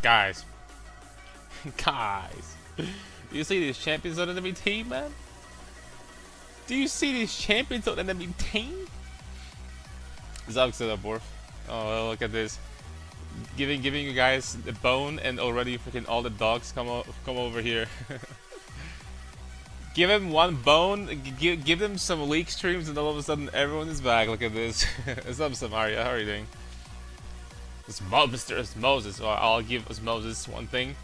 Guys. Guys. Do you see these champions on enemy team, man? Do you see these champions on enemy team? Zog set up, Worf. Oh, look at this. Giving you guys the bone, and already freaking all the dogs come over here. Give him one bone, give them some leak streams, and all of a sudden everyone is back. Look at this. What's up, Samaria? How are you doing? It's Mr. Moses. Well, I'll give Moses one thing.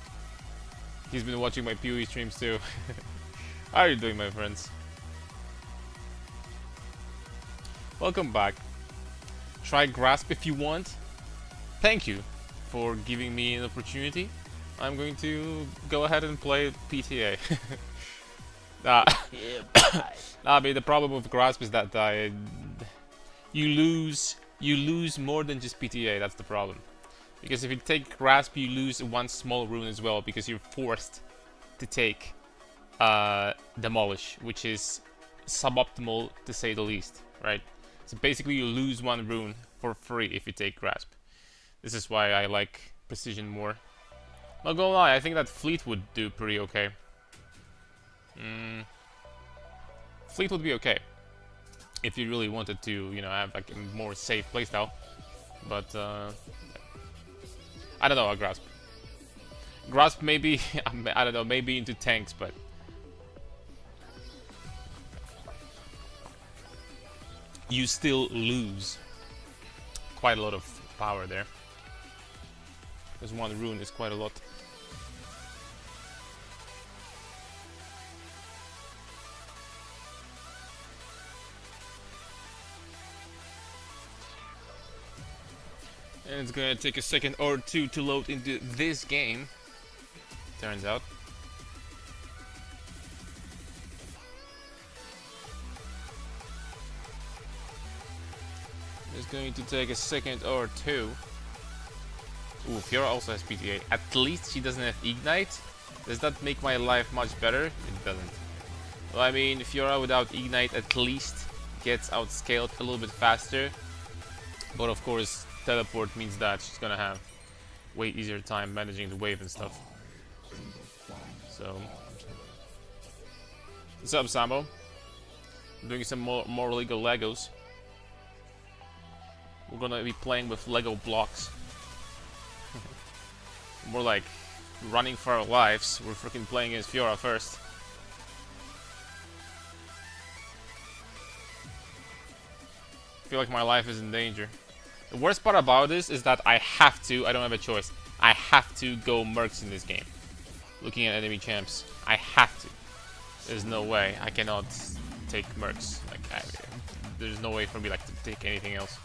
He's been watching my PoE streams too. How are you doing, my friends? Welcome back. Try Grasp if you want. Thank you for giving me an opportunity. I'm going to go ahead and play PTA. I mean, the problem with Grasp is that you lose more than just PTA. That's the problem. Because if you take Grasp, you lose one small rune as well, because you're forced to take Demolish, which is suboptimal to say the least, right? So basically you lose one rune for free if you take Grasp. This is why I like Precision more. Not gonna lie, I think that Fleet would do pretty okay. Fleet would be okay if you really wanted to, you know, have like a more safe playstyle. But I don't know, a Grasp. Grasp maybe, I don't know, maybe into tanks, but you still lose quite a lot of power there. Because one rune is quite a lot. And it's gonna take a second or two to load into this game, turns out. It's going to take a second or two. Ooh, Fiora also has PTA. At least she doesn't have Ignite. Does that make my life much better? It doesn't. Well, I mean, Fiora without Ignite at least gets outscaled a little bit faster. But of course, Teleport means that she's gonna have way easier time managing the wave and stuff. So, what's up, Sambo? I'm doing some more Lego Legos. We're gonna be playing with Lego blocks. More like running for our lives. We're freaking playing against Fiora first. I feel like my life is in danger. The worst part about this is that I don't have a choice. I have to go Mercs in this game. Looking at enemy champs, I have to. There's no way I cannot take Mercs. Like, there's no way for me like to take anything else.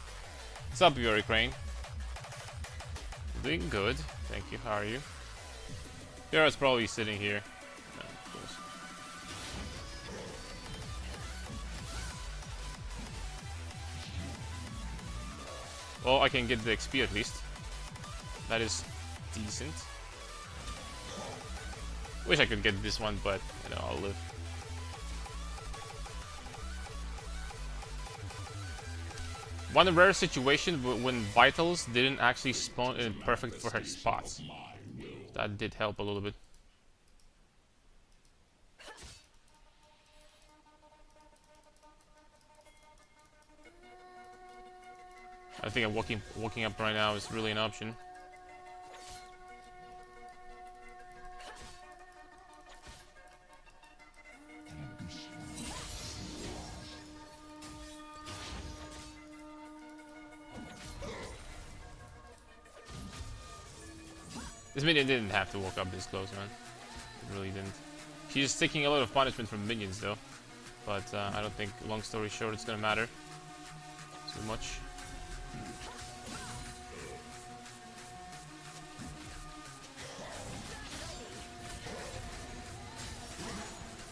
What's up, Yuri Crane? Doing good, thank you. How are you? Fiora's probably sitting here. No, of course. Well, I can get the XP at least. That is decent. Wish I could get this one, but you know, I'll live. One rare situation when Vitals didn't actually spawn in perfect for her spots. That did help a little bit. I think I'm walking up right now is really an option. This minion didn't have to walk up this close, man. It really didn't. She's taking a lot of punishment from minions, though. But I don't think, long story short, it's gonna matter too much.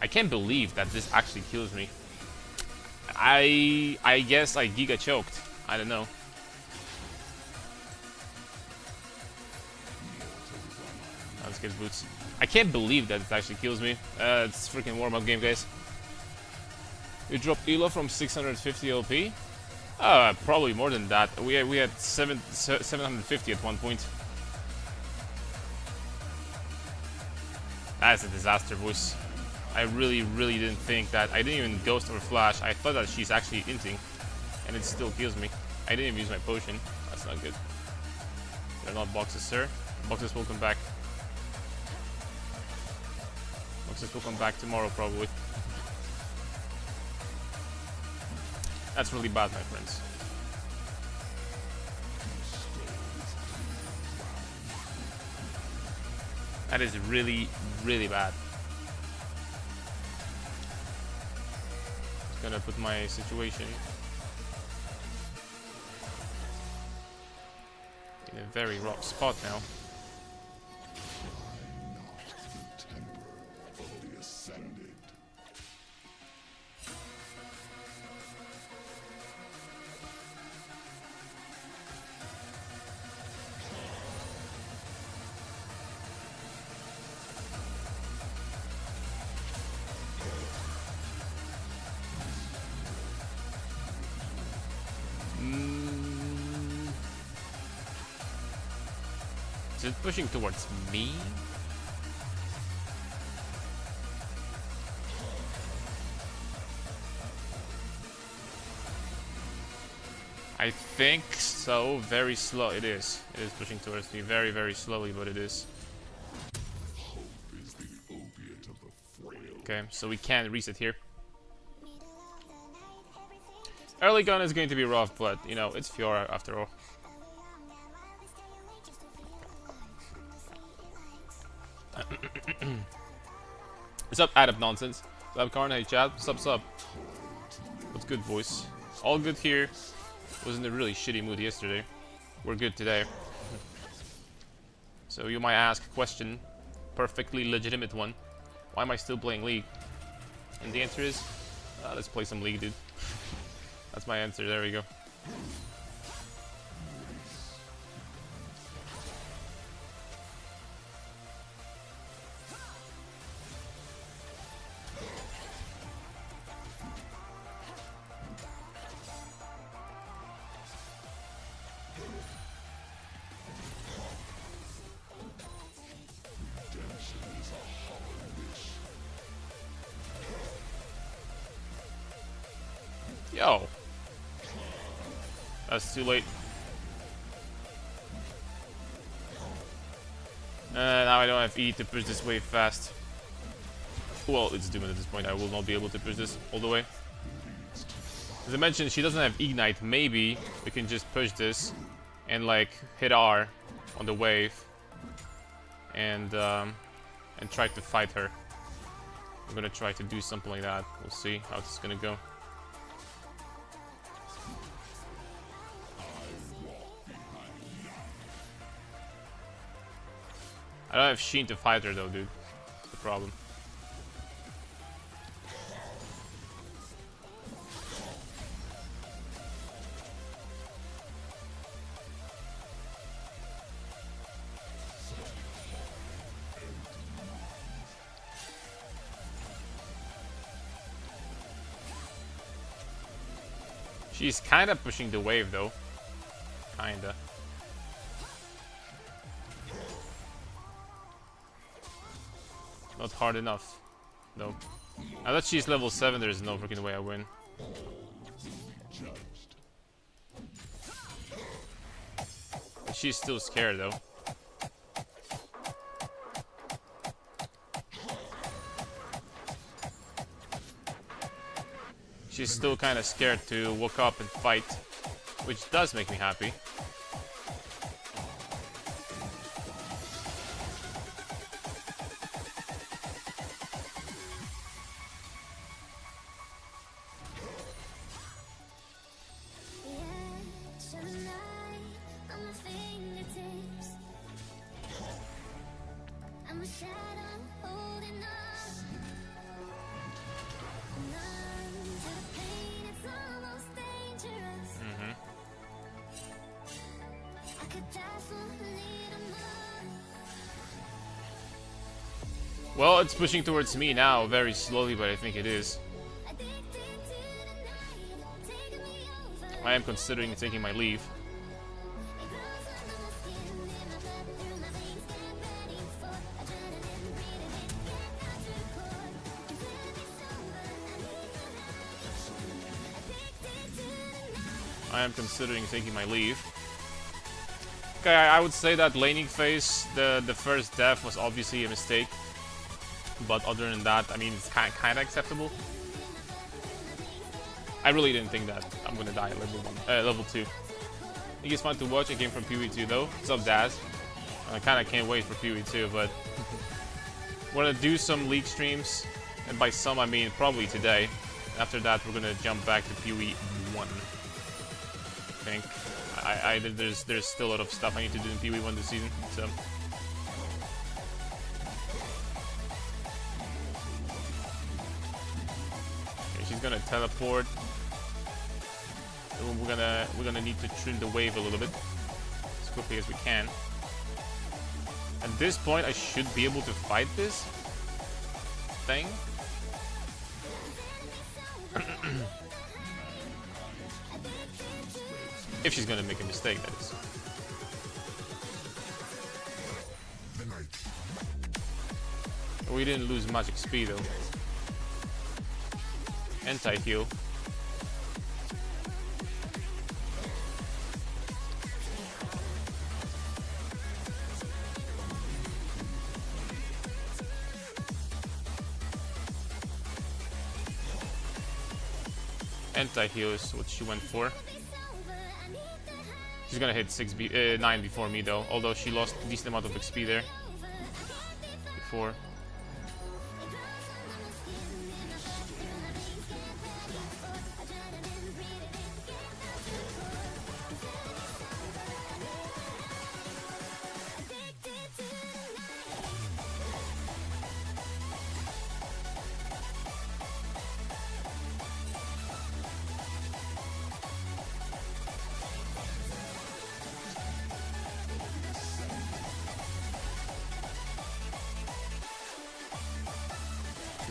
I can't believe that this actually kills me. I guess I giga choked. I don't know. Let's get boots. I can't believe that it actually kills me. It's freaking warm-up game, guys. You dropped Elo from 650 LP? Probably more than that. We had 750 at one point. That's a disaster, boys. I really, really didn't think that. I didn't even ghost or flash. I thought that she's actually inting, and it still kills me. I didn't even use my potion. That's not good. They're not boxes, sir. Boxes will come back. Boxes will come back tomorrow, probably. That's really bad, my friends. That is really, really bad. Just gonna put my situation in a very rough spot now. Is it pushing towards me? I think so. Very slow. It is. It is pushing towards me very, very slowly, but it is. Okay, so we can reset here. Early gun is going to be rough, but you know, it's Fiora after all. What's up, Add Up Nonsense? What's up, Karn? Hey, chat. What's up, What's good, boys? All good here. Was in a really shitty mood yesterday. We're good today. So you might ask a question, perfectly legitimate one. Why am I still playing League? And the answer is, let's play some League, dude. That's my answer. There we go. Yo. That's too late. Now I don't have E to push this wave fast. Well, it's doomed at this point. I will not be able to push this all the way. As I mentioned, she doesn't have Ignite. Maybe we can just push this and like hit R on the wave and try to fight her. I'm gonna try to do something like that. We'll see how this is gonna go. I don't have Sheen to fight her though, dude. That's the problem. She's kind of pushing the wave though. Kinda. Not hard enough, though. Now that she's level 7, there's no freaking way I win. But she's still scared, though. She's still kind of scared to walk up and fight, which does make me happy. Well, it's pushing towards me now, very slowly, but I think it is. I am considering taking my leave. I am considering taking my leave. Okay, I would say that laning phase, the first death was obviously a mistake. But other than that, I mean, it's kind of acceptable. I really didn't think that I'm gonna die at level 2. I think it's fun to watch. It came from PoE2 though. What's up, Daz? I kind of can't wait for PoE2, but we're gonna do some League streams, and by some I mean probably today. After that, we're gonna jump back to PoE1. I think. There's still a lot of stuff I need to do in PoE1 this season, so. Okay, she's gonna teleport. We're gonna need to trim the wave a little bit as quickly as we can. At this point, I should be able to fight this thing. If she's gonna make a mistake, that is. We didn't lose much XP though. Anti-heal. Anti-heal is what she went for. She's gonna hit 9 before me though, although she lost a decent amount of XP there before.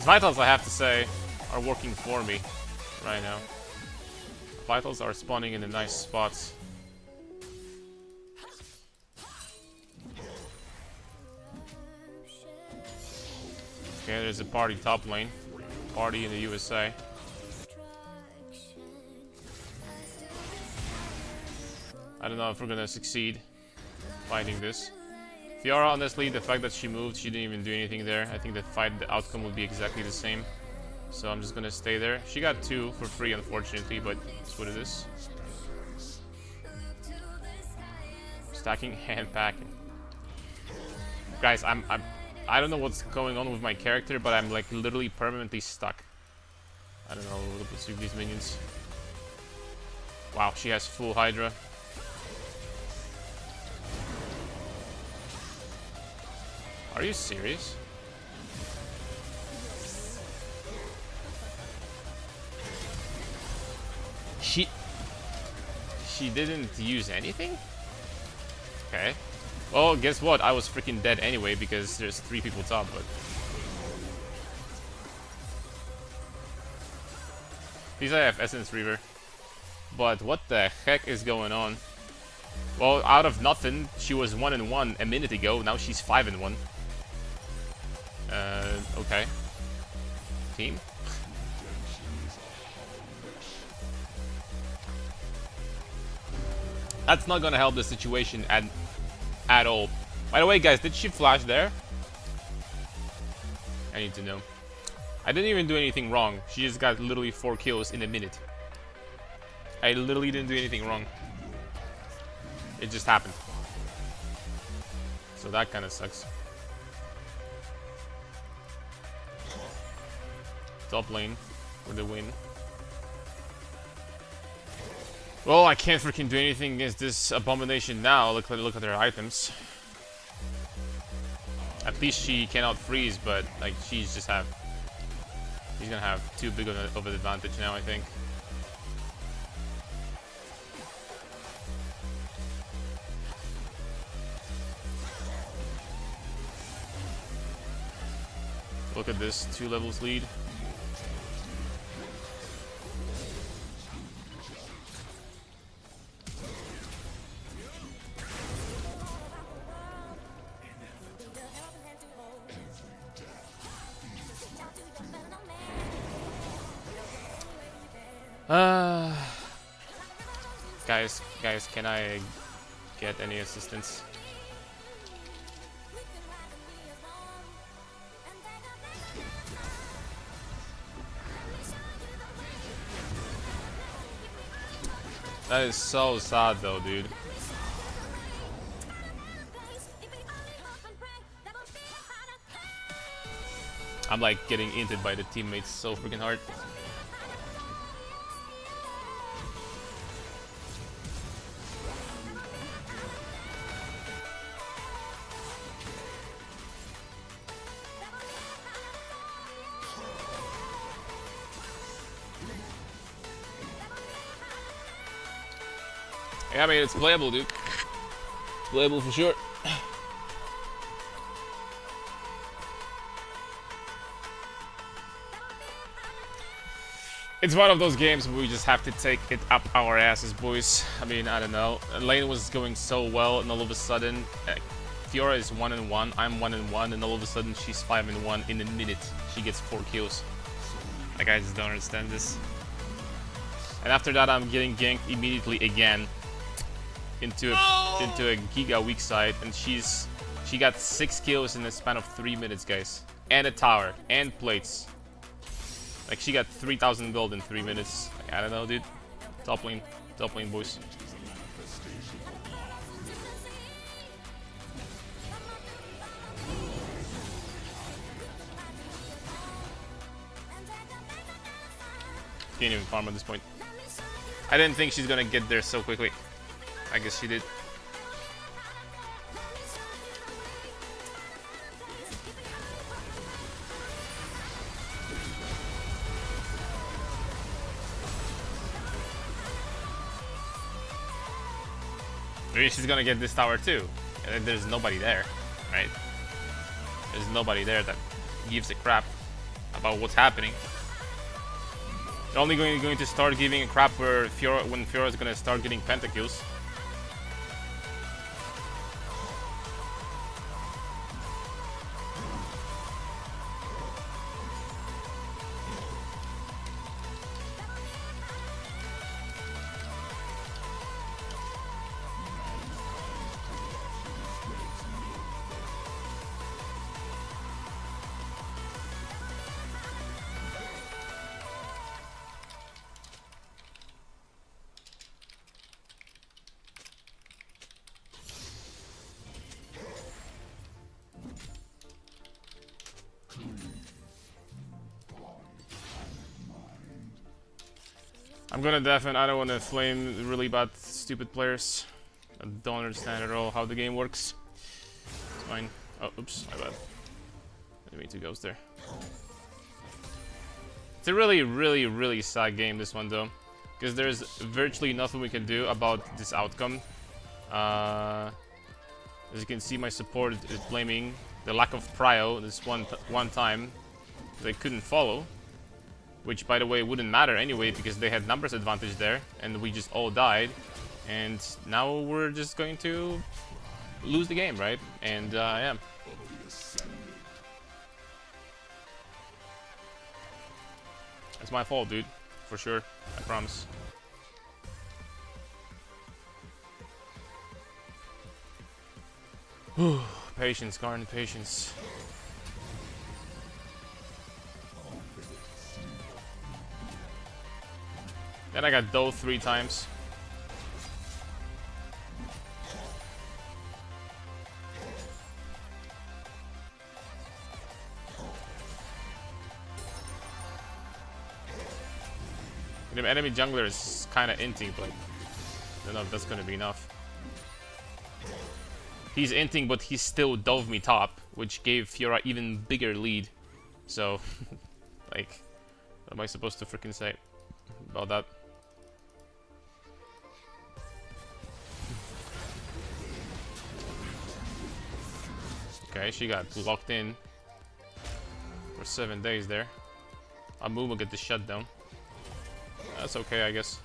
Vitals, I have to say, are working for me right now. Vitals are spawning in the nice spots. Okay, there's a party top lane. Party in the USA. I don't know if we're gonna succeed fighting this. Fiora, honestly, the fact that she moved, she didn't even do anything there. I think the outcome would be exactly the same. So I'm just gonna stay there. She got 2 for free, unfortunately, but that's what it is. Stacking, hand packing. Guys, I don't know what's going on with my character, but I'm like literally permanently stuck. I don't know, let's see these minions. Wow, she has full Hydra. Are you serious? She didn't use anything? Okay. Well, guess what? I was freaking dead anyway because there's 3 people top, but... At least I have Essence Reaver. But what the heck is going on? Well, out of nothing, she was 1-1 a minute ago, now she's 5-1. Okay. Team? That's not gonna help the situation at all. By the way, guys, did she flash there? I need to know. I didn't even do anything wrong. She just got literally 4 kills in a minute. I literally didn't do anything wrong. It just happened. So that kind of sucks. Top lane for the win. Well, I can't freaking do anything against this abomination now. Look at her items. At least she cannot freeze, but like she's gonna have too big of an advantage now, I think. Look at this, 2 levels lead. Guys, can I get any assistance? That is so sad though, dude. I'm like getting inted by the teammates so freaking hard. Yeah, I mean, it's playable, dude. Playable for sure. It's one of those games where we just have to take it up our asses, boys. I mean, I don't know. Lane was going so well, and all of a sudden, Fiora is 1-1. I'm 1-1, and all of a sudden, she's 5-1 in a minute. She gets 4 kills. Like, I just don't understand this. And after that, I'm getting ganked immediately again into a Giga weak side, and she got 6 kills in the span of 3 minutes, guys, and a tower and plates. Like, she got 3,000 gold in 3 minutes. Like, I don't know, dude. Top lane, boys. Can't even farm at this point. I didn't think she's gonna get there so quickly. I guess she did. Maybe she's gonna get this tower too. And then there's nobody there, right? There's nobody there that gives a crap about what's happening. They're only going to start giving a crap when Fiora is gonna start getting pentakills. I'm gonna deafen. I don't want to flame really bad, stupid players. I don't understand at all how the game works. It's fine. Oh, oops, my bad. I didn't mean to ghost there. It's a really sad game, this one, though. Because there's virtually nothing we can do about this outcome. As you can see, my support is blaming the lack of prio this one time. They couldn't follow. Which, by the way, wouldn't matter anyway, because they had numbers advantage there, and we just all died. And now we're just going to lose the game, right? And, yeah. It's my fault, dude. For sure. I promise. Patience, Garn, patience. Then I got dove 3 times. The enemy jungler is kind of inting, but I don't know if that's going to be enough. He's inting, but he still dove me top, which gave Fiora even bigger lead. So, like, what am I supposed to freaking say about that? Okay, she got locked in for 7 days there. Amumu will get the shutdown. That's okay, I guess.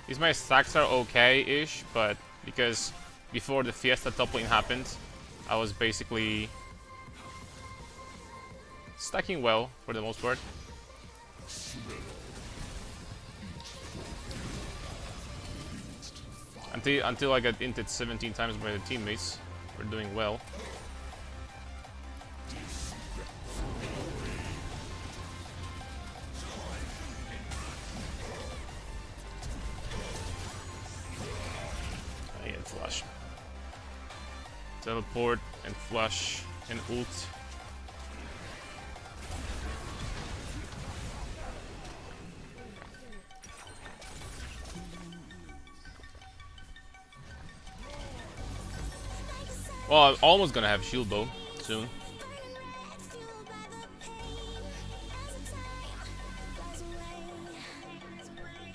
These my stacks are okay-ish, but because before the Fiesta top lane happened, I was basically stacking well for the most part. Until I got inted 17 times by the teammates. We're doing well. I get flash. Teleport and flash and ult. Well, I'm almost gonna have shield bow soon.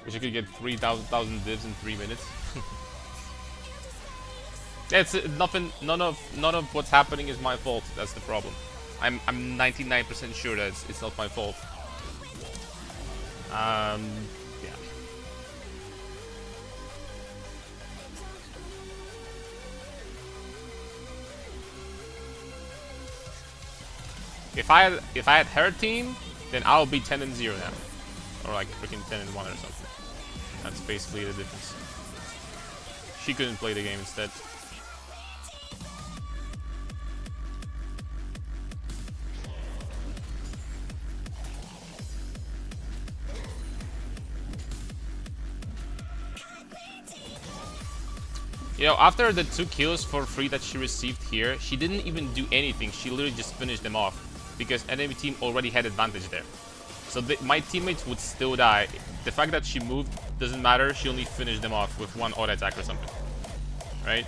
Wish I could get 3,000 divs in 3 minutes. It's nothing. None of what's happening is my fault. That's the problem. I'm 99% sure that it's not my fault. Yeah. If I had her team, then I'll be 10-0 now, or like freaking 10-1 or something. That's basically the difference. She couldn't play the game instead. You know, after the 2 kills for free that she received here, she didn't even do anything. She literally just finished them off because enemy team already had advantage there. So my teammates would still die. The fact that she moved doesn't matter. She only finished them off with 1 auto attack or something. Right?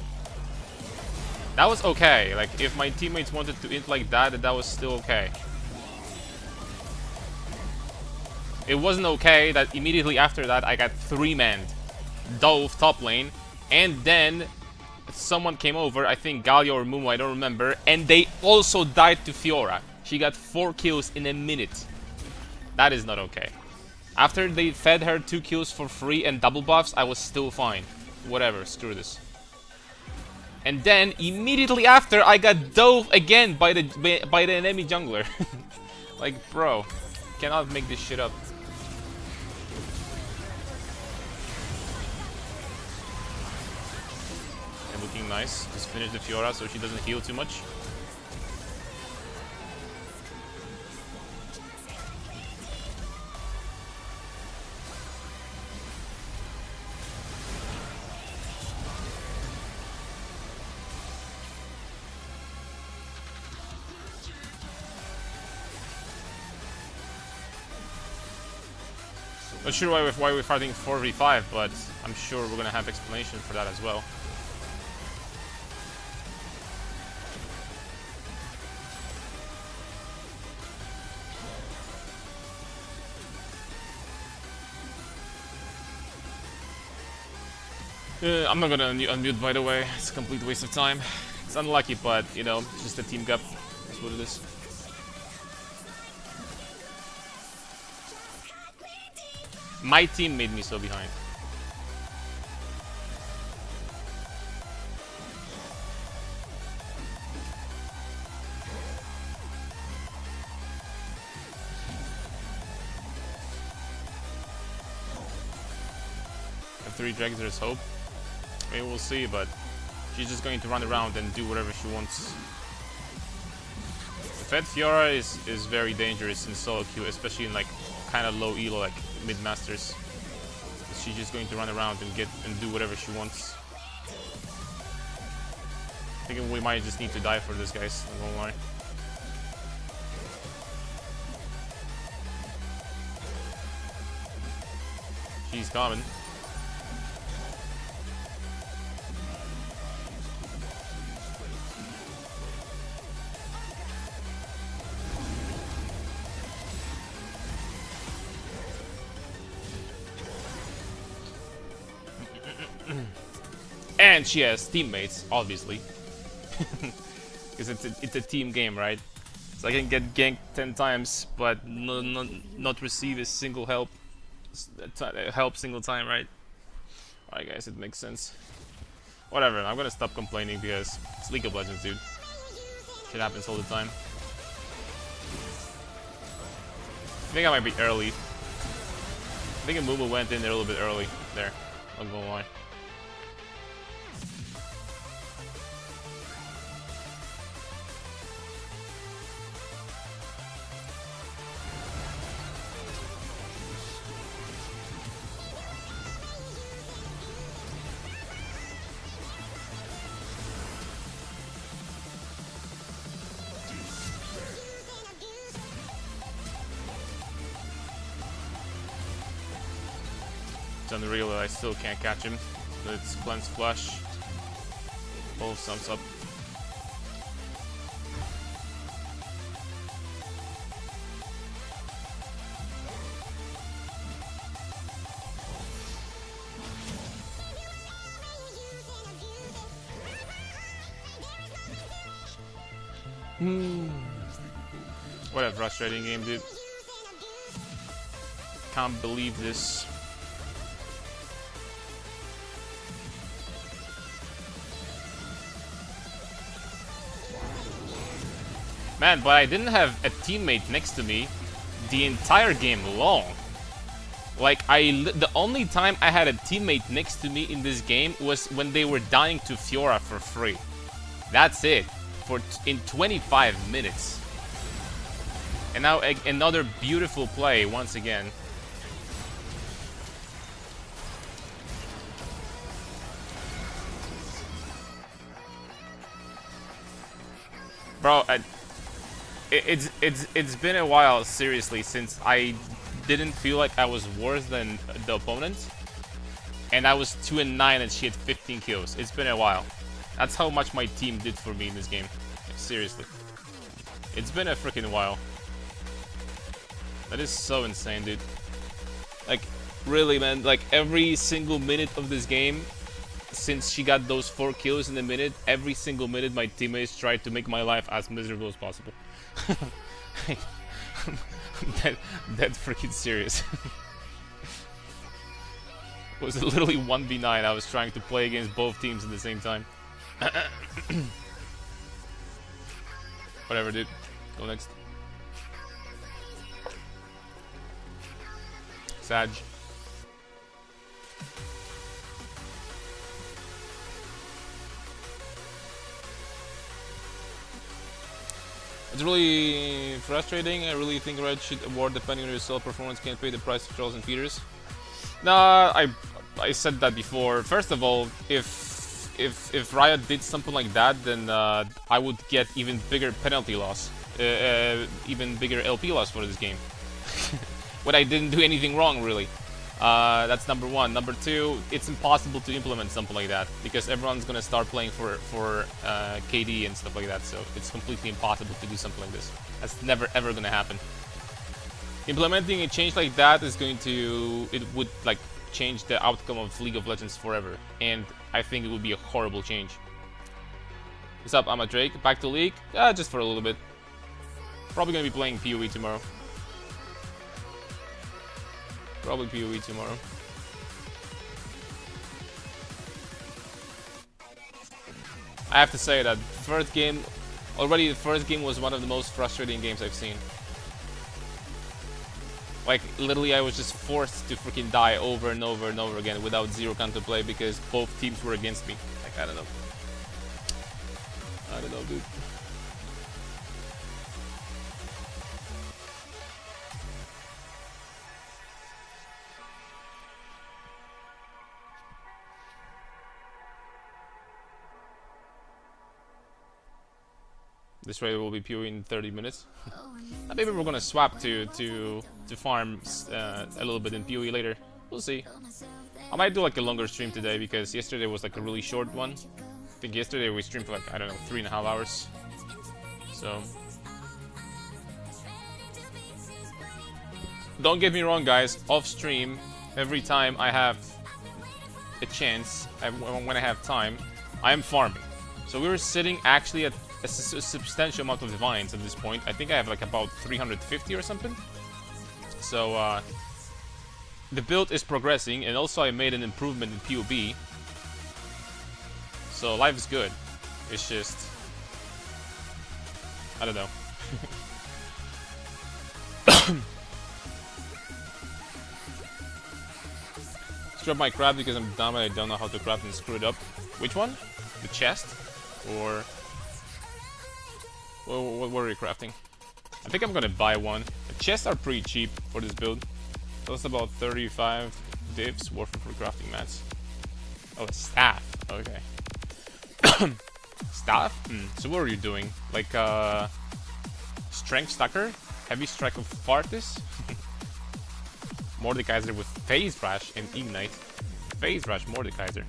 That was okay. Like, if my teammates wanted to int like that, that was still okay. It wasn't okay that immediately after that I got 3-manned. Dove top lane. And then someone came over, I think Galio or Mumu, I don't remember, and they also died to Fiora. She got 4 kills in a minute. That is not okay. After they fed her 2 kills for free and double buffs, I was still fine. Whatever, screw this. And then immediately after, I got dove again by the enemy jungler. Like, bro, cannot make this shit up. Looking nice. Just finish the Fiora so she doesn't heal too much. Not sure why we're fighting 4v5, but I'm sure we're gonna have explanation for that as well. I'm not gonna unmute, by the way. It's a complete waste of time. It's unlucky, but, you know, it's just a team gap. That's what it is. My team made me so behind. At 3 drags, there's hope. Maybe we'll see, but she's just going to run around and do whatever she wants. The Fed Fiora is very dangerous in solo queue, especially in like kind of low elo, like mid masters. She's just going to run around and do whatever she wants. I think we might just need to die for this, guys. I won't lie. She's coming. And she has teammates, obviously. Because it's a team game, right? So I can get ganked 10 times, but not receive a single help single time, right? Alright guys, it makes sense. Whatever, I'm gonna stop complaining because it's League of Legends, dude. Shit happens all the time. I think I might be early. I think a Mumu went in there a little bit early. There. I'm gonna lie. It's unreal that I still can't catch him. Let's cleanse flush. Both sums up. What a frustrating game, dude. Can't believe this. Man, but I didn't have a teammate next to me the entire game long. Like, the only time I had a teammate next to me in this game was when they were dying to Fiora for free. That's it. In 25 minutes. And now another beautiful play once again. Bro, it's been a while, seriously, since I didn't feel like I was worse than the opponent. And I was 2-9 and she had 15 kills. It's been a while. That's how much my team did for me in this game. Seriously. It's been a freaking while. That is so insane, dude. Like, really, man, like every single minute of this game, since she got those 4 kills in a minute, every single minute my teammates tried to make my life as miserable as possible. I'm dead freaking serious. It was literally 1v9. I was trying to play against both teams at the same time. Whatever, dude. Go next. Sag. It's really frustrating. I really think Red should award, depending on your self-performance, can't pay the price of Charles and Peters. Nah, I said that before. First of all, if Riot did something like that, then I would get even bigger penalty loss, even bigger LP loss for this game. But I didn't do anything wrong, really. That's number one. Number two, it's impossible to implement something like that because everyone's gonna start playing for KD and stuff like that. So it's completely impossible to do something like this. That's never ever gonna happen. Implementing a change like that is going to, it would like change the outcome of League of Legends forever, and I think it would be a horrible change. What's up, I'm a Drake. Back to League? Just for a little bit. Probably gonna be playing PoE tomorrow. Probably PoE tomorrow. I have to say that first game, already the first game was one of the most frustrating games I've seen. Like, literally I was just forced to freaking die over and over and over again without zero counterplay because both teams were against me. Like, I don't know. I don't know, dude. This raid will be PoE in 30 minutes. Maybe we're gonna swap to farm a little bit in PoE later. We'll see. I might do like a longer stream today because yesterday was like a really short one. I think yesterday we streamed for like, I don't know, 3.5 hours. So don't get me wrong, guys. Off stream, every time I have a chance, when I have time, I am farming. So we were sitting actually at a substantial amount of divines at this point. I think I have like about 350 or something. So the build is progressing, and also I made an improvement in POB. So life is good. It's just, I don't know. Drop my craft because I'm dumb and I don't know how to craft and screw it up. Which one? The chest? Or what were you crafting? I think I'm gonna buy one. The chests are pretty cheap for this build. That's about 35 divs worth of crafting mats. Oh, a staff. Okay. Staff? So what are you doing? Like strength stacker? Heavy strike of Fartis? Mordekaiser with Phase Rush and Ignite. Phase Rush Mordekaiser.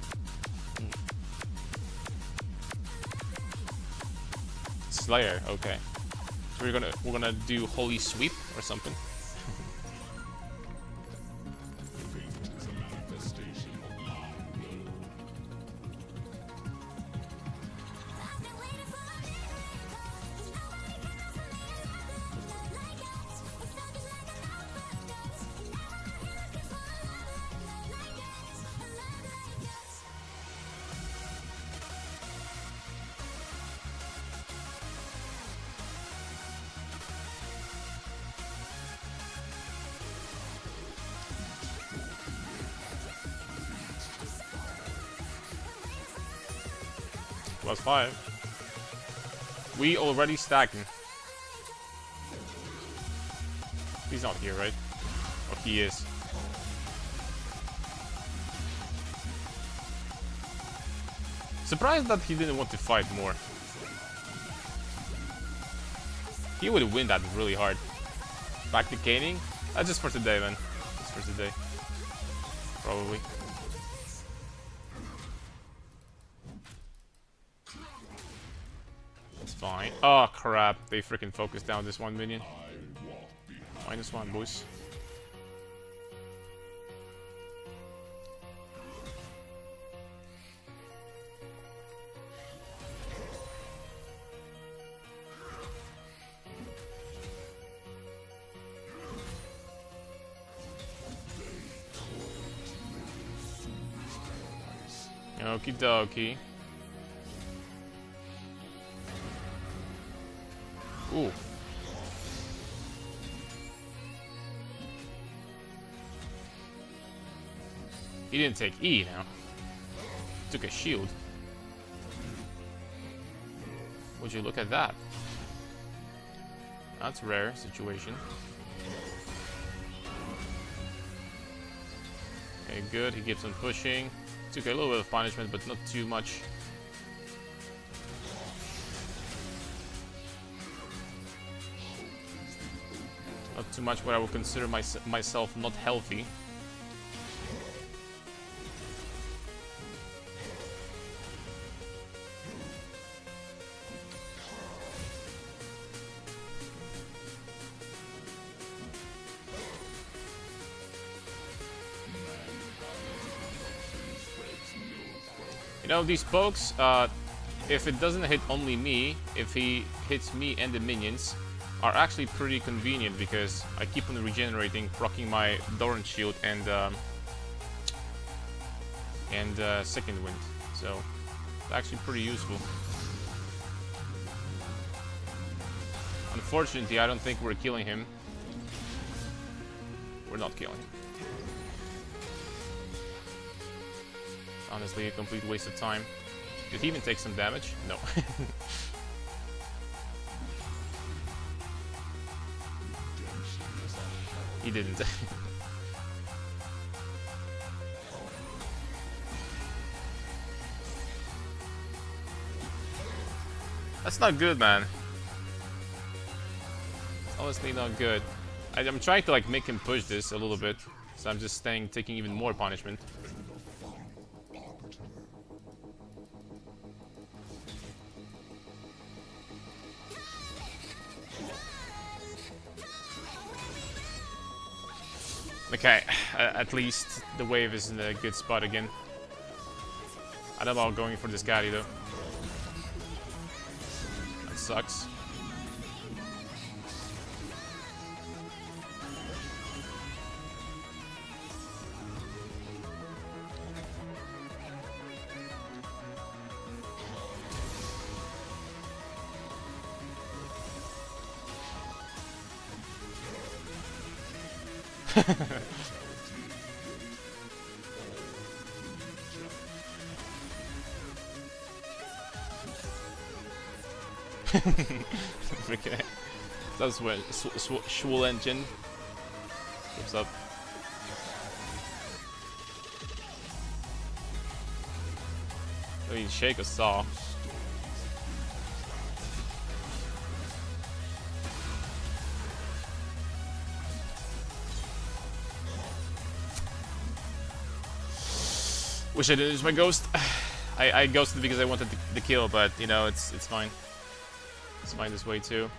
Slayer, okay. So we're gonna do Holy Sweep or something. +5. We already stacking. He's not here, right? Oh, he is. Surprised that he didn't want to fight more. He would win that really hard. Back to caning? That's just for today, man. Just for today. Probably. Fine. Oh crap, they freaking focused down this one minion. -1, boys. Okie dokie. Ooh. He didn't take E now. Took a shield. Would you look at that? That's a rare situation. Okay, good. He keeps on pushing. Took a little bit of punishment, but not too much. Not too much, but I would consider myself not healthy. You know, these pokes, if it doesn't hit only me, if he hits me and the minions, are actually pretty convenient because I keep on regenerating, proccing my Doran shield and second wind. So it's actually pretty useful. Unfortunately, I don't think we're killing him. We're not killing him. Honestly, a complete waste of time. Did he even take some damage? No. He didn't. That's not good, man. It's honestly not good. I'm trying to like make him push this a little bit, so I'm just taking even more punishment. Okay, at least the wave is in a good spot again. I don't know about going for this guy though. That sucks. Freaking that's when Schwul engine comes up. I mean, shake a saw. Wish I didn't use my ghost. I ghosted because I wanted the kill, but you know it's fine. It's fine this way too.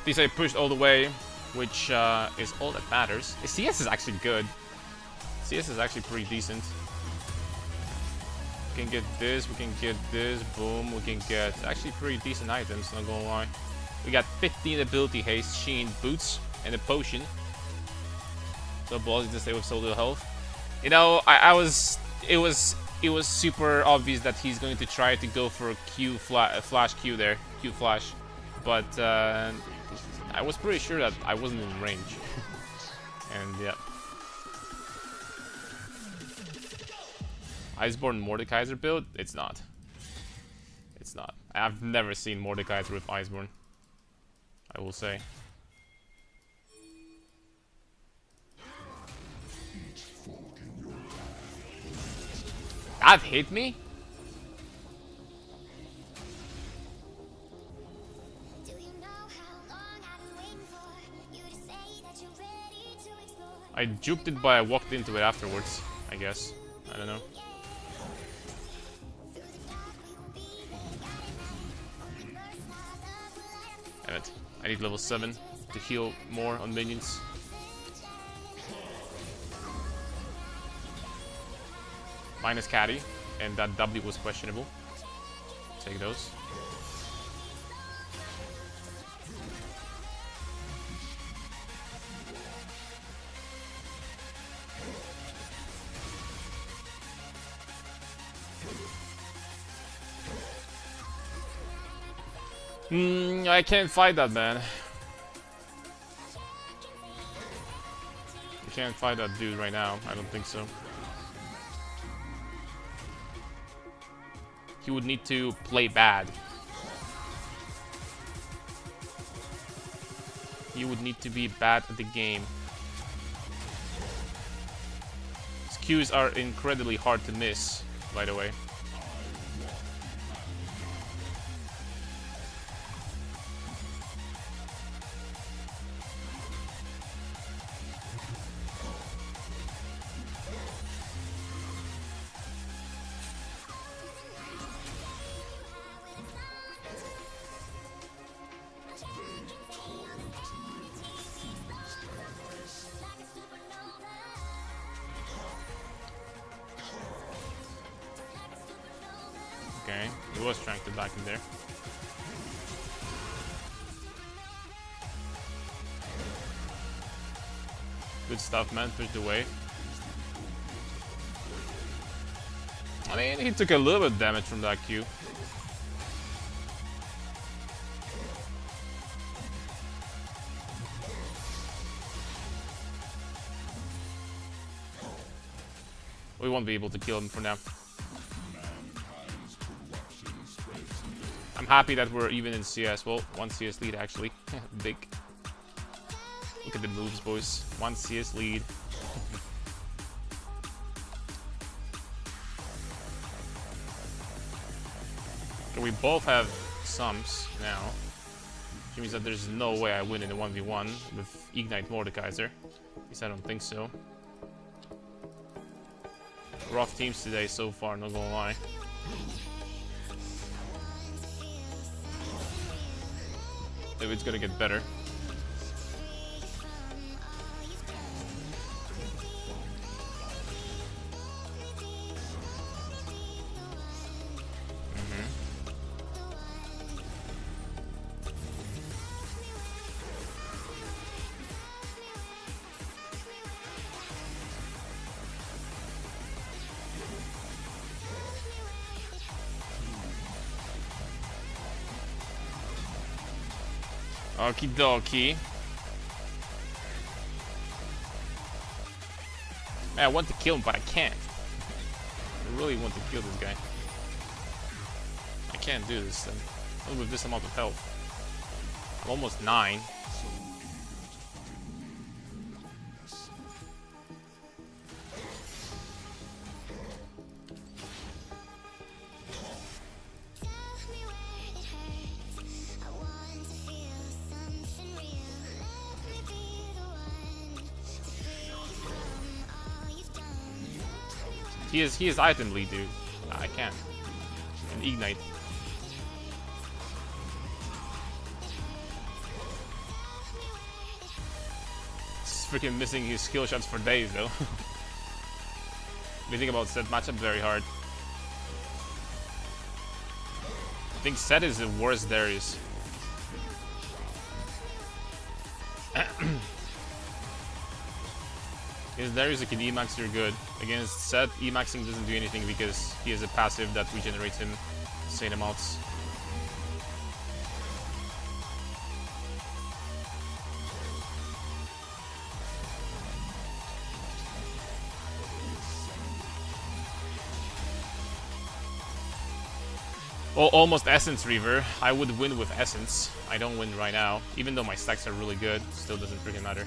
At least I pushed all the way, which is all that matters. CS is actually good. CS is actually pretty decent. We can get this, we can get this, boom, we can get actually pretty decent items, not gonna lie. We got 15 ability haste, sheen, boots, and a potion. So ballsy to stay with so little health. You know, it was super obvious that he's going to try to go for a Q flash Q there, Q flash. But I was pretty sure that I wasn't in range. And yeah. Iceborne Mordekaiser build? It's not. It's not. I've never seen Mordekaiser with Iceborne, I will say. That hit me? I juked it, but I walked into it afterwards, I guess. I don't know. Damn it. I need level 7 to heal more on minions. Minus Caddy, and that W was questionable. Take those. I can't fight that, man. I can't fight that dude right now. I don't think so. He would need to play bad. He would need to be bad at the game. His Qs are incredibly hard to miss, by the way. Okay, he was trying to back in there. Good stuff, man. Pushed away. I mean, he took a little bit of damage from that Q. We won't be able to kill him for now. I'm happy that we're even in CS. Well, 1 CS lead actually. Big. Look at the moves, boys. 1 CS lead. Okay, we both have sums now. Which means that there's no way I win in a 1v1 with Ignite Mordekaiser. At least I don't think so. Rough teams today so far, not gonna lie. Maybe it's gonna get better. Okie dokie. Man, I want to kill him, but I can't. I really want to kill this guy. I can't do this then. With this amount of health. I'm almost 9. He is item lead, dude. I can't. And ignite. He's freaking missing his skill shots for days, though. When you think about Set matchup, very hard. I think Set is the worst Darius. Against Darius, you can Emax, you're good. Against Set, Emaxing doesn't do anything because he has a passive that regenerates him insane amounts. Well, almost Essence Reaver. I would win with Essence. I don't win right now. Even though my stacks are really good, still doesn't freaking matter.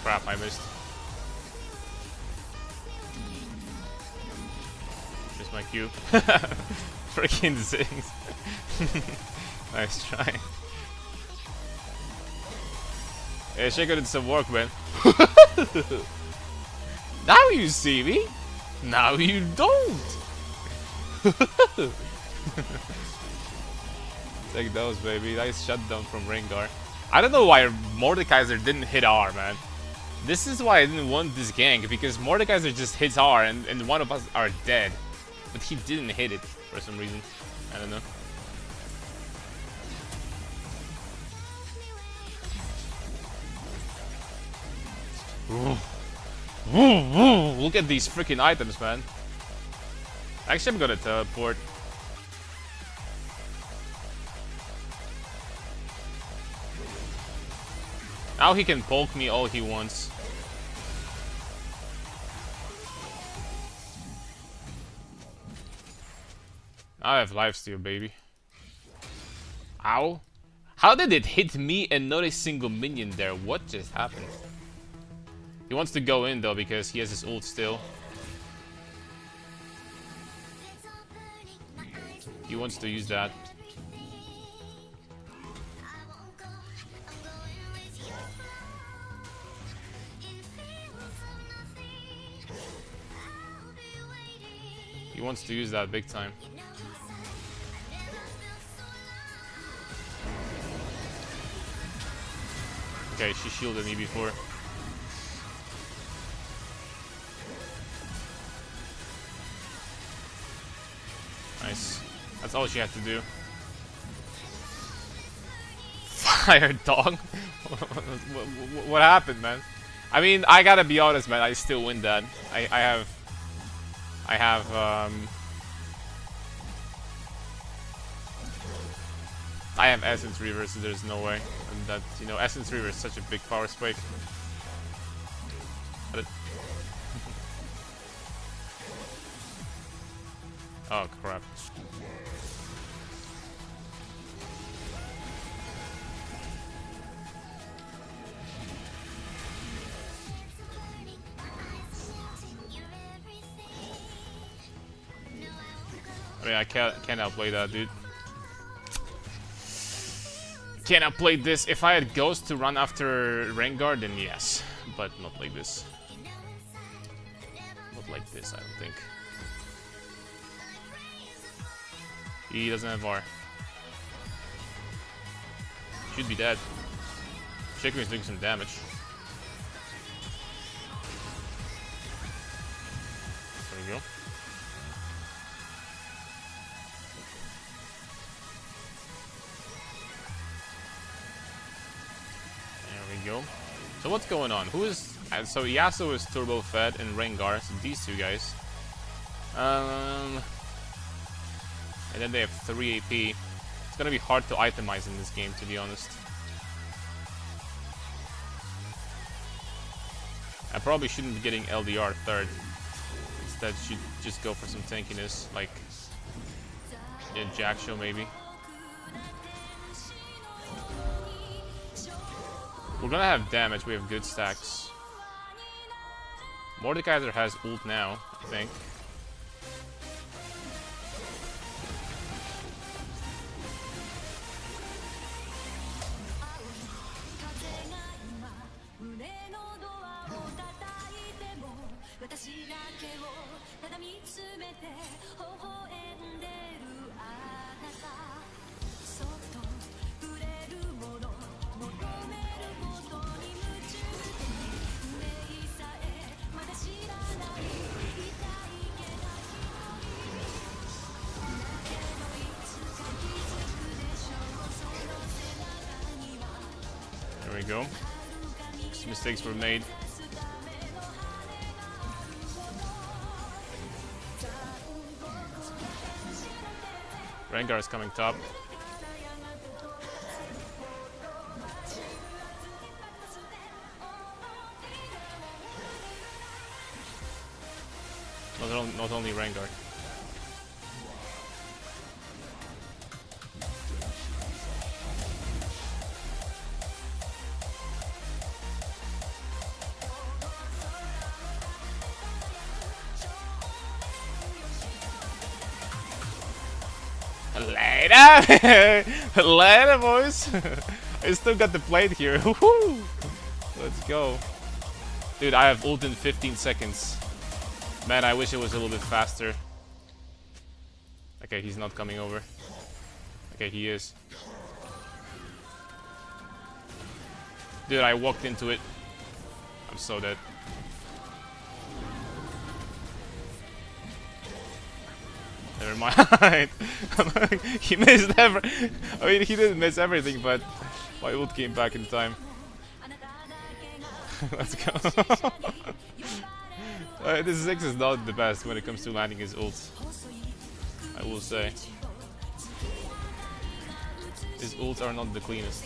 Crap, I missed. Missed my Q. Freaking zings. Nice try. Yeah, Shaco did some work, man. Now you see me. Now you don't. Take those, baby. Nice shutdown from Rengar. I don't know why Mordekaiser didn't hit R, man. This is why I didn't want this gank, because Mordekaiser just hits R and one of us are dead. But he didn't hit it for some reason. I don't know. Look at these freaking items, man. Actually, I'm gonna teleport. Now he can poke me all he wants. I have lifesteal, baby. Ow. How did it hit me and not a single minion there? What just happened? He wants to go in though because he has his ult still. He wants to use that. He wants to use that big time. Okay, she shielded me before. Nice. That's all she had to do. Fire dog? What happened, man? I mean, I gotta be honest, man. I still win that. I have Essence Reaver, so there's no way. And that, you know, Essence Reaver is such a big power spike. Oh crap. I mean, I can't outplay that, dude. Can't outplay this. If I had Ghost to run after Rengar, then yes. But not like this. Not like this, I don't think. He doesn't have R. Should be dead. Shaco is doing some damage. There we go. we go. So what's going on? Who is... so Yasuo is turbo fed and Rengar, so these two guys. And then they have 3 AP. It's gonna be hard to itemize in this game, to be honest. I probably shouldn't be getting LDR third. Instead, should just go for some tankiness, like Jack Show maybe. We're gonna have damage. We have good stacks. Mordekaiser has ult now, I think. There we go. Some mistakes were made. Rengar is coming top. Not only Rengar. Later! Later, boys! I still got the plate here. Let's go. Dude, I have ult in 15 seconds. Man, I wish it was a little bit faster. Okay, he's not coming over. Okay, he is. Dude, I walked into it. I'm so dead. Never mind. He missed I mean, he didn't miss everything, but my ult came back in time. Let's go. This 6 is not the best when it comes to landing his ults, I will say. His ults are not the cleanest.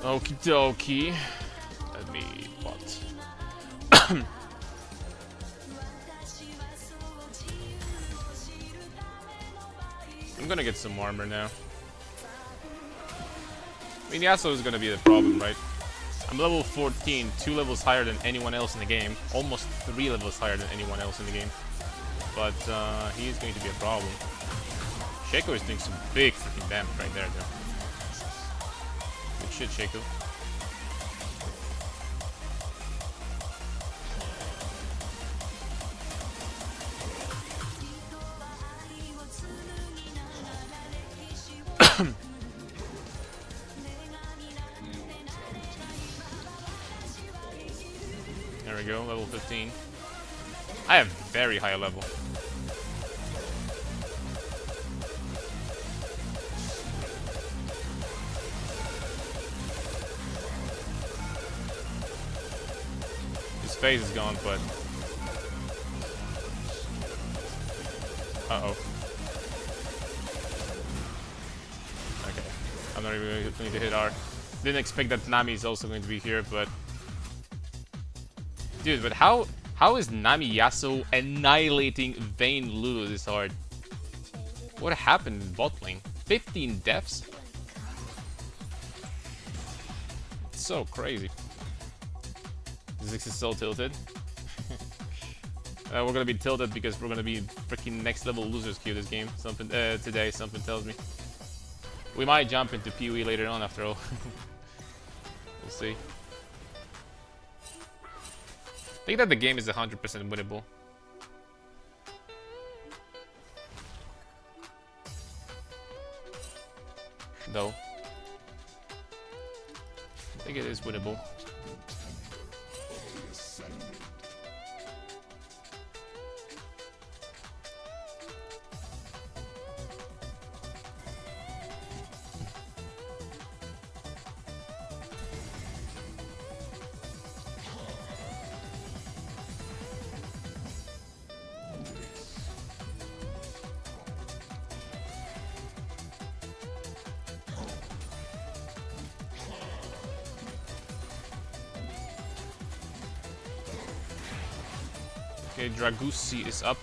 Okie dokie. Let me bot. I'm gonna get some armor now. I mean, Yasuo is gonna be the problem, right? I'm level 14, 2 levels higher than anyone else in the game. Almost 3 levels higher than anyone else in the game. But he is going to be a problem. Shaco is doing some big freaking damage right there, though. Good shit, Shaco. There we go, level 15. I have very high level. His face is gone, but... Uh-oh. Okay. I'm not even going to hit R. Didn't expect that Nami is also going to be here, but... Dude, but how is Nami Yasuo annihilating Vayne Lulu this hard? What happened in bot lane? 15 deaths? It's so crazy. Ziggs is so tilted. We're gonna be tilted because we're gonna be freaking next level losers queue this game. Something today, something tells me. We might jump into PoE later on after all. We'll see. I think that the game is 100% winnable. Though. I think it is winnable. Okay, Dragusi is up.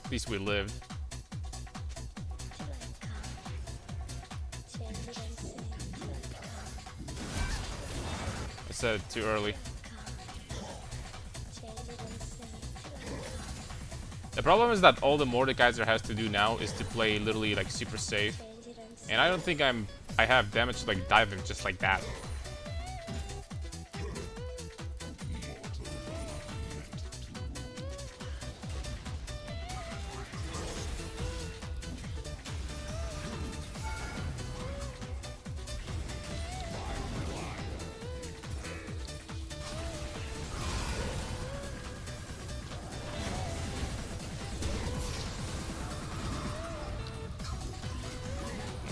At least we lived. I said it too early. The problem is that all the Mordekaiser has to do now is to play literally like super safe. And I don't think I have damage to like dive him just like that.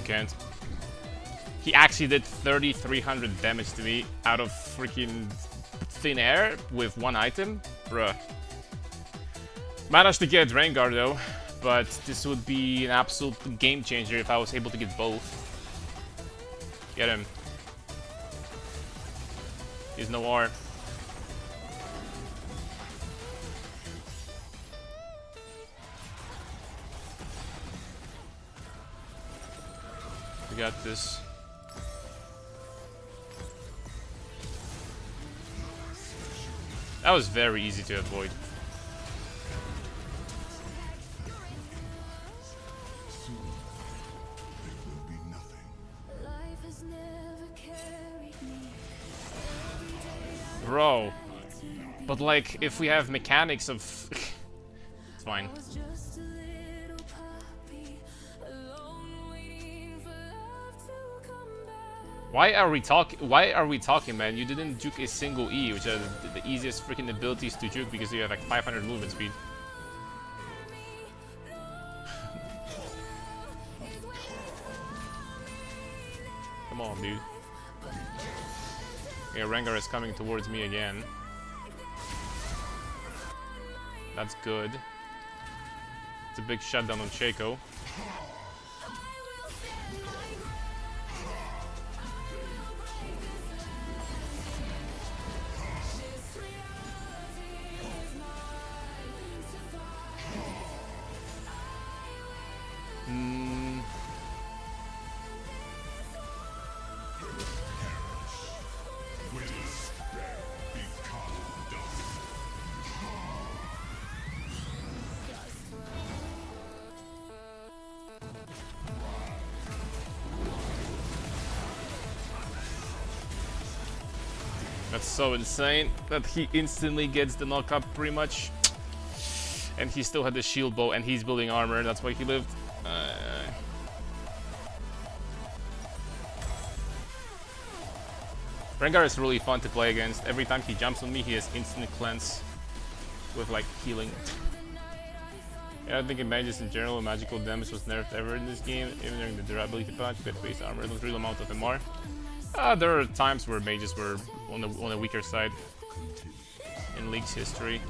Can't. He actually did 3,300 damage to me out of freaking thin air with one item? Bruh. Managed to get Rengar though, but this would be an absolute game changer if I was able to get both. Get him. He's no R. We got this. That was very easy to avoid. Bro. But like, if we have mechanics of... it's fine. Why are we talking, man? You didn't juke a single E, which are the easiest freaking abilities to juke because you have like 500 movement speed. Come on, dude. Yeah, Rengar is coming towards me again. That's good. It's a big shutdown on Shaco. That's so insane that he instantly gets the knockup pretty much. And he still had the shield bow and he's building armor, that's why he lived. Rengar is really fun to play against. Every time he jumps on me, he has instant cleanse with like healing. Yeah, I think in mages in general, magical damage was nerfed ever in this game. Even during the durability patch, you get base armor, not real amount of MR. There are times where mages were on the weaker side in League's history.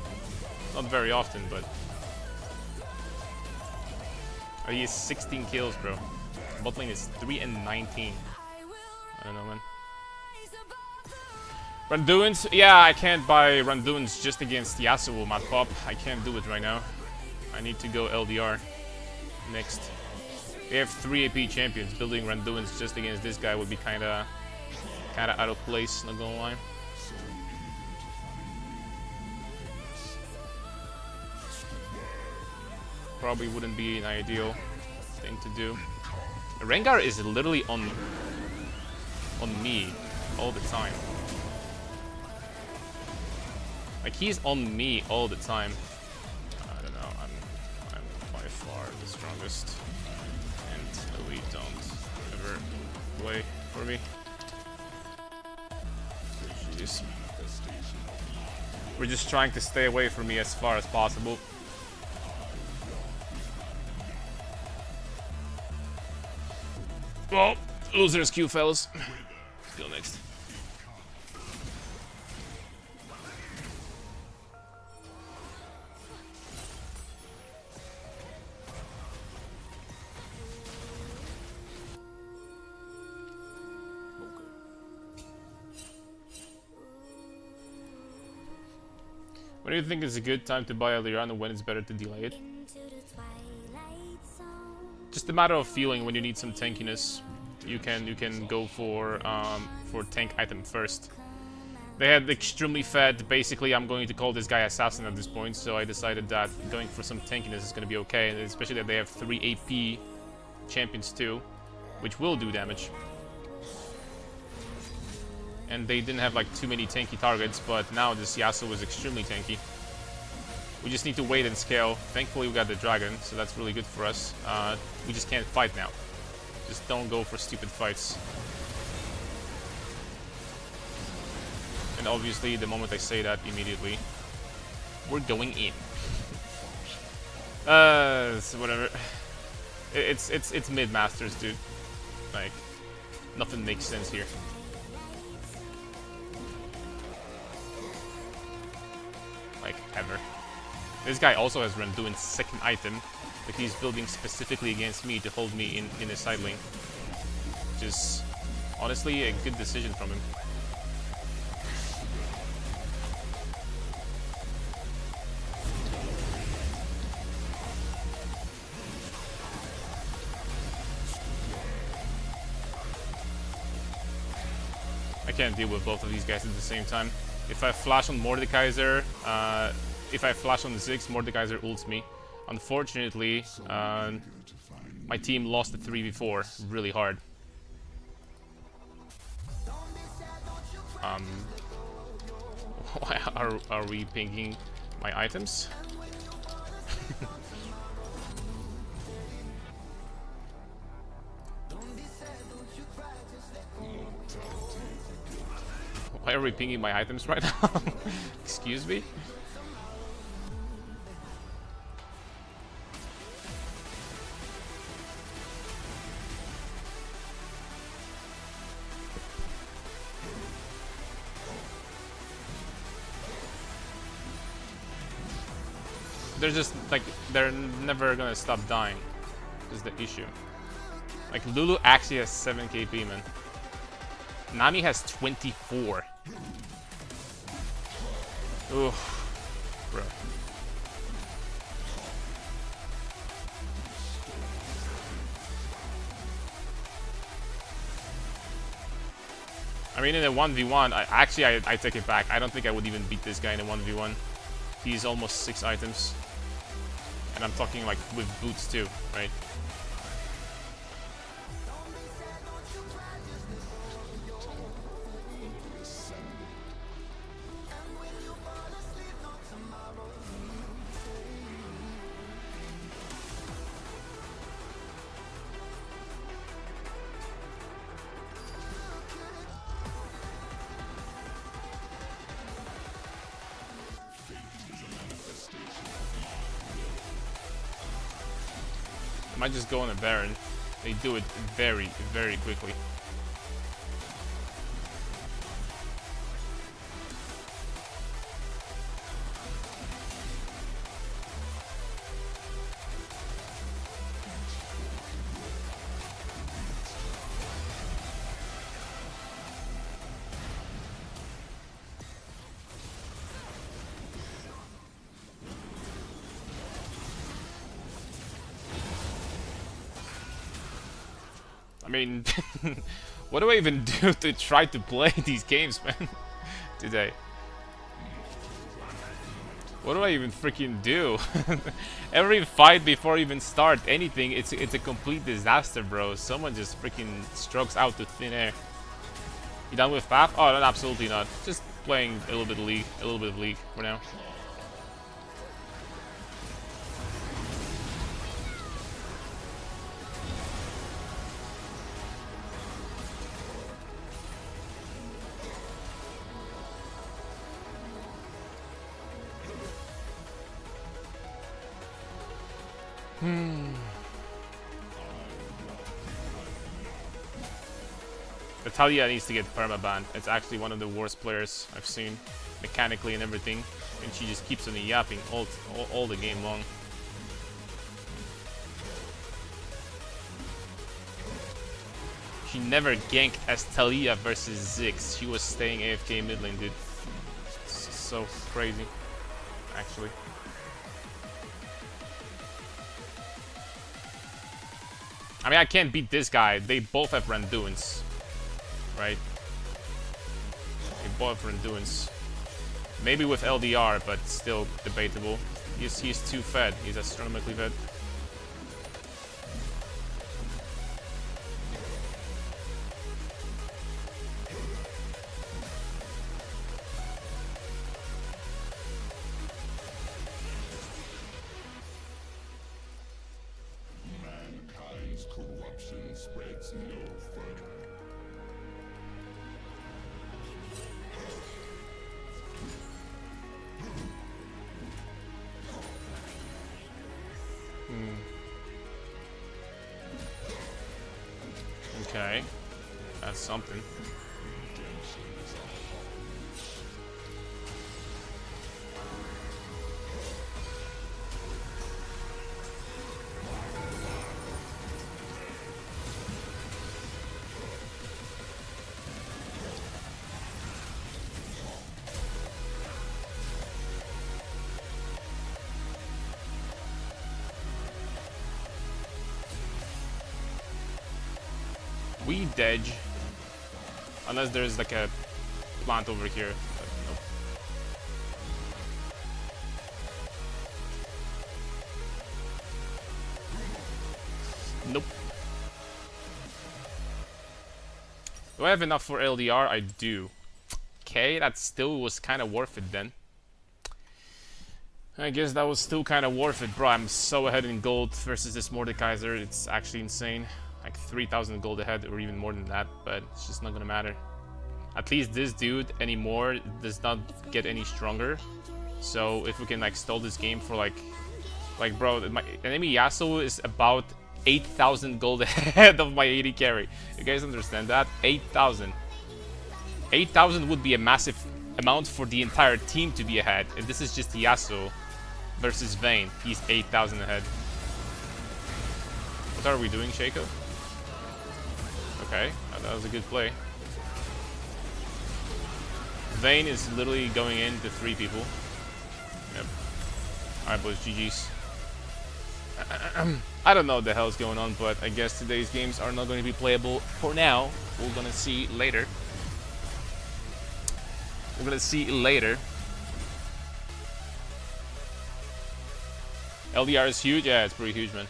Not very often, but... Oh, he has 16 kills, bro. Bot lane is 3 and 19. I don't know, man. Randuin's? Yeah, I can't buy Randuin's just against Yasuo, Mad Pop. I can't do it right now. I need to go LDR next. We have 3 AP champions. Building Randuin's just against this guy would be kinda out of place, not gonna lie. Probably wouldn't be an ideal thing to do. Rengar is literally on me all the time. Like, he's on me all the time. I don't know, I'm by far the strongest. And we don't ever play for me. Jeez. We're just trying to stay away from me as far as possible. Well, losers queue, fellas. Let's go next. When do you think is a good time to buy a Liran and when it's better to delay it? Just a matter of feeling. When you need some tankiness, you can go for tank item first. They had extremely fed. Basically, I'm going to call this guy assassin at this point, so I decided that going for some tankiness is going to be okay, and especially that they have 3 AP champions too, which will do damage. And they didn't have like too many tanky targets, but now this Yasuo was extremely tanky. We just need to wait and scale. Thankfully we got the dragon, so that's really good for us. We just can't fight now. Just don't go for stupid fights. And obviously the moment I say that, immediately we're going in. So whatever. It's mid-masters, dude. Like, nothing makes sense here. Like, ever. This guy also has run doing second item, but he's building specifically against me to hold me in a side lane. Which is honestly a good decision from him. I can't deal with both of these guys at the same time. If I flash on Mordekaiser, if I flash on Ziggs, Mordekaiser ults me. Unfortunately, my team lost the 3v4 really hard. Why are we pinging my items? Why are we pinging my items right now? Excuse me? They're just, like, they're never gonna stop dying, is the issue. Like, Lulu actually has 7 KP, man. Nami has 24. Oof. Bro. I mean, in a 1v1, I take it back. I don't think I would even beat this guy in a 1v1. He's almost 6 items. And I'm talking like with boots too, right? I might just go on a Baron. They do it very, very quickly. I mean, what do I even do to try to play these games, man, today? What do I even freaking do? Every fight before I even start anything, it's a complete disaster, bro. Someone just freaking strokes out to thin air. You done with Path? Oh, no, absolutely not. Just playing a little bit of League for now. Talia needs to get permabanned. It's actually one of the worst players I've seen, mechanically and everything, and she just keeps on yapping all the game long. She never ganked as Talia versus Ziggs. She was staying AFK mid lane, dude. It's so crazy. actually. I mean, I can't beat this guy. They both have Randuins, right? They both have Randuins. Maybe with LDR, but still debatable. He's too fed. He's astronomically fed. Mankind's corruption spreads no further. Okay, that's something. We dodge. Unless there's like a plant over here. But nope. Nope. Do I have enough for LDR? I do. Okay, that still was kind of worth it then. I guess that was still kind of worth it, bro. I'm so ahead in gold versus this Mordekaiser. It's actually insane. Like 3,000 gold ahead, or even more than that, but it's just not gonna matter. At least this dude anymore does not get any stronger. So if we can like stall this game for like bro, my enemy Yasuo is about 8,000 gold ahead of my AD carry. You guys understand that? 8,000. 8,000 would be a massive amount for the entire team to be ahead. And this is just Yasuo versus Vayne. He's 8,000 ahead. What are we doing, Shaco? Okay, that was a good play. Vayne is literally going into 3 people. Yep. Alright, boys, GG's. I don't know what the hell's going on, but I guess today's games are not going to be playable for now. We're gonna see later. We're gonna see later. LDR is huge? Yeah, it's pretty huge, man.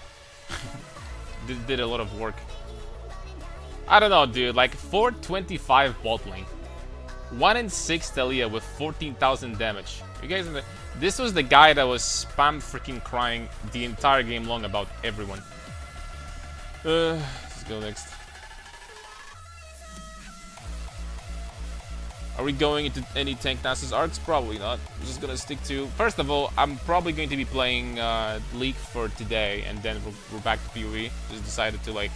Did a lot of work. I don't know, dude. Like 425 bot lane, 1 in 6 Talia with 14,000 damage. You guys, this was the guy that was spam freaking crying the entire game long about everyone. Let's go next. Are we going into any Tank Nasus arcs? Probably not. I'm just gonna stick to... First of all, I'm probably going to be playing League for today, and then we're back to PoE. Just decided to like...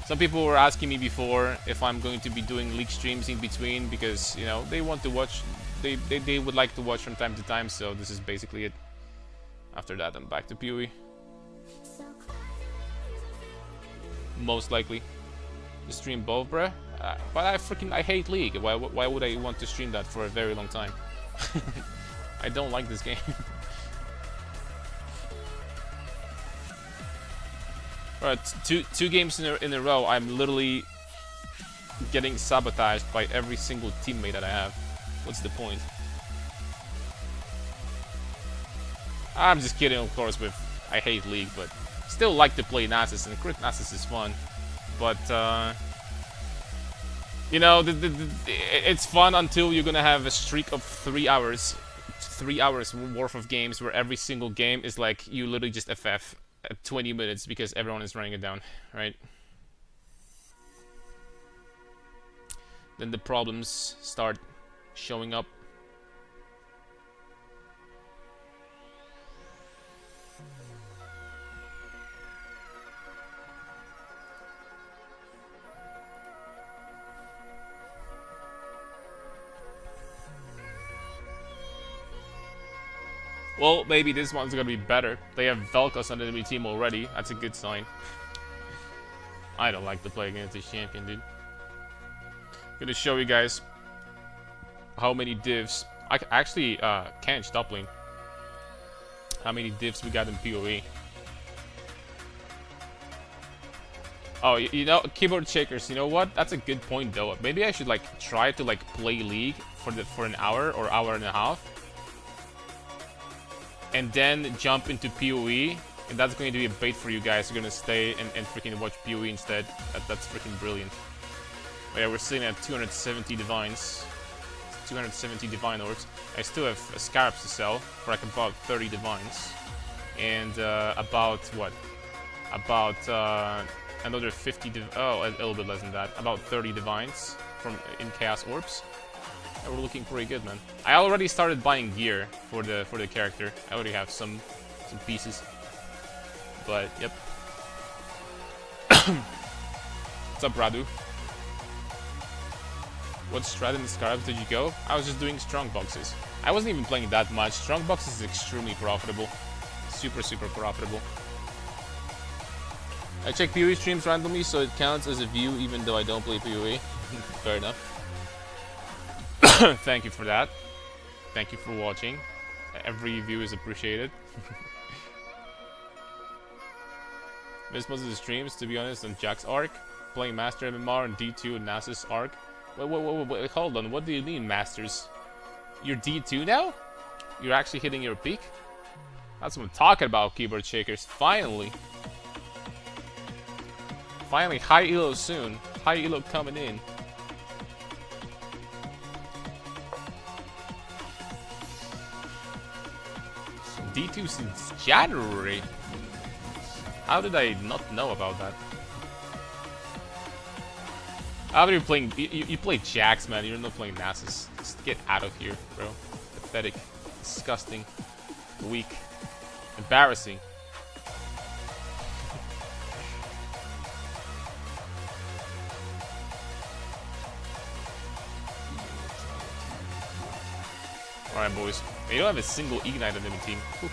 Some people were asking me before if I'm going to be doing League streams in between, because, you know, they want to watch... They would like to watch from time to time, so this is basically it. After that, I'm back to PoE. Most likely. To stream both, bruh. But I hate League. Why would I want to stream that for a very long time? I don't like this game. Alright, two games in a row, I'm literally getting sabotaged by every single teammate that I have. What's the point? I'm just kidding, of course, with I hate League, but still like to play Nasus, and crit Nasus is fun. But, you know, it's fun until you're gonna have a streak of 3 hours. 3 hours worth of games where every single game is like you literally just FF at 20 minutes because everyone is running it down, right? Then the problems start showing up. Well, maybe this one's gonna be better. They have Vel'Koz on the enemy team already. That's a good sign. I don't like to play against this champion, dude. Gonna show you guys how many divs. I actually, Kench top lane. how many divs we got in PoE. Oh, you know, keyboard shakers. You know what? That's a good point, though. Maybe I should like try to like play League for an hour or hour and a half, and then jump into PoE. And that's going to be a bait for you guys. You're gonna stay and freaking watch PoE instead. That's freaking brilliant. But yeah, we're sitting at 270 divines. 270 divine orbs. I still have scarabs to sell for like about 30 divines. And about what? About another 50 oh, a little bit less than that. About 30 divines from in chaos orbs. And we're looking pretty good, man. I already started buying gear for the character. I already have some pieces. But yep. What's up, Radu? What strat in the scarabs did you go? I was just doing strongboxes. I wasn't even playing that much. Strongbox is extremely profitable. Super profitable. I check PoE streams randomly, so it counts as a view even though I don't play PoE. Fair enough. Thank you for that. Thank you for watching. Every view is appreciated. Missed most of the streams, to be honest, on Jack's arc. Playing Master MMR and D2 and Nasus arc. Wait, hold on. What do you mean, Masters? You're D2 now? You're actually hitting your peak? That's what I'm talking about, keyboard shakers. Finally. Finally, high elo soon. High elo coming in. D2 since January. How did I not know about that? How are you playing? You play Jax, man. You're not playing Nasus. Just get out of here, bro. Pathetic. Disgusting. Weak. Embarrassing. Alright, boys. You don't have a single Ignite on the team. Whew.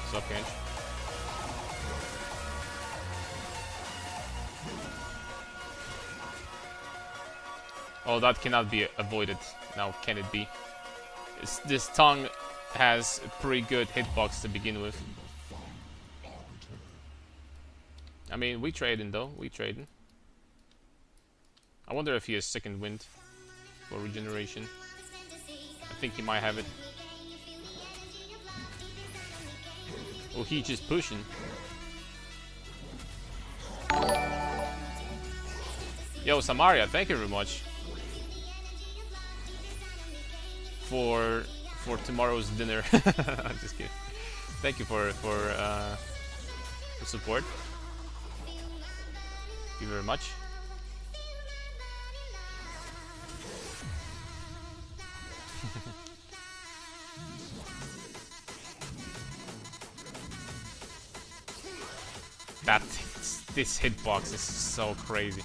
What's up, Kench? Oh, that cannot be avoided. Now, can it be? This tongue has a pretty good hitbox to begin with. I mean, we trading though. We trading. I wonder if he has second wind for regeneration. I think he might have it. Oh, he just pushing. Yo, Samaria, thank you very much for tomorrow's dinner. I'm just kidding. Thank you for support. Thank you very much. This hitbox is so crazy.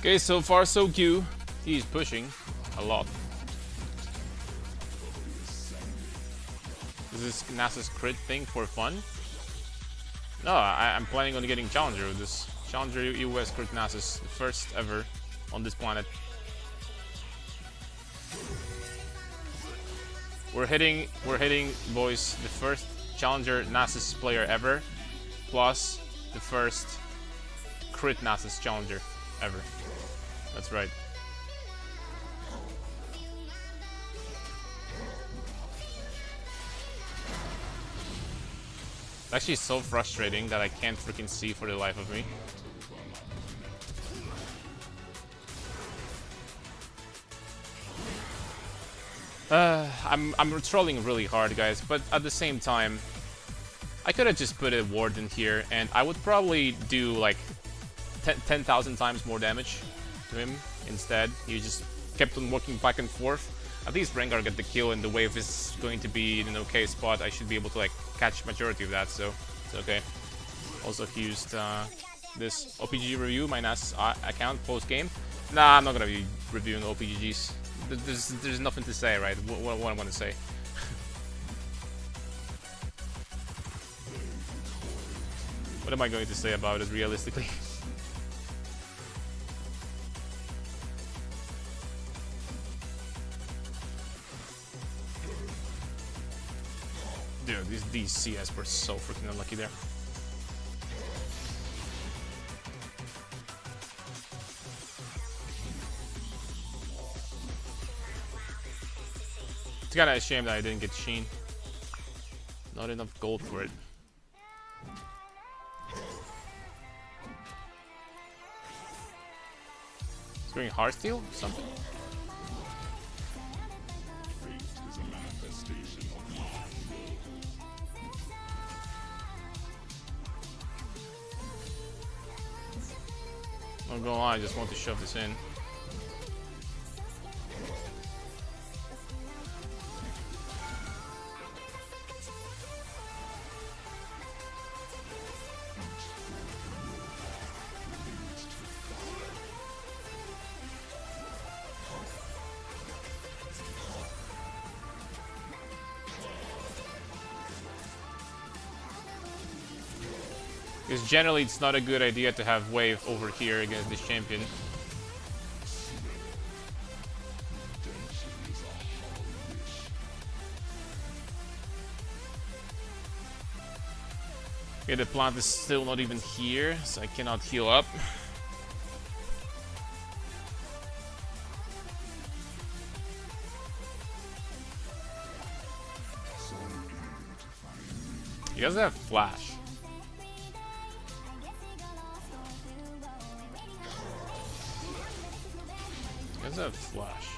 Okay, so far so good. He's pushing a lot. Is this NASA's crit thing for fun? No, I'm planning on getting Challenger with this. Challenger US crit NASA's, the first ever on this planet. We're hitting, boys, the first Challenger NASA's player ever, plus the first crit NASA's Challenger ever. That's right. It's actually so frustrating that I can't freaking see for the life of me. I'm trolling really hard, guys, but at the same time, I could have just put a ward in here, and I would probably do like 10,000 times more damage to him instead. He just kept on walking back and forth. At least Rengar got the kill, and the wave is going to be in an okay spot. I should be able to like catch majority of that, so it's okay. Also used this OPGG review, my NAS account post game. Nah, I'm not gonna be reviewing OPGGs. There's nothing to say, right? What I want to say. What am I going to say about it realistically? Dude, these CS were so freaking unlucky there. It's kinda a shame that I didn't get Sheen. Not enough gold for it. It's going Heartsteel or something? Not gonna lie, I just want to shove this in. Because generally it's not a good idea to have wave over here against this champion. Okay, the plant is still not even here, so I cannot heal up. He doesn't have flash. He doesn't have flash.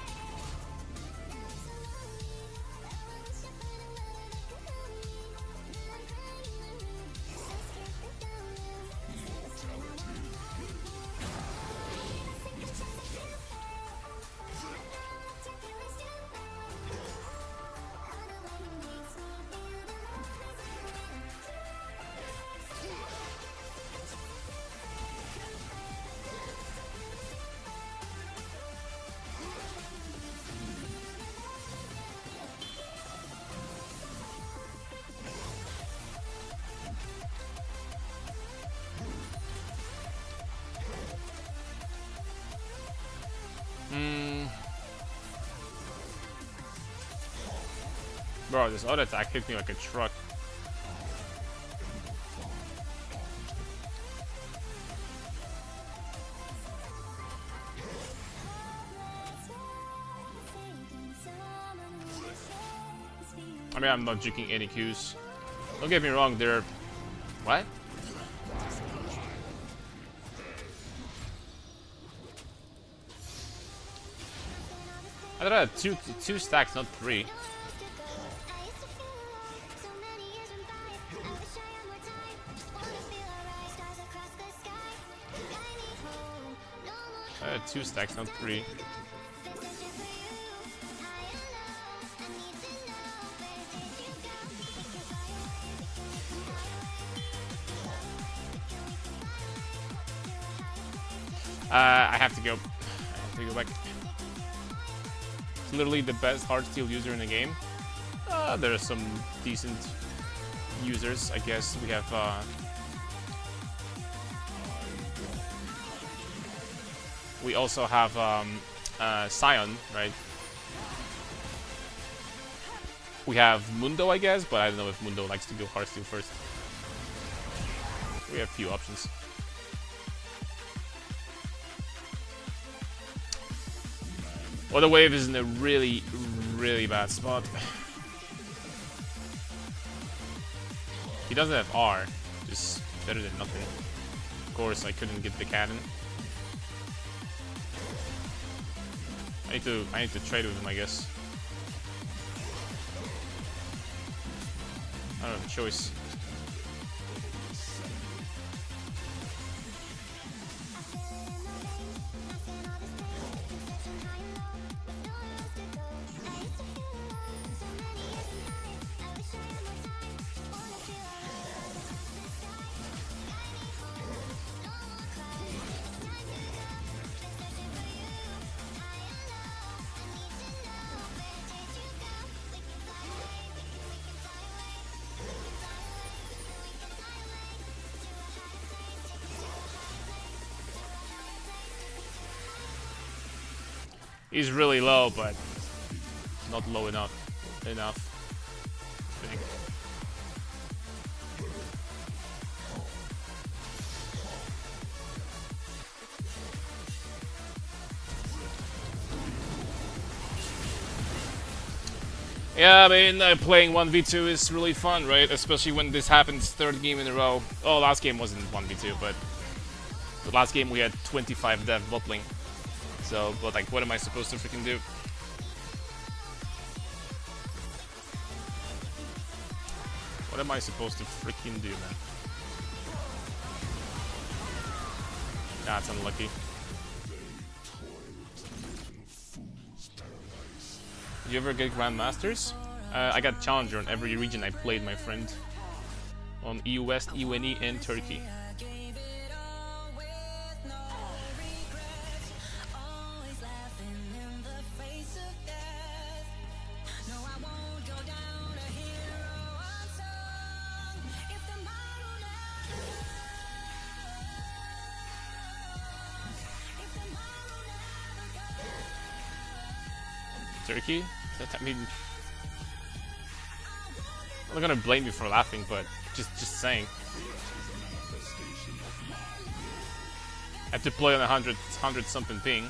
Bro, this auto attack hit me like a truck. I mean, I'm not juking any Qs. Don't get me wrong, they're... What? I thought I had two stacks, not three. I had 2 stacks, not 3. I have to go. I have to go back. It's literally the best Heartsteel user in the game. There are some decent users, I guess. We have we also have Sion, right? We have Mundo, I guess, but I don't know if Mundo likes to go Heartsteel first. We have few options. Well, the wave is in a really, really bad spot. He doesn't have R, just better than nothing. Of course, I couldn't get the cannon. I need to trade with him, I guess. choice. He's really low, but not low enough. I think. Yeah, I mean, playing 1v2 is really fun, right? Especially when this happens third game in a row. Oh, last game wasn't 1v2, but the last game we had 25 dev bottling. So, but like, what am I supposed to freaking do? What am I supposed to freaking do, man? That's unlucky. Did you ever get Grandmasters? I got Challenger on every region I played, my friend. On EU West, EUNE, and Turkey. Turkey? I mean, I'm not gonna blame you for laughing, but just saying. I have to play on 100 something ping.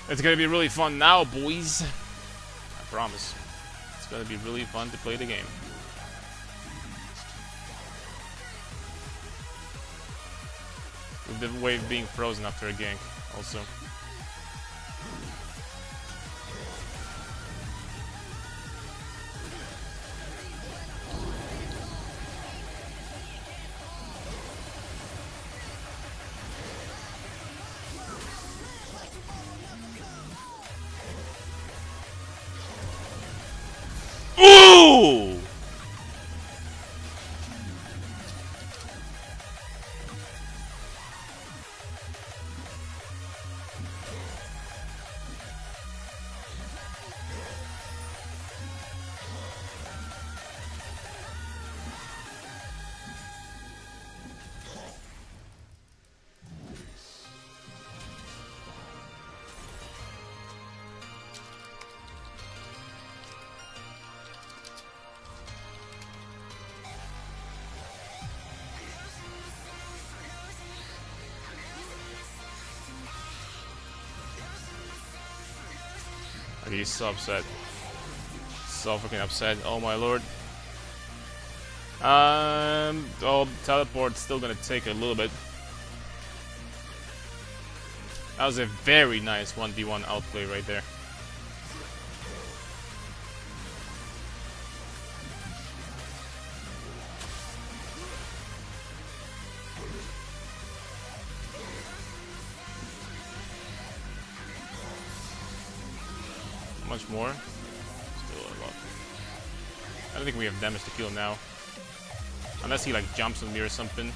It's gonna be really fun now, boys. I promise. It's gonna be really fun to play the game. With the wave being frozen after a gank, also. Ooh! Okay, he's so upset. So freaking upset. Oh my lord. Oh, teleport's still gonna take a little bit. That was a very nice 1v1 outplay right there. Much more. Still a lot. I don't think we have damage to kill now. Unless he like jumps on me or something. Yeah,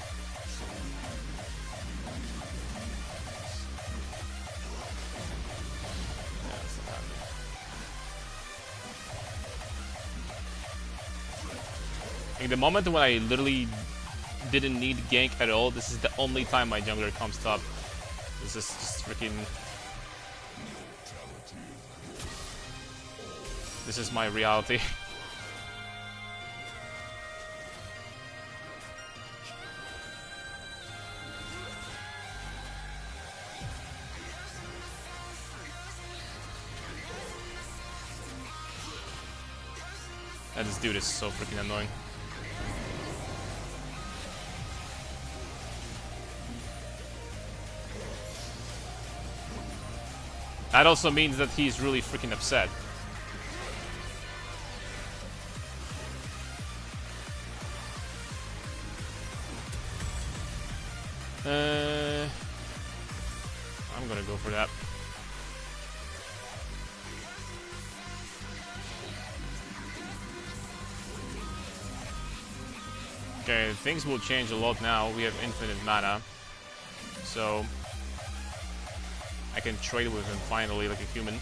that's not happening. Like the moment when I literally didn't need gank at all, this is the only time my jungler comes top. This is just freaking. This is my reality. And this dude is so freaking annoying. That also means that he's really freaking upset. I'm gonna go for that. Okay, things will change a lot now. We have infinite mana. So I can trade with him finally like a human.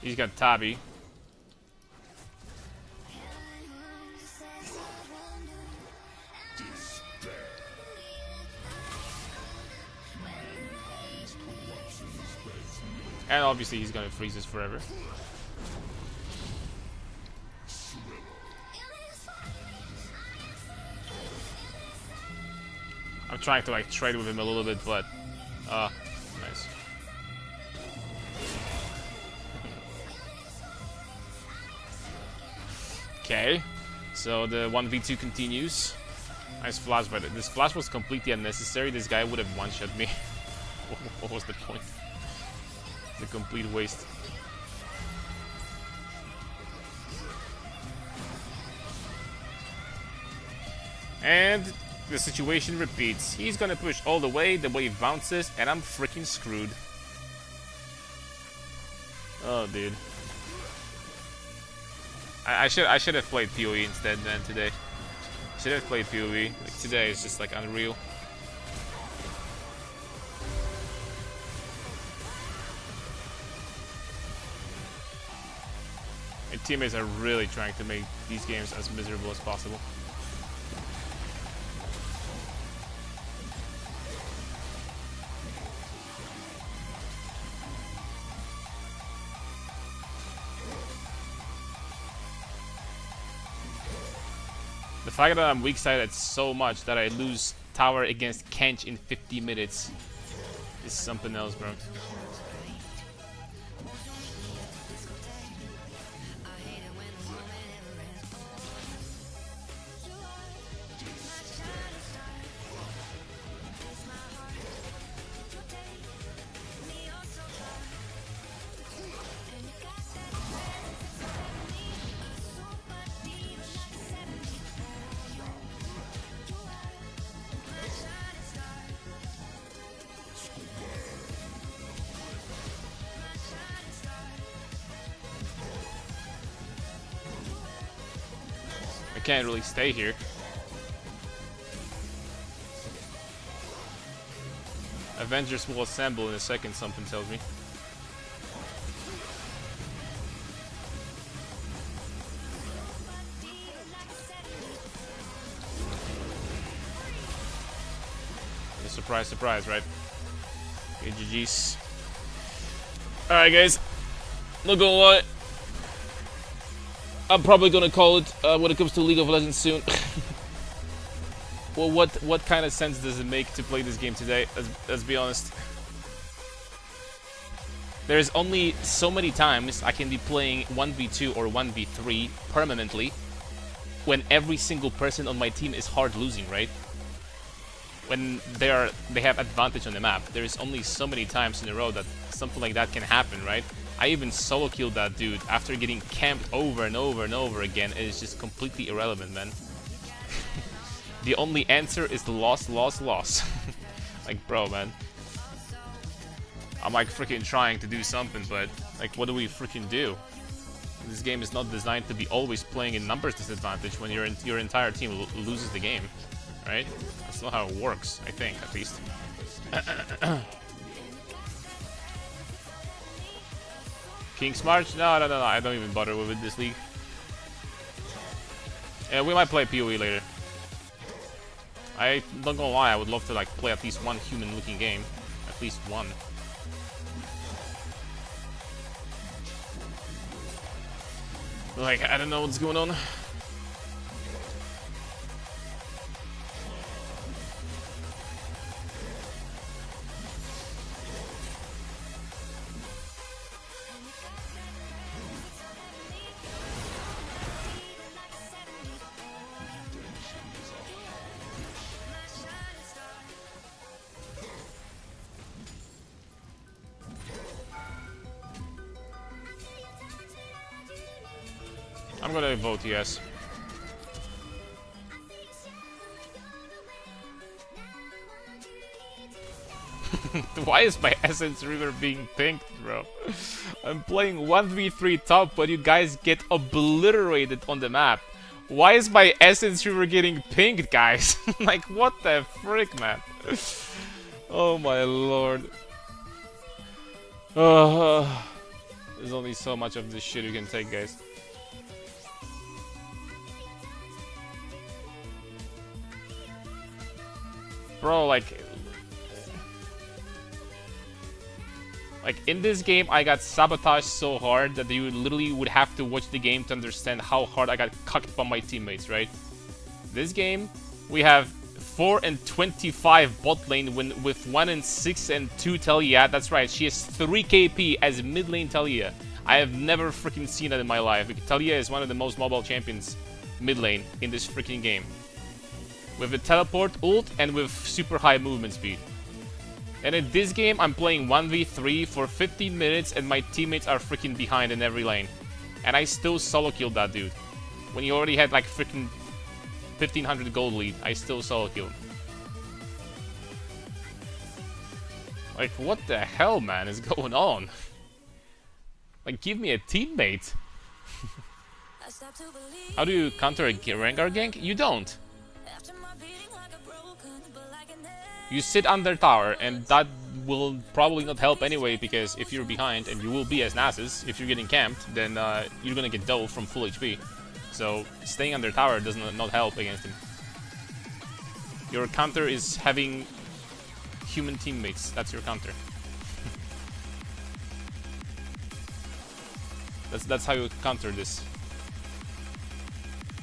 He's got Tabi. And obviously he's gonna freeze us forever. I'm trying to like trade with him a little bit, but nice. Okay, so the 1v2 continues. Nice flash, but this flash was completely unnecessary. This guy would have one-shot me. What was the point? The complete waste. And the situation repeats. He's gonna push all the wave bounces, and I'm freaking screwed. Oh, dude. I should have played PoE instead, man, today. Should have played PoE. Like, today is just like unreal. My teammates are really trying to make these games as miserable as possible. The fact that I'm weak-sided so much that I lose tower against Kench in 50 minutes is something else, bro. I can't really stay here. Avengers will assemble in a second, something tells me. Surprise, surprise, right? Okay, GG's. Alright, guys. Not gonna lie. I'm probably gonna call it when it comes to League of Legends soon. Well, what kind of sense does it make to play this game today? Let's be honest. There's only so many times I can be playing 1v2 or 1v3 permanently when every single person on my team is hard losing, right? When they have advantage on the map. There's only so many times in a row that something like that can happen, right? I even solo killed that dude after getting camped over and over and over again. It is just completely irrelevant, man. The only answer is loss, loss, loss. Like, bro, man. I'm like freaking trying to do something, but like, what do we freaking do? This game is not designed to be always playing in numbers disadvantage when your entire team loses the game, right? That's not how it works, I think, at least. King's March? No, I don't even bother with this league. Yeah, we might play PoE later. I don't gonna lie, I would love to like play at least one human-looking game, at least one. Like, I don't know what's going on. I'm gonna vote yes. Why is my Essence River being pinked, bro? I'm playing 1v3 top, but you guys get obliterated on the map. Why is my Essence River getting pinked, guys? Like, what the frick, man? Oh my lord. There's only so much of this shit you can take, guys. Bro, like in this game, I got sabotaged so hard that you literally would have to watch the game to understand how hard I got cucked by my teammates, right? This game, we have 4 and 25 bot lane with 1 and 6 and 2 Talia. That's right, she has 3 KP as mid lane Talia. I have never freaking seen that in my life. Talia is one of the most mobile champions mid lane in this freaking game. With a teleport ult and with super high movement speed. And in this game, I'm playing 1v3 for 15 minutes and my teammates are freaking behind in every lane. And I still solo killed that dude. When he already had like freaking 1500 gold lead, I still solo killed. Like, what the hell, man, is going on? Like, give me a teammate. How do you counter a Rengar gank? You don't. You sit under tower, and that will probably not help anyway, because if you're behind, and you will be as Nasus, if you're getting camped, then you're gonna get dove from full HP. So staying under tower does not help against him. Your counter is having human teammates. That's your counter. That's how you counter this.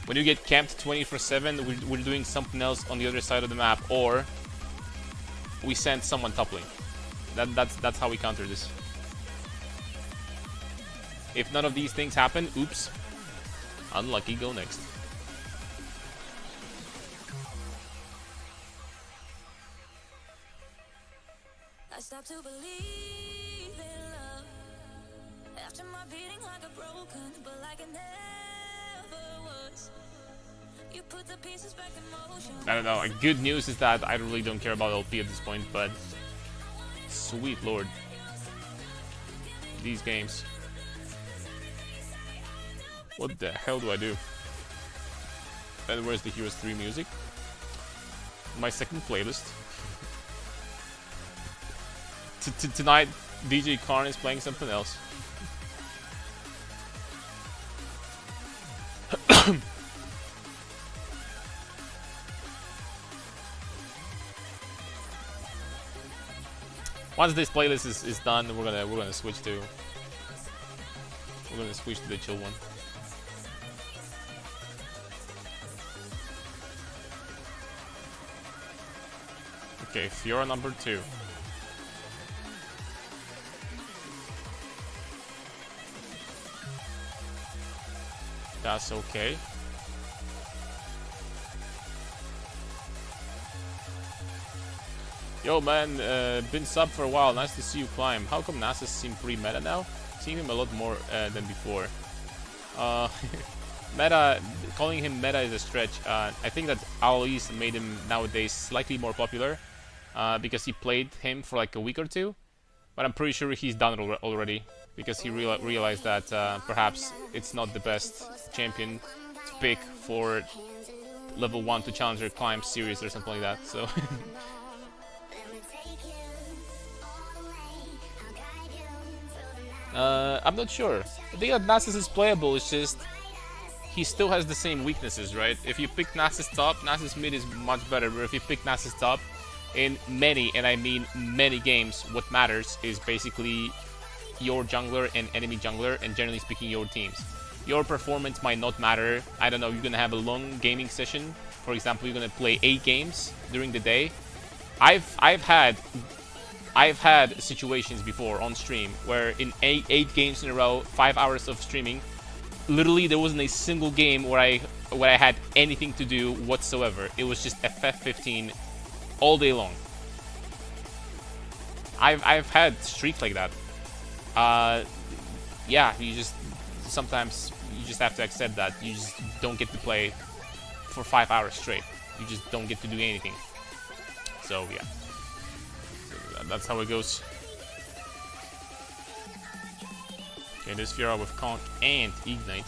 When you get camped 24/7, we're doing something else on the other side of the map, or we send someone top lane. That's how we counter this. If none of these things happen, oops. Unlucky, go next. I stopped to believe in love. After my beating like a broken, but like it never was. You put the pieces back in motion. I don't know. Good news is that I really don't care about LP at this point, but sweet lord, these games. What the hell do I do? And where's the Heroes 3 music? My second playlist. Tonight, DJ Karn is playing something else. Once this playlist is done, we're gonna switch to the chill one. Okay, Fiora number 2. That's okay. Yo man, been sub for a while, nice to see you climb. How come Nasus seem pretty meta now? Seeing him a lot more than before. Meta, calling him meta is a stretch. I think that Aloys made him nowadays slightly more popular because he played him for like a week or two. But I'm pretty sure he's done it already because he realized that perhaps it's not the best champion to pick for level 1 to challenger climb series or something like that. So. I'm not sure. I think that Nasus is playable, it's just he still has the same weaknesses, right? If you pick Nasus top, Nasus mid is much better, but if you pick Nasus top, in many, and I mean many games, what matters is basically your jungler and enemy jungler, and generally speaking, your teams. Your performance might not matter. I don't know, you're gonna have a long gaming session. For example, you're gonna play 8 games during the day. I've had situations before on stream where in 8 games in a row, 5 hours of streaming, literally there wasn't a single game where I had anything to do whatsoever. It was just FF15 all day long. I've had streaks like that. Yeah, you just sometimes you just have to accept that. You just don't get to play for 5 hours straight. You just don't get to do anything. So yeah, that's how it goes. Okay, there's Fiora with Conk and Ignite.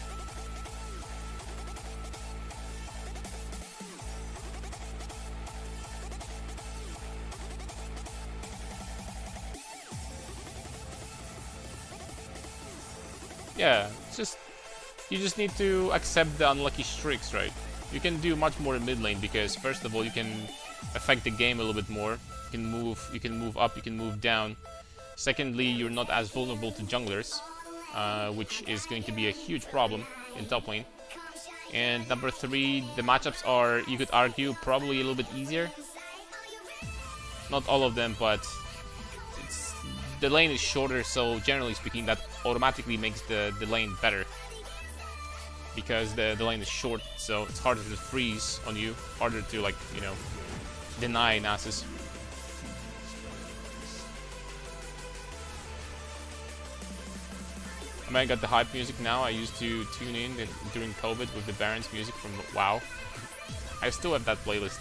Yeah, it's just you just need to accept the unlucky streaks, right? You can do much more in mid lane because first of all you can affect the game a little bit more. You can move up, you can move down. Secondly, you're not as vulnerable to junglers, which is going to be a huge problem in top lane. And number 3, the matchups are, you could argue, probably a little bit easier. Not all of them, but the lane is shorter, so generally speaking, that automatically makes the lane better. Because the lane is short, so it's harder to freeze on you, harder to, like, you know, deny Nasus. I mean, I got the hype music now. I used to tune in during COVID with the Baron's music from WoW. I still have that playlist.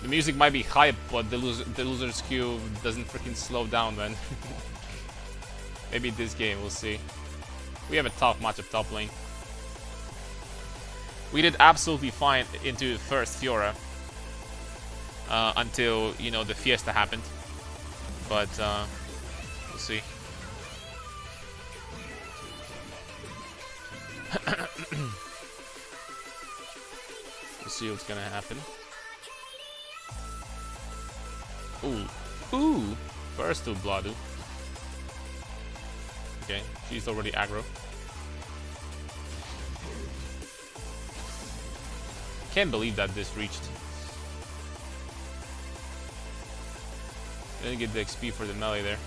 The music might be hype, but the loser's queue doesn't freaking slow down, man. Maybe this game, we'll see. We have a tough matchup top lane. We did absolutely fine into first Fiora. Until, you know, the Fiesta happened. But, we'll see. We'll see what's gonna happen. Ooh! First to Bladu. Okay, she's already aggro. Can't believe that this reached. Didn't get the XP for the melee there.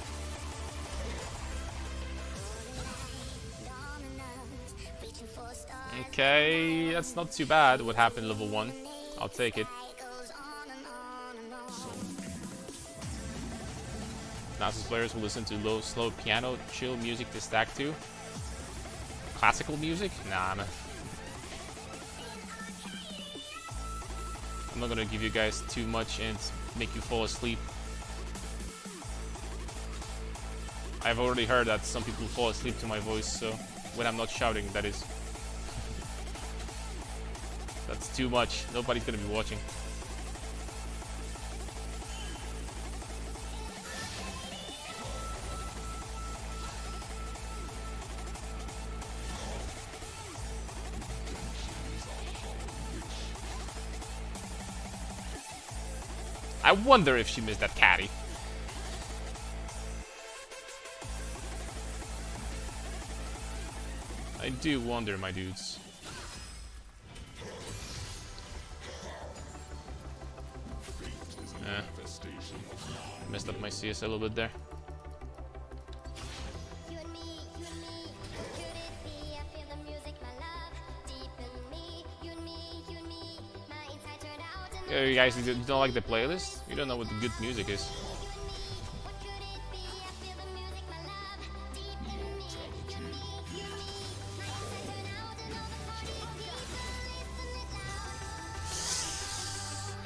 Okay, that's not too bad. What happened level 1? I'll take it. Nasus players will listen to slow piano, chill music to stack to. Classical music? Nah, man. I'm not gonna give you guys too much and make you fall asleep. I've already heard that some people fall asleep to my voice, so when I'm not shouting, that is. That's too much. Nobody's gonna be watching. I wonder if she missed that caddy. I do wonder, my dudes. Messed up my CS a little bit there. You guys don't like the playlist? You don't know what the good music is.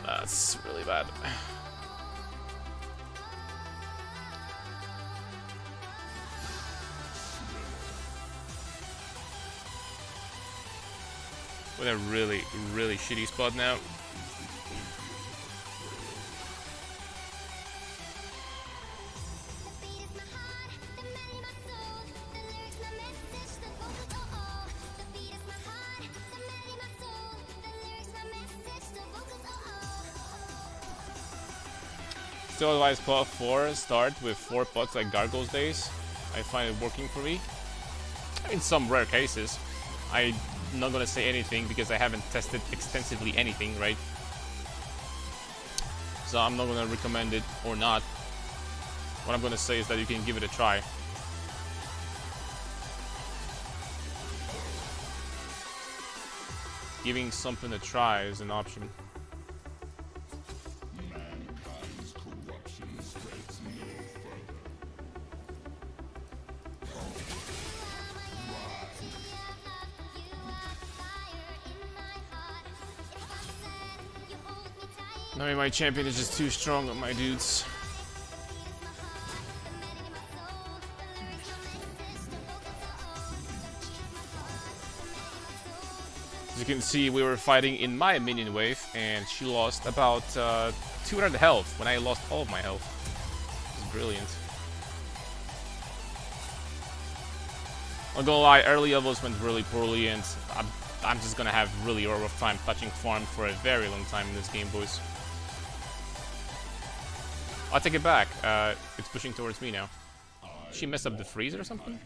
That's really bad. What a really, really shitty spot now. Still advise pot 4, start with 4 pots like Gargoyle's days. I find it working for me. In some rare cases. I'm not gonna say anything because I haven't tested extensively anything, right? So I'm not gonna recommend it or not. What I'm gonna say is that you can give it a try. Giving something a try is an option. Mankind's corruption spreads no further. I mean, my champion is just too strong on my dudes. As you can see, we were fighting in my minion wave, and she lost about 200 health when I lost all of my health. It was brilliant. I'm gonna lie, early levels went really poorly, and I'm just gonna have really a rough time touching farm for a very long time in this game, boys. I'll take it back. It's pushing towards me now. Did she mess up the freeze or something?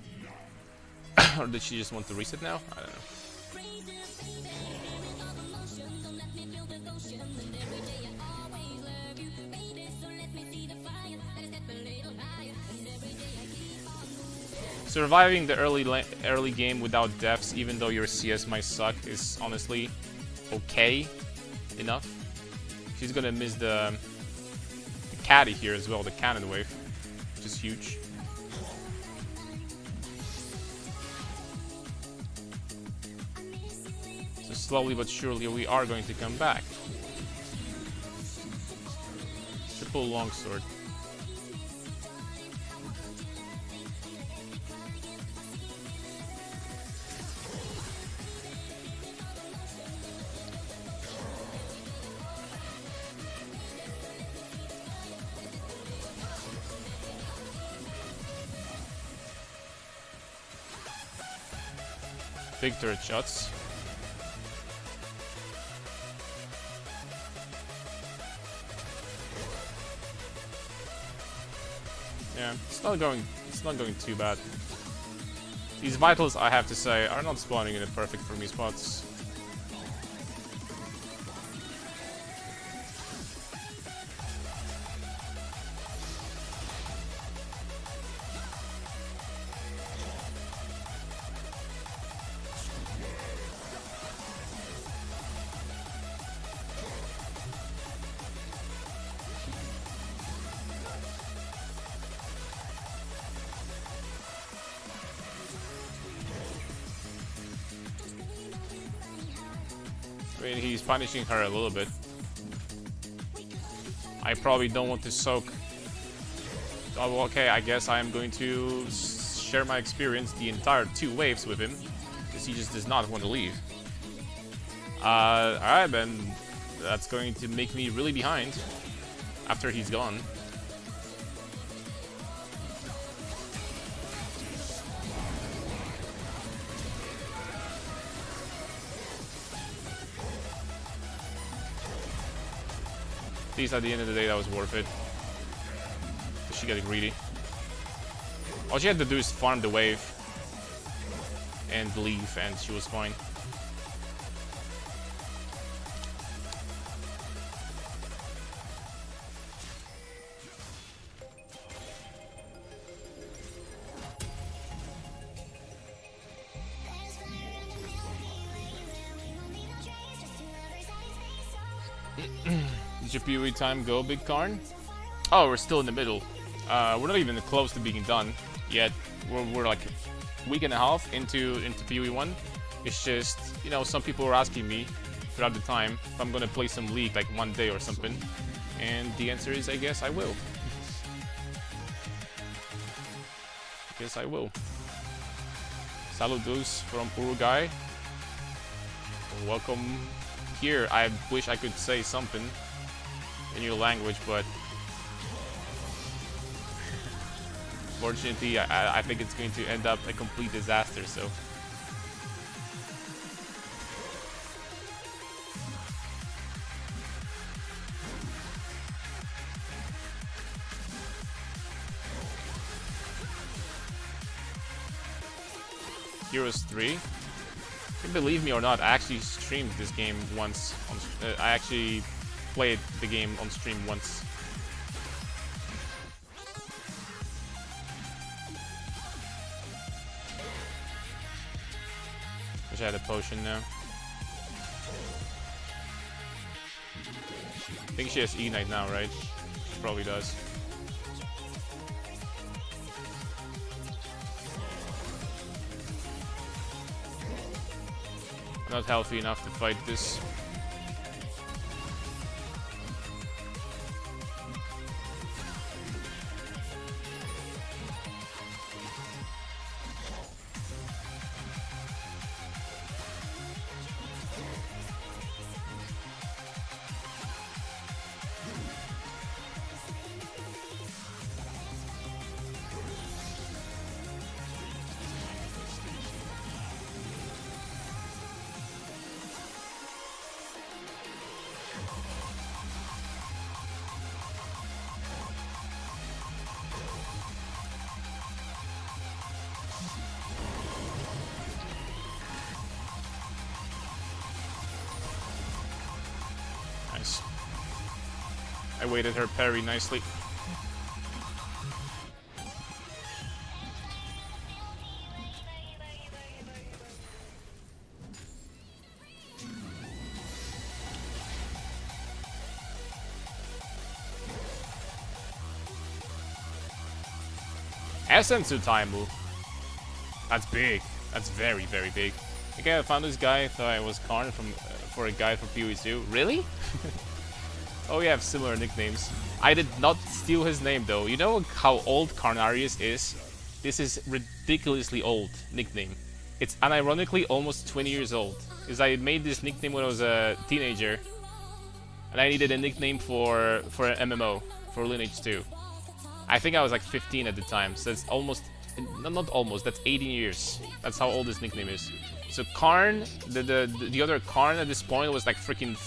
Or did she just want to reset now? I don't know. Surviving the early game without deaths, even though your CS might suck, is honestly okay enough. She's gonna miss the caddy here as well, the cannon wave, which is huge. So slowly but surely we are going to come back. Triple longsword. Big turret shots. Yeah, it's not going too bad. These vitals, I have to say, are not spawning in the perfect for me spots. I mean, he's punishing her a little bit. I probably don't want to soak. Oh, okay, I guess I'm going to share my experience the entire 2 waves with him, because he just does not want to leave. Alright then, that's going to make me really behind after he's gone. At least at the end of the day, that was worth it. She got greedy. All she had to do is farm the wave and leave, and she was fine. Did your PoE time go, Big Karn? Oh, we're still in the middle. We're not even close to being done yet. We're like a week and a half into PoE 1. It's just, you know, some people were asking me throughout the time if I'm gonna play some League like one day or something. And the answer is, I guess I will. I guess I will. Saludos from Uruguay. Welcome here. I wish I could say something in your language, but fortunately, I think it's going to end up a complete disaster, so. Heroes 3. Can believe me or not, I actually streamed this game once. I actually played the game on stream once. Wish I had a potion now. I think she has Ignite now, right? She probably does. I'm not healthy enough to fight this. I waited her parry nicely. Esensu Taimu. That's big. That's very, very big. Okay, I found this guy. Thought I was Karn from for a guy from PoE2. Really? Oh, we have similar nicknames. I did not steal his name though. You know how old Carnarius is? This is ridiculously old nickname. It's unironically almost 20 years old. Because I made this nickname when I was a teenager. And I needed a nickname for an MMO, for Lineage 2. I think I was like 15 at the time, so that's almost, not almost, that's 18 years. That's how old this nickname is. So Karn, the other Karn at this point was like freaking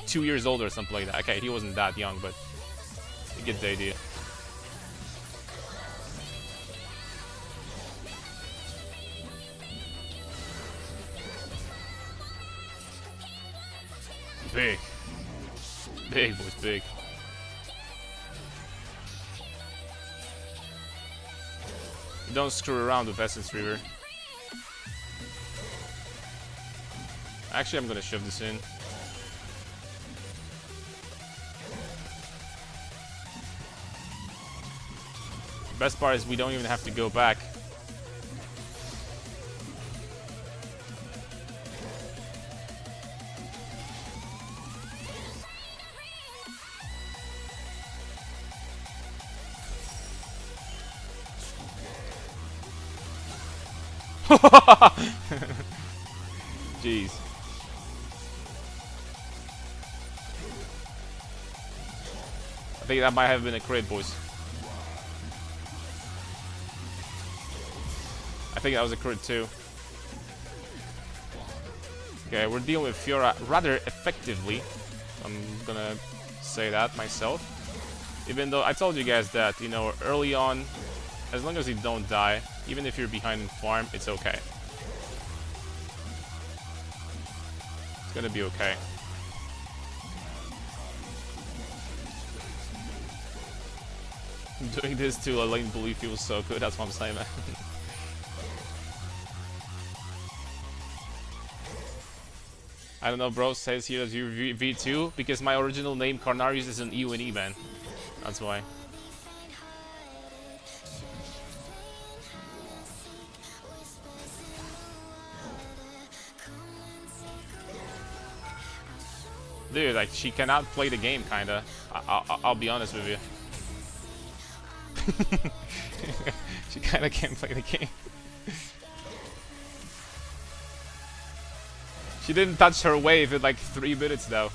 2 years old or something like that. Okay, he wasn't that young, but you get the idea. Big. Big, boys, big. Don't screw around with Essence Reaver. Actually, I'm gonna shove this in. The best part is we don't even have to go back. Jeez. I think that might have been a crit, boys. I think that was a crit too. Okay, we're dealing with Fiora rather effectively. I'm gonna say that myself. Even though I told you guys that, you know, early on, as long as you don't die, even if you're behind in farm, it's okay. It's gonna be okay. Doing this to a lane bully feels so good, that's what I'm saying, man. I don't know, bro, says here that you're V2, because my original name, Carnarius, is an E, man. That's why. Dude, like, she cannot play the game, kinda. I'll be honest with you. She kinda can't play the game. She didn't touch her wave in like 3 minutes, though.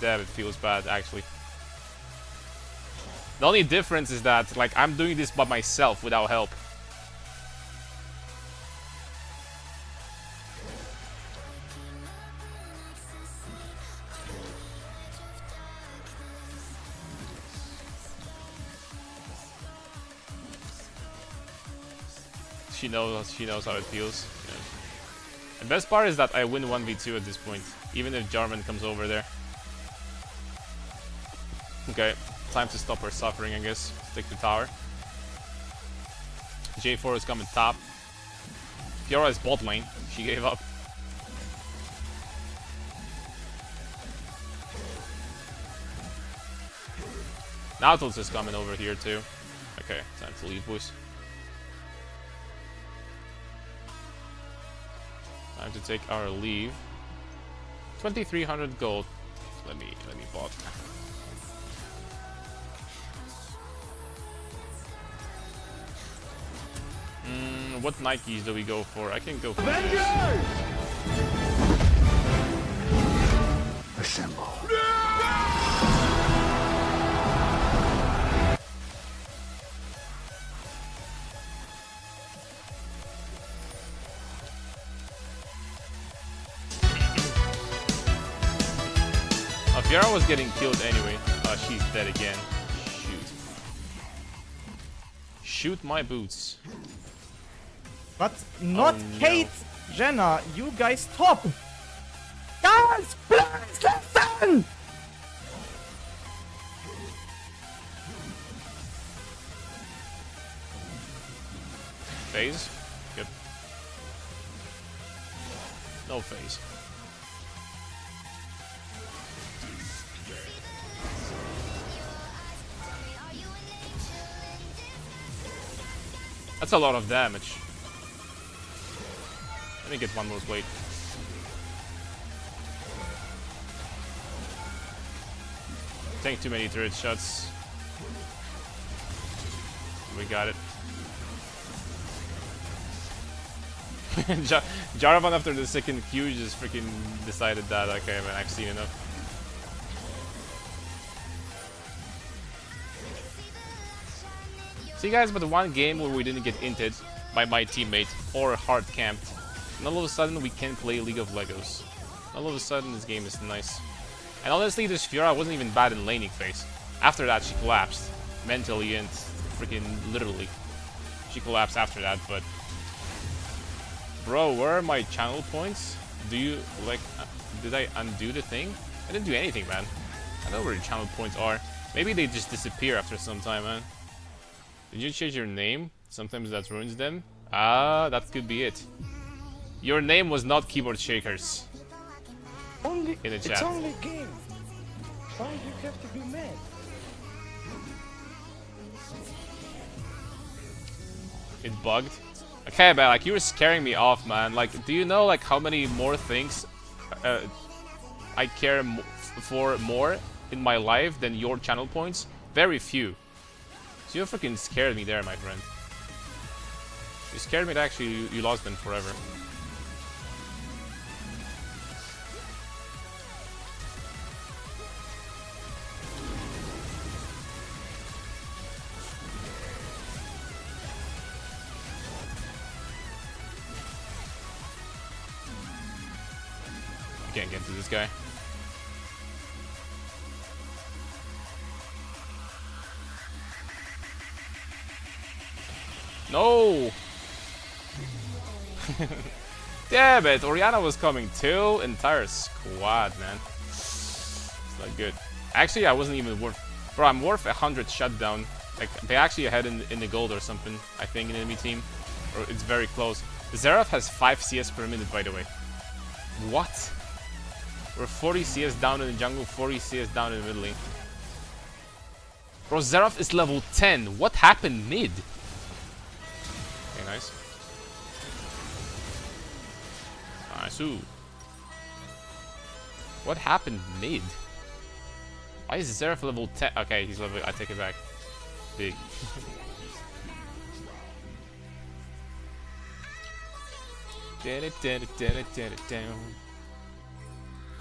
Damn, it feels bad, actually. The only difference is that, like, I'm doing this by myself without help. She knows how it feels. Yeah. The best part is that I win 1v2 at this point, even if Jarvan comes over there. Okay, time to stop her suffering, I guess. Stick to tower. J4 is coming top. Fiora is bot lane. She gave up. Nautilus is coming over here too. Okay, time to leave, boys. Time to take our leave. 2,300 gold. Let me bot. What Nikes do we go for? I can go for Avengers! Assemble. Fiora was getting killed anyway. She's dead again. Shoot. Shoot my boots. But not Oh, no. Kate, Jenna, you guys stop! Guys, please listen! Phase. Good. No phase. That's a lot of damage. Let me get one more plate. Tank too many turret shots. We got it. Jaravan after the second Q just freaking decided that, okay man, I've seen enough. See guys, but the one game where we didn't get inted by my teammate or hard camped, and all of a sudden we can play League of Legos. All of a sudden this game is nice. And honestly, this Fiora wasn't even bad in laning phase. After that she collapsed. Mentally and freaking literally. She collapsed after that, but... Bro, where are my channel points? Do you, like, did I undo the thing? I didn't do anything, man. I know where your channel points are. Maybe they just disappear after some time, man. Did you change your name? Sometimes that ruins them. Ah, that could be it. Your name was not Keyboard Shakers. Only, in the chat. it's only a game. Why do you have to be mad? It bugged. Okay, man, like you were scaring me off, man. Like, do you know like how many more things I care for more in my life than your channel points? Very few. So you freaking scared me there, my friend. You scared me that actually you lost them forever. Can't get to this guy. No! Damn it, Orianna was coming too. Entire squad, man. It's not good. Actually, I wasn't even worth... Bro, I'm worth 100 shutdown. Like, they actually ahead in the gold or something, I think, in enemy team. Or it's very close. Xerath has 5 CS per minute, by the way. What? We're 40 CS down in the jungle, 40 CS down in the mid lane. Bro, Xerath is level 10. What happened mid? Okay, nice. Nice. Ooh. What happened mid? Why is Xerath level 10? Okay, he's level... I take it back. Big.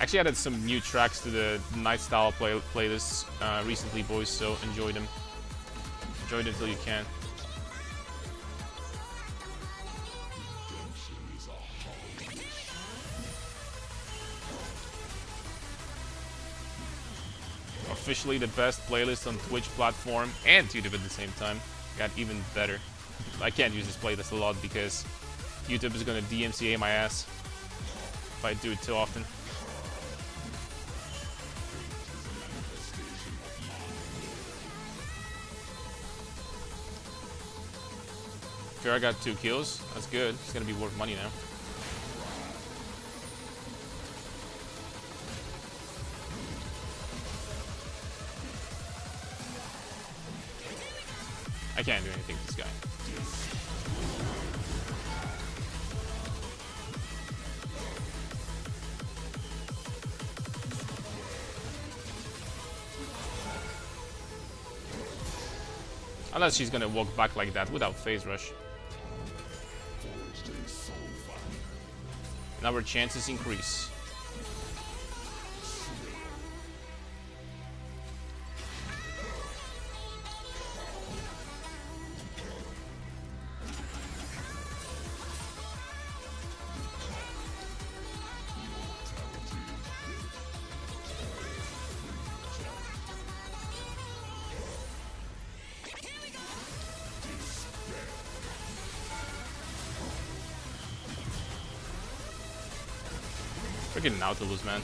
Actually added some new tracks to the Night Style playlist recently, boys, so enjoy them. Enjoy them till you can. Officially the best playlist on Twitch platform and YouTube at the same time. Got even better. I can't use this playlist a lot because YouTube is gonna DMCA my ass if I do it too often. Sure, I got 2 kills. That's good. It's gonna be worth money now. I can't do anything with this guy. Unless she's gonna walk back like that without phase rush. And our chances increase. Freaking Nautilus, man.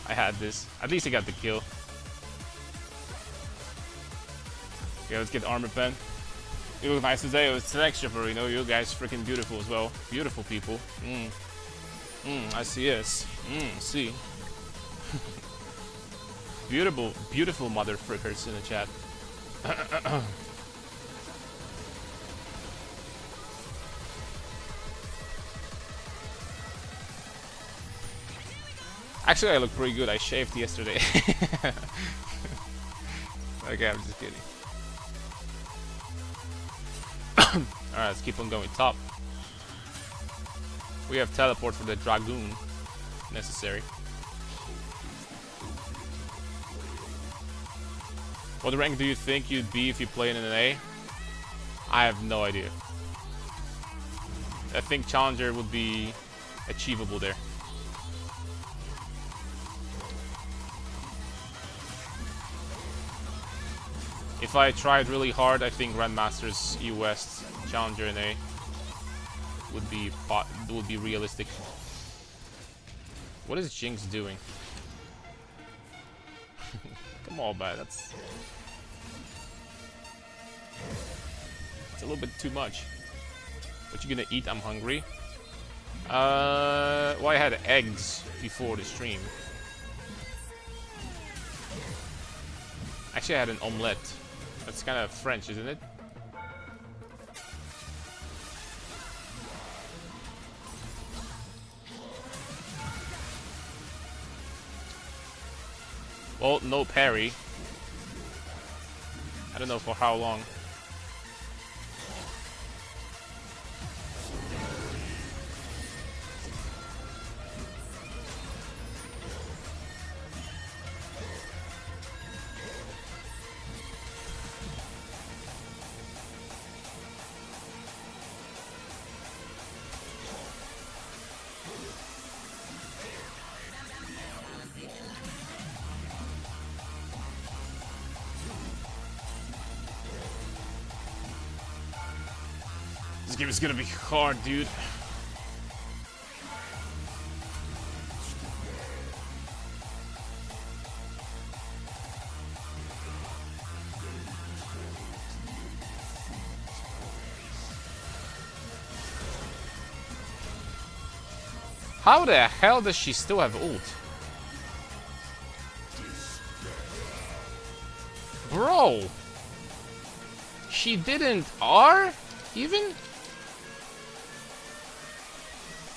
I had this. At least I got the kill. Okay, let's get armor pen. You look nice today. It's an extra for, you know, you guys freaking beautiful as well. Beautiful people. I see, yes. See. Beautiful, beautiful mother frickers in the chat. Actually, I look pretty good. I shaved yesterday. Okay, I'm just kidding. Alright, let's keep on going. Top. We have teleport for the Dragoon. Necessary. What rank do you think you'd be if you play in an A? I have no idea. I think Challenger would be achievable there. If I tried really hard, I think Grandmasters E West Challenger in A would be realistic. What is Jinx doing? Come on, man, that's a little bit too much. What you gonna eat? I'm hungry. Well, I had eggs before the stream. Actually, I had an omelette. That's kind of French, isn't it? Well, no parry. I don't know for how long. This game is gonna be hard, dude. How the hell does she still have ult? Bro! She didn't R? Even?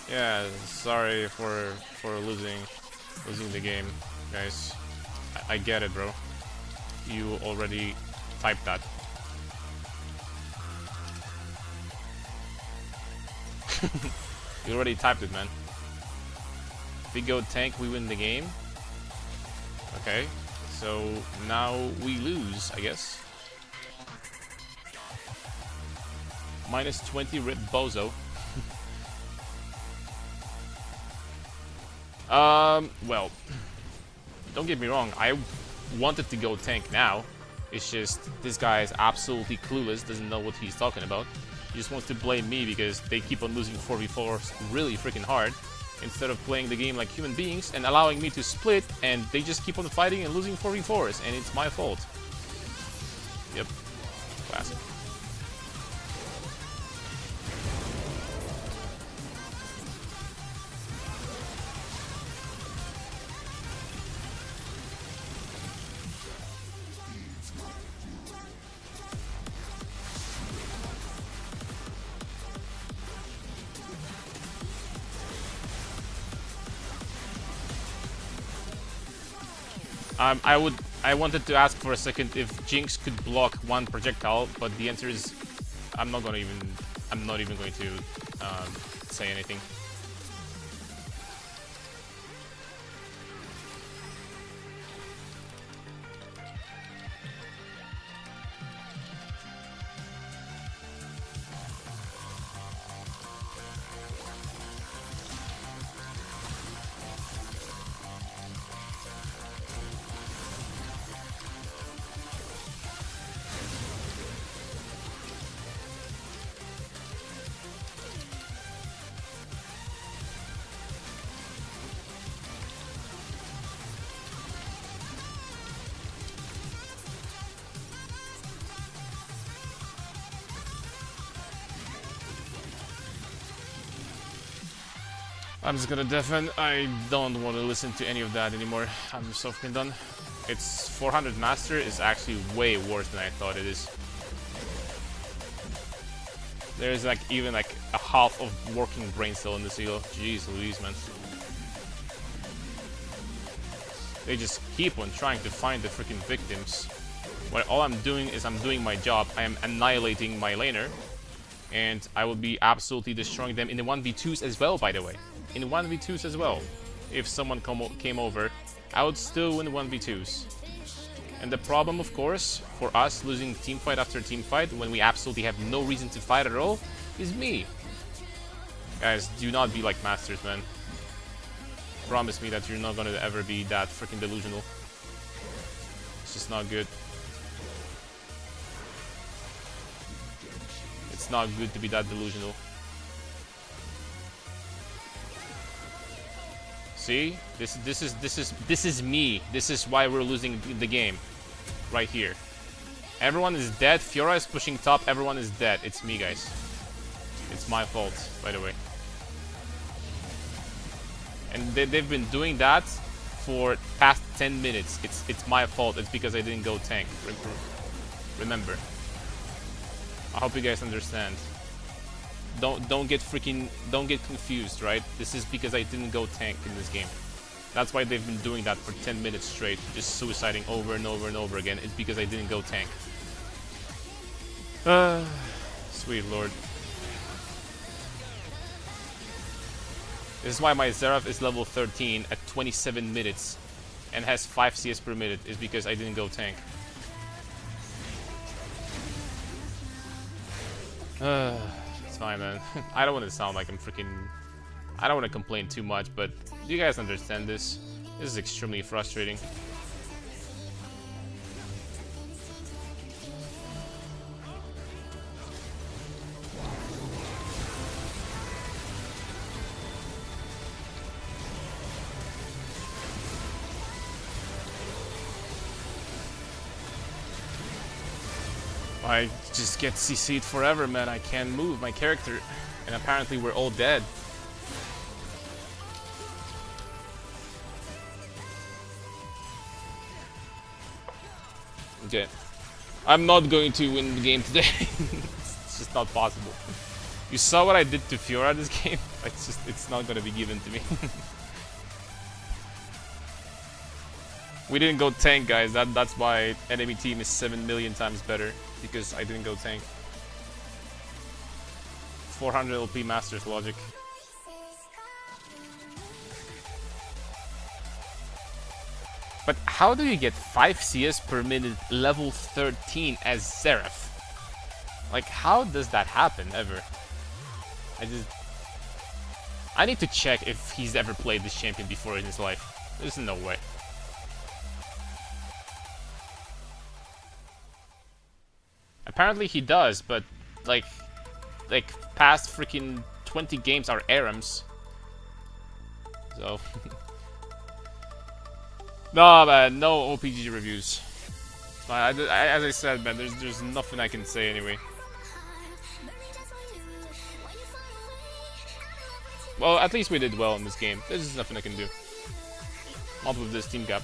Yeah, sorry for losing the game, guys. I get it, bro. You already typed that. You already typed it, man. If we go tank, we win the game. Okay, so now we lose, I guess. Minus 20 rip bozo. Well, don't get me wrong, I wanted to go tank now. It's just, this guy is absolutely clueless, doesn't know what he's talking about. He just wants to blame me because they keep on losing 4v4s really freaking hard, instead of playing the game like human beings and allowing me to split, and they just keep on fighting and losing 4v4s, and it's my fault. Yep. Classic. I wanted to ask for a second if Jinx could block one projectile, but the answer is I'm not even going to say anything. I'm just gonna deafen. I don't want to listen to any of that anymore. I'm so fucking done. It's 400 master is actually way worse than I thought it is. There's like even like a half of working brain cell in this elo. Jeez Louise, man. They just keep on trying to find the freaking victims. When all I'm doing is I'm doing my job. I am annihilating my laner. And I will be absolutely destroying them in the 1v2s as well, by the way. In 1v2s as well. If someone came over, I would still win 1v2s. And the problem, of course, for us losing teamfight after teamfight when we absolutely have no reason to fight at all, is me. Guys, do not be like masters, man. Promise me that you're not gonna ever be that freaking delusional. It's just not good. It's not good to be that delusional. See? This is me. This is why we're losing the game. Right here. Everyone is dead. Fiora is pushing top. Everyone is dead. It's me, guys. It's my fault, by the way. And they've been doing that for past 10 minutes. It's my fault. It's because I didn't go tank. Remember. I hope you guys understand. Don't get confused, right? This is because I didn't go tank in this game. That's why they've been doing that for 10 minutes straight, just suiciding over and over and over again. It's because I didn't go tank. Sweet lord. This is why my Xerath is level 13 at 27 minutes and has 5 CS per minute, is because I didn't go tank. It's fine, man. I don't want to sound like I'm freaking... I don't want to complain too much, but do you guys understand this? This is extremely frustrating. I just get CC'd forever, man. I can't move my character. And apparently we're all dead. Okay. I'm not going to win the game today. It's just not possible. You saw what I did to Fiora this game? It's not gonna be given to me. We didn't go tank, guys. That's why enemy team is 7 million times better. Because I didn't go tank. 400 LP Masters logic. But how do you get 5 CS per minute level 13 as Xerath? Like, how does that happen ever? I need to check if he's ever played this champion before in his life. There's no way. Apparently he does, but like past freaking 20 games are ARAMs. So no, man, no OPG reviews. As I said, man, there's nothing I can say anyway. Well, at least we did well in this game. There's nothing I can do. Not with this team gap.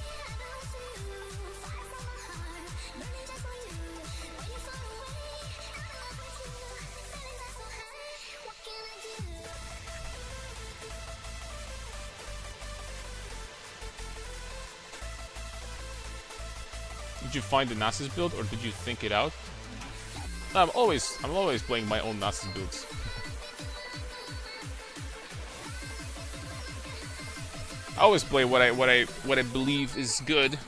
Did you find the Nasus build, or did you think it out? No, I'm always playing my own Nasus builds. I always play what I believe is good.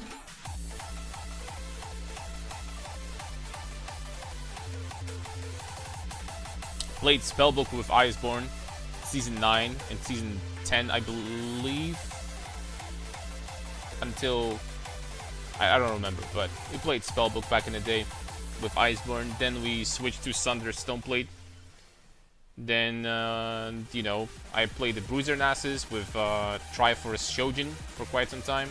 Played Spellbook with Iceborne, season 9 and season 10, I believe. Until I don't remember, but we played Spellbook back in the day with Iceborne. Then we switched to Sunder Stoneplate. Then, you know, I played the Bruiser Nasus with Triforce Shojin for quite some time.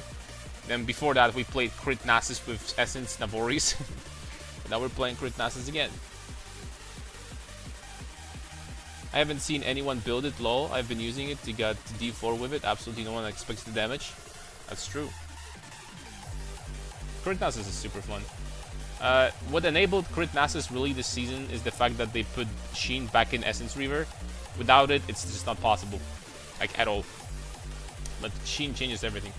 Then before that, we played Crit Nasus with Essence Navoris. Now we're playing Crit Nasus again. I haven't seen anyone build it, lol. I've been using it to get D4 with it. Absolutely no one expects the damage. That's true. Crit Masses is super fun. What enabled Crit Masses really this season is the fact that they put Sheen back in Essence Reaver. Without it, it's just not possible. Like, at all. But Sheen changes everything.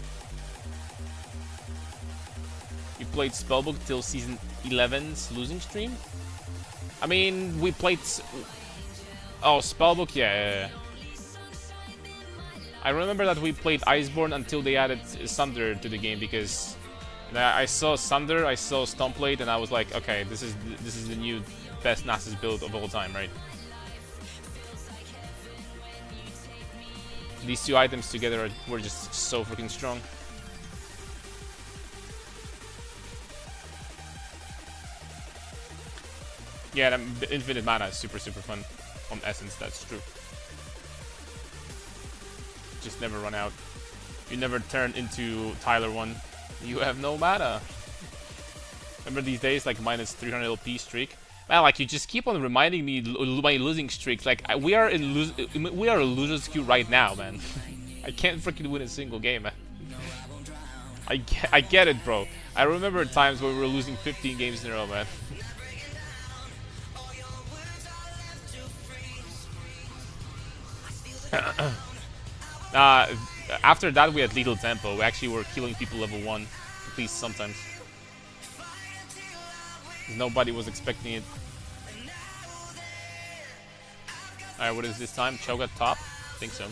You played Spellbook till season 11's losing stream? I mean, we played... Oh, Spellbook? Yeah. I remember that we played Iceborne until they added Sunder to the game, because I saw Sunder, I saw Stoneplate, and I was like, okay, this is the new best Nasus build of all time, right? These two items together were just so freaking strong. Yeah, the infinite mana is super fun on Essence, that's true. Just never run out. You never turn into Tyler 1. You have no mana. Remember these days, like minus 300 LP streak? Man, like you just keep on reminding me my losing streaks. Like we are a loser's queue right now, man. I can't freaking win a single game, man. I get it, bro. I remember times when we were losing 15 games in a row, man. After that we had lethal tempo. We actually were killing people level 1, at least sometimes. Nobody was expecting it. Alright, what is this time? Cho'Gath top? I think so.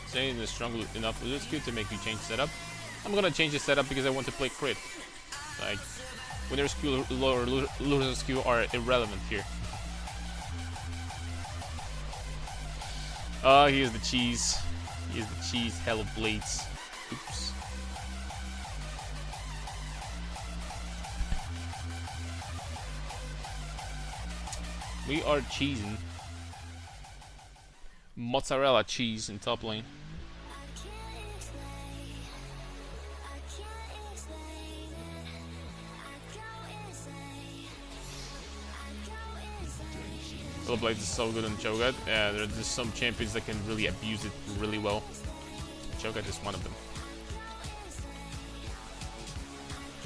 Saying is strong enough with this queue to make you change setup. I'm gonna change the setup because I want to play crit. Like, winner's queue or loser's queue are irrelevant here. Oh, here's the cheese. Here's the cheese. Hell of blades. Oops. We are cheesing. Mozzarella cheese in top lane. Blades is so good on Cho'Gath. Yeah, there's some champions that can really abuse it really well. Cho'Gath is one of them.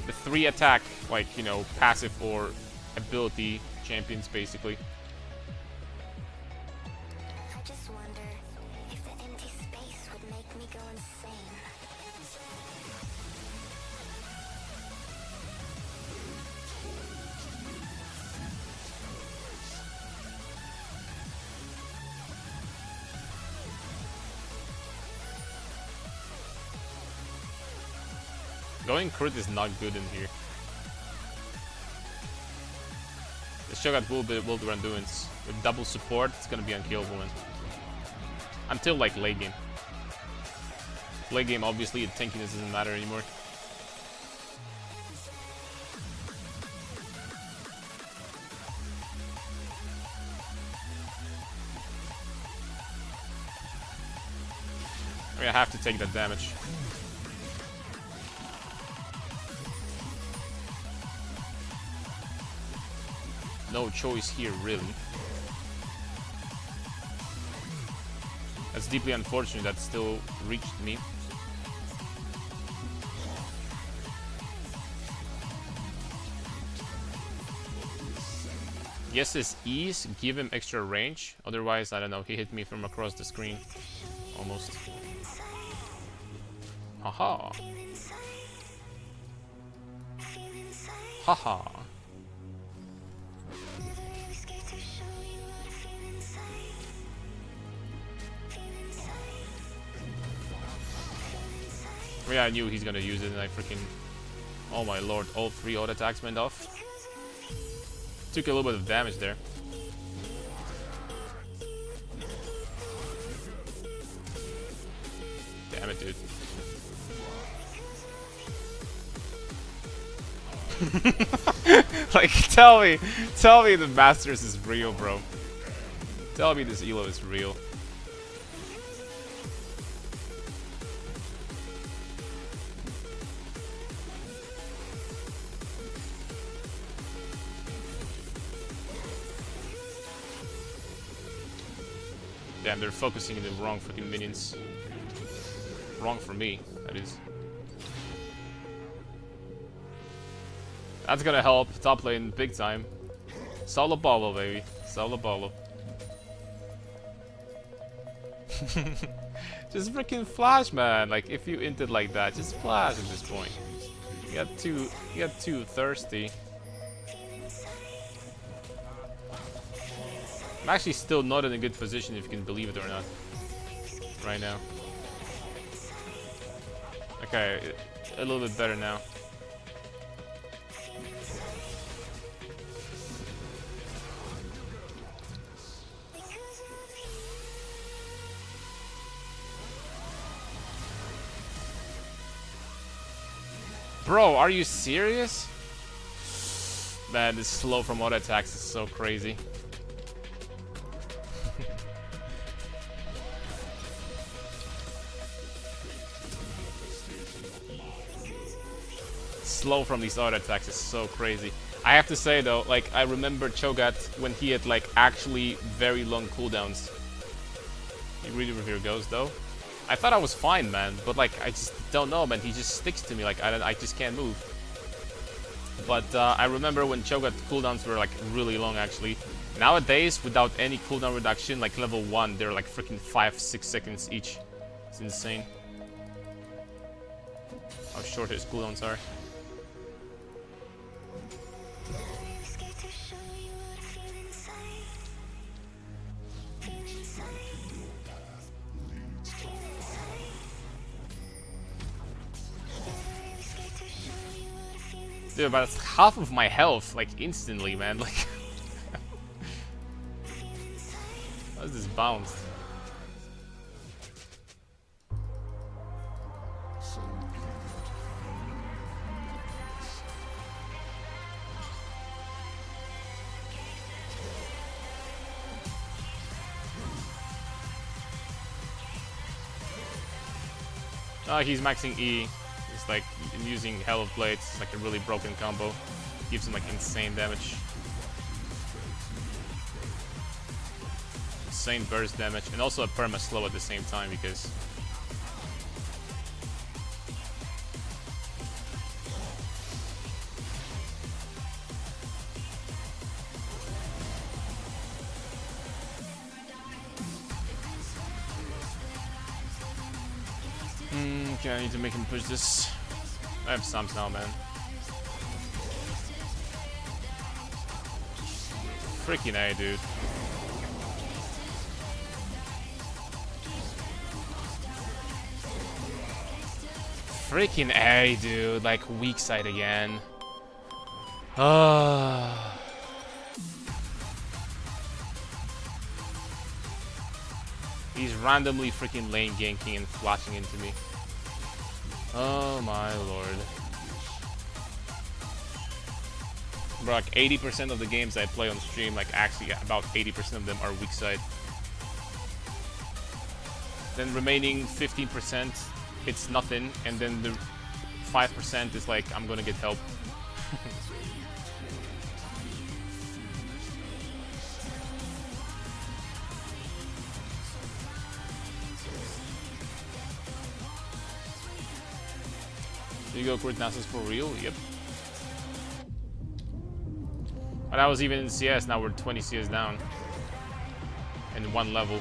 The 3 attack, like, you know, passive or ability champions, basically. I just wonder if the empty space would make me go insane. Going crit is not good in here. The Cho'Gath will do endurance. With double support, it's gonna be unkillable, man. Until like late game. Late game, obviously, the tankiness doesn't matter anymore. I mean, I have to take that damage. No choice here, really. That's deeply unfortunate that still reached me. Yes, his E's give him extra range. Otherwise, I don't know, he hit me from across the screen. Almost. Haha. Haha. Yeah, I knew he's gonna use it, and I freaking... Oh my lord, all 3 auto attacks went off. Took a little bit of damage there. Damn it, dude. Like, tell me the Masters is real, bro. Tell me this elo is real. Damn, they're focusing in the wrong freaking minions. Wrong for me, that is. That's gonna help top lane big time. Solo bolo, baby. Solo bolo. Just freaking flash, man. Like, if you inted like that, just flash at this point. You got too thirsty. I'm actually still not in a good position, if you can believe it or not. Right now. Okay, a little bit better now. Bro, are you serious? Man, this slow from auto attacks is so crazy. Slow from these auto attacks is so crazy. I have to say though, like, I remember Cho'Gath when he had like actually very long cooldowns. He really here goes though. I thought I was fine, man, but like I just don't know, man. He just sticks to me, like I just can't move. But I remember when Cho'Gath cooldowns were like really long actually. Nowadays, without any cooldown reduction, like level 1, they're like freaking 5-6 seconds each. It's insane how short his cooldowns are. Dude, but it's half of my health, like, instantly, man. Like, how's this bounced? He's maxing E. It's like using Hell of Blades. It's like a really broken combo. Gives him like insane damage. Insane burst damage. And also a perma slow at the same time because okay, I need to make him push this. I have stumps now, man. Freaking A, dude. Freaking A, dude. Like, weak side again. He's randomly freaking lane ganking and flashing into me. Oh my lord. Bro, like 80% of the games I play on stream, like actually about 80% of them are weak side. Then remaining 15%, it's nothing, and then the 5% is like, I'm gonna get help. You go crit Nasus for real? Yep. But I was even in CS, now we're 20 CS down. And 1 level.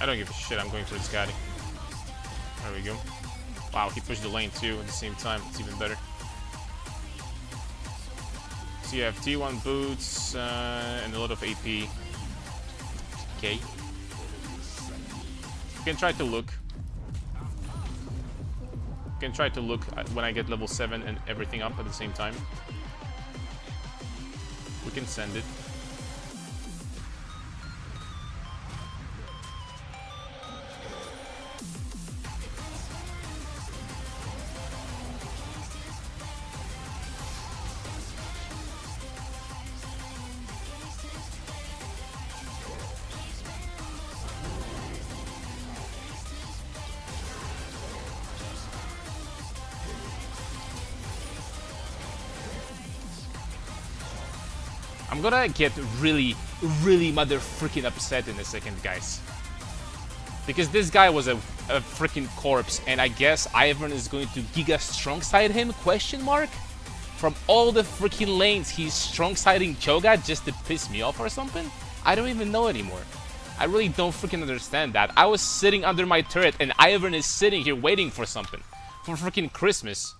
I don't give a shit, I'm going for this guy. There we go. Wow, he pushed the lane too at the same time, it's even better. So you have T1 boots and a lot of AP. Okay. You can try to look. You can try to look at when I get level 7 and everything up at the same time. We can send it. I'm gonna get really, really mother freaking upset in a second, guys. Because this guy was a freaking corpse, and I guess Ivern is going to Giga strong side him? Question mark? From all the freaking lanes, he's strong siding Cho'Gath just to piss me off or something? I don't even know anymore. I really don't freaking understand that. I was sitting under my turret, and Ivern is sitting here waiting for something. For freaking Christmas.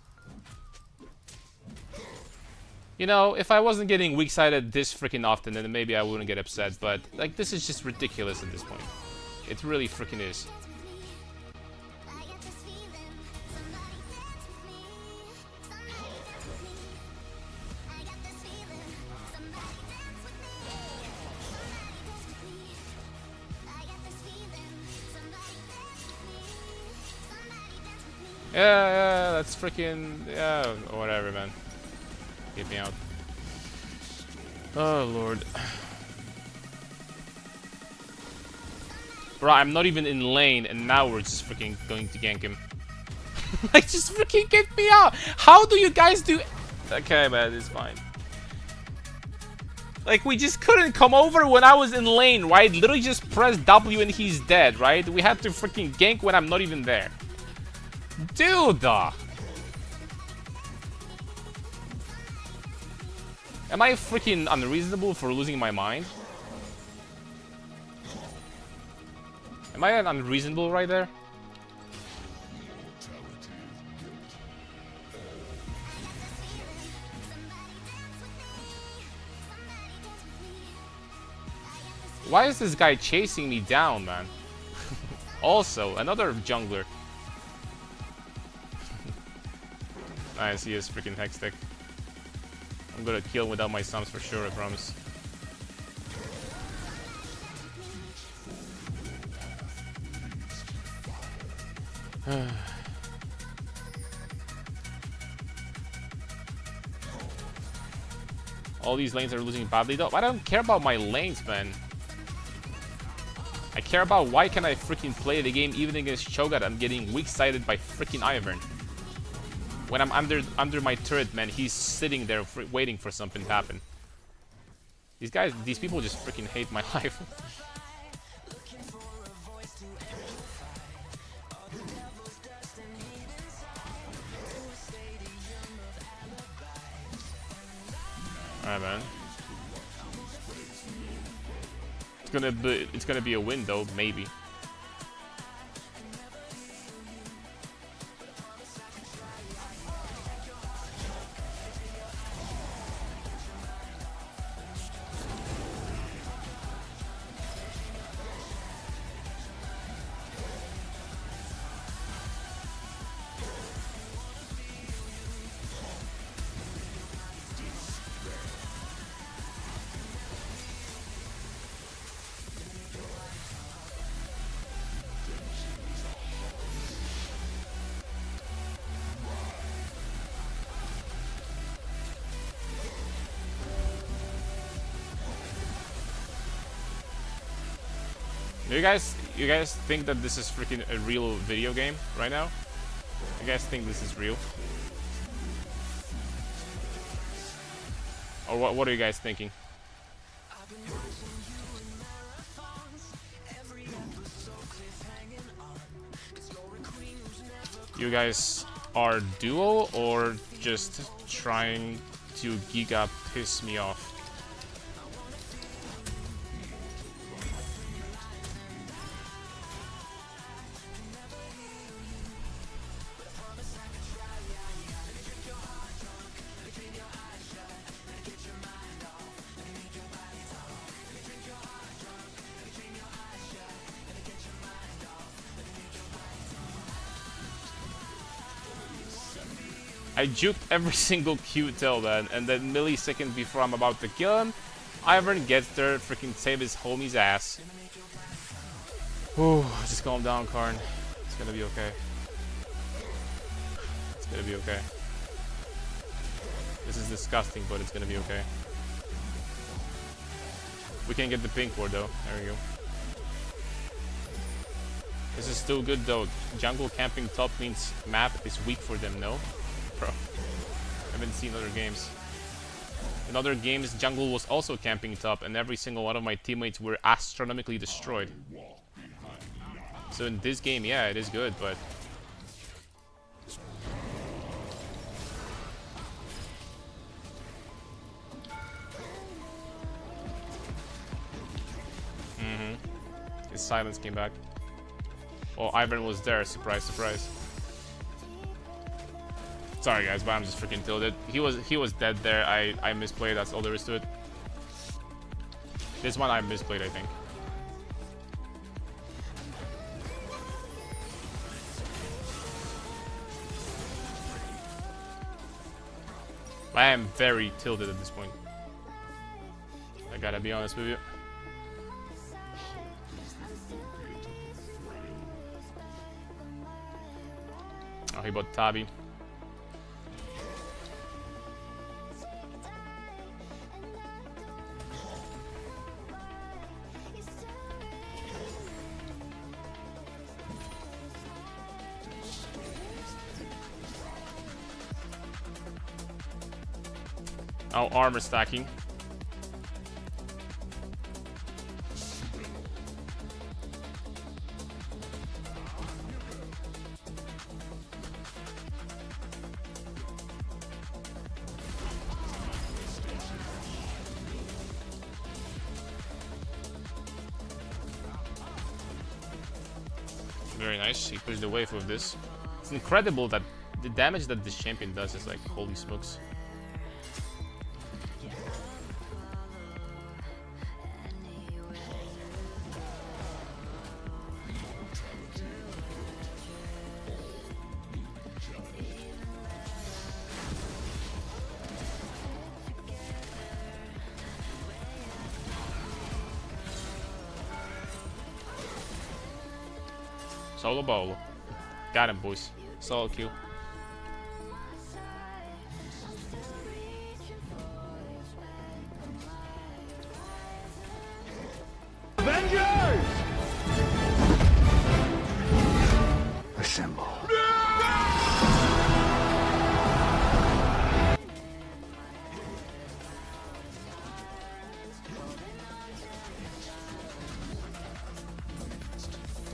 You know, if I wasn't getting weak-sided this freaking often, then maybe I wouldn't get upset. But, like, this is just ridiculous at this point. It really freaking is. Yeah, that's freaking... Yeah, whatever, man. Get me out. Oh, Lord. Bro, I'm not even in lane, and now we're just freaking going to gank him. Like, just freaking get me out! How do you guys do... Okay, man, it's fine. Like, we just couldn't come over when I was in lane, right? Literally just press W and he's dead, right? We had to freaking gank when I'm not even there. Dude! Am I freaking unreasonable for losing my mind? Am I unreasonable right there? Why is this guy chasing me down, man? Also, another jungler. Nice, he is freaking Hextech. I'm gonna kill him without my sums for sure, I promise. All these lanes are losing badly though. I don't care about my lanes, man. I care about why can I freaking play the game even against Cho'Gath. I'm getting weak-sided by freaking Ivern. When I'm under my turret, man, he's sitting there waiting for something to happen. These people just freaking hate my life. Alright, man. It's gonna be a win though, maybe. You guys think that this is freaking a real video game right now? You guys think this is real? Or what are you guys thinking? You guys are duo or just trying to giga piss me off? I juked every single Q till then, and then millisecond before I'm about to kill him, Ivern gets there, freaking save his homie's ass. Ooh, just calm down, Karn. It's gonna be okay. It's gonna be okay. This is disgusting, but it's gonna be okay. We can get the pink ward though. There we go. This is still good though. Jungle camping top means map is weak for them, no? Bro, I haven't seen other games. In other games, jungle was also camping top, and every single one of my teammates were astronomically destroyed. So in this game, yeah, it is good, but... His silence came back. Oh, Ivan was there. Surprise, surprise. Sorry guys, but I'm just freaking tilted. He was dead there. I misplayed. That's all there is to it. This one I misplayed, I think. I am very tilted at this point. I gotta be honest with you. Oh, he bought Tabi. Oh, armor stacking. Very nice. He pushed the wave with this. It's incredible that the damage that this champion does is like, holy smokes. Solo bolo. Got him, boys. Solo kill. Avengers! Assemble.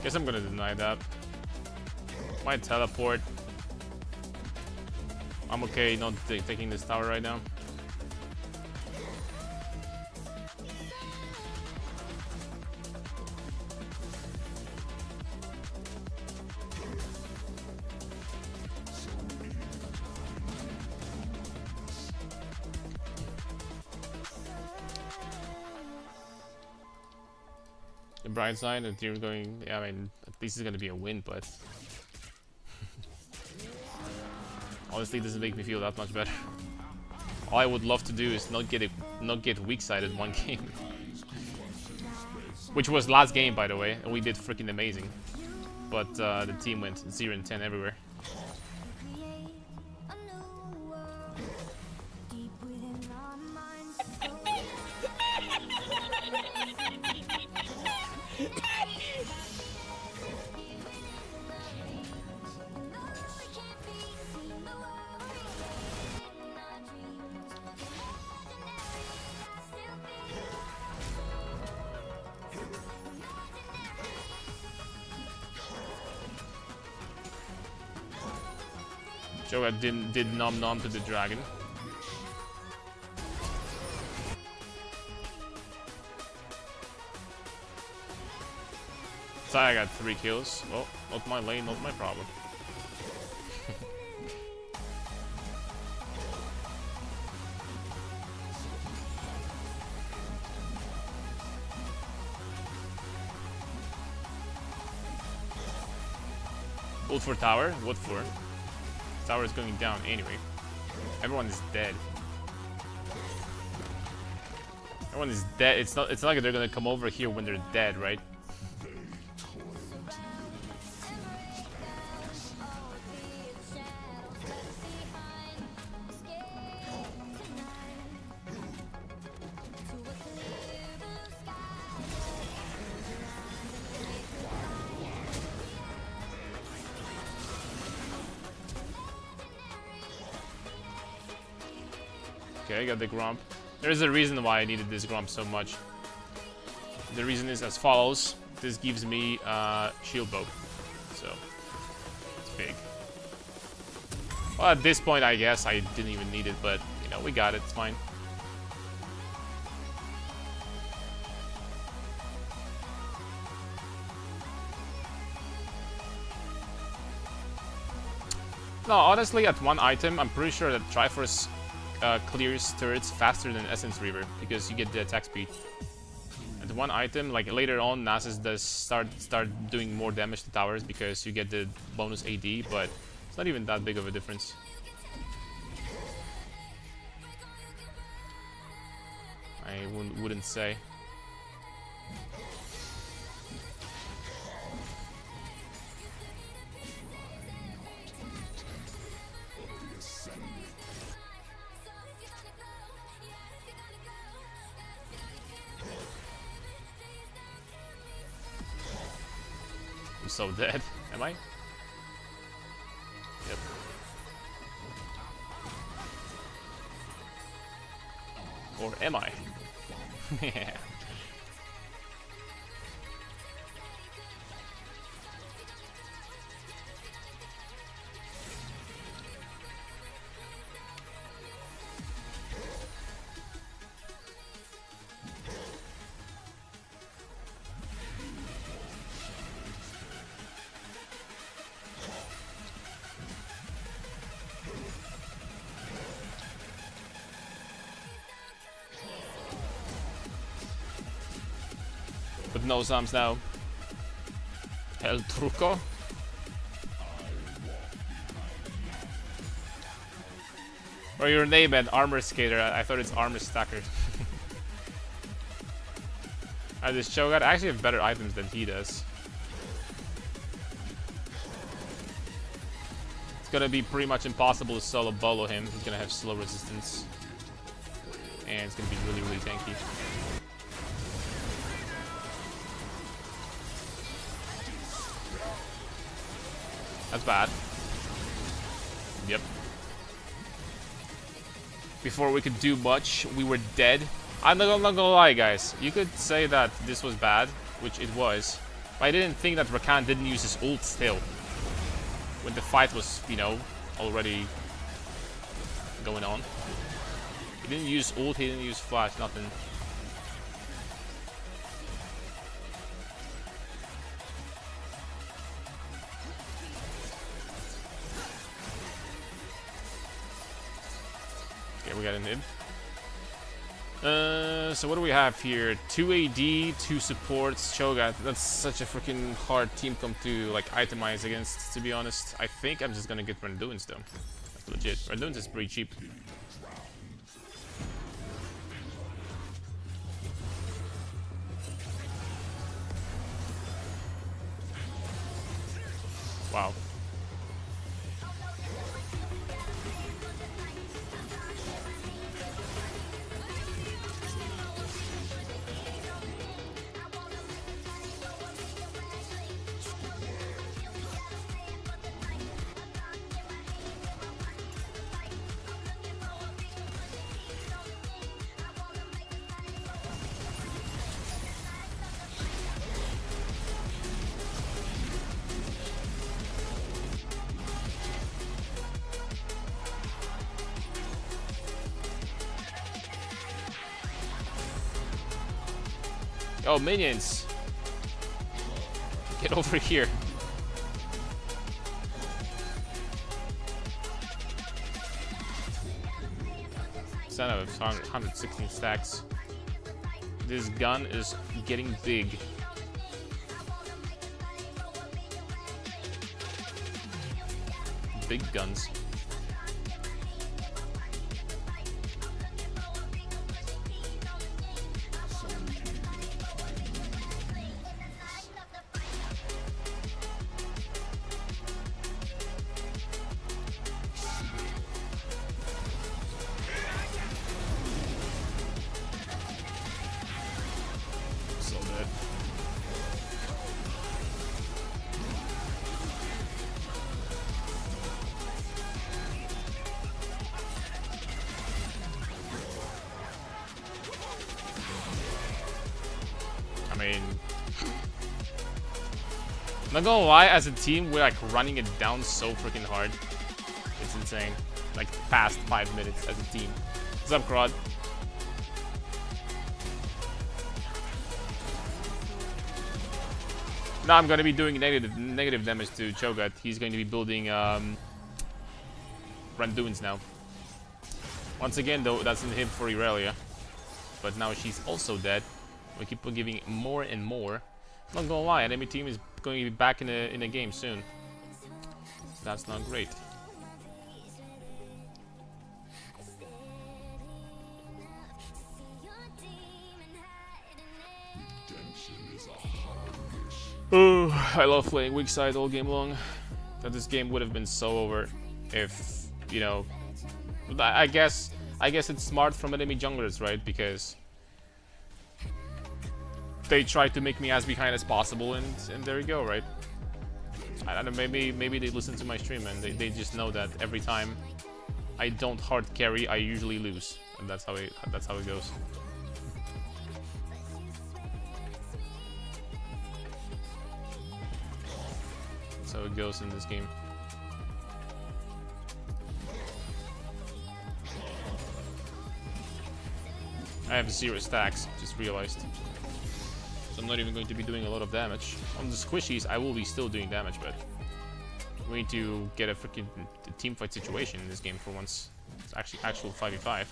Guess I'm gonna deny that. Might teleport. I'm okay not taking this tower right now. The bright side, and you're going. Yeah, I mean, at least it's gonna be a win, but honestly, it doesn't make me feel that much better. All I would love to do is not get weak-sided one game, which was last game, by the way, and we did freaking amazing. But the team went 0-10 everywhere. Joga did nom nom to the dragon. So I got 3 kills. Oh, not my lane, not my problem. Ult for tower? What for? Tower is going down anyway. Everyone is dead. Everyone is dead. It's not like they're gonna come over here when they're dead, right? Okay, I got the Gromp. There's a reason why I needed this Grump so much. The reason is as follows. This gives me shield bow. So, it's big. Well, at this point, I guess I didn't even need it, but, you know, we got it. It's fine. No, honestly, at one item, I'm pretty sure that Triforce clears turrets faster than Essence Reaver, because you get the attack speed. At one item, like later on, Nasus does start doing more damage to towers because you get the bonus AD, but it's not even that big of a difference. I wouldn't say. I'm so dead. Am I? Yep. Or am I? Yeah. With no Zams now. El Truco. Or your name and Armor Skater. I thought it's Armor Stacker. This Cho'Gath, I actually have better items than he does. It's gonna be pretty much impossible to solo bolo him. He's gonna have slow resistance. And it's gonna be really, really tanky. That's bad. Yep. Before we could do much, we were dead. I'm not gonna lie, guys. You could say that this was bad, which it was. But I didn't think that Rakan didn't use his ult still. When the fight was, you know, already going on. He didn't use ult, he didn't use flash, nothing. We got a nib. So what do we have here? 2 AD, 2 supports, Cho'Gath. That's such a freaking hard team comp to like itemize against, to be honest. I think I'm just gonna get Randuin's though. That's legit. Randuin's is pretty cheap. Wow. Oh, minions! Get over here. Son of 116 stacks. This gun is getting big. Big guns. mean, not gonna lie, as a team, we're like running it down so freaking hard. It's insane. Like past 5 minutes as a team. What's up, Crod? Now I'm gonna be doing negative damage to Cho'Gath. He's going to be building Randuins now. Once again, though, that's in him for Irelia. But now she's also dead. We keep on giving more and more. I'm not gonna lie, enemy team is going to be back in a game soon. That's not great. Oh, I love playing weak side all game long. That this game would have been so over if, you know, I guess it's smart from enemy junglers, right? Because they try to make me as behind as possible, and there you go, right? I don't know, maybe they listen to my stream and they just know that every time I don't hard carry, I usually lose, and that's how it goes. That's how it goes in this game. I have 0 stacks, just realized. So I'm not even going to be doing a lot of damage. On the squishies, I will be still doing damage, but we need to get a freaking teamfight situation in this game for once. It's actually actual 5v5.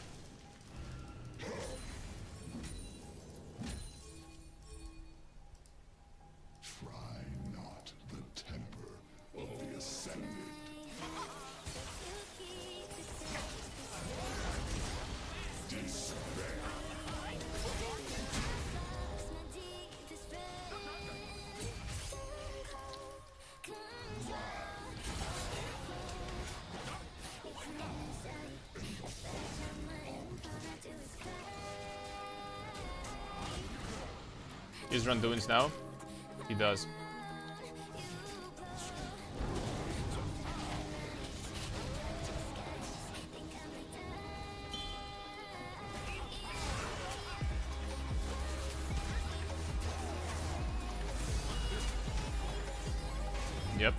He's Randuins now. He does. Yep.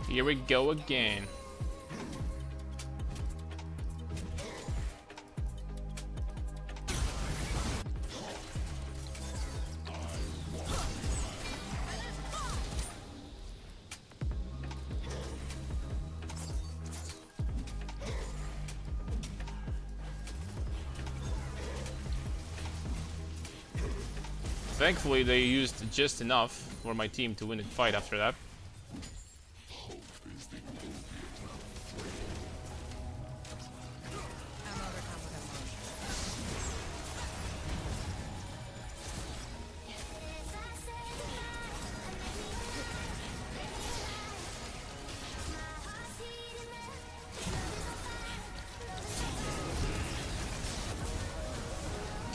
Here we go again. Thankfully, they used just enough for my team to win the fight after that.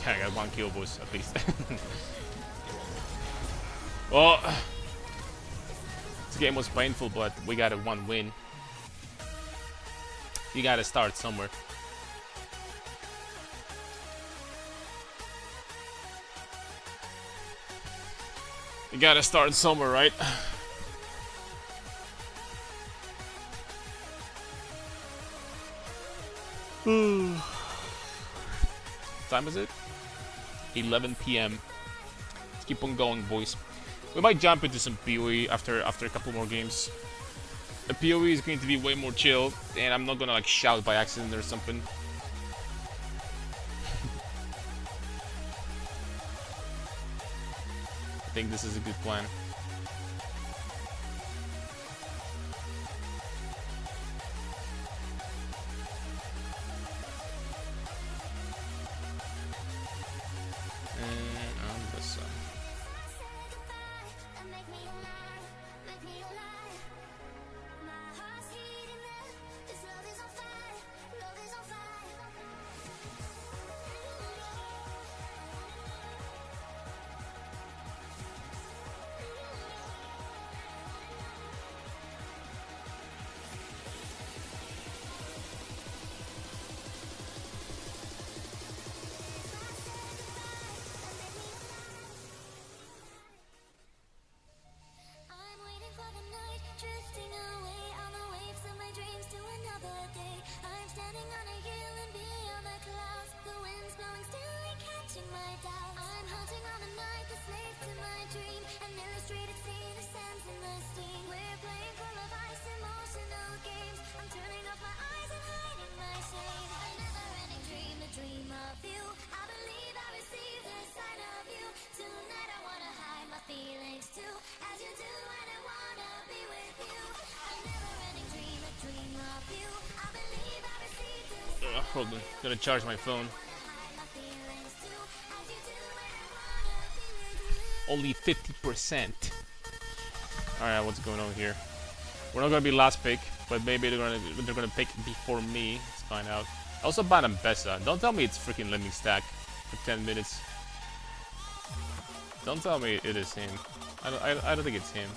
Okay, I got 1 kill, boys, at least. Well, this game was painful, but we got a 1 win. You gotta start somewhere. You gotta start somewhere, right? What time is it? 11 p.m. Let's keep on going, boys. We might jump into some PoE after a couple more games. The PoE is going to be way more chill, and I'm not gonna like shout by accident or something. I think this is a good plan. And on this side. Hold on, gonna charge my phone. Only 50%. Alright, what's going on here? We're not gonna be last pick, but maybe they're gonna pick before me. Let's find out. I also banned Ambessa. Don't tell me it's freaking Lemming Stack for 10 minutes. Don't tell me it is him. I don't think it's him.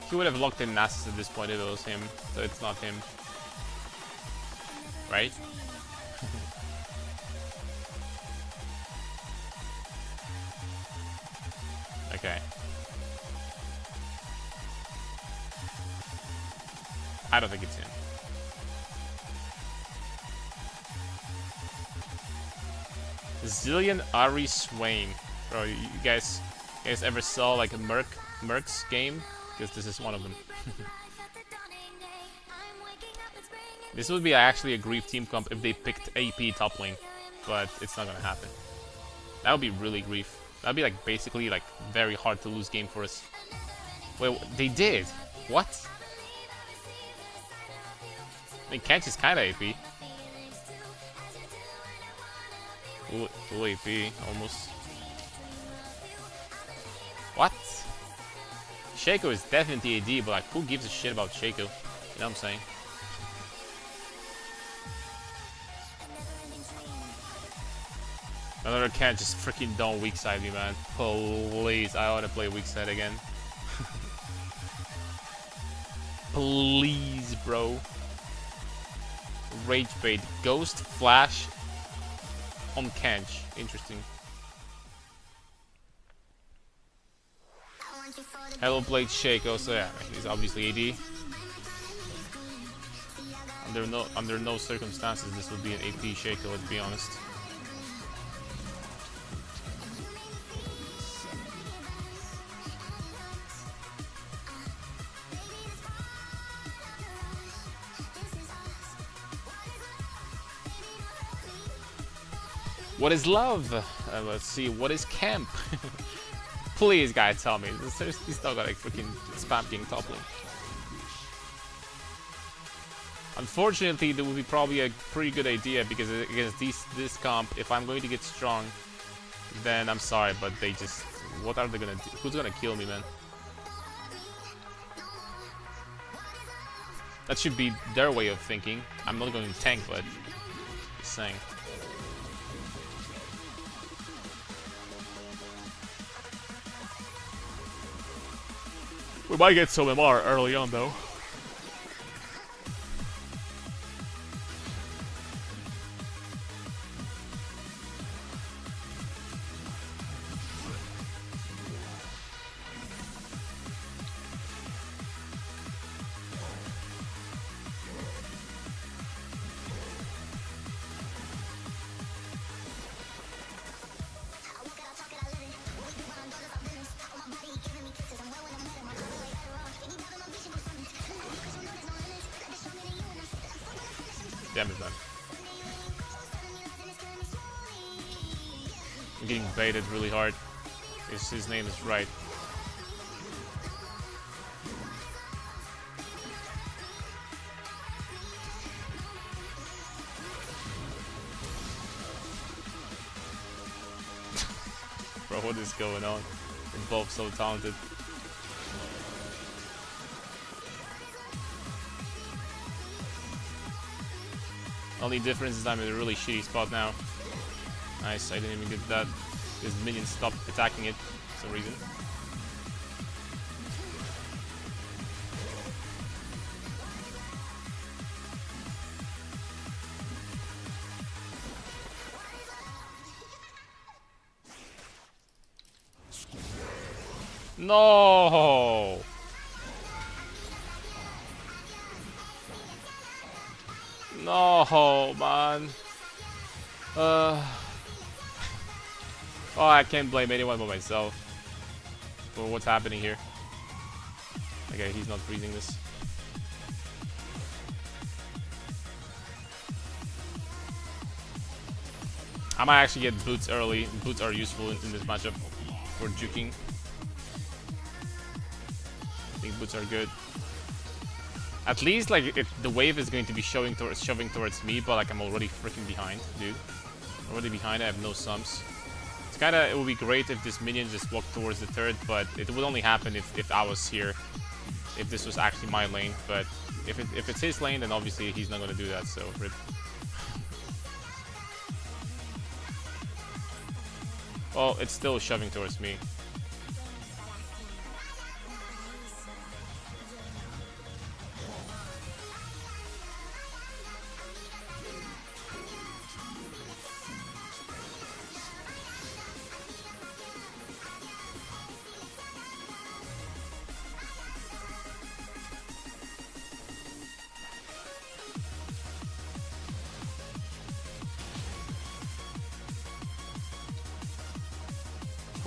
He would have locked in Nasus at this point if it was him, so it's not him. Right? Okay. I don't think it's him. Zillion Ari Swain. Bro, you guys ever saw like a Merc's game? Because this is one of them. This would be actually a grief team comp if they picked AP top lane, but it's not gonna happen. That would be really grief. That'd be like basically like very hard to lose game for us. Wait, they did? What? I mean, Kench is kinda AP. Full AP, almost. What? Shaco is definitely AD, but like, who gives a shit about Shaco? You know what I'm saying? Another can't just freaking don't weak side me, man. Please, I wanna play weak side again. Please, bro. Rage bait. Ghost Flash on Kench. Interesting. Hello Blade Shaco, so yeah, he's obviously AD. Under no circumstances this would be an AP Shaco, let's be honest. What is love? Let's see, what is camp? Please, guys, tell me. He's not gonna freaking spam king top lane. Unfortunately, that would be probably a pretty good idea because against this comp, if I'm going to get strong, then I'm sorry, but they just... What are they gonna do? Who's gonna kill me, man? That should be their way of thinking. I'm not going to tank, but... Just saying. We might get some MR early on, though. Damn it, man. I'm getting baited really hard. His name is right. Bro, what is going on? They're both so talented. Only difference is I'm in a really shitty spot now. Nice, I didn't even get that. This minion stopped attacking it for some reason. No! No, man. Oh, I can't blame anyone but myself for what's happening here. Okay, he's not freezing this. I might actually get boots early. Boots are useful in this matchup for juking. I think boots are good. At least, like, the wave is going to be shoving towards me, but, like, I'm already freaking behind, dude. Already behind, I have no sums. It's kinda, it would be great if this minion just walked towards the third, but it would only happen if I was here. If this was actually my lane, but if it's his lane, then obviously he's not gonna do that, so rip. Well, it's still shoving towards me.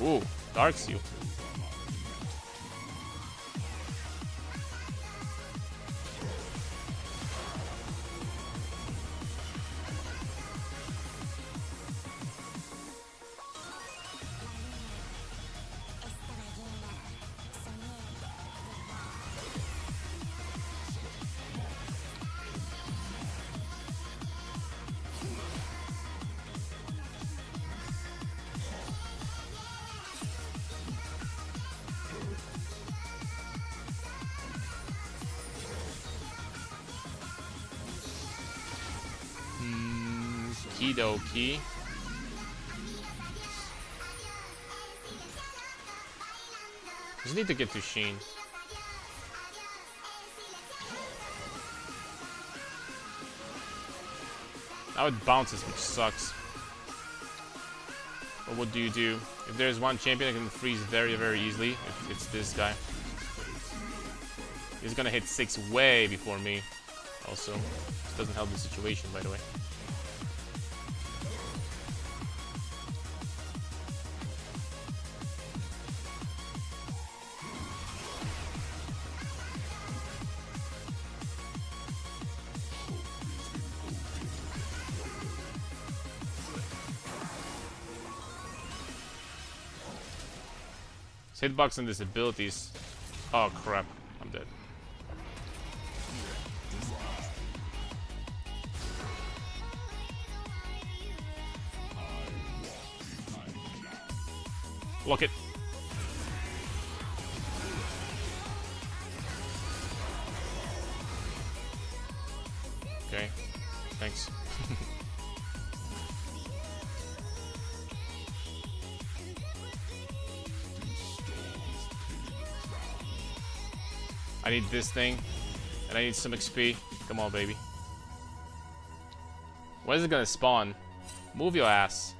Ooh, Dark Seal. Okie. Just need to get to Sheen. Now it bounces, which sucks. But what do you do? If there's one champion that can freeze very, very easily, it's this guy. He's gonna hit 6 way before me. Also, this doesn't help the situation, by the way. Hitbox and disabilities. Oh crap, I'm dead. Look it. Okay, thanks. I need this thing, and I need some XP. Come on, baby. When is it gonna spawn? Move your ass.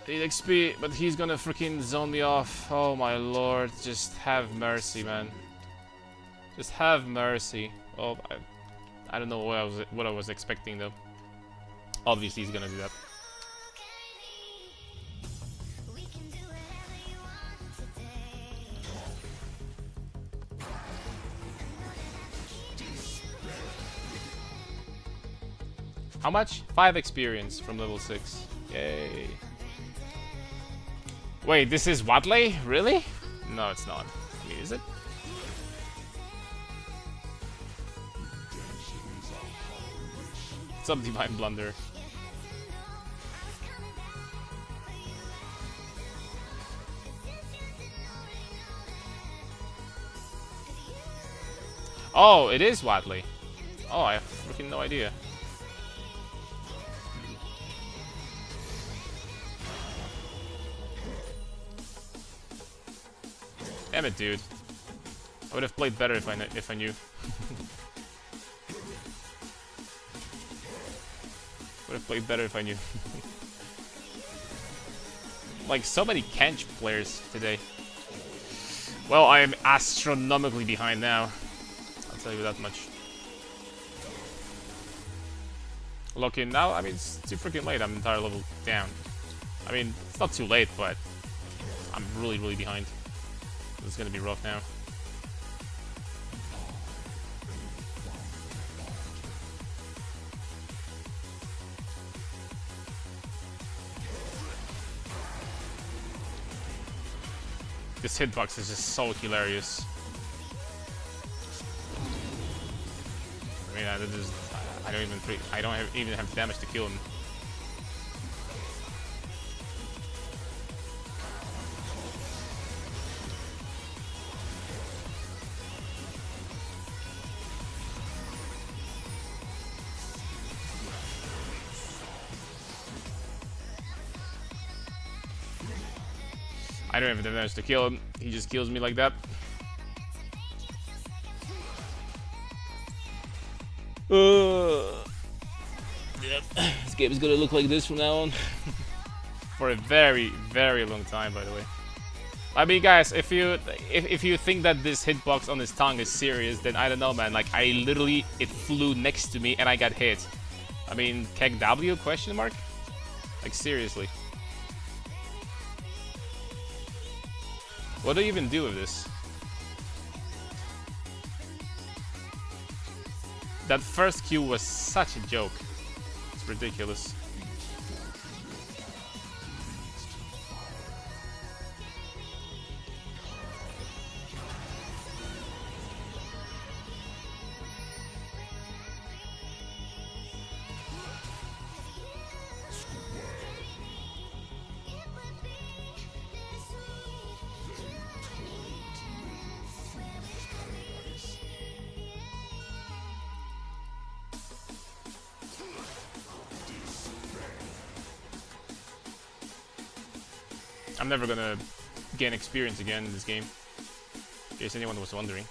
I need XP, but he's gonna freaking zone me off. Oh my lord, just have mercy, man. Just have mercy. Oh, I don't know what I was expecting though. Obviously, he's gonna do that. How much? 5 experience from level 6. Yay. Wait, this is Watley? Really? No, it's not. Wait, is it? What's up, Divine Blunder? Oh, it is Watley. Oh, I have freaking no idea. Damn it, dude. I would have played better if I knew. Would have played better if I knew. Like, so many Kench players today. Well, I am astronomically behind now. I'll tell you that much. Look in now, I mean, it's too freaking late. I'm entire level down. I mean, it's not too late, but I'm really, really behind. It's gonna be rough now. This hitbox is just so hilarious. I mean, I don't even have damage to kill him. I don't have the damage to kill him. He just kills me like that. Yep. This game is gonna look like this from now on. For a very, very long time, by the way. I mean, guys, if you think that this hitbox on his tongue is serious, then I don't know, man. Like, it flew next to me and I got hit. I mean, Keg W? Question mark? Like, seriously. What do you even do with this? That first Q was such a joke. It's ridiculous. I'm never gonna gain experience again in this game, in case anyone was wondering.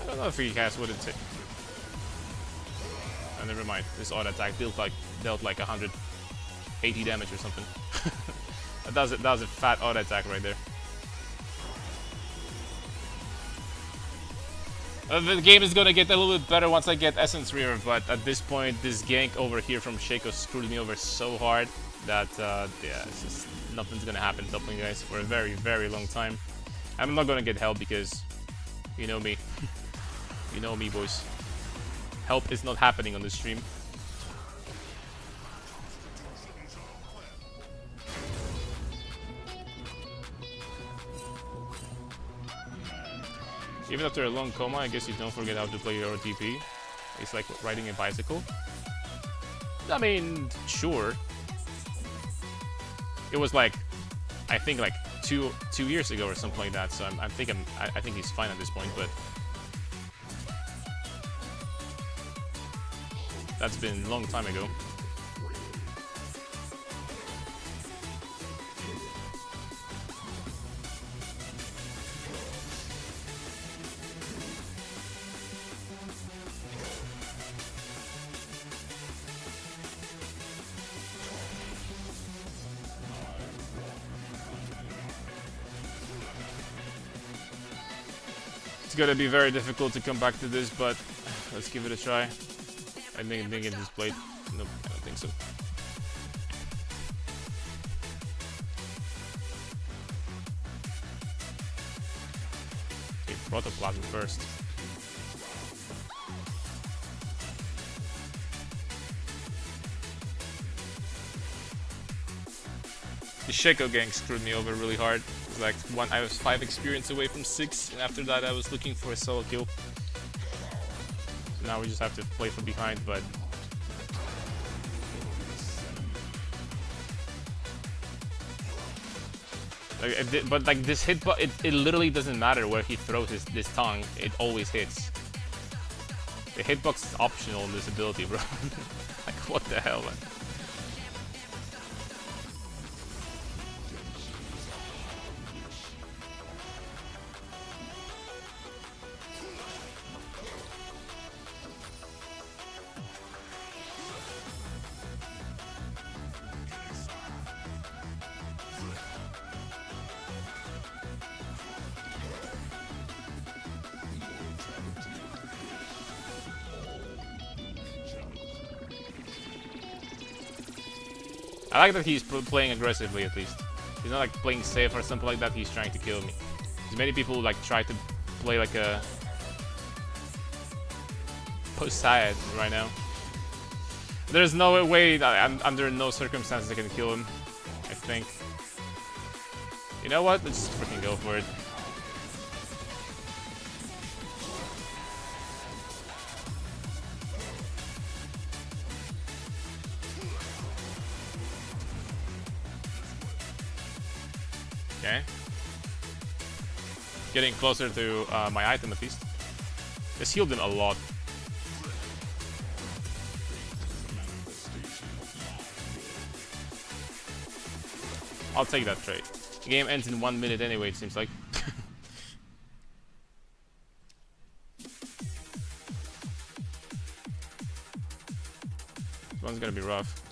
I don't know if he has what it takes. Oh, never mind. This auto attack dealt like 180 damage or something. that was a fat auto attack right there. The game is gonna get a little bit better once I get Essence Reaver, but at this point, this gank over here from Shaco screwed me over so hard that yeah, it's just nothing's gonna happen top lane, guys, for a very, very long time. I'm not gonna get help because you know me. You know me, boys. Help is not happening on the stream. Even after a long coma, I guess you don't forget how to play your TP. It's like riding a bicycle. I mean, sure. It was like, I think like two years ago or something like that. So I think he's fine at this point, but that's been a long time ago. It's gonna be very difficult to come back to this, but let's give it a try. I think it just played. Nope, I don't think so. Okay, Protoplasm first. The Shaco gang screwed me over really hard. Like I was 5 experience away from 6, and after that I was looking for a solo kill. So now we just have to play from behind, but like this hit, but it literally doesn't matter where he throws this tongue, it always hits. The hitbox is optional in this ability, bro. Like what the hell, man. I like that he's playing aggressively at least. He's not like playing safe or something like that. He's trying to kill me. Because many people like try to play like a Poseid right now. There's no way that I'm under no circumstances I can kill him. I think. You know what? Let's just freaking go for it. Okay. Getting closer to my item at least. This healed him a lot. I'll take that trade. The game ends in 1 minute anyway, it seems like. This one's gonna be rough.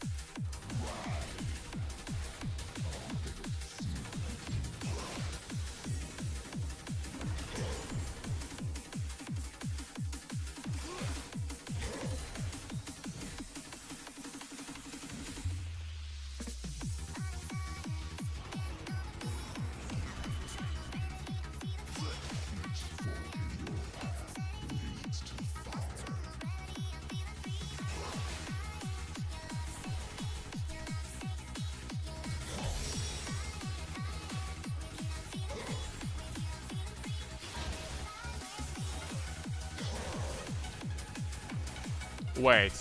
Wait,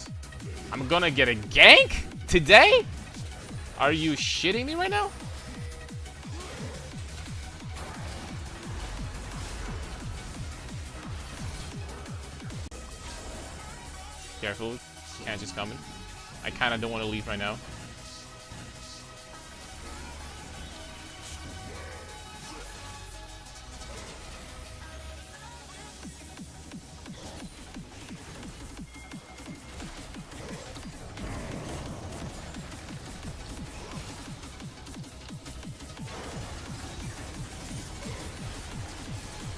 I'm gonna get a gank today? Are you shitting me right now? Careful, can't just come in. I kinda don't want to leave right now.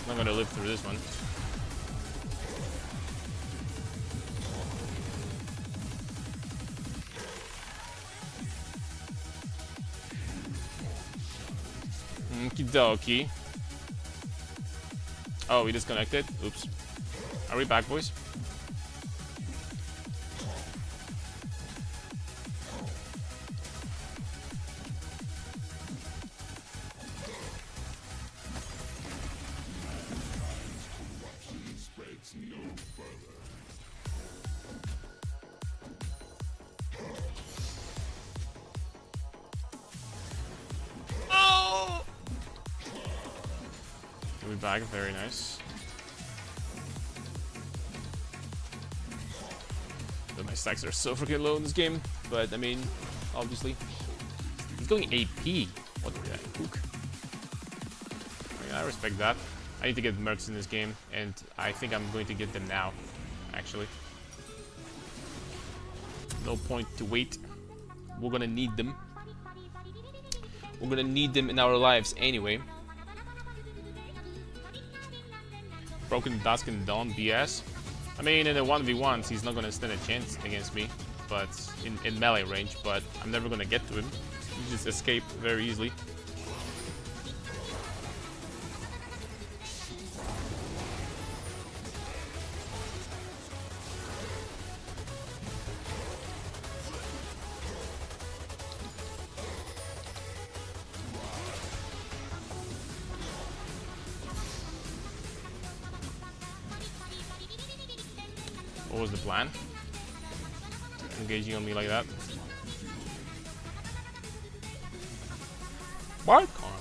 I'm not gonna live through this one. Okie dokie. Oh, we disconnected. Oops. Are we back, boys? We're back, very nice. But my stacks are so freaking low in this game, but I mean, obviously. He's going AP. What the hook? I mean, I respect that. I need to get mercs in this game, and I think I'm going to get them now, actually. No point to wait. We're gonna need them. We're gonna need them in our lives anyway. Broken Dusk and Dawn BS. I mean, in the 1v1s, he's not gonna stand a chance against me, but in melee range, but I'm never gonna get to him. He just escape very easily. What was the plan? Engaging on me like that. Wild card.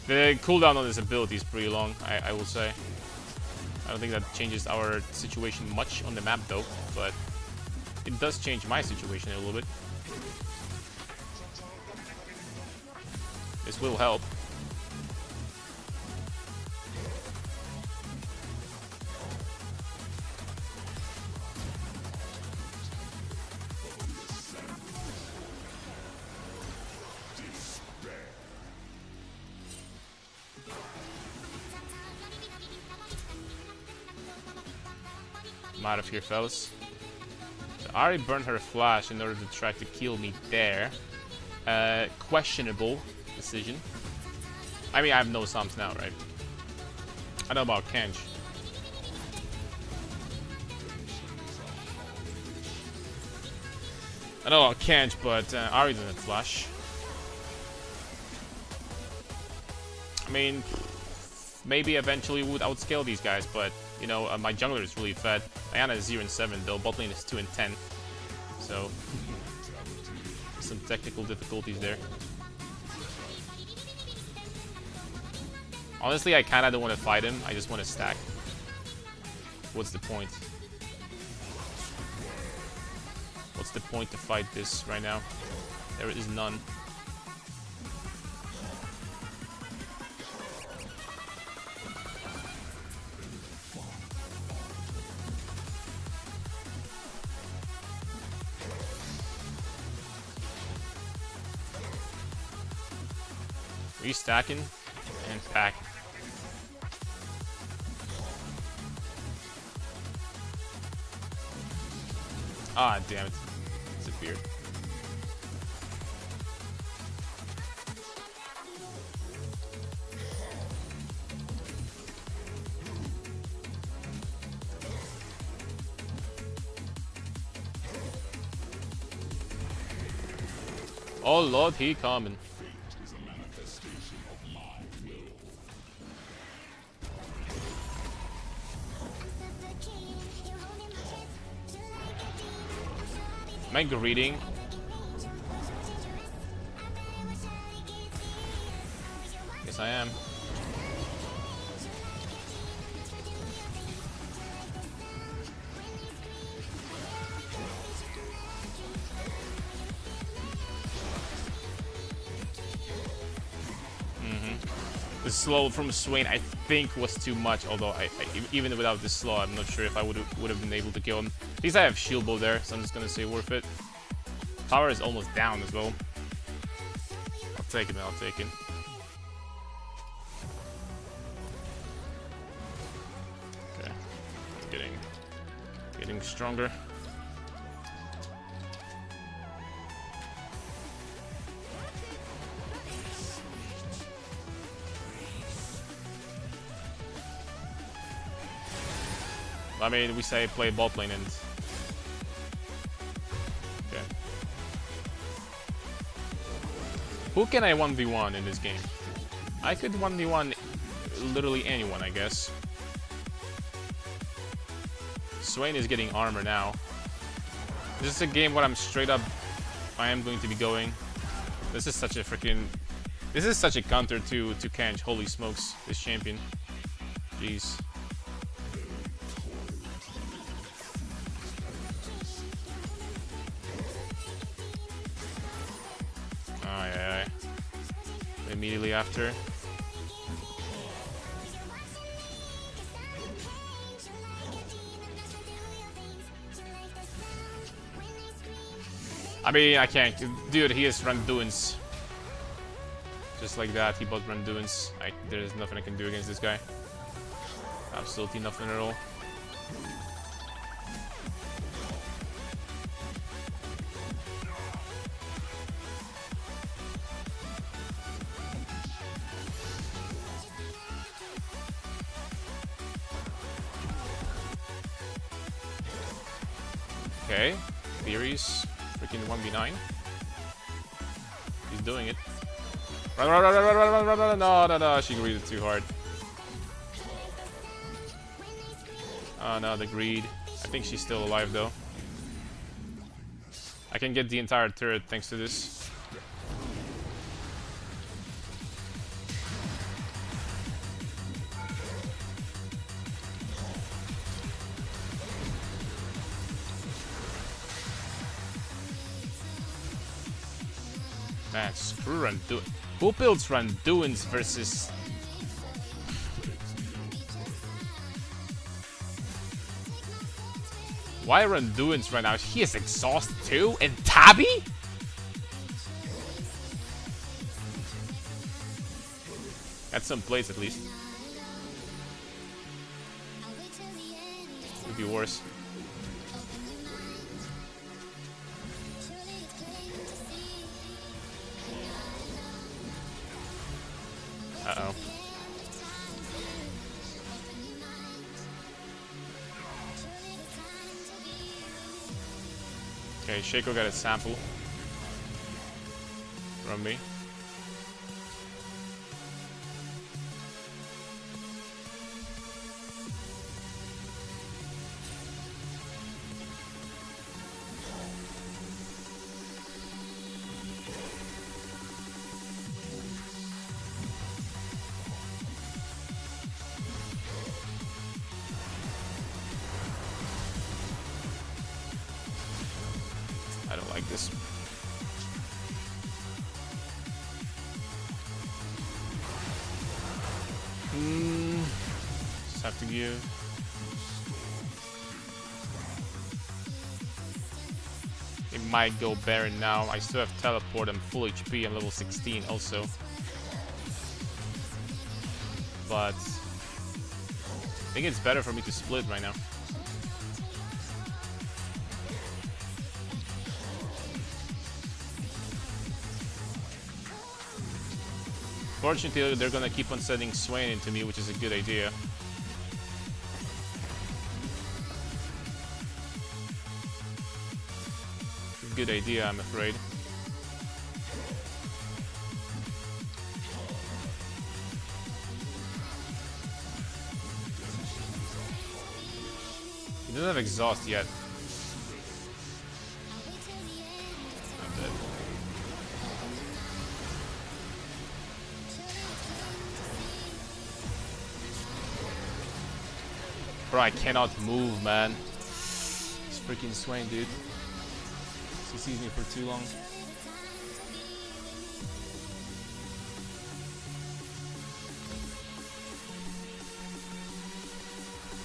The cooldown on this ability is pretty long, I will say. I don't think that changes our situation much on the map though, but it does change my situation a little bit. This will help. out of here, fellas. So Ari burned her flash in order to try to kill me there. Questionable decision. I mean, I have no sums now, right? I know about Kench. I know about Kench, but Ari doesn't flash. I mean, maybe eventually we would outscale these guys, but you know, my jungler is really fed. Diana is 0 and 7 though, bot lane is 2 and 10. So, some technical difficulties there. Honestly, I kinda don't want to fight him, I just want to stack. What's the point? What's the point to fight this right now? There is none. Restacking and pack. Ah, damn it. Disappeared. Oh lord, he coming. Am I greeting? Yes, I am. The slow from Swain, I think, was too much. Although even without this slow, I'm not sure if I would have been able to kill him. At least I have shield bow there, so I'm just gonna say worth it. Power is almost down as well. I'll take it, man. I'll take it. Okay, getting stronger. I mean, we say play bot lane and... Okay. Who can I 1v1 in this game? I could 1v1 literally anyone, I guess. Swain is getting armor now. This is a game where I'm straight up... I am going to be going. This is such a freaking... This is such a counter to Kench. Holy smokes, this champion. Jeez. Immediately after. I mean, I can't. Dude, he has Randuin's. Just like that, he bought Randuin's. There's nothing I can do against this guy. Absolutely nothing at all. Okay, Theory's freaking 1v9. He's doing it. Run. No, she greeded too hard. Oh no, the greed. I think she's still alive though. I can get the entire turret thanks to this. Man, screw Randuin. Who builds Randuin's versus... Why Randuin's right now? He is exhausted too? And Tabi? At some place at least. Would be worse. Okay, Shaco got a sample from me. I don't like this. Just have to give. It might go Baron now. I still have teleport. I'm full HP. I'm level 16 also. But I think it's better for me to split right now. Fortunately, they're gonna keep on sending Swain into me, which is a good idea. Good idea, I'm afraid. He doesn't have exhaust yet. I'm dead. Bro, I cannot move, man. It's freaking Swain, dude. He sees me for too long.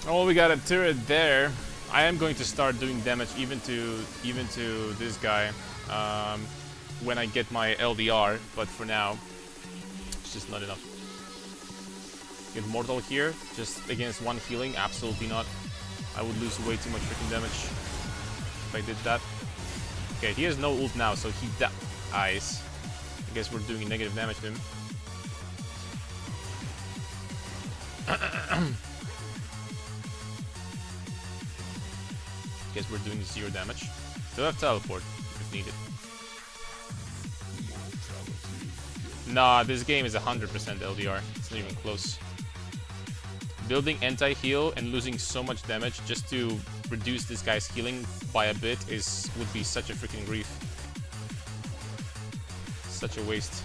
Oh, we got a turret there. I am going to start doing damage even to this guy when I get my LDR, but for now, it's just not enough. Get Mortal here, just against one healing, absolutely not. I would lose way too much freaking damage if I did that. Okay, he has no ult now, so he dies. I guess we're doing negative damage to him. Guess we're doing 0 damage. Still have teleport if needed. Nah, this game is 100% LDR. It's not even close. Building anti-heal and losing so much damage just to reduce this guy's healing by a bit would be such a freaking grief. Such a waste.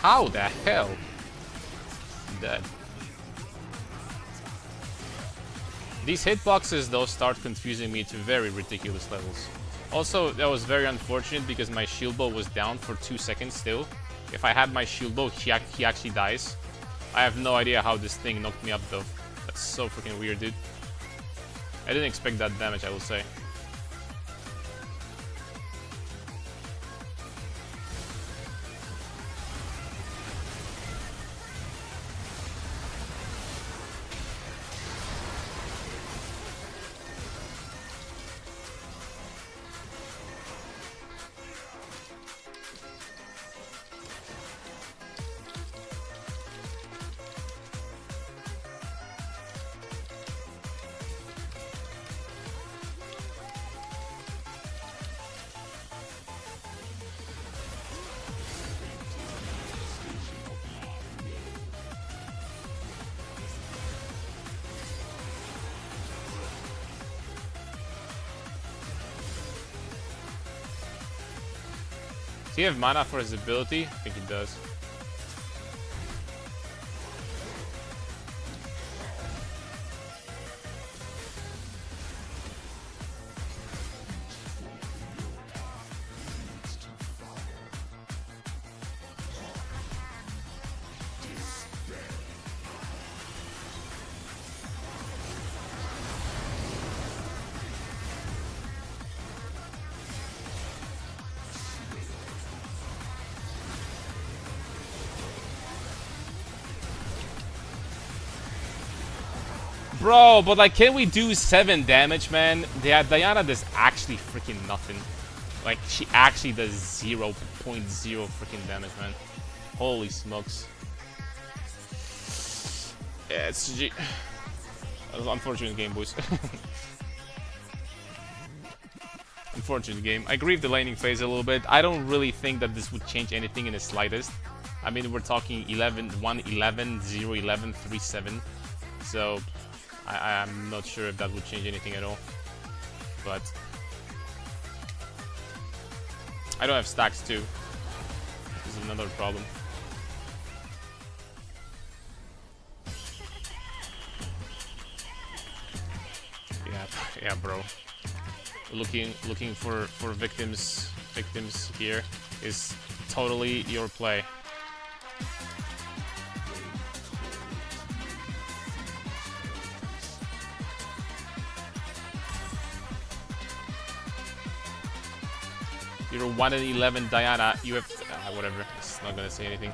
How the hell? I'm dead. These hitboxes though start confusing me to very ridiculous levels. Also, that was very unfortunate because my shield bow was down for 2 seconds still. If I had my shield bow, he actually dies. I have no idea how this thing knocked me up though. That's so freaking weird, dude. I didn't expect that damage, I will say. Does he have mana for his ability? I think he does. Bro, but like, can we do 7 damage, man? Yeah, Diana does actually freaking nothing. Like, she actually does 0.0 freaking damage, man. Holy smokes. Yeah, it's GG. That was an unfortunate game, boys. Unfortunate game. I agree with the laning phase a little bit. I don't really think that this would change anything in the slightest. I mean, we're talking 11, 1, 11, 0, 11, 3, 7. So, I'm not sure if that would change anything at all. But I don't have stacks too. This is another problem. Yeah, bro. Looking for victims here is totally your play. You're 1 in 11, Diana. You have whatever. It's not gonna say anything.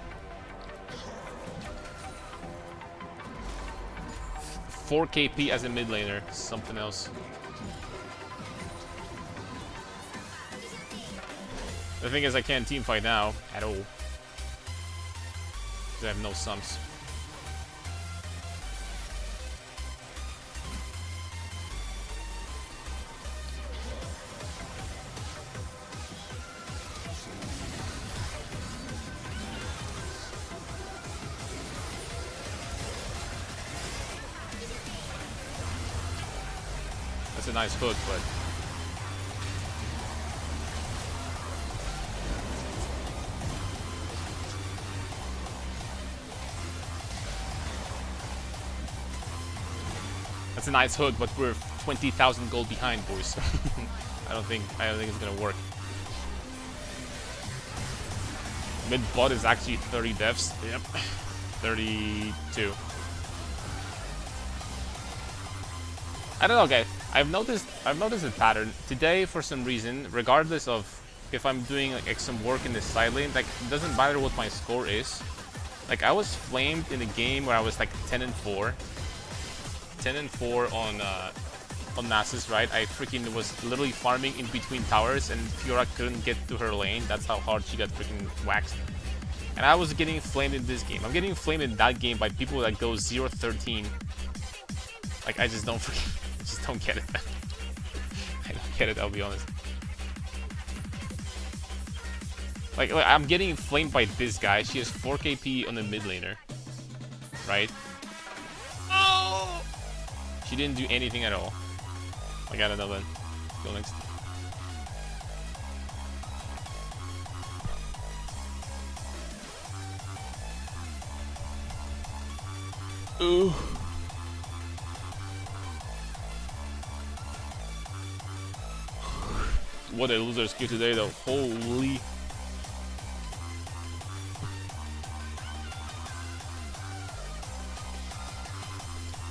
4 KP as a mid laner. Something else. The thing is, I can't teamfight now at all. Because I have no sums. That's a nice hook, but that's a nice hook, but we're 20,000 gold behind, boys. I don't think it's gonna work. Mid bot is actually 30 deaths. Yep, 32. I don't know, guys. I've noticed a pattern today for some reason. Regardless of if I'm doing like some work in the side lane, like it doesn't matter what my score is. Like I was flamed in a game where I was like 10 and 4 on Nasus, right? I freaking was literally farming in between towers, and Fiora couldn't get to her lane. That's how hard she got freaking waxed. And I was getting flamed in this game. I'm getting flamed in that game by people that go 0-13. Like I just don't get it. I don't get it, I'll be honest. Like I'm getting flamed by this guy. She has 4 KP on the mid laner, right? Oh! She didn't do anything at all. I got another one. Go next. Ooh. What a loser skill today, though. Holy.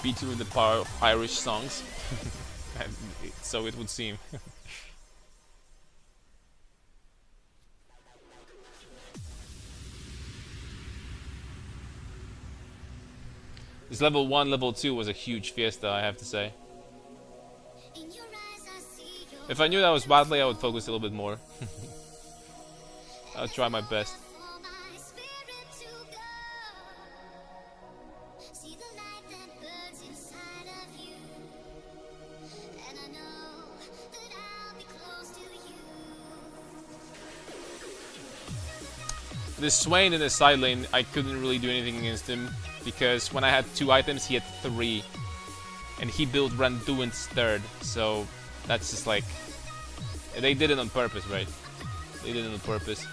Beat you with the power of Irish songs. So it would seem. This level 1, level 2 was a huge fiesta, I have to say. If I knew that was badly, I would focus a little bit more. I'll try my best. This Swain in the side lane, I couldn't really do anything against him because when I had 2 items, he had 3. And he built Randuin's 3rd, so that's just like... They did it on purpose, right? They did it on purpose.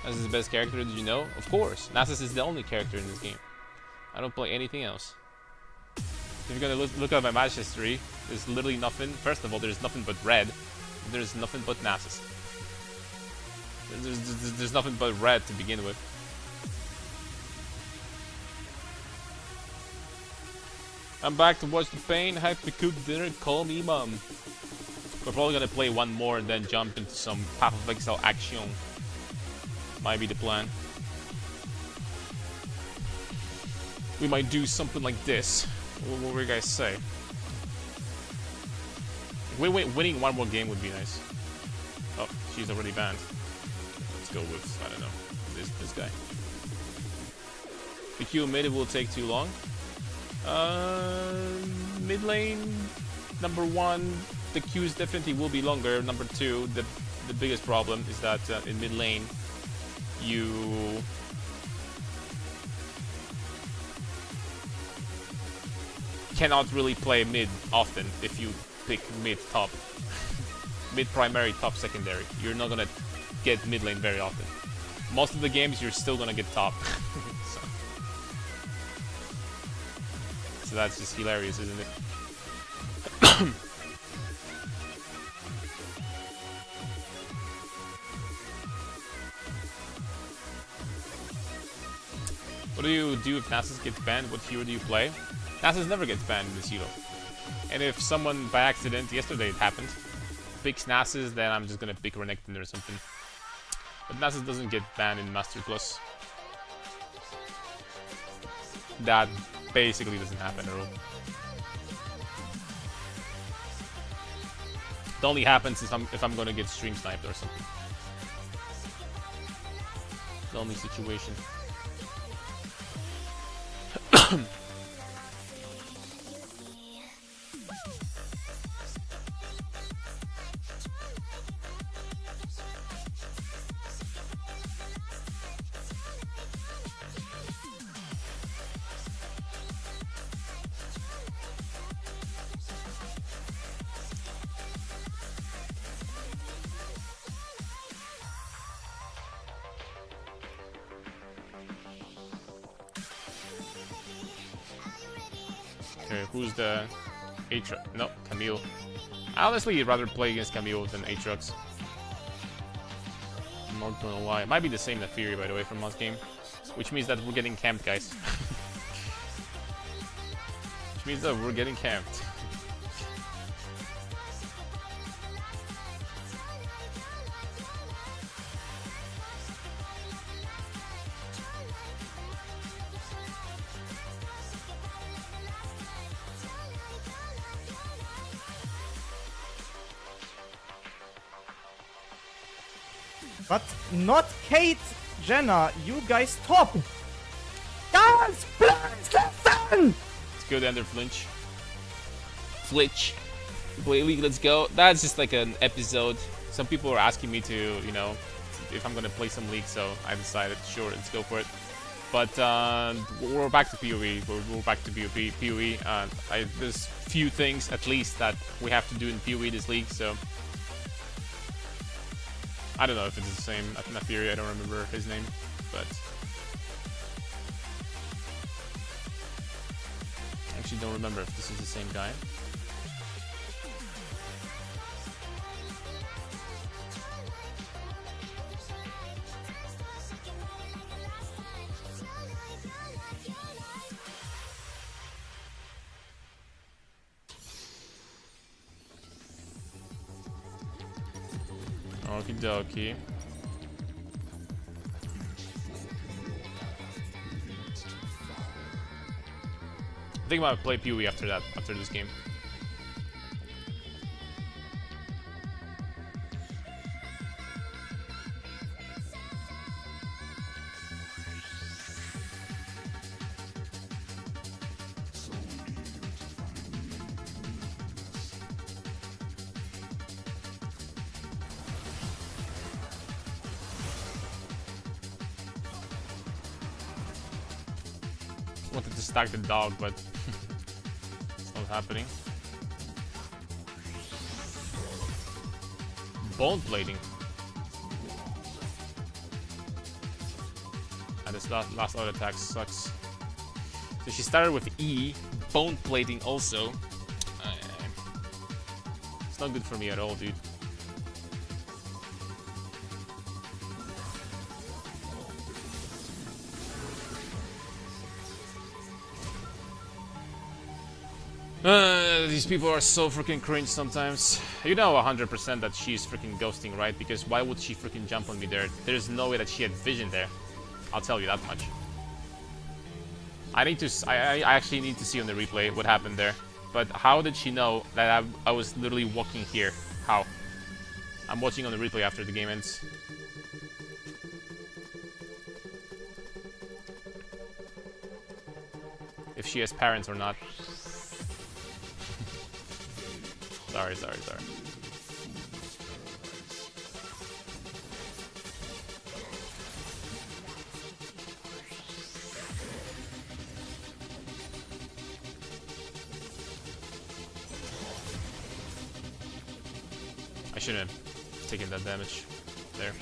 Nasus is the best character, did you know? Of course, Nasus is the only character in this game. I don't play anything else. If you're gonna look at my match history, there's literally nothing. First of all, there's nothing but red. There's nothing but Nasus. There's nothing but red to begin with. I'm back to watch the pain, have to cook dinner, call me mom. We're probably gonna play one more and then jump into some Path of Exile action. Might be the plan. We might do something like this. What do you guys say? Winning one more game would be nice. Oh, she's already banned. Let's go with, I don't know, this guy. The Q mid will take too long. Mid lane, number 1, the Qs definitely will be longer. Number 2, the biggest problem is that in mid lane, you cannot really play mid often if you pick mid top. Mid primary, top secondary. You're not gonna get mid lane very often. Most of the games you're still gonna get top. So that's just hilarious, isn't it? What do you do if Nasus gets banned? What hero do you play? Nasus never gets banned in this hero. And if someone by accident, yesterday it happened, picks Nasus, then I'm just gonna pick Renekton or something. But Nasus doesn't get banned in Master Plus. That basically doesn't happen at all. It only happens if I'm gonna get stream sniped or something. The only situation. Okay, who's the Aatrox? No, Camille. I honestly rather play against Camille than Aatrox. I'm not gonna lie. It might be the same that Fury, by the way, from last game. Which means that we're getting camped, guys. Which means that we're getting camped. But not Kate, Jenna. You guys top. Guys, please listen. Let's go down there, flinch. Flitch. Play League, let's go. That's just like an episode. Some people are asking me to, you know, if I'm gonna play some League, so I decided, sure, let's go for it. But we're back to PoE. We're back to PoE. There's few things, at least, that we have to do in PoE this league, so... I don't know if it's the same Nafiri, I don't remember his name, but... I actually don't remember if this is the same guy. Okie dokie. I think I might play PoE after that, after this game. Wanted to stack the dog, but it's not happening. Bone plating. And this last auto attack sucks. So she started with E, bone plating also. It's not good for me at all, dude. These people are so freaking cringe sometimes. You know 100% that she's freaking ghosting, right? Because why would she freaking jump on me there? There's no way that she had vision there. I'll tell you that much. I actually need to see on the replay what happened there. But how did she know that I was literally walking here? How? I'm watching on the replay after the game ends. if she has parents or not. Sorry. I shouldn't have taken that damage there.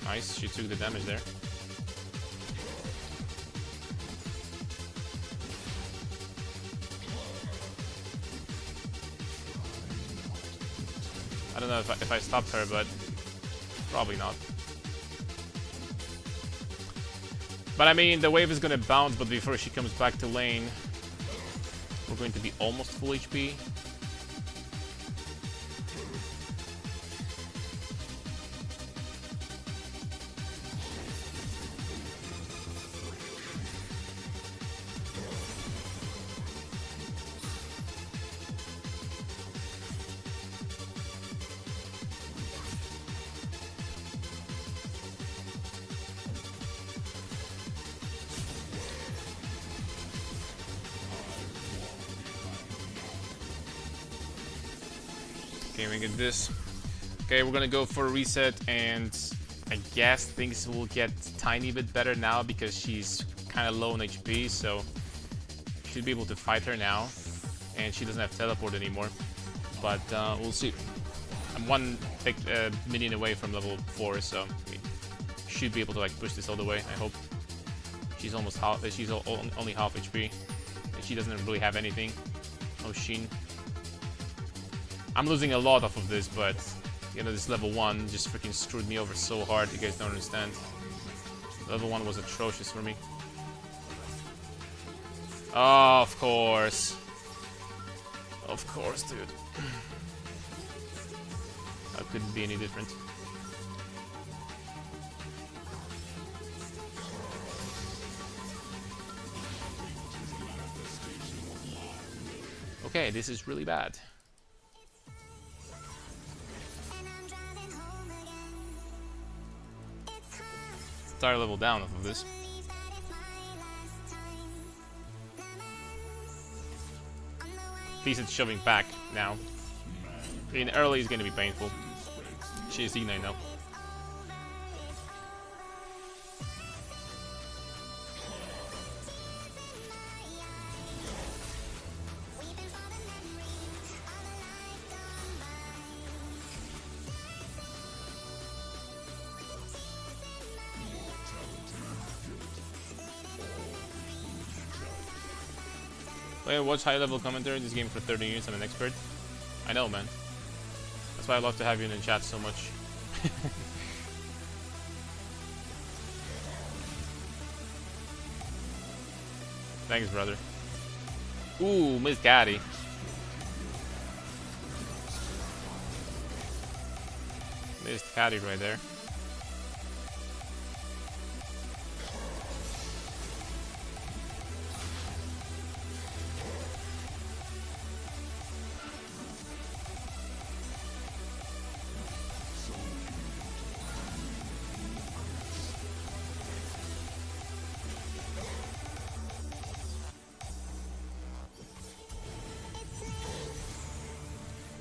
Nice, she took the damage there. I don't know if I stopped her, but probably not. But I mean, the wave is gonna bounce, but before she comes back to lane, we're going to be almost full HP. Okay, we get this. Okay, we're gonna go for a reset, and I guess things will get tiny bit better now because she's kind of low on HP, so should be able to fight her now, and she doesn't have teleport anymore. But we'll see. I'm one minion away from level 4, so we should be able to like push this all the way. I hope. She's almost half. She's only half HP, and she doesn't really have anything. No Sheen. I'm losing a lot off of this, but you know, this level 1 just freaking screwed me over so hard. You guys don't understand. Level 1 was atrocious for me. Oh, of course. Of course, dude. That couldn't be any different. Okay, this is really bad. Entire level down off of this. At least it's shoving back now. In early is going to be painful. She's Ignite now. I watch high level commentary in this game for 30 years. I'm an expert. I know, man. That's why I love to have you in the chat so much. Thanks, brother. Ooh, Miss Gaddy. Missed Caddy right there.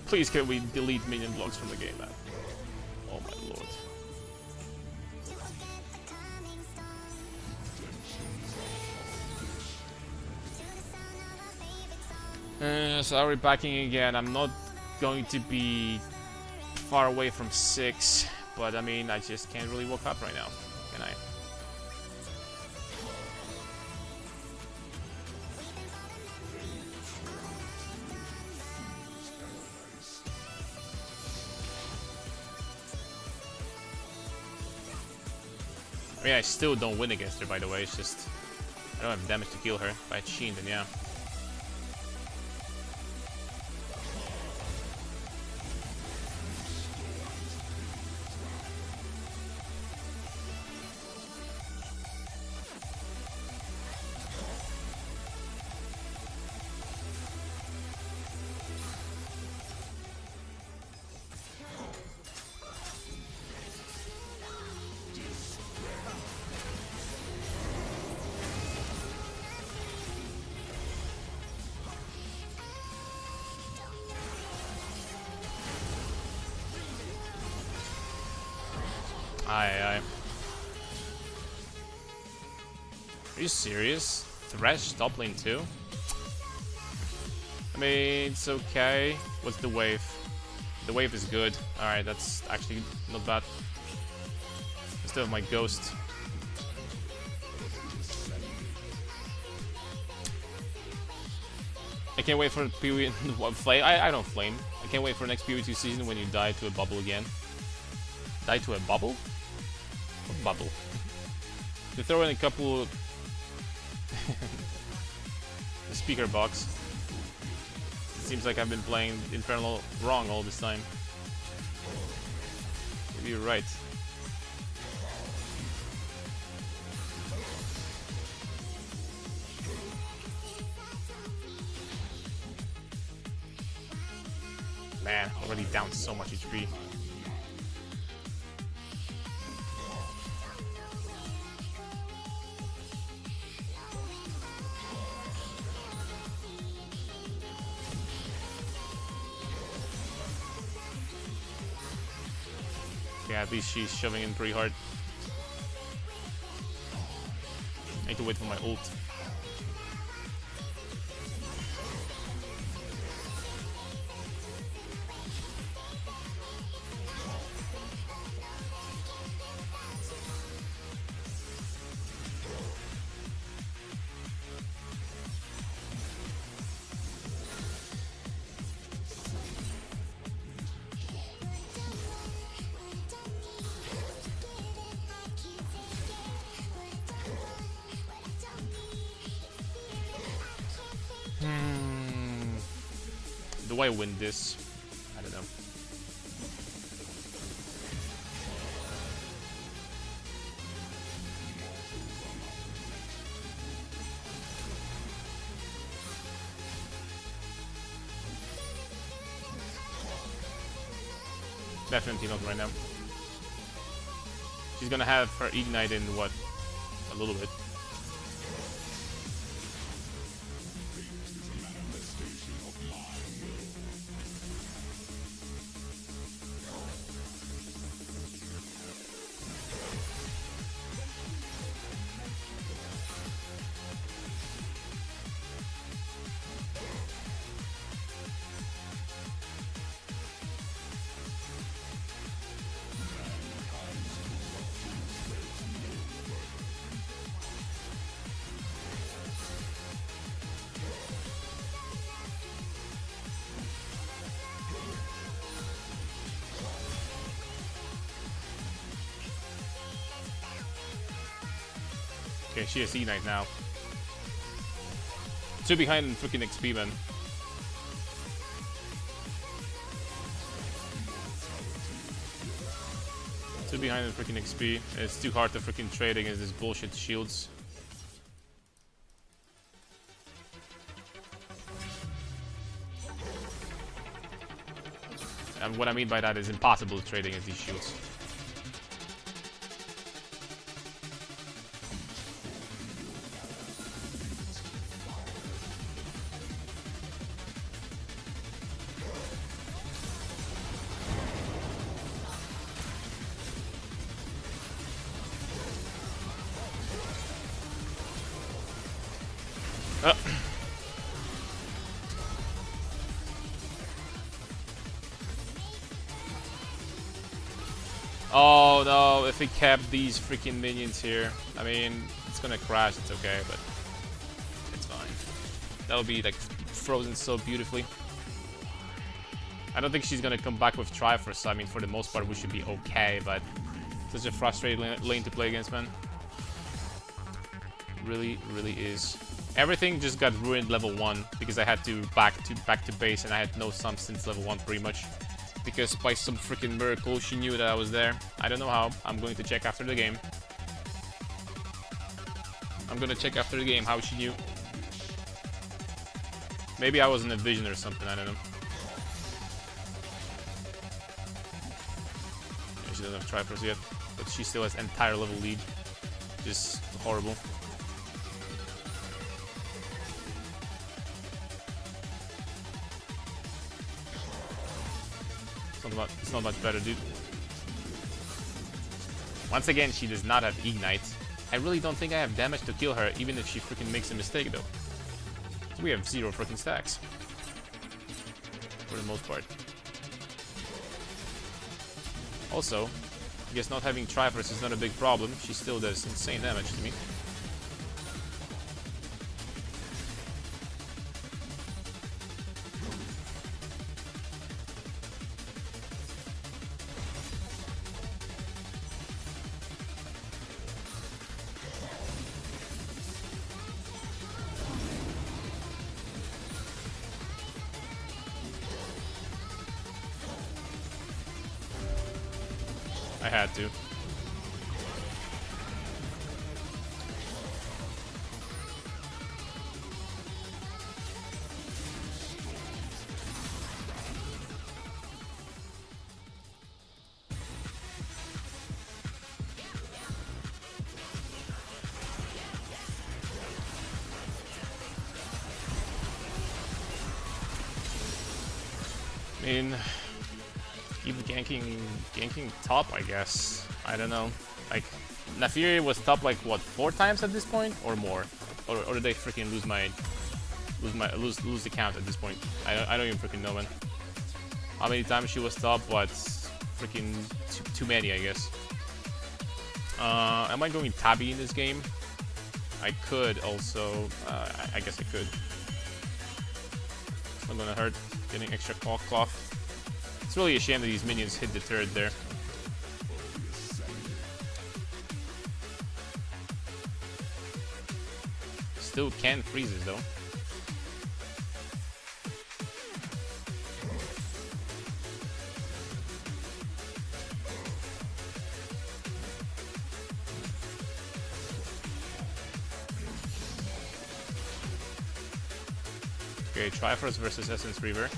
Please can we delete minion blocks from the game, man? Oh my lord. Sorry, backing again. I'm not going to be far away from 6, but I mean, I just can't really walk up right now, can I? I mean, I still don't win against her, by the way. It's just I don't have damage to kill her. If I had Sheen, then yeah. Aye. Are you serious? Thresh top lane too? I mean, it's okay. What's the wave? The wave is good. Alright, that's actually not bad. I still have my ghost. I can't wait for PoE flame. I don't flame. I can't wait for next PoE2 season when you die to a bubble again. Die to a bubble? What bubble? To throw in a couple. The speaker box. It seems like I've been playing Infernal wrong all this time. Maybe you're right. Man, already down so much HP. Yeah, at least she's shoving in pretty hard. I need to wait for my ult. Do I win this? I don't know. Definitely not right now. She's gonna have her ignite in what? A little bit. Okay, she has Ignite now. 2 behind in freaking XP, man. Two behind in freaking XP. It's too hard to freaking trade against this bullshit shields. And what I mean by that is impossible to trade against these shields. Oh no, if we kept these freaking minions here, I mean, it's gonna crash, it's okay, but it's fine. That would be like frozen so beautifully. I don't think she's gonna come back with Triforce, so I mean, for the most part, we should be okay, but such a frustrating lane to play against, man. Really, really is. Everything just got ruined level 1 because I had to back to base and I had no sum since level 1 pretty much. Because by some freaking miracle she knew that I was there. I don't know how. I'm going to check after the game. I'm gonna check after the game how she knew. Maybe I was in a vision or something, I don't know. Yeah, she doesn't have Triforce yet, but she still has entire level lead. Just horrible. It's not much better, dude. Once again, she does not have Ignite. I really don't think I have damage to kill her, even if she freaking makes a mistake, though. So we have 0 freaking stacks. For the most part. Also, I guess not having Triforce is not a big problem. She still does insane damage to me. I had to. I mean, keep ganking top, I guess. I don't know. Like, Naafiri was top like what, 4 times at this point or more, or did they freaking lose the count at this point? I don't even freaking know, man. How many times she was top? What, freaking too many, I guess. Am I going Tabby in this game? I could also. I guess I could. It's not gonna hurt. Getting extra cloth. It's really a shame that these minions hit the turret there. Still can freezes though. Okay, Triforce versus Essence Reaver.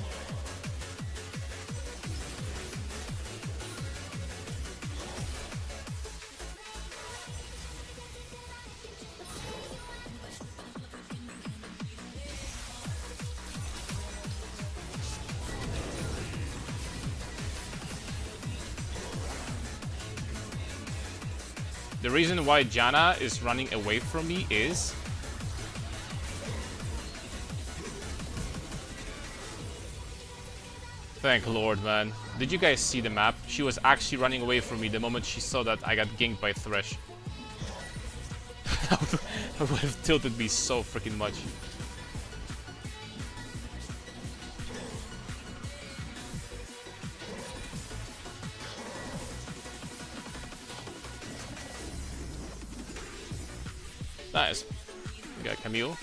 The reason why Janna is running away from me is thank Lord, man. Did you guys see the map? She was actually running away from me the moment she saw that I got ganked by Thresh. That would have tilted me so freaking much. Nice. We got Camille.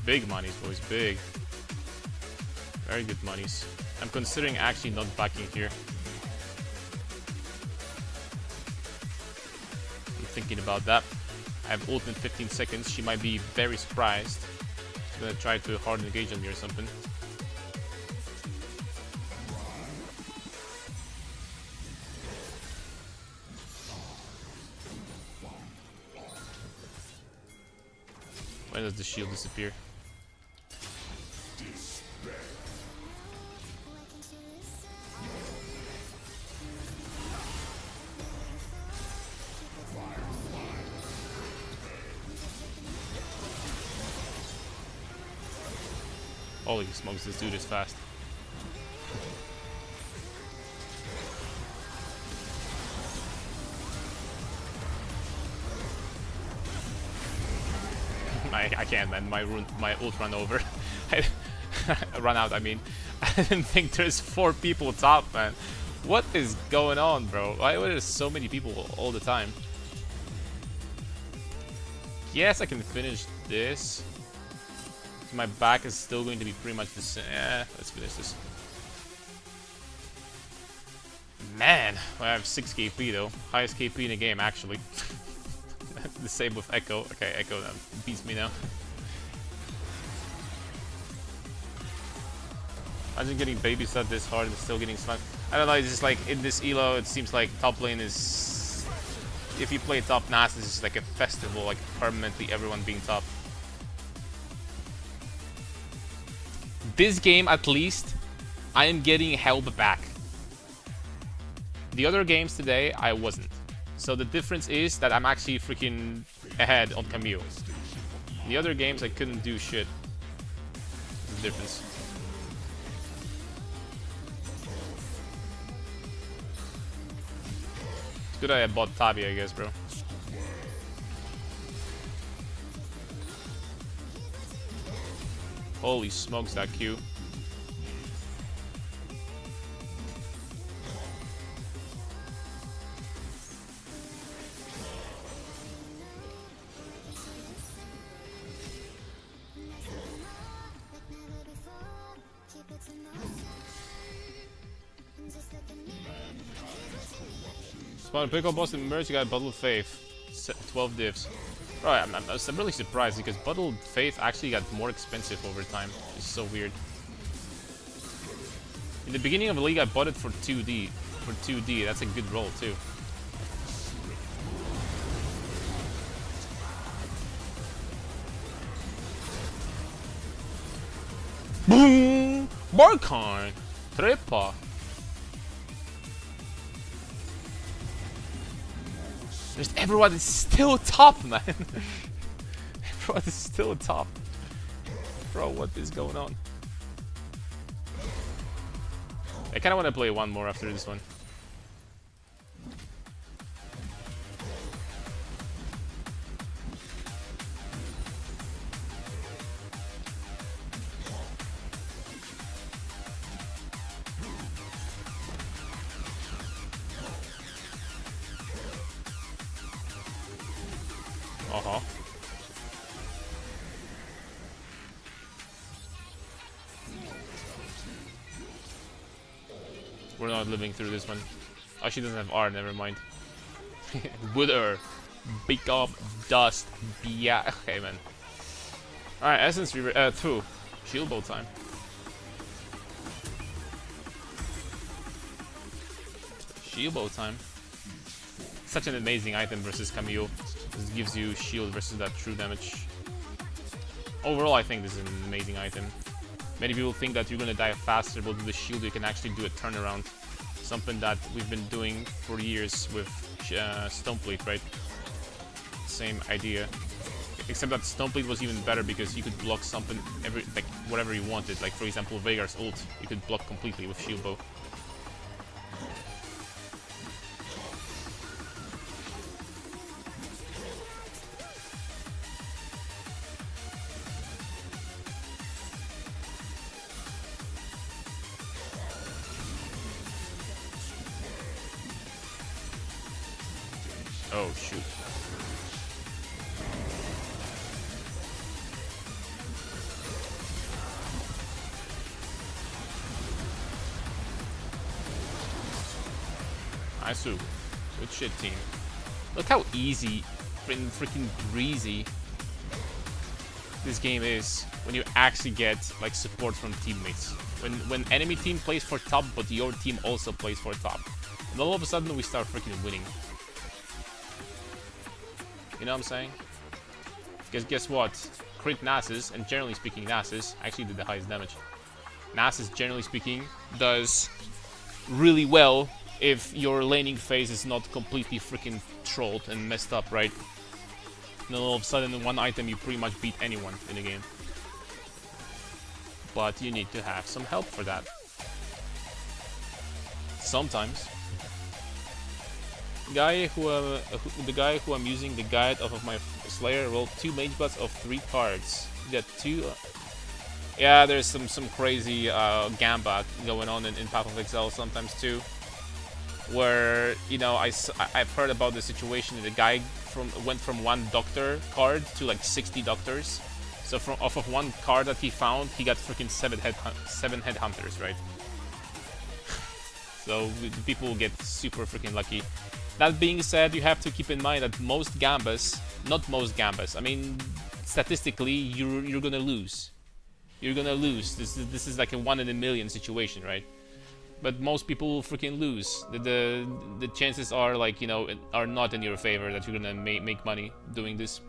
Big monies, boys. Big. Very good monies. I'm considering actually not backing here. I'm thinking about that. I have ult in 15 seconds. She might be very surprised. She's gonna try to hard engage on me or something. When does the shield disappear? Holy smokes, this dude is fast. I can't, man. My ult run over. I run out, I mean. I didn't think there's 4 people top, man. What is going on, bro? Why are there so many people all the time? Yes, I can finish this. My back is still going to be pretty much the same. Yeah, let's finish this. Man, I have 6 KP though. Highest KP in the game, actually. The same with Echo. Okay, Echo beats me now. Imagine getting babysat this hard and still getting sniped. I don't know, it's just like in this elo, it seems like top lane is... If you play top NAS, it's just like a festival, like permanently everyone being top. This game, at least, I am getting help back. The other games today, I wasn't. So the difference is that I'm actually freaking ahead on Camille. The other games, I couldn't do shit. That's the difference. It's good I bought Tabi, I guess, bro. Holy smokes, that Q. Spawn a pickle boss and merge, you got Bottle of Faith. 12 divs. Right, I'm really surprised because Bottle of Faith actually got more expensive over time. It's so weird. In the beginning of the league, I bought it for 2D. For 2D, that's a good roll too. Boom! Barkon! Trepa! Just everyone is still top, man. Everyone is still top. Bro, what is going on? I kind of want to play one more after this one. Uh-huh. We're not living through this one. Oh, she doesn't have R, never mind. Wither. Big up. Dust. Yeah. Okay, man. Alright, Essence two. Shield bow time. Shield bow time. Such an amazing item versus Camille. This gives you shield versus that true damage. Overall, I think this is an amazing item. Many people think that you're gonna die faster, but with the shield you can actually do a turnaround. Something that we've been doing for years with Stoneplate, right? Same idea. Except that Stoneplate was even better because you could block something, like whatever you wanted. Like for example, Veigar's ult, you could block completely with shield bow. Oh shoot. Nice. Good shit, team. Look how easy, freaking breezy this game is when you actually get like support from teammates. When enemy team plays for top, but your team also plays for top, and all of a sudden we start freaking winning. You know what I'm saying? Because guess what? Crit Nasus, and generally speaking Nasus, actually did the highest damage. Nasus, generally speaking, does really well if your laning phase is not completely freaking trolled and messed up, right? And then all of a sudden in one item you pretty much beat anyone in the game. But you need to have some help for that. Sometimes. The guy who I'm using the guide off of my Slayer rolled 2 mage bots of 3 cards. You got 2. Yeah, there's some crazy gamba going on in Path of Exile sometimes too. Where I've heard about the situation that the guy went from 1 doctor card to like 60 doctors. So off of 1 card that he found, he got freaking 7 headhunters, right? So people will get super freaking lucky. That being said, you have to keep in mind that most gambas, not most gambas, I mean, statistically, you're gonna lose. You're gonna lose. This is like a 1 in a million situation, right? But most people will freaking lose. The chances are like, are not in your favor that you're gonna make money doing this.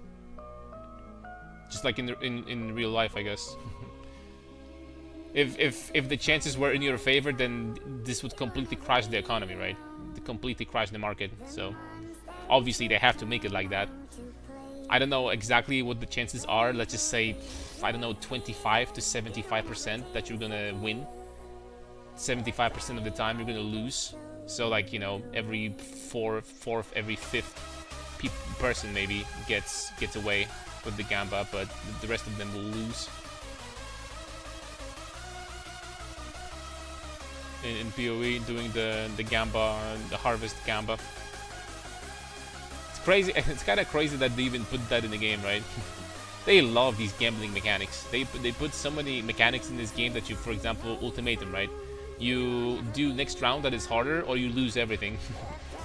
Just like in real life, I guess. If the chances were in your favor, then this would completely crash the economy, right? Completely crash the market. So obviously they have to make it like that. I don't know exactly what the chances are. Let's just say, I don't know, 25 to 75% that you're gonna win. 75% of the time you're gonna lose. So like, you know, every fourth, every fifth person maybe gets away with the gamba, but the rest of them will lose. In PoE, doing the gamba, the harvest gamba. It's crazy. It's kind of crazy that they even put that in the game, right? They love these gambling mechanics. They put so many mechanics in this game that you, for example, ultimatum, right? You do next round that is harder, or you lose everything.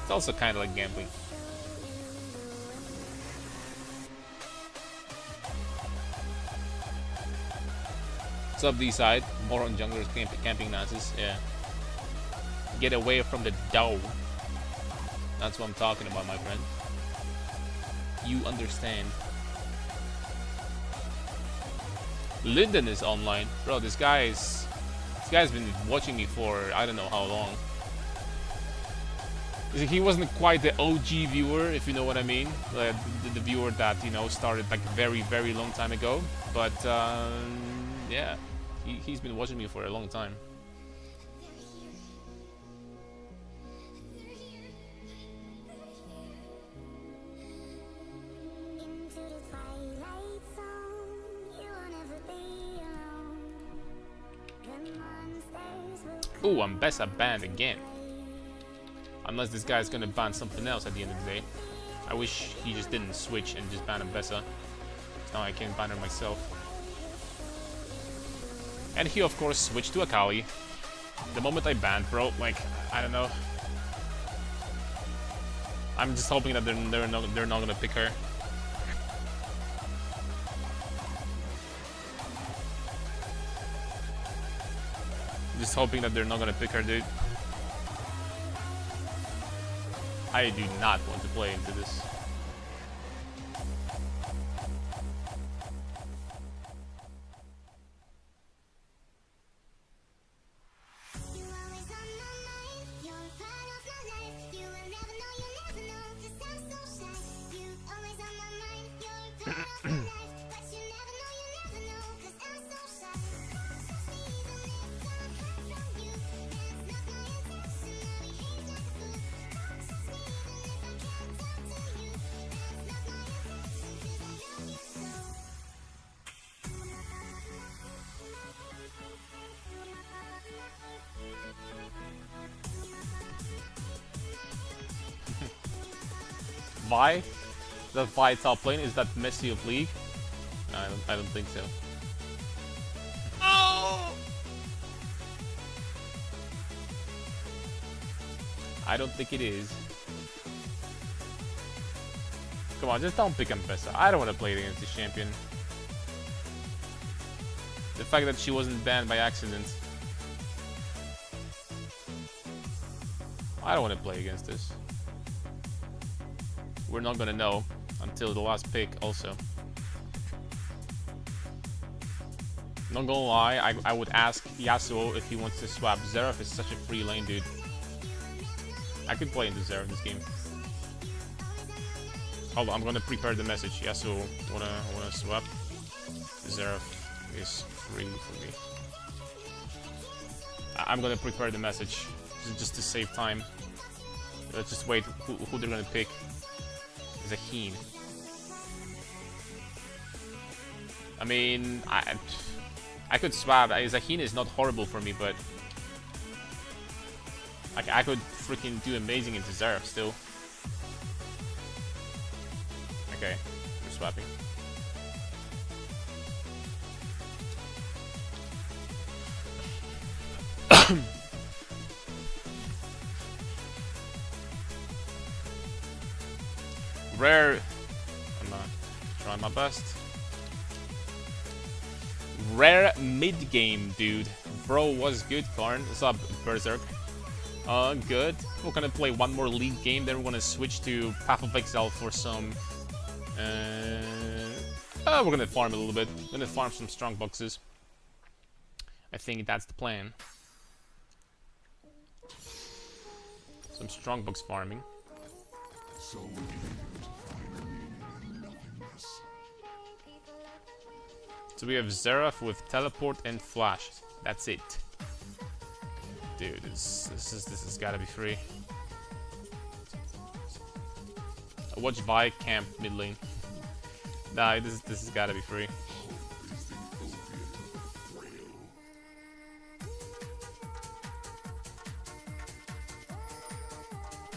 It's also kind of like gambling. What's up, D-side? More on junglers camping Nazis. Yeah. Get away from the dough. That's what I'm talking about, my friend. You understand. Linden is online. Bro, this guy's been watching me for I don't know how long. He wasn't quite the OG viewer, if you know what I mean. The viewer that, you know, started like very, very long time ago. But yeah, he's been watching me for a long time. Ooh, Ambessa banned again. Unless this guy's gonna ban something else at the end of the day. I wish he just didn't switch and just ban Ambessa. Now I can ban her myself. And he of course switched to Akali. The moment I banned, bro, like, I don't know. I'm just hoping that they're not gonna pick her. Just hoping that they're not gonna pick her, dude. I do not want to play into this. Vi? That Vi top lane? Is that Messi of League? No, I don't think so. Oh! I don't think it is. Come on, just don't pick Ambessa. I don't want to play against this champion. The fact that she wasn't banned by accident. I don't want to play against this. We're not gonna know until the last pick also. Not gonna lie, I would ask Yasuo if he wants to swap. Xerath is such a free lane, dude. I could play into Xerath this game. Hold on, I'm gonna prepare the message. Yasuo wanna swap. Xerath is free for me. I'm gonna prepare the message just to save time. Let's just wait who they're gonna pick. Zaheen. I mean, I could swap. Zaheen is not horrible for me, but I could freaking do amazing into Xerath still. Okay, we're swapping. Rare. I'm gonna try my best. Rare mid game, dude. Bro, what's good, Karn? What's up, Berserk? Good. We're gonna play one more league game, then we're gonna switch to Path of Exile for some. We're gonna farm a little bit. We're gonna farm some strong boxes. I think that's the plan. Some Strongbox farming. So we have Xerath with teleport and flash. That's it. Dude, this has gotta be free. I watch Vi camp mid lane. Nah, this has gotta be free.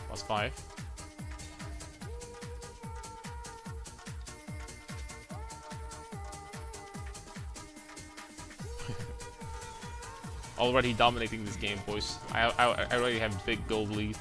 Plus 5. Already dominating this game, boys. I already have big gold lead.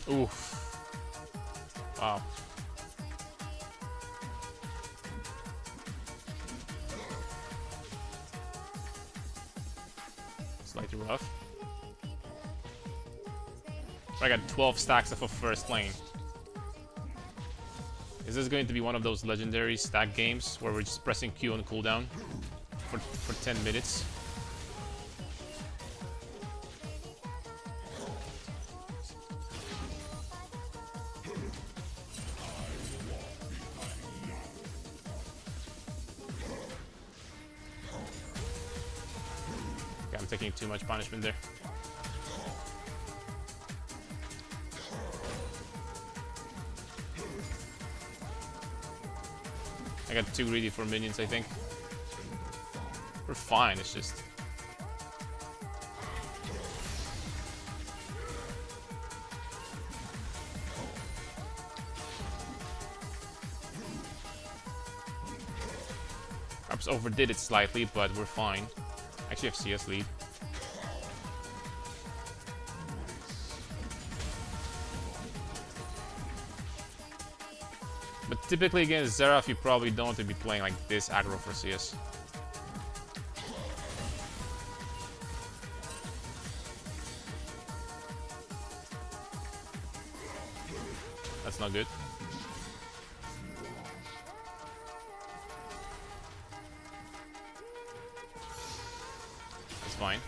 Oof. Wow. Slightly rough. I got 12 stacks off of first lane. Is this going to be one of those legendary stack games where we're just pressing Q on cooldown for 10 minutes? Okay, I'm taking too much punishment there. I got too greedy for minions, I think. We're fine, it's just... Perhaps overdid it slightly, but we're fine. Actually have CS lead. But typically against Xerath, you probably don't want to be playing like this aggro for CS. That's not good. That's fine.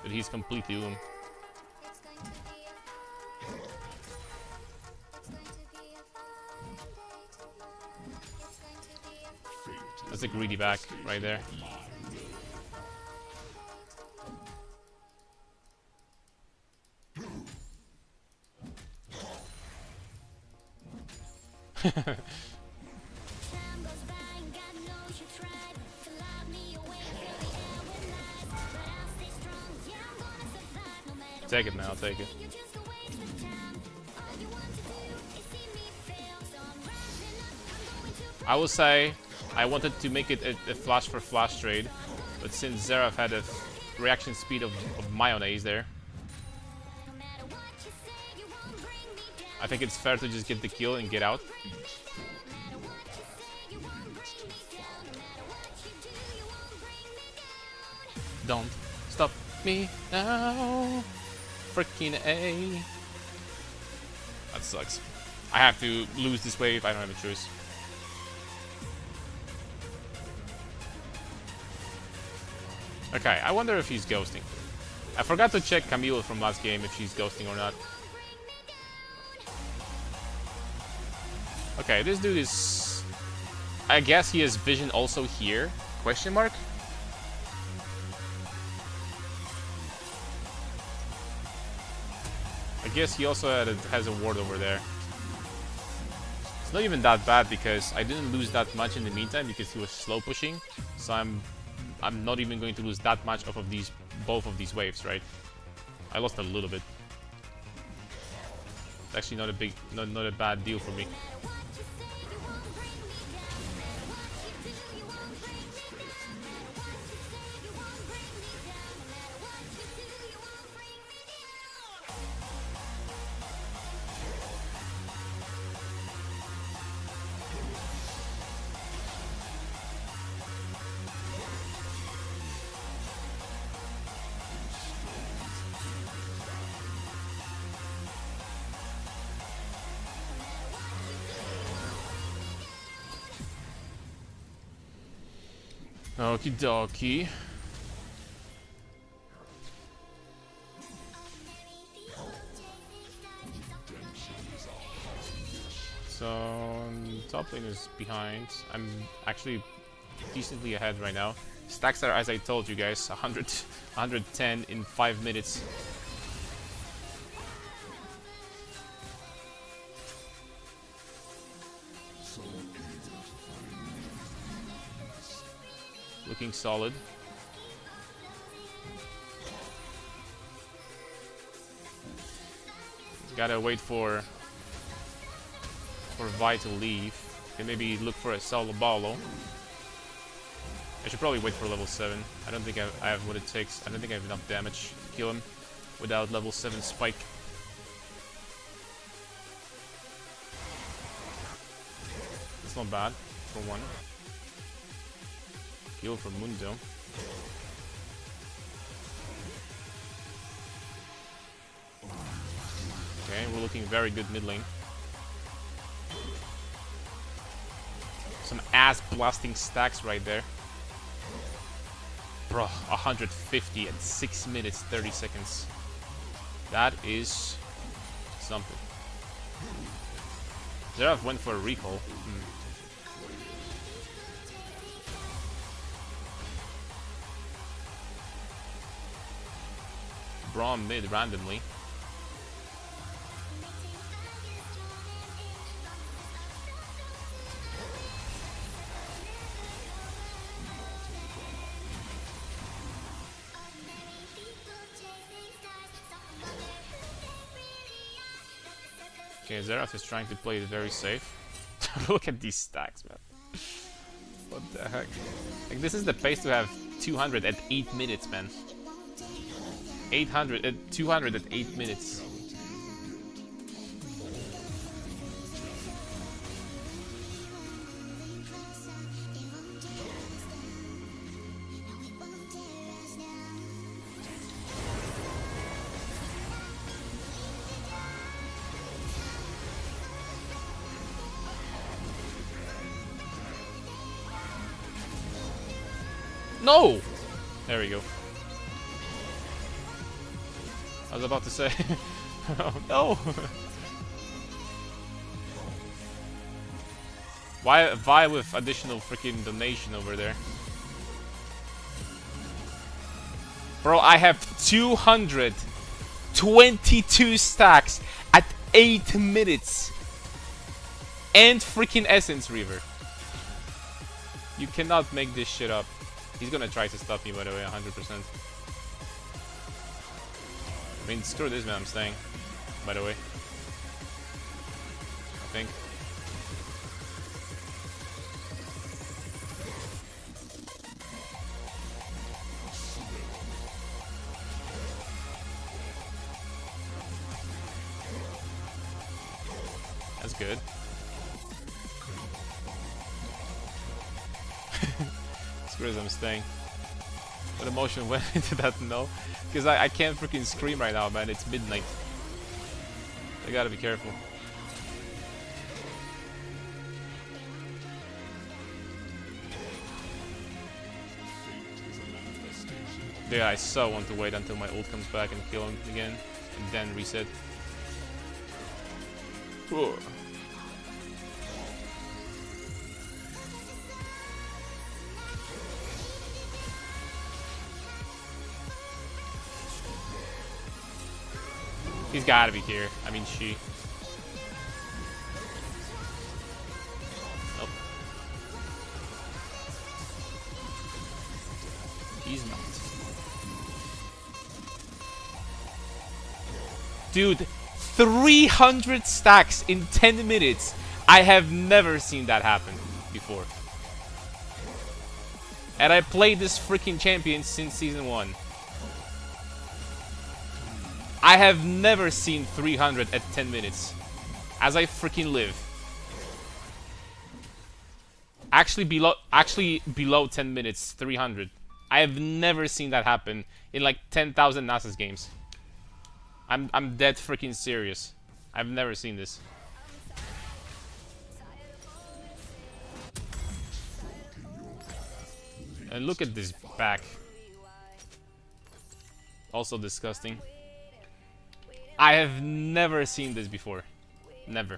But he's completely oom. That's a greedy back right there. Take it, man, I'll take it. I will say I wanted to make it a flash for flash trade, but since Xerath had a reaction speed of mayonnaise there, I think it's fair to just get the kill and get out. Don't stop me now. Freaking A. That sucks. I have to lose this wave, I don't have a choice. Okay, I wonder if he's ghosting. I forgot to check Camille from last game if she's ghosting or not. Okay, this dude is... I guess he has vision also here? Question mark? I guess he also has a ward over there. It's not even that bad because I didn't lose that much in the meantime because he was slow pushing. So I'm not even going to lose that much off of both of these waves, right? I lost a little bit. It's actually not a bad deal for me. Okie dokie. So, top lane is behind. I'm actually decently ahead right now. Stacks are, as I told you guys, 110 in 5 minutes. Looking solid. Gotta wait for Vi to leave. Can maybe look for a solo bolo. I should probably wait for level 7. I don't think I have what it takes. I don't think I have enough damage to kill him without level 7 spike. It's not bad for one. Heal from Mundo. Okay, we're looking very good mid lane. Some ass blasting stacks right there. Bro, 150 at 6 minutes 30 seconds. That is something. Zeraf went for a recall. Braum mid randomly. Okay, Zeraf is trying to play it very safe. Look at these stacks, man. What the heck? Like, this is the pace to have 200 at 8 minutes, man. 200 at 8 minutes. No! There we go. I was about to say. Oh, no! Why with additional freaking donation over there? Bro, I have 222 stacks at 8 minutes. And freaking Essence Reaver. You cannot make this shit up. He's gonna try to stop me, by the way, 100%. I mean, screw this, man, I'm staying. By the way. I think. That's good. Screw this, I'm staying. What emotion went into that no? Because I can't freaking scream right now, man. It's midnight. I gotta be careful. Yeah, I so want to wait until my ult comes back and kill him again. And then reset. Whoa. He's gotta be here. I mean, she. Nope. He's not. Dude, 300 stacks in 10 minutes. I have never seen that happen before. And I played this freaking champion since season 1. I have never seen 300 at 10 minutes. As I freaking live. Actually below 10 minutes, 300. I have never seen that happen in like 10,000 Nasus games. I'm dead freaking serious. I've never seen this. And look at this back. Also disgusting. I have never seen this before. Never.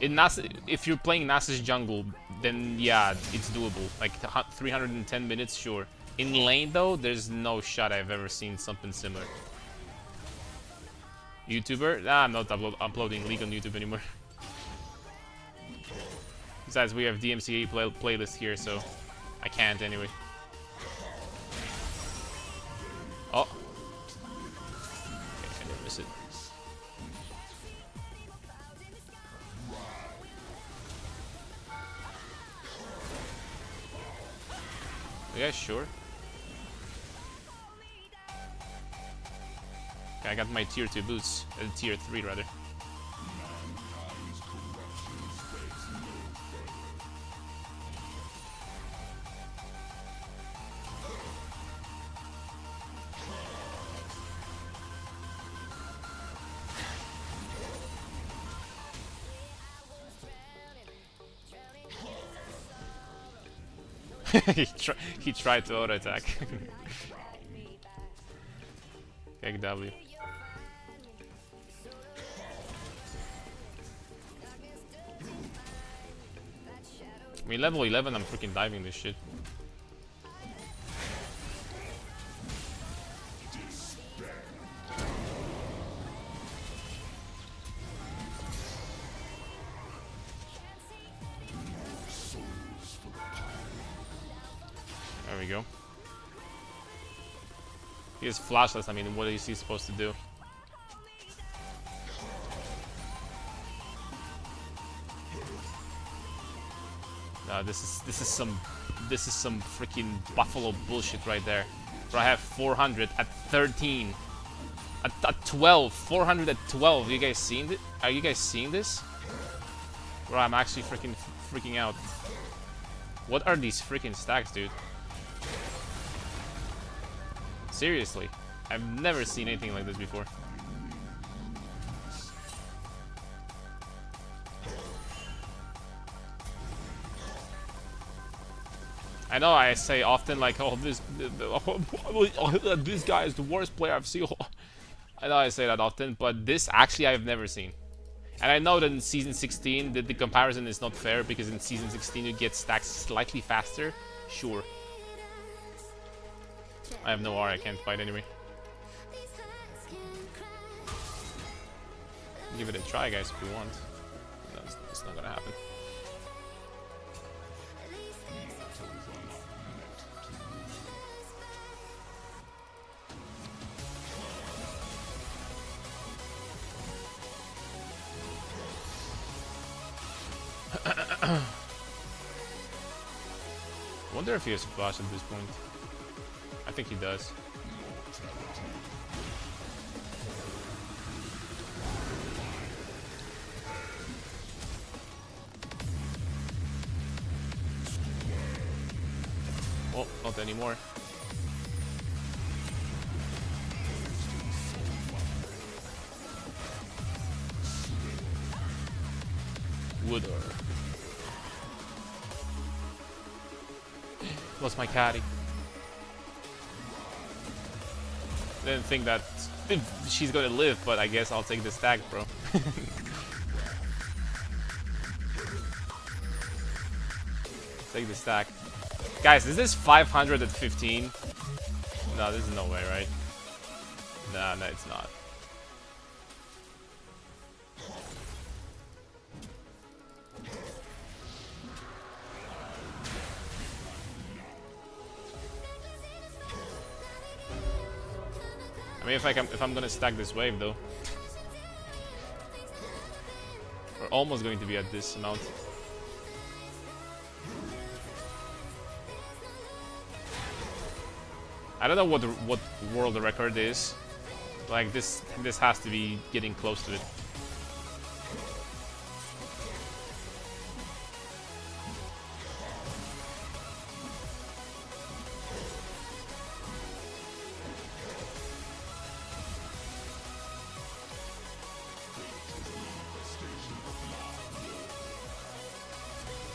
In Nasus, if you're playing Nasus jungle, then yeah, it's doable. Like 310 minutes, sure. In lane though, there's no shot I've ever seen something similar. YouTuber? Ah, I'm not uploading League on YouTube anymore. Besides, we have DMCA playlist here, so I can't anyway. Oh. Okay, I didn't miss it. Yeah, sure. Okay, I got my tier 2 boots. Tier 3 rather. he tried to auto attack. Okay, W. I mean, level 11, I'm freaking diving this shit. There we go. He is flashless. I mean, what is he supposed to do? This is some freaking buffalo bullshit right there. Bro, I have 400 at 13. At 12. 400 at 12. You guys seen it? Are you guys seeing this? Bro, I'm actually freaking out. What are these freaking stacks, dude? Seriously, I've never seen anything like this before. I know I say often like, oh, this guy is the worst player I've seen. I know I say that often, but this actually I've never seen. And I know that in Season 16 the comparison is not fair, because in Season 16 you get stacks slightly faster, sure. I have no R, I can't fight anyway. Give it a try, guys, if you want. No, it's not gonna happen. I wonder if he has a flash at this point. I think he does. Oh, not anymore. Wood or lost my caddy. Didn't think that she's gonna live, but I guess I'll take the stack, bro. Take the stack. Guys, is this 500 at 15? No, there's no way, right? Nah, no, it's not. I mean, if I'm gonna stack this wave, though, we're almost going to be at this amount. I don't know what world record is. Like this has to be getting close to it.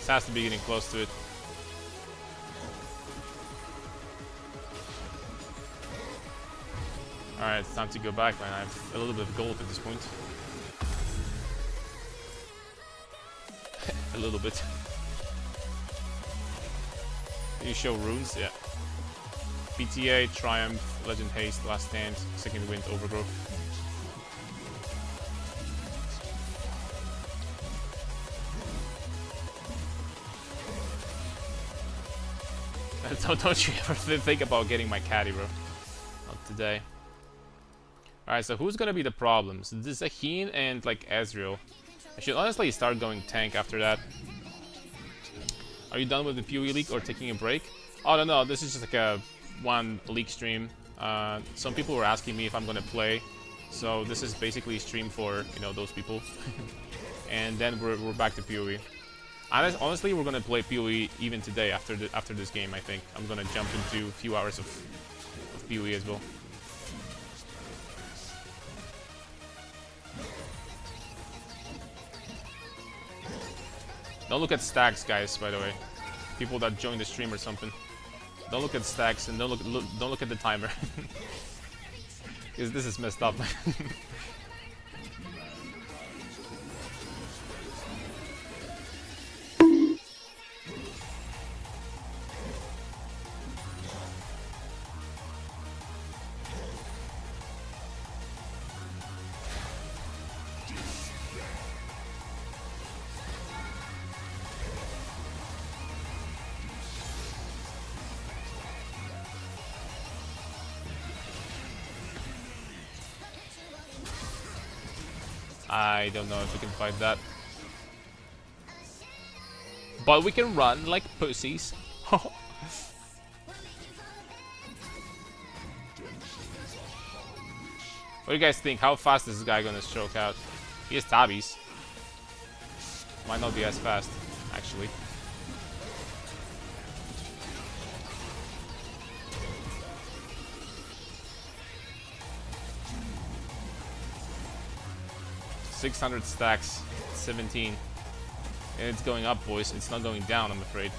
This has to be getting close to it. Alright, it's time to go back, man. I have a little bit of gold at this point. A little bit. Can you show runes? Yeah. PTA, Triumph, Legend Haste, Last Stand, Second Wind, Overgrowth. Don't you ever think about getting my caddy, bro. Not today. Alright, so who's gonna be the problem? So this is Aheen and like Ezreal. I should honestly start going tank after that. Are you done with the PoE League or taking a break? Oh no, this is just like a one league stream. Some people were asking me if I'm gonna play, so this is basically a stream for, you know, those people. And then we're back to PoE. Honestly, we're gonna play PoE even today after this game. I think I'm gonna jump into a few hours of PoE as well. Don't look at stacks, guys. By the way, people that join the stream or something. Don't look at stacks and don't look at the timer, because this is messed up. I don't know if we can fight that. But we can run like pussies. What do you guys think? How fast is this guy gonna stroke out? He has tabbies. Might not be as fast, actually. $600 stacks, 17. And it's going up, boys. It's not going down, I'm afraid.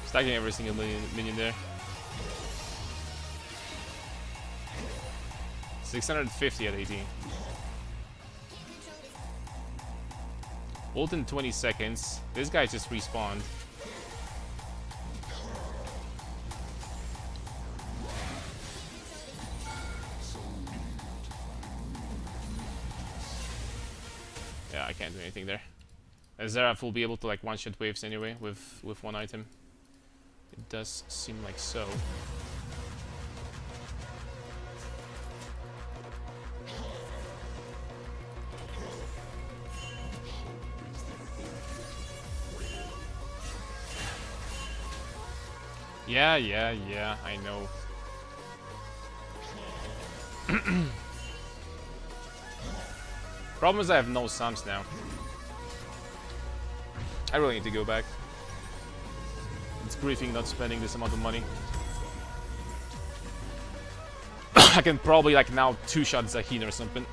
Stacking every single minion there. 650 at 18. Ult in 20 seconds. This guy just respawned. Yeah, I can't do anything there. Xerath will be able to like one-shot waves anyway with one item. It does seem like so. Yeah, I know. Problem is I have no sums now. I really need to go back. It's griefing not spending this amount of money. I can probably like now two-shot Zaheen or something.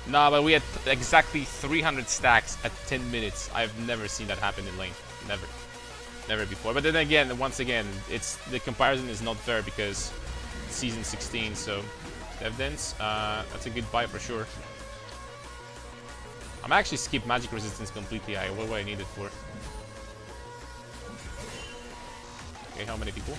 Nah, but we had exactly 300 stacks at 10 minutes. I've never seen that happen in lane. Never. Never before. But then again, once again, it's the comparison is not fair because it's season 16, so Devdance, that's a good buy for sure. I'm actually skip magic resistance completely. What do I need it for? Okay, how many people?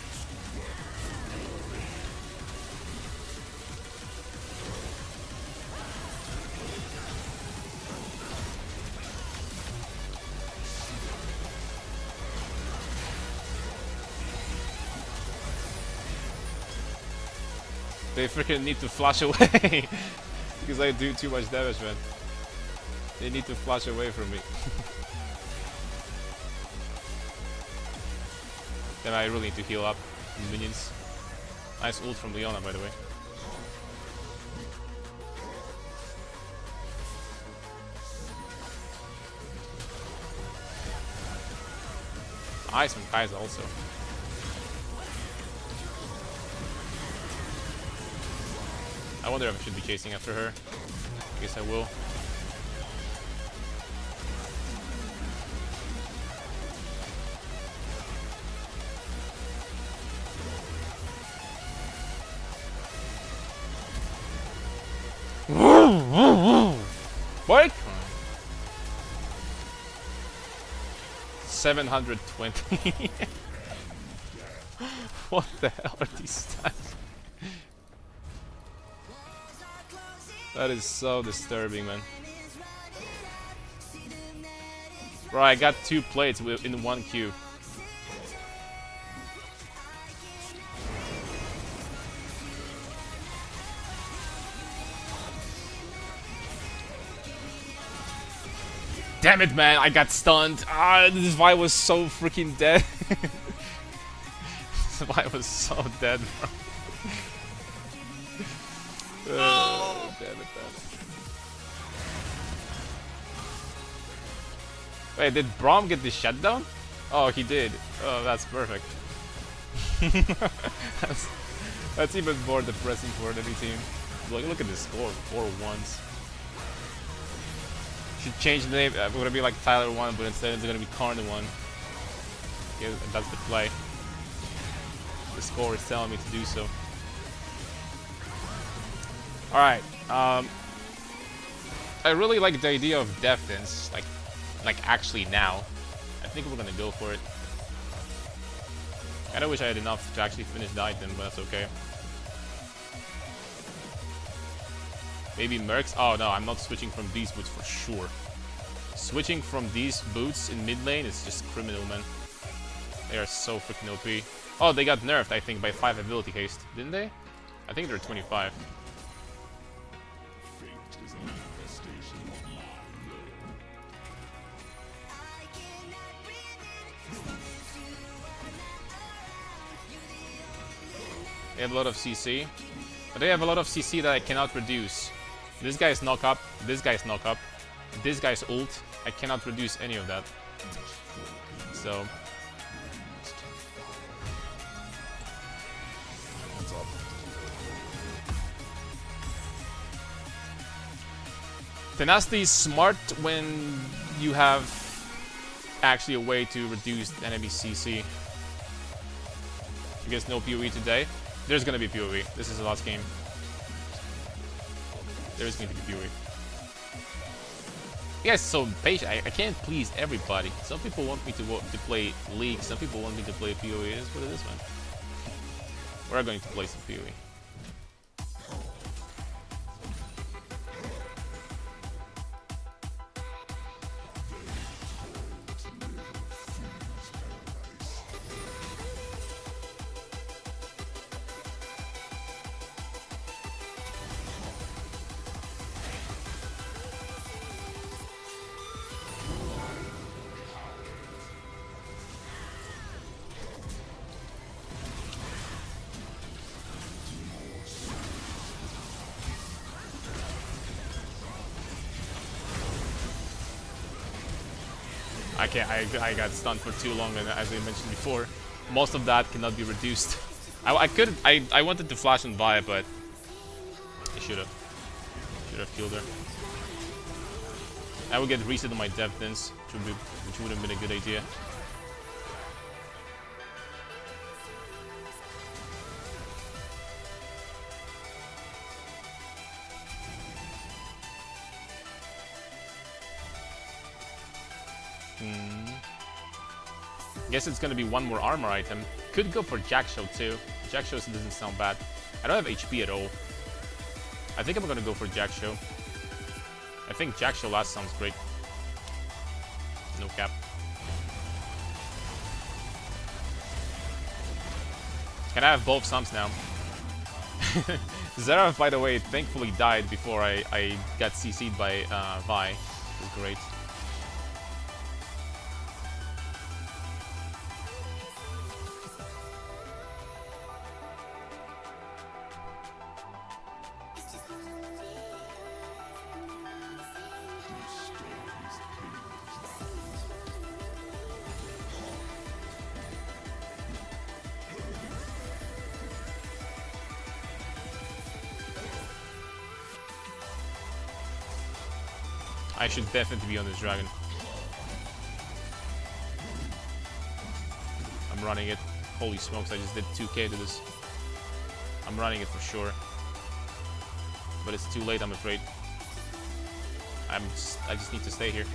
They freaking need to flash away because I do too much damage, man. They need to flash away from me. Then I really need to heal up minions. Nice ult from Leona, by the way. Ice from Kaiser also. I wonder if I should be chasing after her. I guess I will. What? 720. What the hell are these stats? That is so disturbing, man. Bro, I got 2 plates in 1 queue. Damn it, man, I got stunned. Ah, this Vi was so freaking dead. This Vi was so dead, bro. Damn it, man. Wait, did Braum get the shutdown? Oh, he did. Oh, that's perfect. that's even more depressing for any team. Look at this score, 4-1s. Should change the name. It's gonna be like Tyler 1, but instead it's gonna be Karn 1. Yeah, that's the play. The score is telling me to do so. All right. I really like the idea of Defense, like actually now. I think we're gonna go for it. I wish I had enough to actually finish the item, but that's okay. Maybe Mercs? Oh no, I'm not switching from these boots for sure. Switching from these boots in mid lane is just criminal, man. They are so freaking OP. Oh, they got nerfed, I think, by 5 ability haste, didn't they? I think they're 25. They have a lot of CC. But they have a lot of CC that I cannot reduce. This guy's knock up, this guy's knock up, this guy's ult. I cannot reduce any of that. So... Tenacity is smart when you have actually a way to reduce enemy CC. I guess no PoE today. There's gonna be PoE. This is the last game. There is going to be PoE. You guys are so patient. I can't please everybody. Some people want me to play League. Some people want me to play PoE. It is what it is, man. We're going to play some PoE. I got stunned for too long, and as I mentioned before, most of that cannot be reduced. I wanted to flash and buy, but I should have killed her. I would get reset on my Defense, which would have been a good idea. Guess it's gonna be one more armor item. Could go for Jack Show too. Jack Show doesn't sound bad. I don't have HP at all. I think I'm gonna go for Jack Show. I think Jack Show last sounds great. No cap. Can I have both sums now? Zerath, by the way, thankfully died before I got CC'd by Vi. It was great. I should definitely be on this dragon. I'm running it. Holy smokes, I just did 2k to this. I'm running it for sure. But it's too late, I'm afraid. I just need to stay here.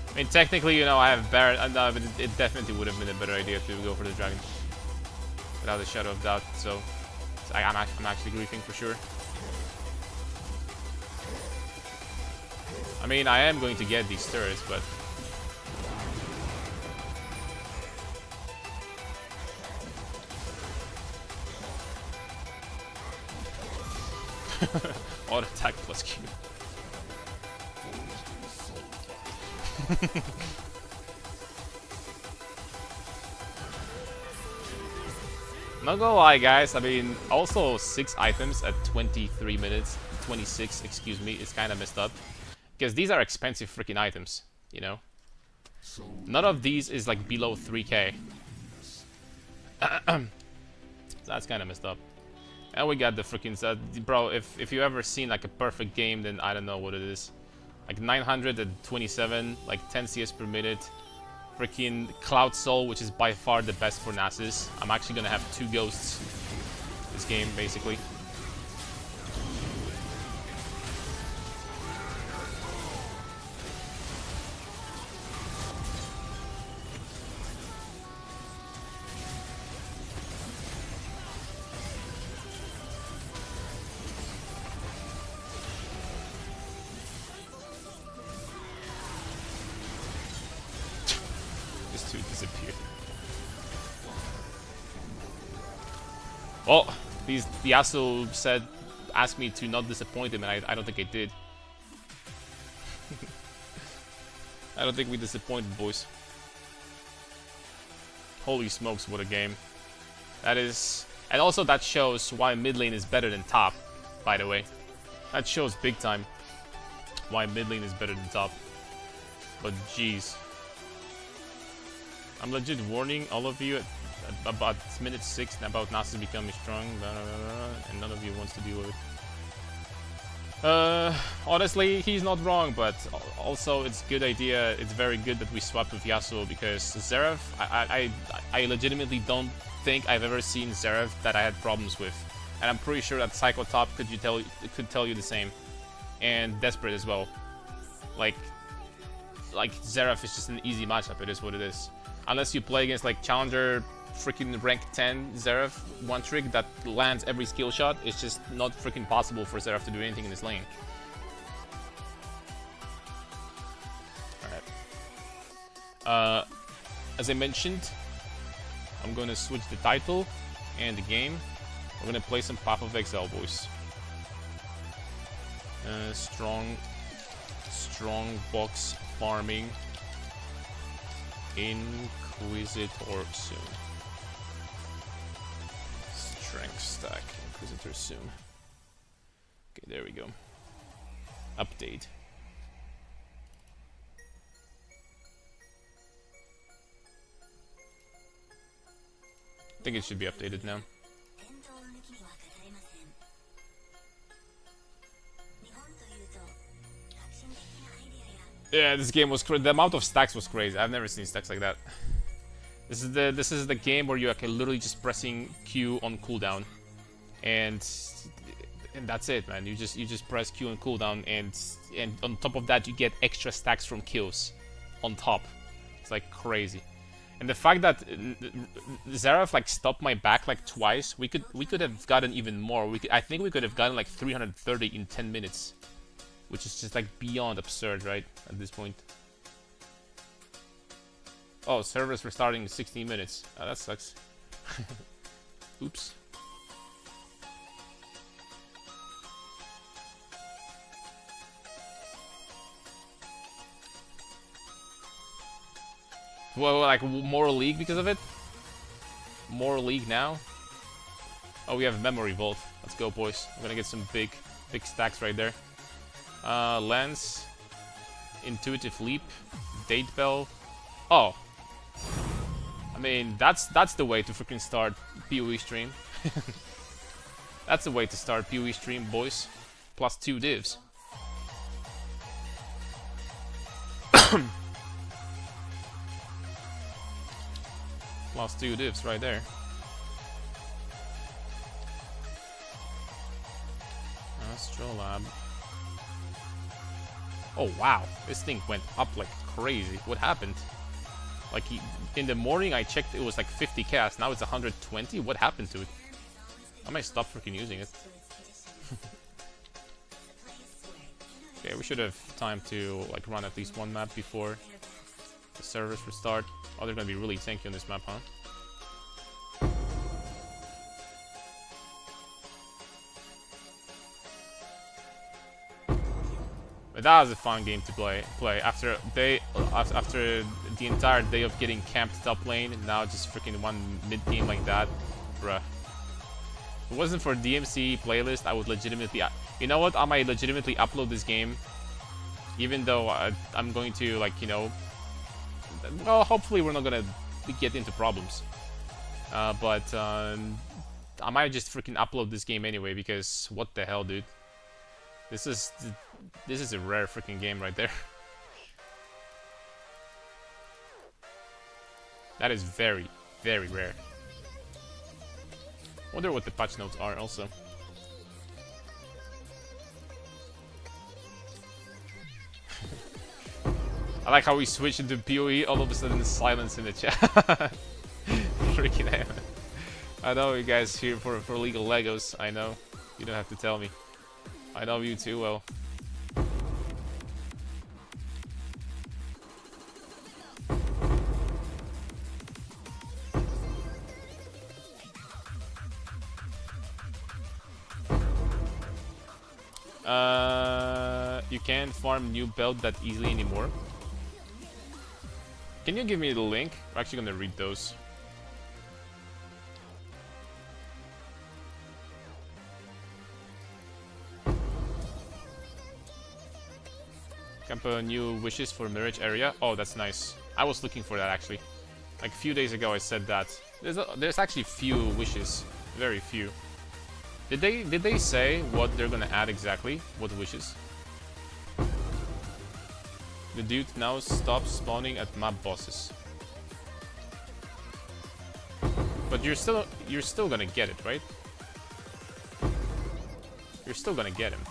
I mean, technically, you know, I have Barret, but it definitely would have been a better idea to go for the dragon. Without a shadow of doubt, so I'm actually griefing for sure. I mean, I am going to get these turrets, but... Auto attack plus Q. Not gonna lie, guys, I mean, also 6 items at 23 minutes, 26, excuse me, is kind of messed up. Because these are expensive freaking items, you know? None of these is like below 3k. That's kind of messed up. And we got the freaking set. Bro, if you ever seen like a perfect game, then I don't know what it is. Like 927, like 10 CS per minute. Freaking Cloud Soul, which is by far the best for Nasus. I'm actually gonna have 2 ghosts this game, basically. Disappeared. Well, the Yasuo asked me to not disappoint him, and I don't think I did. I don't think we disappointed, boys. Holy smokes, what a game. That is... And also that shows why mid lane is better than top, by the way. That shows big time why mid lane is better than top. But jeez. I'm legit warning all of you at about minute 6 about Nasus becoming strong, blah, blah, blah, and none of you wants to deal with it. Honestly, he's not wrong, but also it's good idea. It's very good that we swapped with Yasuo, because Xerath, I legitimately don't think I've ever seen Xerath that I had problems with, and I'm pretty sure that Psycho Top could tell you the same, and Desperate as well. Like Xerath is just an easy matchup. It is what it is. Unless you play against like Challenger freaking rank 10 Xerath, one trick that lands every skill shot, it's just not freaking possible for Xerath to do anything in this lane. Alright. As I mentioned, I'm gonna switch the title and the game. We're gonna play some Path of Exile, boys. Strongbox farming. Inquisitor soon. Strength stack. Inquisitor soon. Okay, there we go. Update. I think it should be updated now. Yeah, this game was crazy. The amount of stacks was crazy. I've never seen stacks like that. This is the game where you're literally just pressing Q on cooldown, and that's it, man. You just press Q on cooldown, and on top of that you get extra stacks from kills on top. It's like crazy. And the fact that Xerath like stopped my back like twice, we could have gotten even more. I think we could have gotten like 330 in 10 minutes. Which is just like beyond absurd, right? At this point. Oh, servers restarting in 16 minutes. Oh, that sucks. Oops. Well, like more league because of it? More league now? Oh, we have memory vault. Let's go, boys. I'm gonna get some big stacks right there. Lance, Intuitive Leap, Date Bell. Oh. I mean, that's the way to freaking start PoE stream. That's the way to start PoE stream, boys. Plus 2 divs. Plus 2 divs right there. Astrolab. Oh wow, this thing went up like crazy. What happened? Like in the morning I checked, it was like 50 cast. Now it's 120. What happened to it? I might stop freaking using it. Okay, we should have time to like run at least one map before the servers restart. Oh, they're gonna be really tanky on this map, huh? But that was a fun game to play. After the entire day of getting camped top lane, and now just freaking one mid game like that, bruh. If it wasn't for DMC playlist, I would legitimately. You know what? I might legitimately upload this game, even though I'm going to like well, hopefully we're not gonna get into problems. But I might just freaking upload this game anyway because what the hell, dude? This is a rare freaking game right there. That is very, very rare. Wonder what the patch notes are also. I like how we switched into PoE, all of a sudden silence in the chat. Freaking hell. I know you guys here for legal Legos, I know. You don't have to tell me. I know you too well. You can't farm new belt that easily anymore. Can you give me the link? We're actually gonna read those. Campa new wishes for marriage area. Oh, that's nice. I was looking for that actually. Like a few days ago I said that. There's actually few wishes. Very few. Did they say what they're gonna add exactly? What wishes? The dude now stops spawning at map bosses. But you're still gonna get it, right? You're still gonna get him.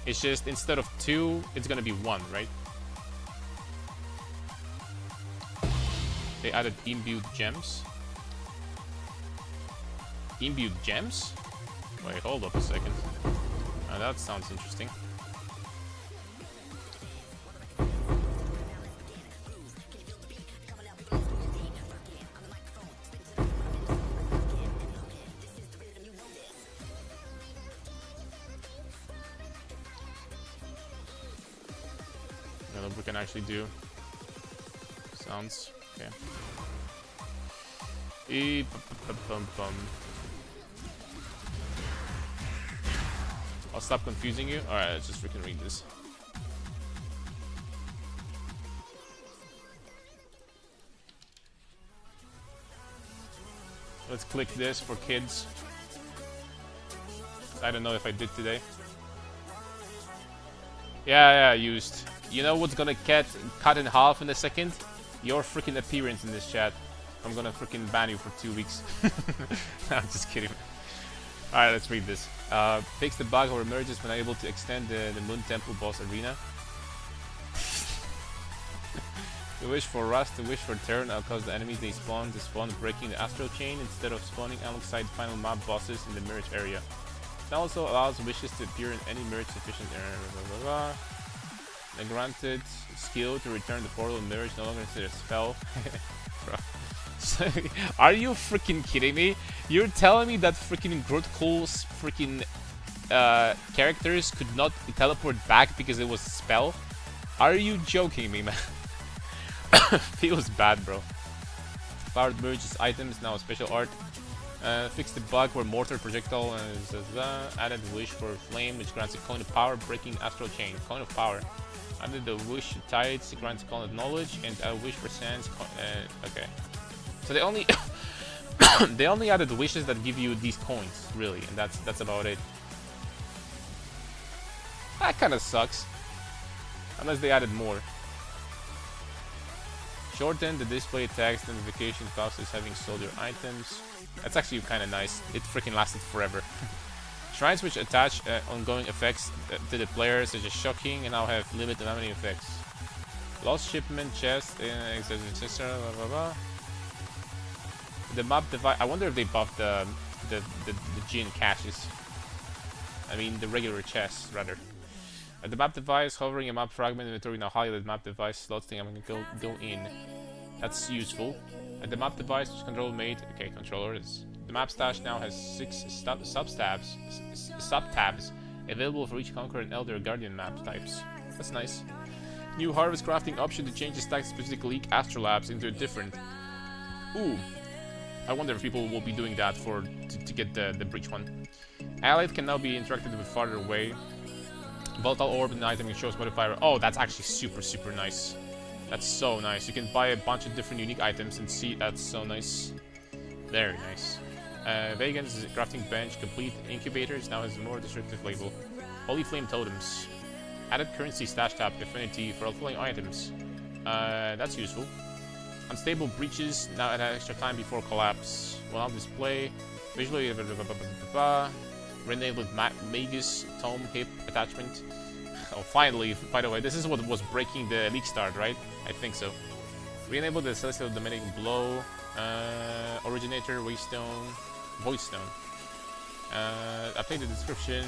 It's just instead of 2, it's gonna be 1, right? They added imbued gems. Imbued gems? Wait, hold up a second. That sounds interesting. We can actually do sounds. Okay. I'll stop confusing you. Alright, let's just freaking read this. Let's click this for kids. I don't know if I did today. Yeah, used. You know what's gonna get cut in half in a second? Your freaking appearance in this chat. I'm gonna freaking ban you for 2 weeks. No, I'm just kidding. Alright, let's read this. Fix the bug where emerges when unable to extend the Moon Temple boss arena. The wish for Rust, the wish for Turn, will cause the enemies they spawn to spawn breaking the astral chain instead of spawning alongside final map bosses in the mirage area. It also allows wishes to appear in any mirage sufficient area. The granted skill to return the portal in mirage no longer considered a spell. Are you freaking kidding me? You're telling me that freaking Grotkul's freaking characters could not teleport back because it was a spell? Are you joking me, man? Feels bad, bro. Powered merges items now special art. Fix the bug where mortar projectile is added wish for flame, which grants a coin of power, breaking astral chain. Coin of power. Added the wish tides, grants called knowledge, and a wish percent. Okay. So they only they only added wishes that give you these coins, really, and that's about it. That kind of sucks. Unless they added more. Shorten the display text notification process having sold your items. That's actually kind of nice. It freaking lasted forever. Shrines which attach ongoing effects to the player, such as shocking, and now have limited how many effects. Lost shipment, chest, etc. Blah blah blah. The map device. I wonder if they buffed the Jin caches. I mean the regular chests rather. The map device, hovering a map fragment inventory now highlighted map device slots thing. I'm gonna go in. That's useful. The map device control made. Okay, controllers. The map stash now has 6 sub-tabs available for each Conqueror and Elder Guardian map types. That's nice. New harvest crafting option to change the stack specific League Astrolabs into a different. Ooh. I wonder if people will be doing that to get the breach one. Allied can now be interacted with farther away. Volatile orb and item shows modifier. Oh, that's actually super nice. That's so nice. You can buy a bunch of different unique items and see. That's so nice. Very nice. Vegan's crafting bench complete. Incubators now has a more descriptive label. Holy flame totems. Added currency stash tab affinity for outflowing items. That's useful. Unstable breaches now at extra time before collapse. Will now display visually. Renamed with Magus Tome Hip attachment. Oh, finally! By the way, this is what was breaking the leak start, right? I think so. Re-enable the Celestial Dominating Blow. Originator, Voice Stone. Update the description.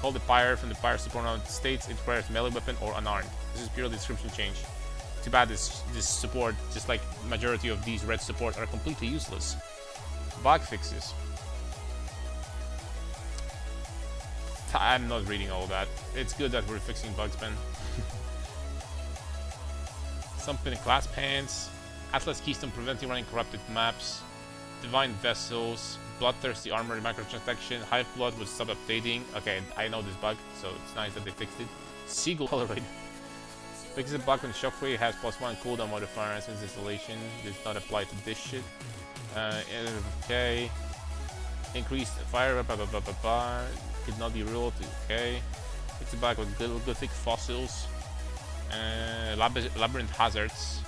Call the Pyre from the Pyre support on states it requires melee weapon or unarmed. This is purely description change. Too bad this support, just like majority of these red supports, are completely useless. Bug fixes. I'm not reading all that. It's good that we're fixing bugs, man. Something in class pants. Atlas Keystone preventing running corrupted maps. Divine Vessels. Bloodthirsty Armor microtransaction. Hive Blood would stop updating. Okay, I know this bug, so it's nice that they fixed it. Seagull Polaroid. Fixes the bug when Shockwave has +1 cooldown modifier since installation. Does not apply to this shit. Okay. Increased fire. Could not be ruled. Okay. Fix the bug with gothic fossils. Labyrinth hazards.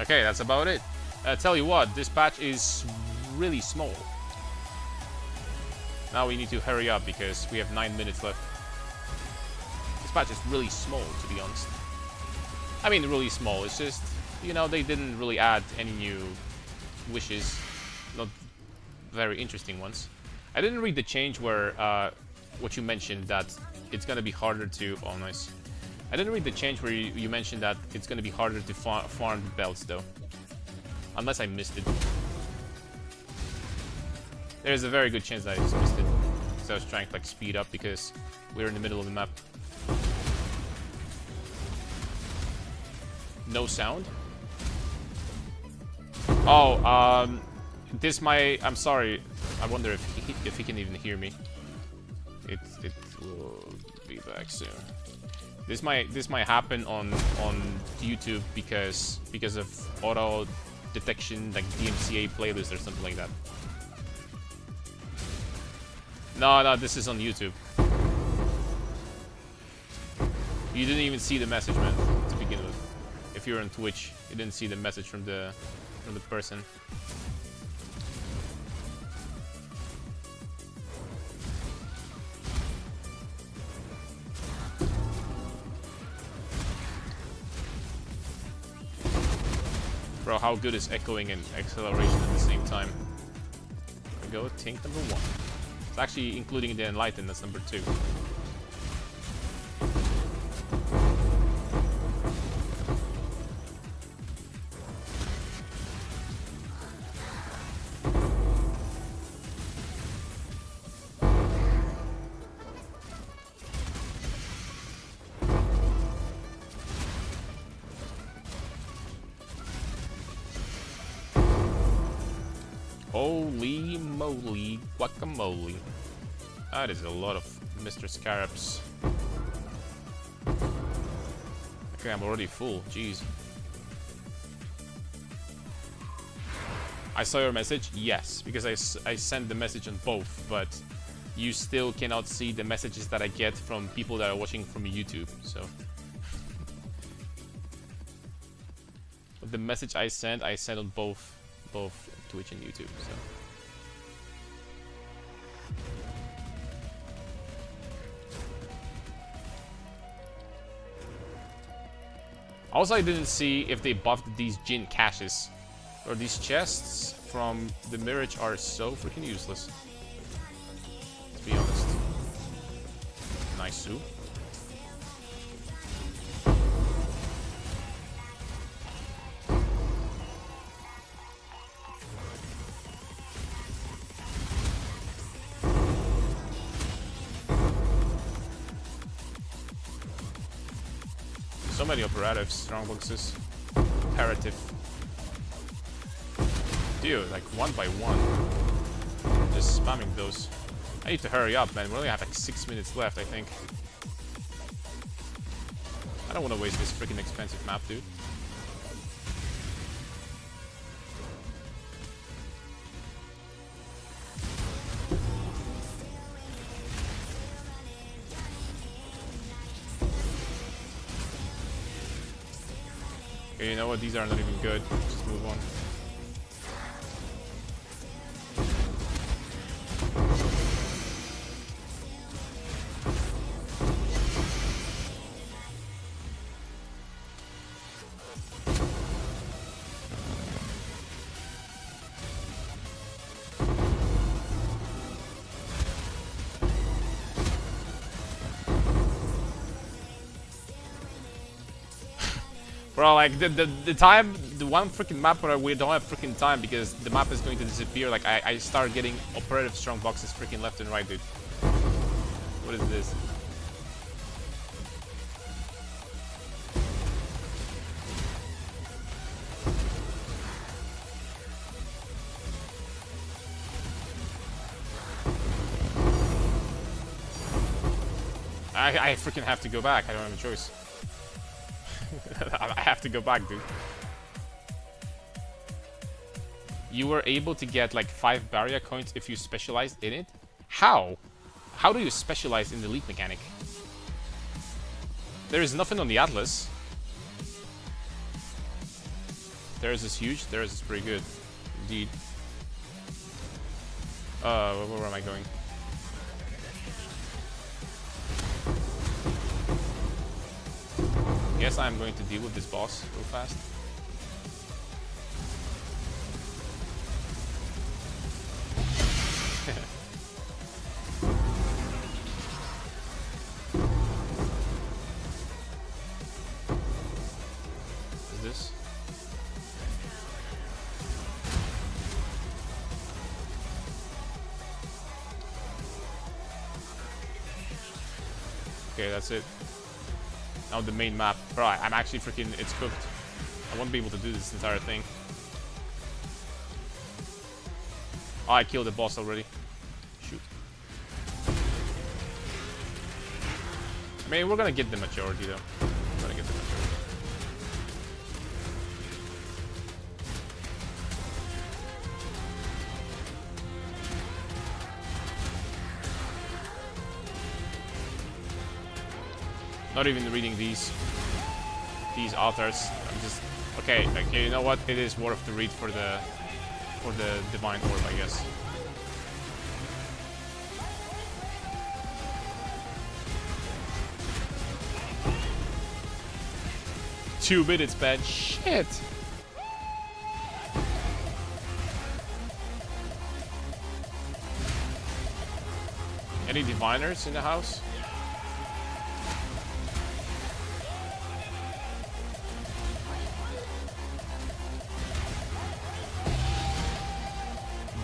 Okay, that's about it. Tell you what, this patch is really small. Now we need to hurry up because we have 9 minutes left. This patch is really small, to be honest. I mean, really small. It's just, you know, they didn't really add any new wishes. Not very interesting ones. I didn't read the change where, what you mentioned, that it's gonna be harder to... Oh, nice. I didn't read the change where you mentioned that it's gonna be harder to farm the belts, though. Unless I missed it. There's a very good chance that I just missed it. So I was trying to, like, speed up because we're in the middle of the map. No sound? Oh, I'm sorry. I wonder if he can even hear me. It will be back soon. This might happen on YouTube because of auto detection, like DMCA playlist or something like that. No, this is on YouTube. You didn't even see the message, man, to begin with. If you're on Twitch, you didn't see the message from the person. Bro, how good is echoing and acceleration at the same time? There we go, tank number 1. It's actually including the Enlighten, that's number 2. Holy moly, guacamole. That is a lot of Mr. Scarabs. Okay, I'm already full, jeez. I saw your message? Yes, because I sent the message on both, but you still cannot see the messages that I get from people that are watching from YouTube, so. But the message I sent on both Twitch and YouTube, so. Also, I didn't see if they buffed these Jin caches. Or these chests from the Mirage are so freaking useless. Let's be honest. Nice soup. So many operatives, strongboxes, imperative. Dude, like one by one. Just spamming those. I need to hurry up, man. We only have like 6 minutes left, I think. I don't want to waste this freaking expensive map, dude. Okay, you know what? These are not even good. Just move on. Bro, like the time, the one freaking map where we don't have freaking time because the map is going to disappear. Like I start getting operative strong boxes freaking left and right, dude. What is this? I freaking have to go back. I don't have a choice. I have to go back, dude. You were able to get like 5 barrier coins if you specialized in it? How? How do you specialize in the leap mechanic? There is nothing on the Atlas. Theirs is huge, theirs is pretty good. Indeed. Where am I going? Guess I'm going to deal with this boss real fast. Is this? Okay, that's it. Now the main map. Bro, I'm actually freaking... It's cooked. I won't be able to do this entire thing. Oh, I killed the boss already. Shoot. I mean, we're gonna get the majority, though. We're gonna get the majority. Not even reading these authors. I'm just okay. You know what? It is worth to read for the divine orb, I guess. Two minutes, man. Shit. Any diviners in the house?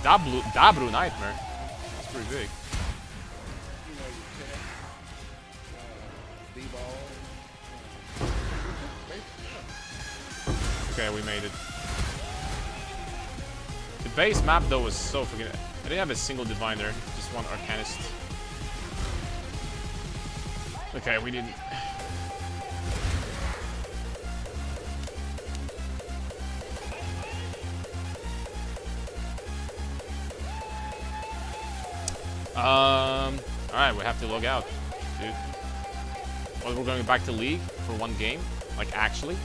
Dabru Nightmare. That's pretty big. Okay, we made it. The base map though was so freaking. I didn't have a single divine there, just one arcanist. Okay, we didn't. Alright, we have to log out, dude. Well, we're going back to League for one game. Like, actually.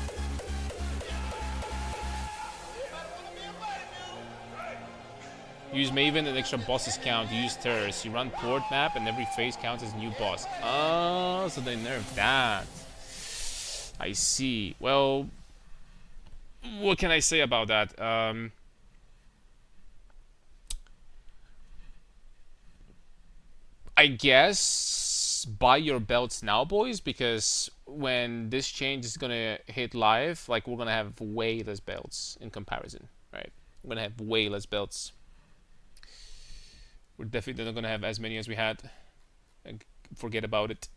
Use Maven and extra bosses count. Use Terrors. You run port map and every phase counts as new boss. Oh, so they nerfed that. I see. Well, what can I say about that? I guess buy your belts now, boys, because when this change is gonna hit live, like, we're gonna have way less belts in comparison, right? We're gonna have way less belts. We're definitely not gonna have as many as we had. Forget about it.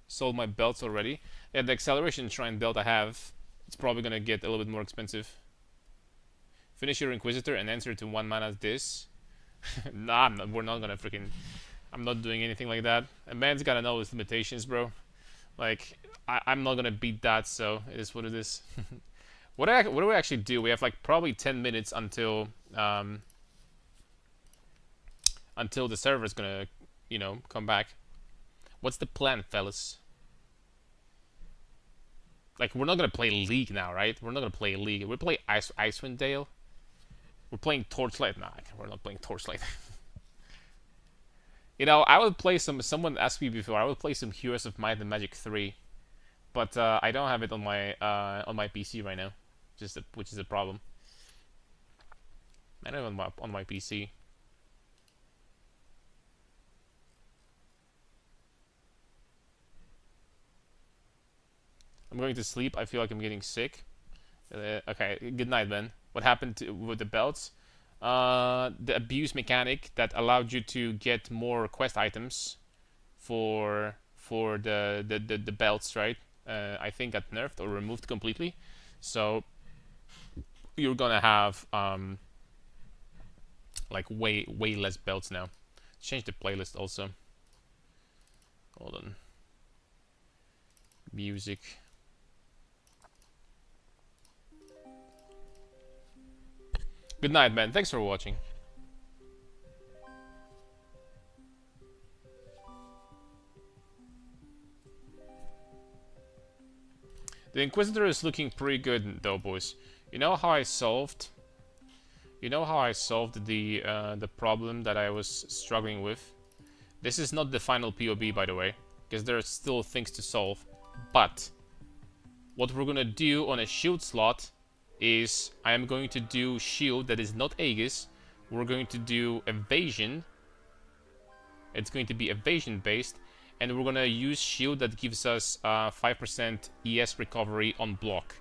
Sold my belts already. Yeah, the acceleration shrine belt I have, it's probably gonna get a little bit more expensive. Finish your inquisitor and answer to 1 mana this. Nah, we're not gonna freaking. I'm not doing anything like that. A man's gotta know his limitations, bro. Like, I'm not gonna beat that, so it is what it is. What do we actually do? We have like probably 10 minutes until the server's gonna, you know, come back. What's the plan, fellas? Like, we're not gonna play League now, right? We're not gonna play League. We play Icewind Dale. We're playing Torchlight. Nah, we're not playing Torchlight. You know, I would play some. Someone asked me before. I would play some Heroes of Might and Magic 3, but I don't have it on my PC right now, which is a problem. I don't have it on my PC. I'm going to sleep. I feel like I'm getting sick. Okay, good night, Ben. What happened with the belts? The abuse mechanic that allowed you to get more quest items for the belts, right? I think got nerfed or removed completely. So you're gonna have like way less belts now. Change the playlist also. Hold on. Music. Good night, man. Thanks for watching. The Inquisitor is looking pretty good though, boys. You know how I solved the problem that I was struggling with? This is not the final POB, by the way, because there are still things to solve. But what we're gonna do on a shield slot is I am going to do shield that is not Aegis. We're going to do evasion. It's going to be evasion based, and we're gonna use shield that gives us 5% ES recovery on block,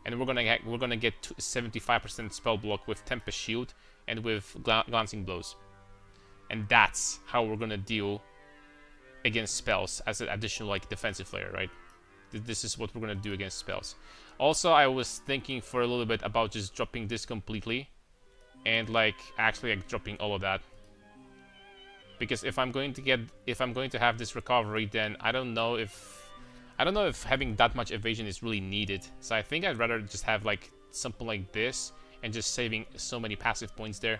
and we're gonna get 75% spell block with Tempest Shield and with glancing blows, and that's how we're gonna deal against spells as an additional like defensive layer, right? This is what we're gonna do against spells. Also, I was thinking for a little bit about just dropping this completely, and like actually like dropping all of that. Because if I'm going to have this recovery, then I don't know if having that much evasion is really needed. So I think I'd rather just have like something like this and just saving so many passive points there.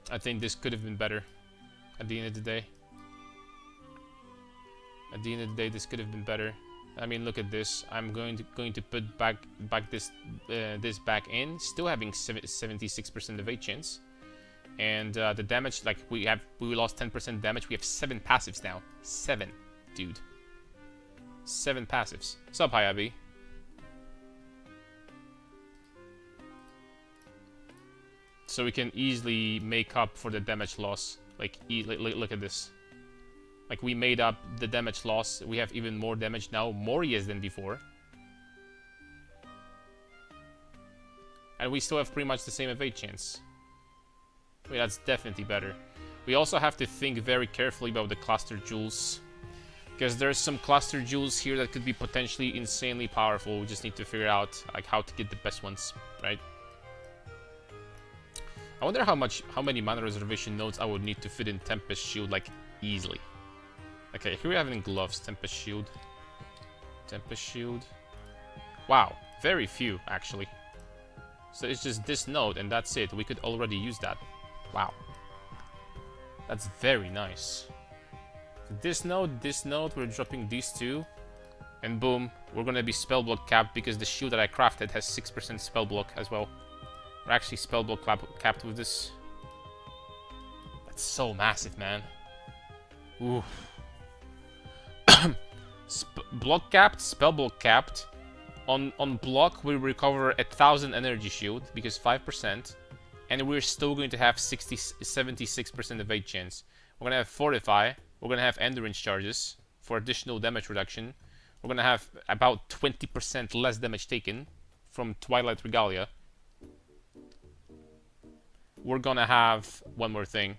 I think this could have been better at the end of the day. At the end of the day, this could have been better. I mean, look at this. I'm going to put back this back in, still having 76% evade chance, and the damage, like we lost 10% damage. We have 7 passives now. 7, dude. 7 passives. Sup, Hayabi? So we can easily make up for the damage loss. Like, look at this. Like, we made up the damage loss. We have even more damage now, more ES than before. And we still have pretty much the same evade chance. I mean, that's definitely better. We also have to think very carefully about the cluster jewels, Because there's some cluster jewels here that could be potentially insanely powerful. We just need to figure out like how to get the best ones, right? I wonder how many mana reservation nodes I would need to fit in Tempest Shield like easily. Okay, here we have in gloves, Tempest Shield. Tempest Shield. Wow, very few actually. So it's just this node and that's it. We could already use that. Wow. That's very nice. This node, we're dropping these two. And boom, we're gonna be spell block capped because the shield that I crafted has 6% spell block as well. We're actually spell block capped with this. That's so massive, man. Ooh. Block capped, spell block capped. On block, we recover 1,000 energy shield because 5. And we're still going to have 76% evade chance. We're gonna have fortify. We're gonna have endurance charges for additional damage reduction. We're gonna have about 20% less damage taken from Twilight Regalia. We're gonna have one more thing.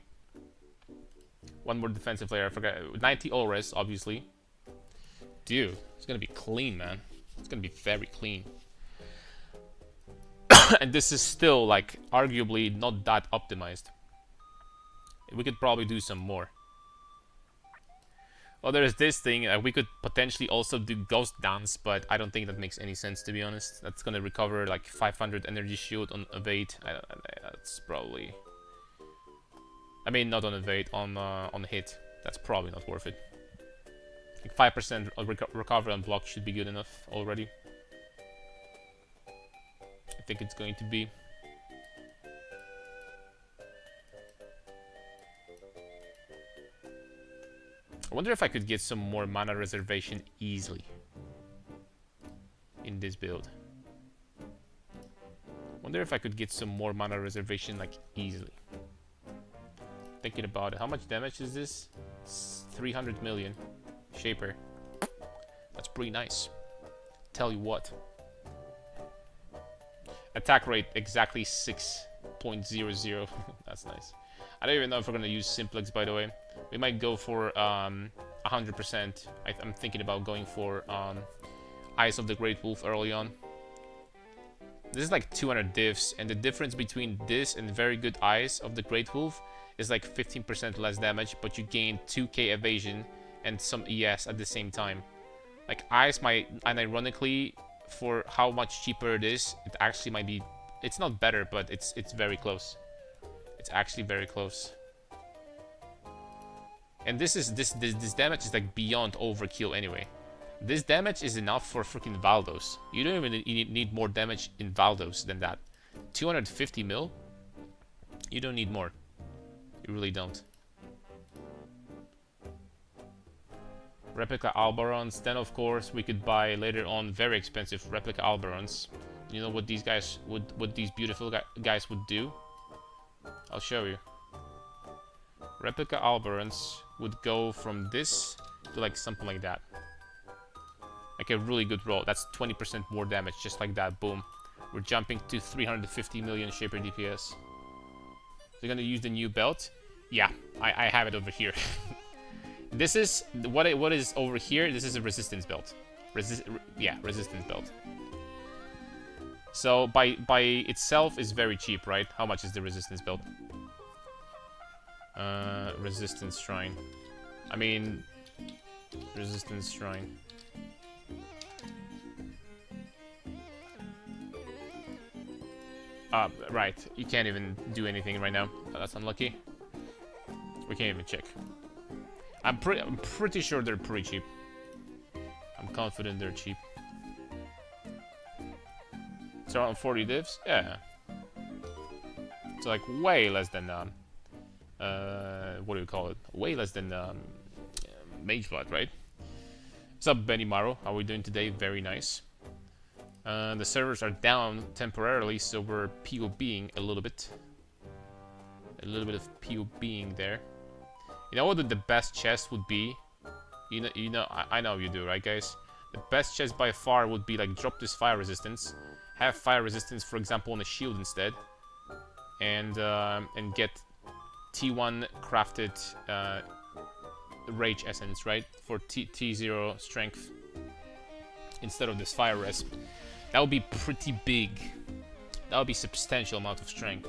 One more defensive layer. I forgot. 90 Ores, obviously. Dude, it's gonna be clean, man. It's gonna be very clean. And this is still, like, arguably not that optimized. We could probably do some more. Well, there's this thing. We could potentially also do Ghost Dance, but I don't think that makes any sense, to be honest. That's gonna recover like 500 energy shield on evade. That's probably... I mean, not on evade, on hit. That's probably not worth it. Like 5% recovery on block should be good enough already. I think it's going to be. I wonder if I could get some more mana reservation easily in this build. Wonder if I could get some more mana reservation like easily. Thinking about it, how much damage is this? It's 300 million. Shaper. That's pretty nice. Tell you what. Attack rate exactly 6.00. That's nice. I don't even know if we're gonna use Simplex, by the way. We might go for 100%. I'm thinking about going for Eyes of the Great Wolf early on. This is like 200 diffs, and the difference between this and very good Eyes of the Great Wolf is like 15% less damage, but you gain 2k evasion and some ES at the same time. Like Eyes might, and ironically, for how much cheaper it is, it actually might be. It's not better, but it's very close. It's actually very close. And this damage is like beyond overkill anyway. This damage is enough for freaking Valdos. You don't even need more damage in Valdos than that. 250 mil? You don't need more. You really don't. Replica Albarons. Then of course we could buy later on very expensive replica Albarons. You know what these guys would, what these beautiful guys would do? I'll show you. Replica Albarons would go from this to like something like that. Like a really good roll. That's 20% more damage, just like that. Boom. We're jumping to 350 million Shaper DPS. They're gonna use the new belt. Yeah, I have it over here. This is what is over here. This is a resistance belt. Resistance belt. So by itself is very cheap, right? How much is the resistance belt? Resistance shrine. I mean, resistance shrine. Right. You can't even do anything right now. Oh, that's unlucky. We can't even check. I'm pretty sure they're pretty cheap. I'm confident they're cheap. It's around 40 divs? Yeah. It's like way less than what do you call it? Way less than Mage Blood, right? What's up, Benny Maro? How are we doing today? Very nice. The servers are down temporarily, so we're POBing a little bit. A little bit of POBing there. You know what the best chest would be? You know, I know you do, right, guys? The best chest by far would be like drop this fire resistance, have fire resistance, for example, on a shield instead, and get T1 crafted Rage Essence, right? For T0 strength. Instead of this Fire Resp. That would be pretty big. That would be substantial amount of strength.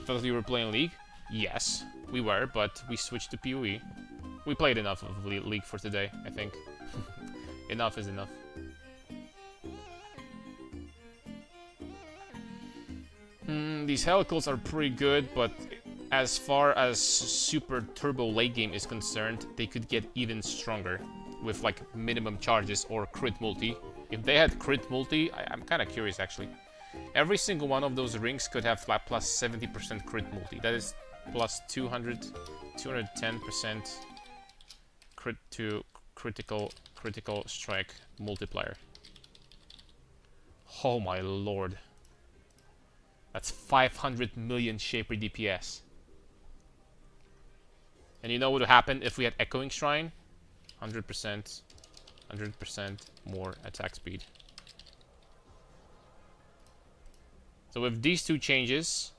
Thought we were playing League? Yes, we were, but we switched to PoE. We played enough of League for today, I think. Enough is enough. These Helicals are pretty good, but as far as super turbo late game is concerned, they could get even stronger with like minimum charges or crit multi. If they had crit multi, I'm kind of curious actually. Every single one of those rings could have like plus 70% crit multi. That is plus 210% crit to critical strike multiplier. Oh my lord. That's 500 million Shaper DPS. And you know what would happen if we had Echoing Shrine? 100% more attack speed. So with these two changes,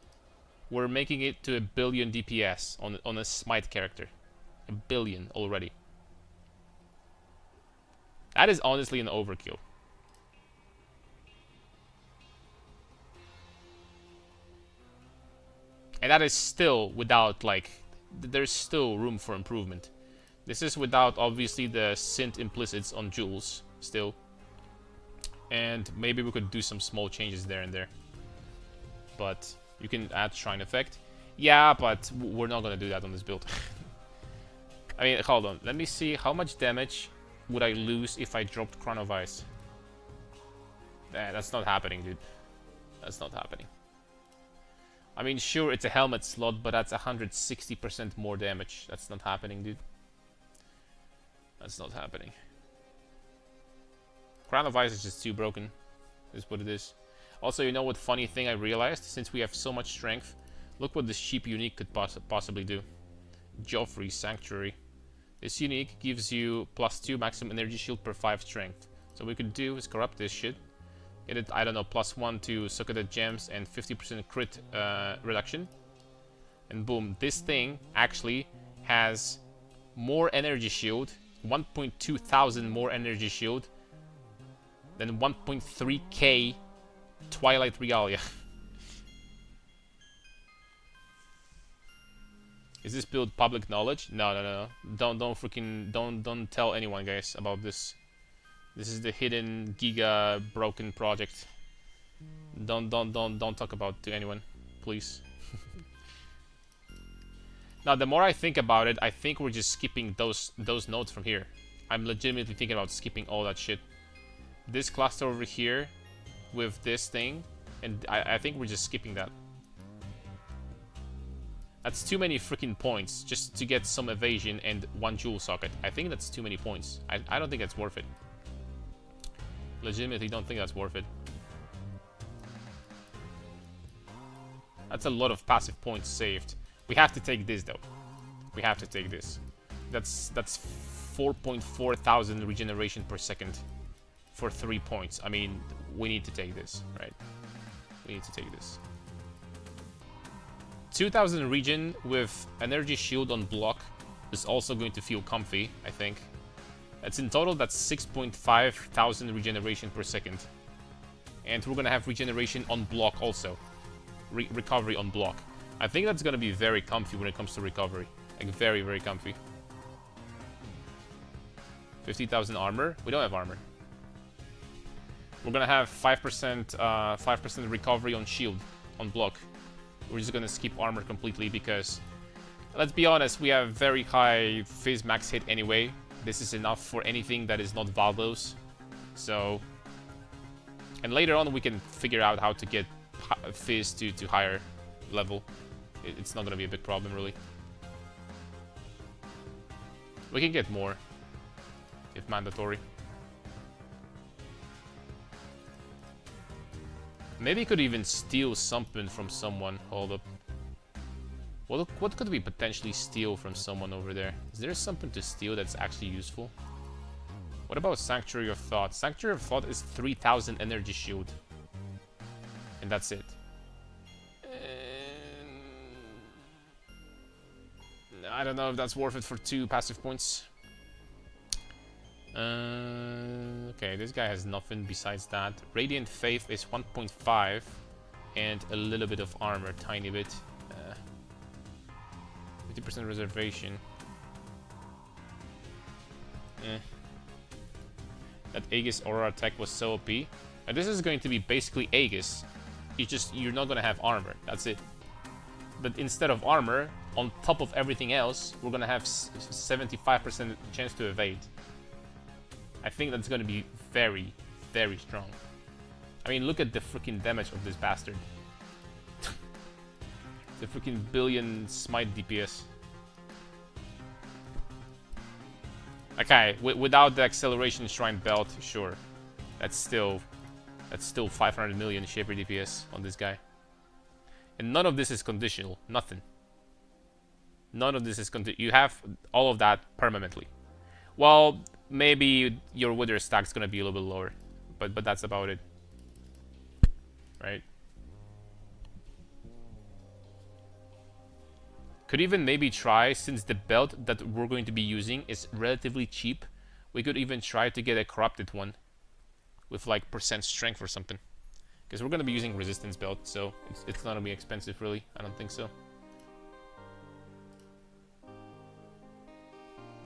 we're making it to 1 billion DPS on a Smite character. 1 billion already. That is honestly an overkill. And that is still without, like, there's still room for improvement. This is without, obviously, the synth implicits on Jules, still. And maybe we could do some small changes there and there. But you can add Shrine Effect. Yeah, but we're not gonna do that on this build. I mean, hold on. Let me see how much damage would I lose if I dropped Crown of Ice. That's not happening, dude. That's not happening. I mean, sure, it's a helmet slot, but that's 160% more damage. That's not happening, dude. That's not happening. Crown of Ice is just too broken. Is what it is. Also, you know what funny thing I realized? Since we have so much strength, look what this cheap unique could possibly do. Joffrey's Sanctuary. This unique gives you +2 maximum energy shield per 5 strength. So what we could do is corrupt this shit. Get it, I don't know, +1 to Succotated Gems and 50% crit reduction. And boom, this thing actually has more energy shield, 1.2 thousand more energy shield than 1.3k Twilight Regalia. Is this build public knowledge? No. Don't tell anyone, guys, about this. This is the hidden Giga broken project. Don't talk about it to anyone, please. Now, the more I think about it, I think we're just skipping those nodes from here. I'm legitimately thinking about skipping all that shit. This cluster over here with this thing, and I think we're just skipping that. That's too many freaking points just to get some evasion and 1 jewel socket. I think that's too many points. I don't think that's worth it. Legitimately don't think that's worth it. That's a lot of passive points saved. We have to take this though. We have to take this. That's 4.4 thousand regeneration per second for 3 points. I mean, we need to take this, right? We need to take this. 2000 regen with energy shield on block is also going to feel comfy, I think. That's in total, that's 6.5 thousand regeneration per second. And we're gonna have regeneration on block also. Recovery on block. I think that's gonna be very comfy when it comes to recovery. Like very, very comfy. 50,000 armor? We don't have armor. We're gonna have 5% recovery on shield, on block. We're just gonna skip armor completely because, let's be honest, we have very high Fizz max hit anyway. This is enough for anything that is not Valdos. So, and later on we can figure out how to get Fizz to higher level. It's not gonna be a big problem really. We can get more if mandatory. Maybe could even steal something from someone. Hold up. What could we potentially steal from someone over there? Is there something to steal that's actually useful? What about Sanctuary of Thought? Sanctuary of Thought is 3000 energy shield. And that's it. I don't know if that's worth it for 2 passive points. Okay, this guy has nothing besides that. Radiant Faith is 1.5 and a little bit of armor, tiny bit. 50% reservation. That Aegis Aura attack was so OP. And this is going to be basically Aegis. You're not gonna have armor. That's it. But instead of armor, on top of everything else, we're gonna have 75% chance to evade. I think that's gonna be very, very strong. I mean, look at the freaking damage of this bastard. It's a freaking billion smite DPS. Okay, without the acceleration shrine belt, sure. That's still 500 million shaper DPS on this guy. And none of this is conditional. Nothing. None of this is conditional. You have all of that permanently. Well, maybe your wither stack's gonna be a little bit lower, but that's about it, right? Could even maybe try, since the belt that we're going to be using is relatively cheap, we could even try to get a corrupted one with like % strength or something, because we're gonna be using resistance belt, so it's not gonna be expensive really. I don't think so.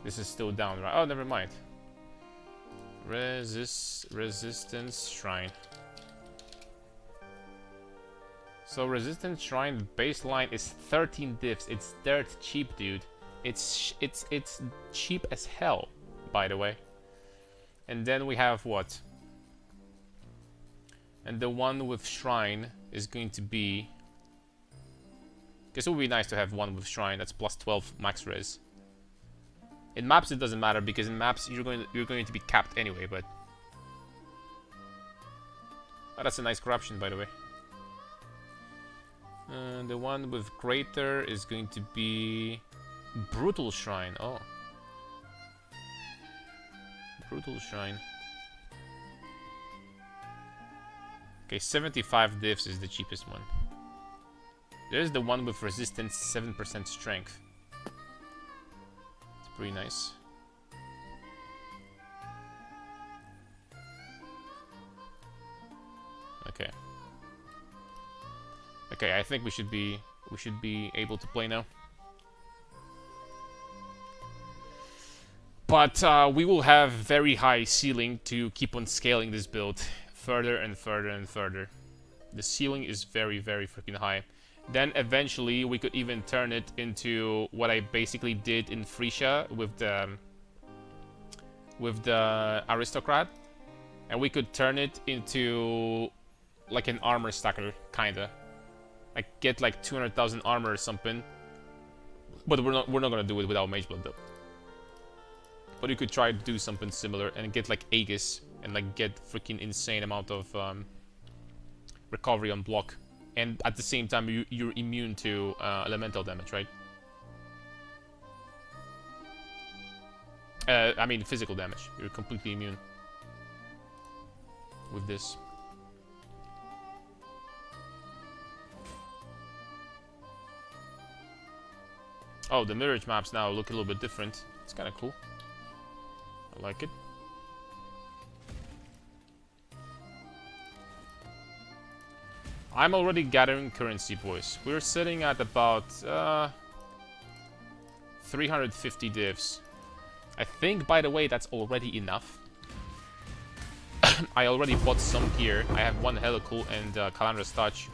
This is still down, right? Oh, never mind. Resistance shrine. So resistance shrine baseline is 13 diffs. It's dirt cheap, dude. It's cheap as hell, by the way. And then we have what? And the one with shrine is going to be. Guess it would be nice to have one with shrine that's plus 12 max res. In maps it doesn't matter, because in maps you're going to be capped anyway, but oh, that's a nice corruption, by the way. The one with greater is going to be brutal shrine. Oh, brutal shrine. Okay, 75 diffs is the cheapest one. There's the one with resistance 7% strength. Pretty nice. Okay. Okay, I think we should be able to play now. But we will have very high ceiling to keep on scaling this build further and further and further. The ceiling is very, very freaking high. Then eventually we could even turn it into what I basically did in Frisia with the aristocrat, and we could turn it into like an armor stacker, kinda. Like get like 200,000 armor or something. But we're not gonna do it without mage blood though. But you could try to do something similar and get like Aegis and like get freaking insane amount of recovery on block. And at the same time, you're immune to elemental damage, right? I mean, physical damage. You're completely immune with this. Oh, the mirage maps now look a little bit different. It's kind of cool. I like it. I'm already gathering currency, boys. We're sitting at about 350 divs. I think, by the way, that's already enough. I already bought some gear. I have one helical and Calandra's Touch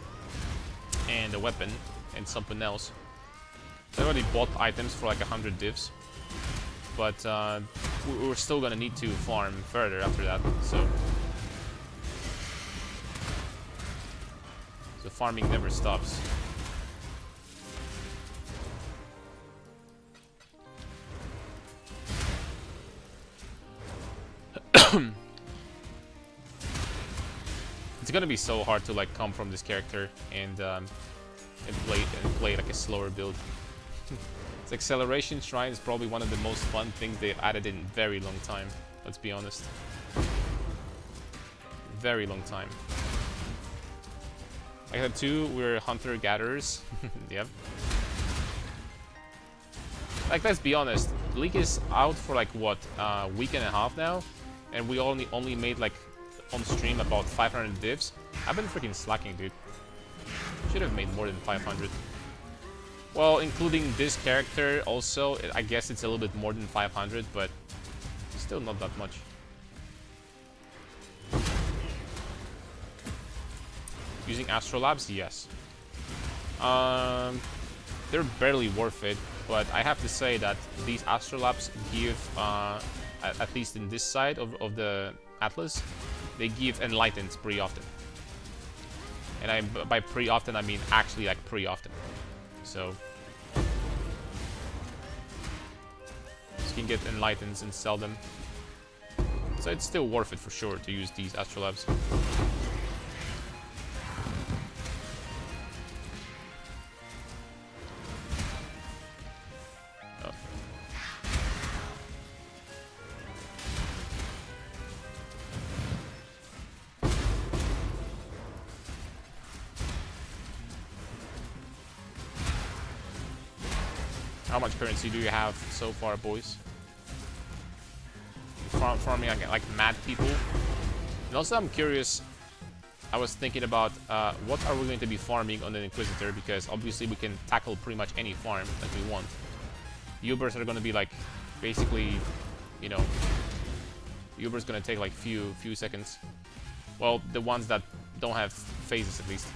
and a weapon and something else. So I already bought items for like 100 divs. But we're still gonna need to farm further after that, so... The farming never stops. It's gonna be so hard to like come from this character and play like a slower build. This acceleration shrine is probably one of the most fun things they've added in a very long time. Let's be honest. Very long time. I had 2, we're hunter-gatherers. Yep. Like, let's be honest, League is out for like what, a week and a half now, and we only made like on stream about 500 divs. I've been freaking slacking, dude. Should have made more than 500. Well, including this character also, I guess it's a little bit more than 500, but still not that much. Using Astrolabs, yes. They're barely worth it, but I have to say that these Astrolabs give, at least in this side of the Atlas, they give Enlightened pretty often. And by pretty often, I mean actually like pretty often. So you can get Enlightens and sell them. So it's still worth it for sure to use these Astrolabs. How much currency do you have so far, boys? Farming like mad people. And also, I'm curious. I was thinking about what are we going to be farming on the Inquisitor, because obviously we can tackle pretty much any farm that we want. Ubers are going to be like basically, you know, Uber's going to take like few seconds. Well, the ones that don't have phases at least.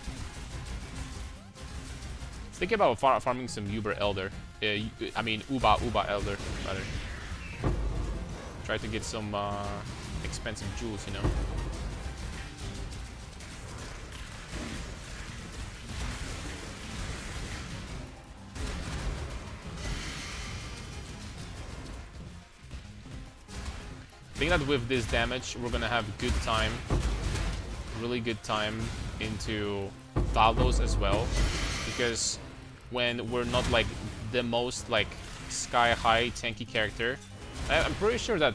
Think about farming some Uber Elder. I mean Uba Elder rather. Try to get some expensive jewels, you know. I think that with this damage, we're gonna have good time, really good time into Valdos as well, because when we're not like the most like sky-high tanky character, I'm pretty sure that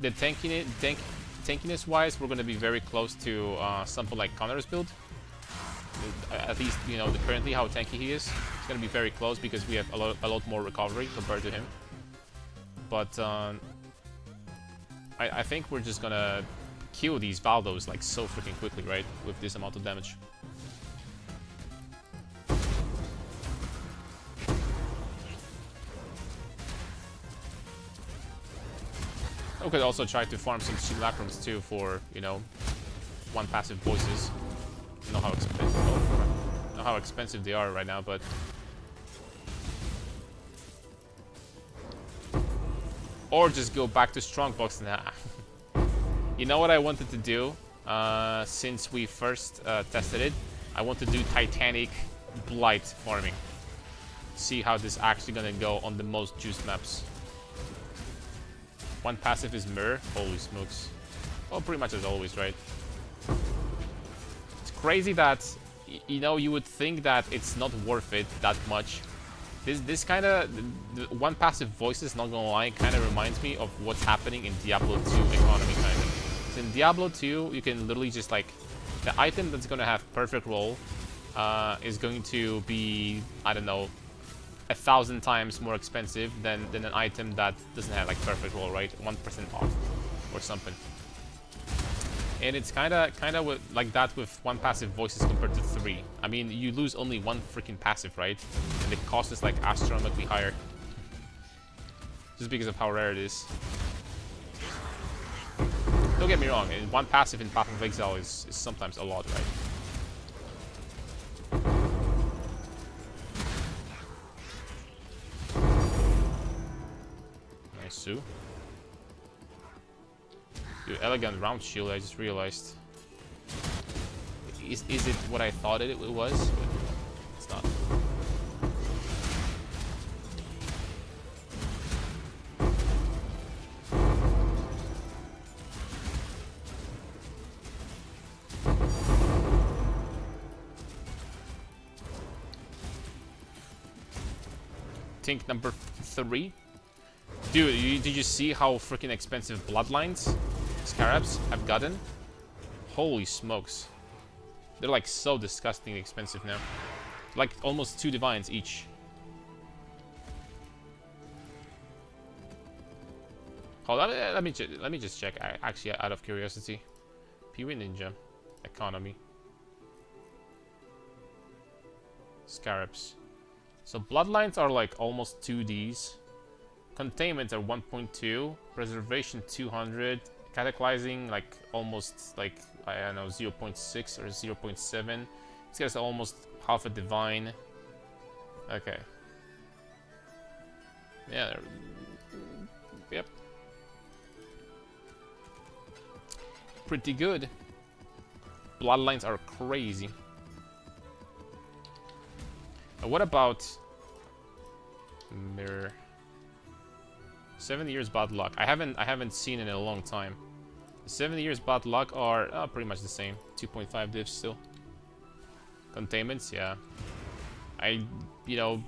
the tankiness wise, we're gonna be very close to something like Connor's build. At least, you know, currently how tanky he is. It's gonna be very close because we have a lot more recovery compared to him. But I think we're just gonna kill these Valdos like so freaking quickly, right? With this amount of damage. We could also try to farm some Simulacrums too for, you know, one passive voices. I don't know how expensive they are right now, but or just go back to Strongbox now. You know what I wanted to do since we first tested it? I want to do Titanic Blight farming. See how this actually gonna go on the most juiced maps. One passive is Mirror. Holy smokes. Well, pretty much as always, right? It's crazy that, you know, you would think that it's not worth it that much. This kind of, one passive voices, not gonna lie, kind of reminds me of what's happening in Diablo 2 economy, kind of. So in Diablo 2, you can literally just like, the item that's gonna have perfect roll is going to be, I don't know, 1,000 times more expensive than an item that doesn't have like perfect roll, right? 1% off or something. And it's kind of like that with one passive voices compared to 3. I mean, you lose only one freaking passive, right? And the cost is like astronomically higher, just because of how rare it is. Don't get me wrong, and one passive in Path of Exile is sometimes a lot, right? Sue. Dude, elegant round shield, I just realized. Is it what I thought it was? But it's not. Think number 3. Dude, did you see how freaking expensive Bloodlines Scarabs have gotten? Holy smokes. They're like so disgustingly expensive now. Like almost 2 divines each. Hold on, let me just check. Actually, out of curiosity, Peewee Ninja, economy, scarabs. So bloodlines are like almost 2Ds. Containment are 1.2. Preservation 200. Cataclysing like almost like I don't know 0.6 or 0.7. This guy's almost half a divine. Okay. Yeah. Yep. Pretty good. Bloodlines are crazy. What about mirror? 7 years bad luck. I haven't seen it in a long time. The 7 years bad luck are pretty much the same. 2.5 divs still. Containments, yeah. You know,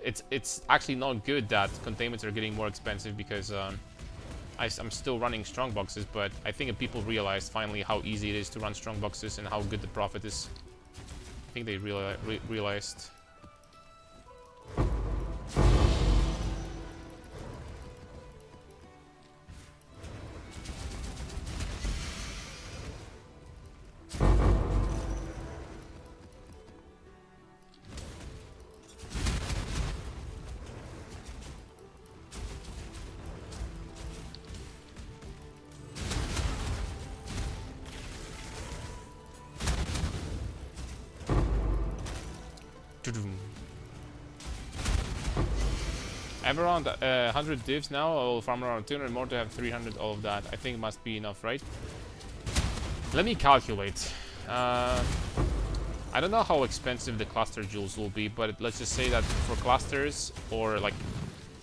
it's actually not good that containments are getting more expensive because I'm still running strong boxes, but I think people realized finally how easy it is to run strong boxes and how good the profit is. I think they realized. I'm around 100 divs now. I'll farm around 200 more to have 300. All of that, I think, must be enough, right? Let me calculate. I don't know how expensive the cluster jewels will be, but let's just say that for clusters, or like,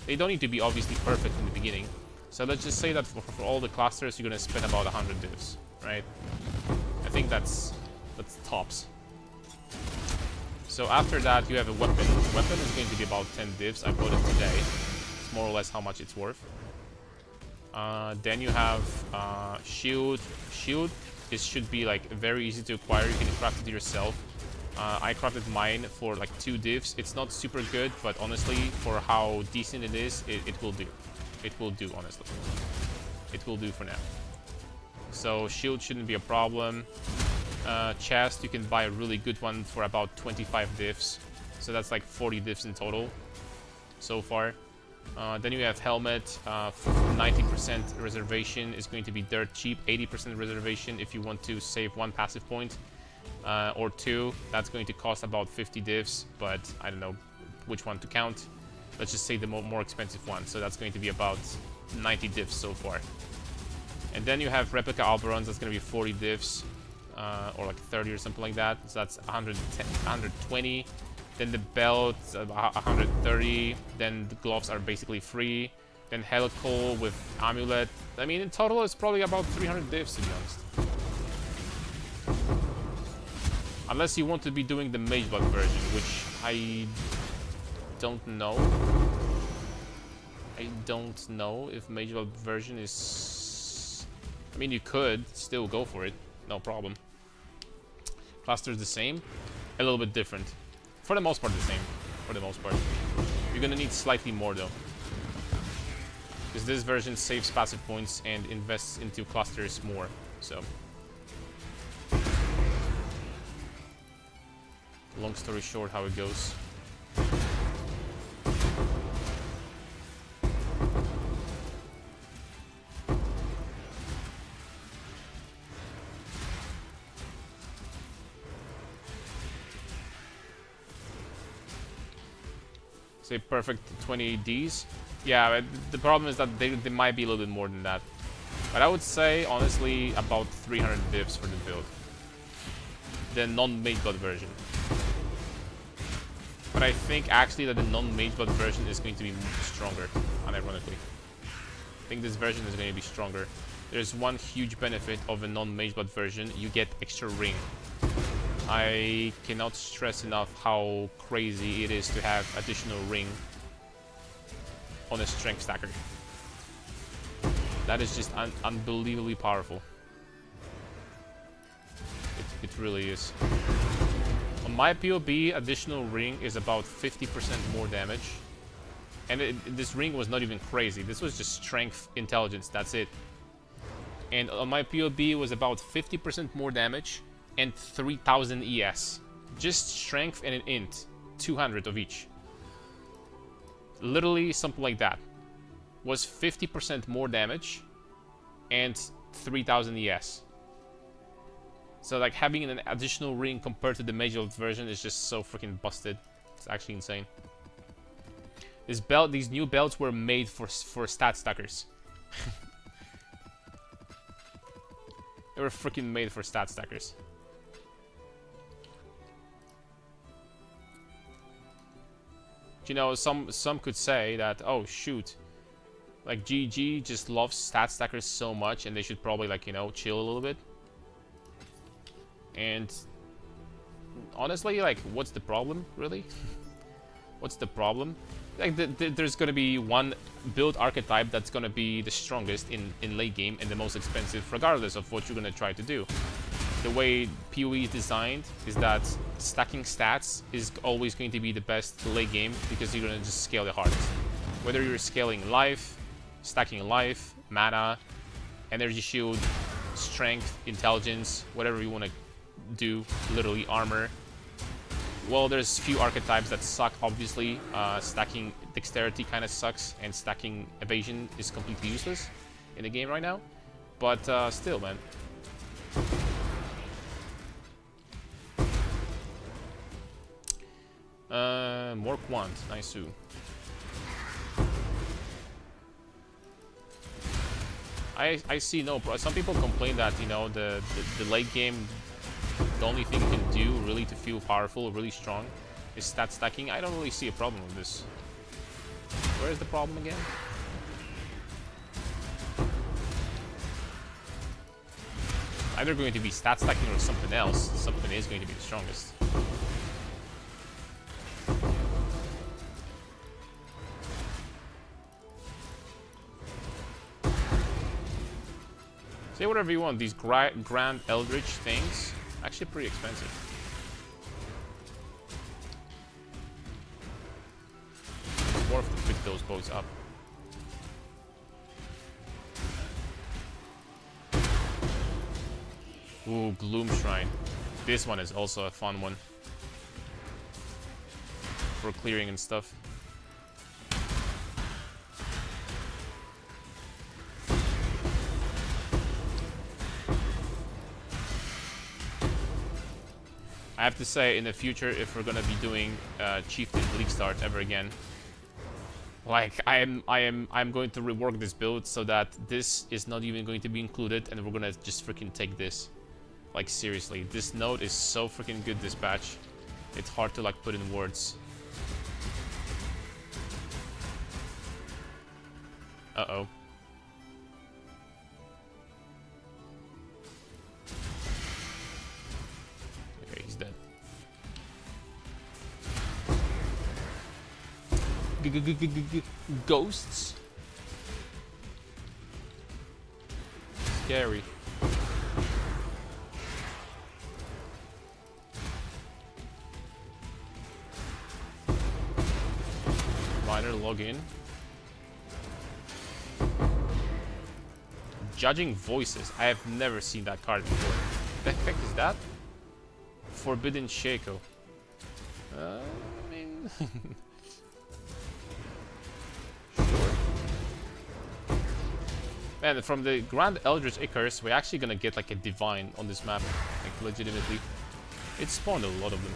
they don't need to be obviously perfect in the beginning. So let's just say that for all the clusters, you're gonna spend about 100 divs, right? I think that's tops. So after that, you have a weapon. Weapon is going to be about 10 divs. I bought it today. It's more or less how much it's worth. Then you have shield. Shield, it should be like very easy to acquire. You can craft it yourself. I crafted mine for like 2 divs. It's not super good, but honestly, for how decent it is, it will do. It will do, honestly. It will do for now. So shield shouldn't be a problem. Chest, you can buy a really good one for about 25 divs. So that's like 40 divs in total so far. Then you have helmet. 90% reservation is going to be dirt cheap. 80% reservation if you want to save 1 passive point. Or 2. That's going to cost about 50 divs, but I don't know which one to count. Let's just say the more expensive one. So that's going to be about 90 divs so far. And then you have replica Alberons. That's going to be 40 divs. Or like 30 or something like that. So that's 110, 120. Then the belt, 130. Then the gloves are basically free. Then helical with amulet. I mean, in total, it's probably about 300 divs, to be honest. Unless you want to be doing the Mage Blood version, which I don't know. I don't know if Mage Blood version is... I mean, you could still go for it. No problem. Cluster's the same. A little bit different. For the most part, the same. For the most part. You're gonna need slightly more, though. Because this version saves passive points and invests into clusters more. So... long story short, how it goes. Say perfect 20 Ds. Yeah, the problem is that they might be a little bit more than that. But I would say, honestly, about 300 divs for the build. The non-Mage Blood version. But I think actually that the non-Mage Blood version is going to be stronger, unironically. I think this version is going to be stronger. There's one huge benefit of a non-Mage Blood version. You get extra ring. I cannot stress enough how crazy it is to have additional ring on a strength stacker. That is just unbelievably powerful. It really is. On my POB, additional ring is about 50% more damage. And this ring was not even crazy. This was just strength, intelligence, that's it. And on my POB it was about 50% more damage and 3000 ES. Just strength and an int. 200 of each. Literally something like that. Was 50% more damage and 3000 ES. So like having an additional ring compared to the major version is just so freaking busted. It's actually insane. These new belts were made for stat stackers. They were freaking made for stat stackers. You know, some could say that, oh shoot, like GG just loves stat stackers so much and they should probably, like, you know, chill a little bit. And honestly, like, what's the problem, really? What's the problem? Like, there's gonna be one build archetype that's gonna be the strongest in late game and the most expensive, regardless of what you're gonna try to do. The way PoE is designed is that stacking stats is always going to be the best late game because you're gonna just scale the hardest. Whether you're scaling life, stacking life, mana, energy shield, strength, intelligence, whatever you want to do, literally armor. Well, there's few archetypes that suck, obviously. Stacking dexterity kind of sucks, and stacking evasion is completely useless in the game right now. But still, man. More quant, nice. I see no pro. Some people complain that, you know, the late game, the only thing you can do really to feel powerful, really strong, is stat stacking. I don't really see a problem with this. Where is the problem again? Either going to be stat stacking or something else. Something is going to be the strongest. Say whatever you want. These Grand Eldritch things, actually pretty expensive. It's worth to pick those boats up. Ooh, Gloom Shrine. This one is also a fun one for clearing and stuff. I have to say, in the future, if we're gonna be doing Chieftain Bleak Start ever again, like I'm going to rework this build so that this is not even going to be included, and we're gonna just freaking take this. Like seriously, this node is so freaking good. This patch, it's hard to like put in words. Uh-oh. Okay, he's dead. Ghosts? Scary. Miner login. Judging voices. I have never seen that card before. What the heck is that? Forbidden Shaco. I mean... Sure. Man, from the Grand Eldritch Icarus, we're actually gonna get like a divine on this map. Like, legitimately. It spawned a lot of them.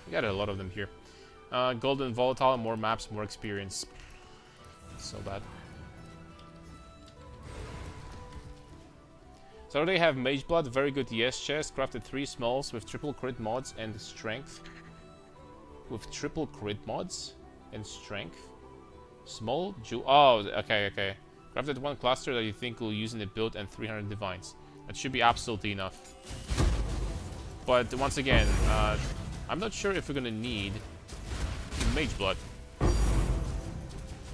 We got a lot of them here. Golden Volatile, more maps, more experience. So bad. So they have Mage Blood, very good ES chest, crafted 3 smalls with triple crit mods and strength. With triple crit mods and strength. Small jewel. Oh, okay, okay. Crafted 1 cluster that you think will use in the build and 300 divines. That should be absolutely enough. But once again, I'm not sure if we're gonna need Mage Blood.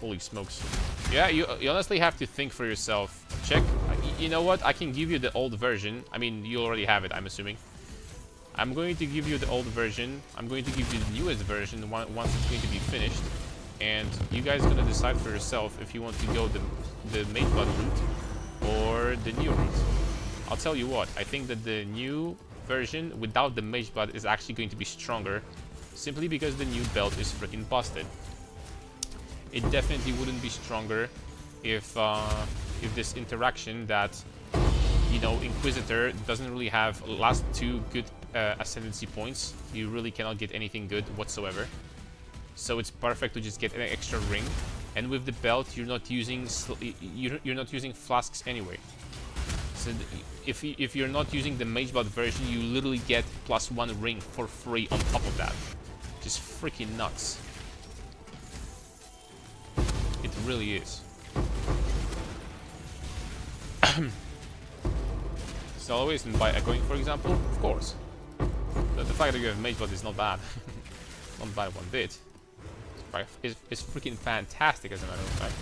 Holy smokes. Yeah, you honestly have to think for yourself. Check. You know what? I can give you the old version. I mean, you already have it, I'm assuming. I'm going to give you the old version. I'm going to give you the newest version once it's going to be finished. And you guys are going to decide for yourself if you want to go the Mageblood route or the new route. I'll tell you what, I think that the new version without the Mageblood is actually going to be stronger, simply because the new belt is freaking busted. It definitely wouldn't be stronger if this interaction that, you know, Inquisitor doesn't really have last 2 good ascendancy points. You really cannot get anything good whatsoever. So it's perfect to just get an extra ring, and with the belt you're not using flasks anyway. So if you're not using the Mageblood version, you literally get +1 ring for free on top of that. Just freaking nuts. It really is. Soloist and by echoing, for example, of course. But the fact that you have Mageblood is not bad. Not bad one bit. It's freaking fantastic, as a matter of fact.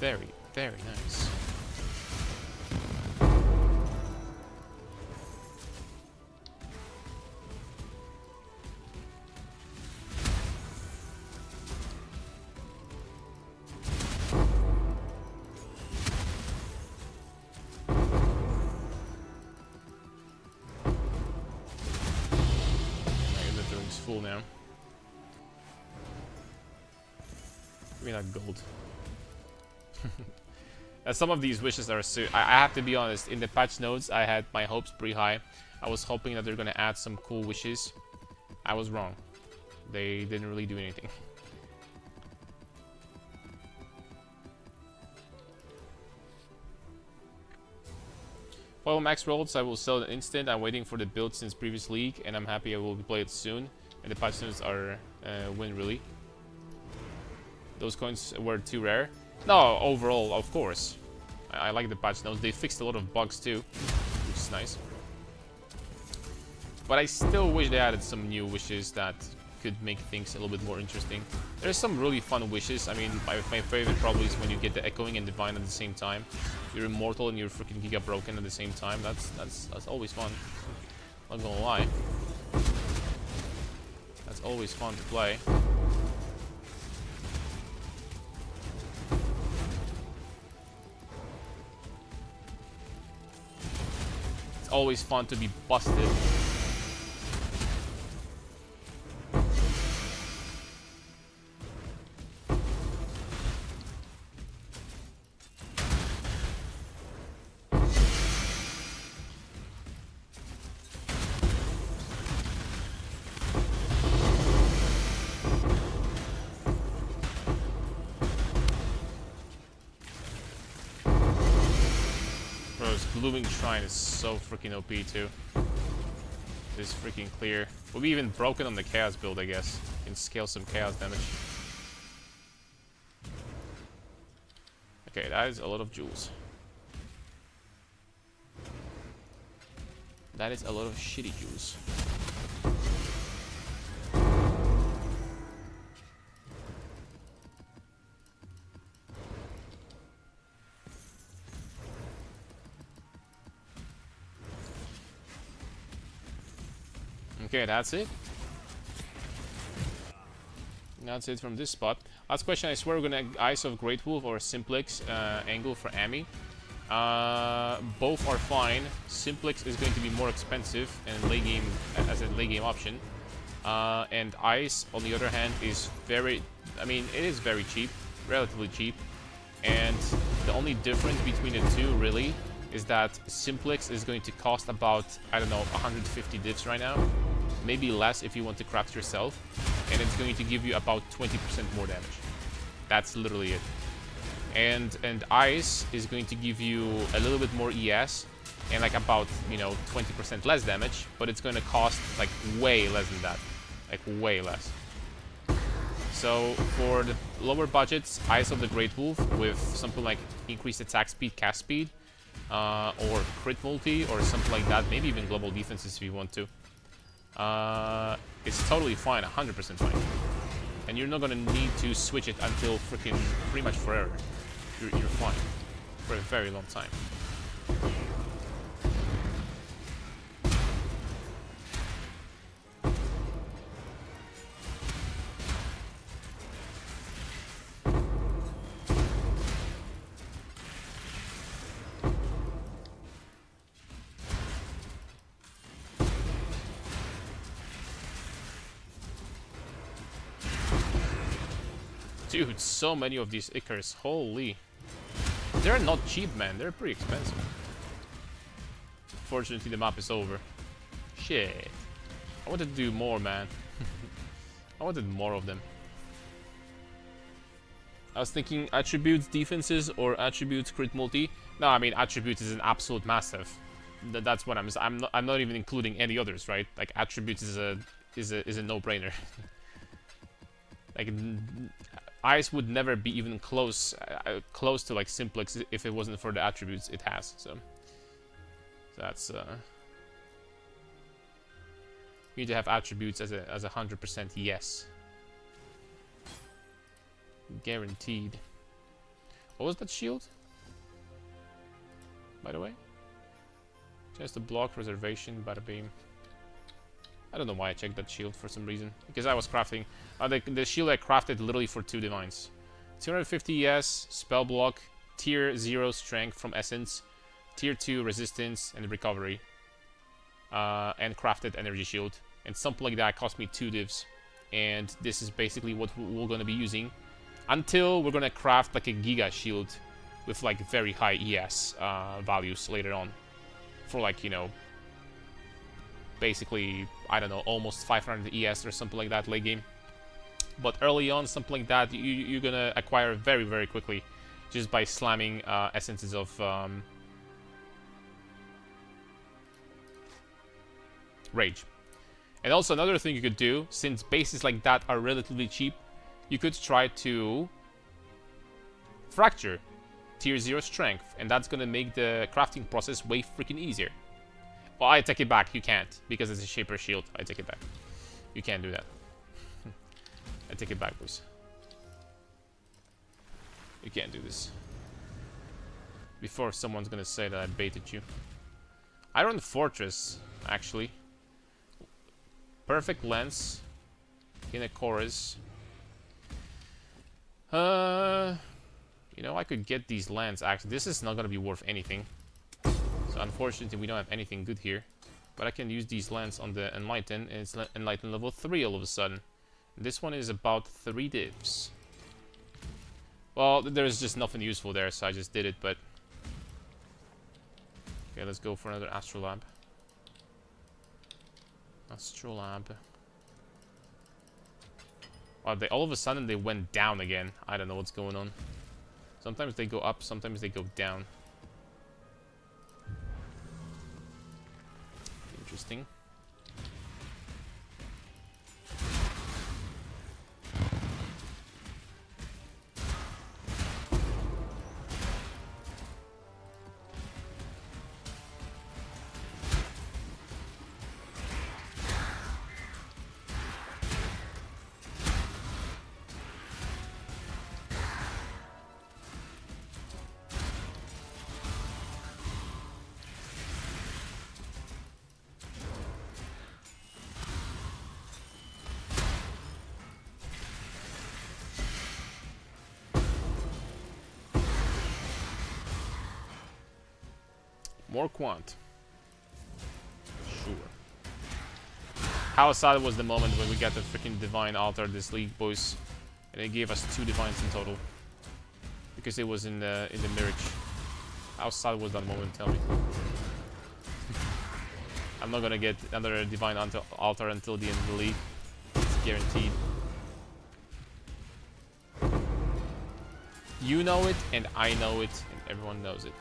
Very, very nice. My inventory's full now. Give me that gold. Some of these wishes are so... I have to be honest, in the patch notes I had my hopes pretty high. I was hoping that they're gonna add some cool wishes. I was wrong. They didn't really do anything. Well, max rolls I will sell in an instant. I'm waiting for the build since previous league, and I'm happy I will play it soon. And the patch notes are win really. Those coins were too rare. No, overall, of course. I like the patch notes. They fixed a lot of bugs too, which is nice. But I still wish they added some new wishes that could make things a little bit more interesting. There's some really fun wishes. I mean, my favorite probably is when you get the Echoing and Divine at the same time. You're immortal and you're freaking Giga Broken at the same time. That's always fun. Not gonna lie. That's always fun to play. Always fun to be busted. Blooming Shrine is so freaking OP too. It is freaking clear. We'll be even broken on the Chaos build, I guess. Can scale some Chaos damage. Okay, that is a lot of jewels. That is a lot of shitty jewels. Okay, that's it. That's it from this spot. Last question, I swear we're gonna Eyes of Great Wolf or Simplex angle for Ami. Both are fine. Simplex is going to be more expensive and late game as a late game option. And Ice, on the other hand, is very... I mean, it is very cheap. Relatively cheap. And the only difference between the two, really, is that Simplex is going to cost about, I don't know, 150 divs right now. Maybe less if you want to craft yourself. And it's going to give you about 20% more damage. That's literally it. And Ice is going to give you a little bit more ES and like about, you know, 20% less damage, but it's going to cost like way less than that. Like way less. So for the lower budgets, Eyes of the Great Wolf with something like increased attack speed, cast speed, or crit multi, or something like that. Maybe even global defenses if you want to. It's totally fine, 100% fine. And you're not gonna need to switch it until freaking pretty much forever. You're fine for a very long time. Dude, so many of these Icarus, holy. They're not cheap, man, they're pretty expensive. Fortunately, the map is over. Shit. I wanted to do more, man. I wanted more of them. I was thinking attributes, defenses, or attributes, crit multi. No, I mean, attributes is an absolute massive. That's what I'm not even including any others, right? Like, attributes is a no-brainer. Like, Ice would never be even close to like Simplex if it wasn't for the attributes it has. So that's you need to have attributes as a 100% yes, guaranteed. What was that shield, by the way? Just a block, reservation, bada beam. I don't know why I checked that shield for some reason. Because I was crafting. The shield I crafted literally for 2 divines. 250 ES, spell block, tier 0 strength from essence, tier 2 resistance and recovery. And crafted energy shield. And something like that cost me 2 divs. And this is basically what we're going to be using. Until we're going to craft like a giga shield. With like very high ES values later on. For like, you know, basically, I don't know, almost 500 ES or something like that late game. But early on, something like that, you're gonna acquire very, very quickly just by slamming essences of Rage. And also another thing you could do, since bases like that are relatively cheap, you could try to Fracture tier 0 strength, and that's gonna make the crafting process way freaking easier. Well, I take it back. You can't, because it's a Shaper shield. I take it back. You can't do that. I take it back, boys. You can't do this. Before someone's gonna say that I baited you. Iron Fortress, actually. Perfect lens. In a chorus. You know, I could get these lands, actually. This is not gonna be worth anything. So unfortunately, we don't have anything good here. But I can use these lands on the Enlighten, and it's Enlighten level 3 all of a sudden. This one is about 3 divs. Well, there's just nothing useful there, so I just did it, but... Okay, let's go for another Astrolab. Astrolab. Wow, all of a sudden they went down again. I don't know what's going on. Sometimes they go up, sometimes they go down. Interesting. More quant. Sure. How sad was the moment when we got the freaking Divine Altar this league, boys. And it gave us 2 Divines in total. Because it was in the Mirage. How sad was that moment, tell me. I'm not gonna get another Divine Altar until the end of the league. It's guaranteed. You know it, and I know it, and everyone knows it.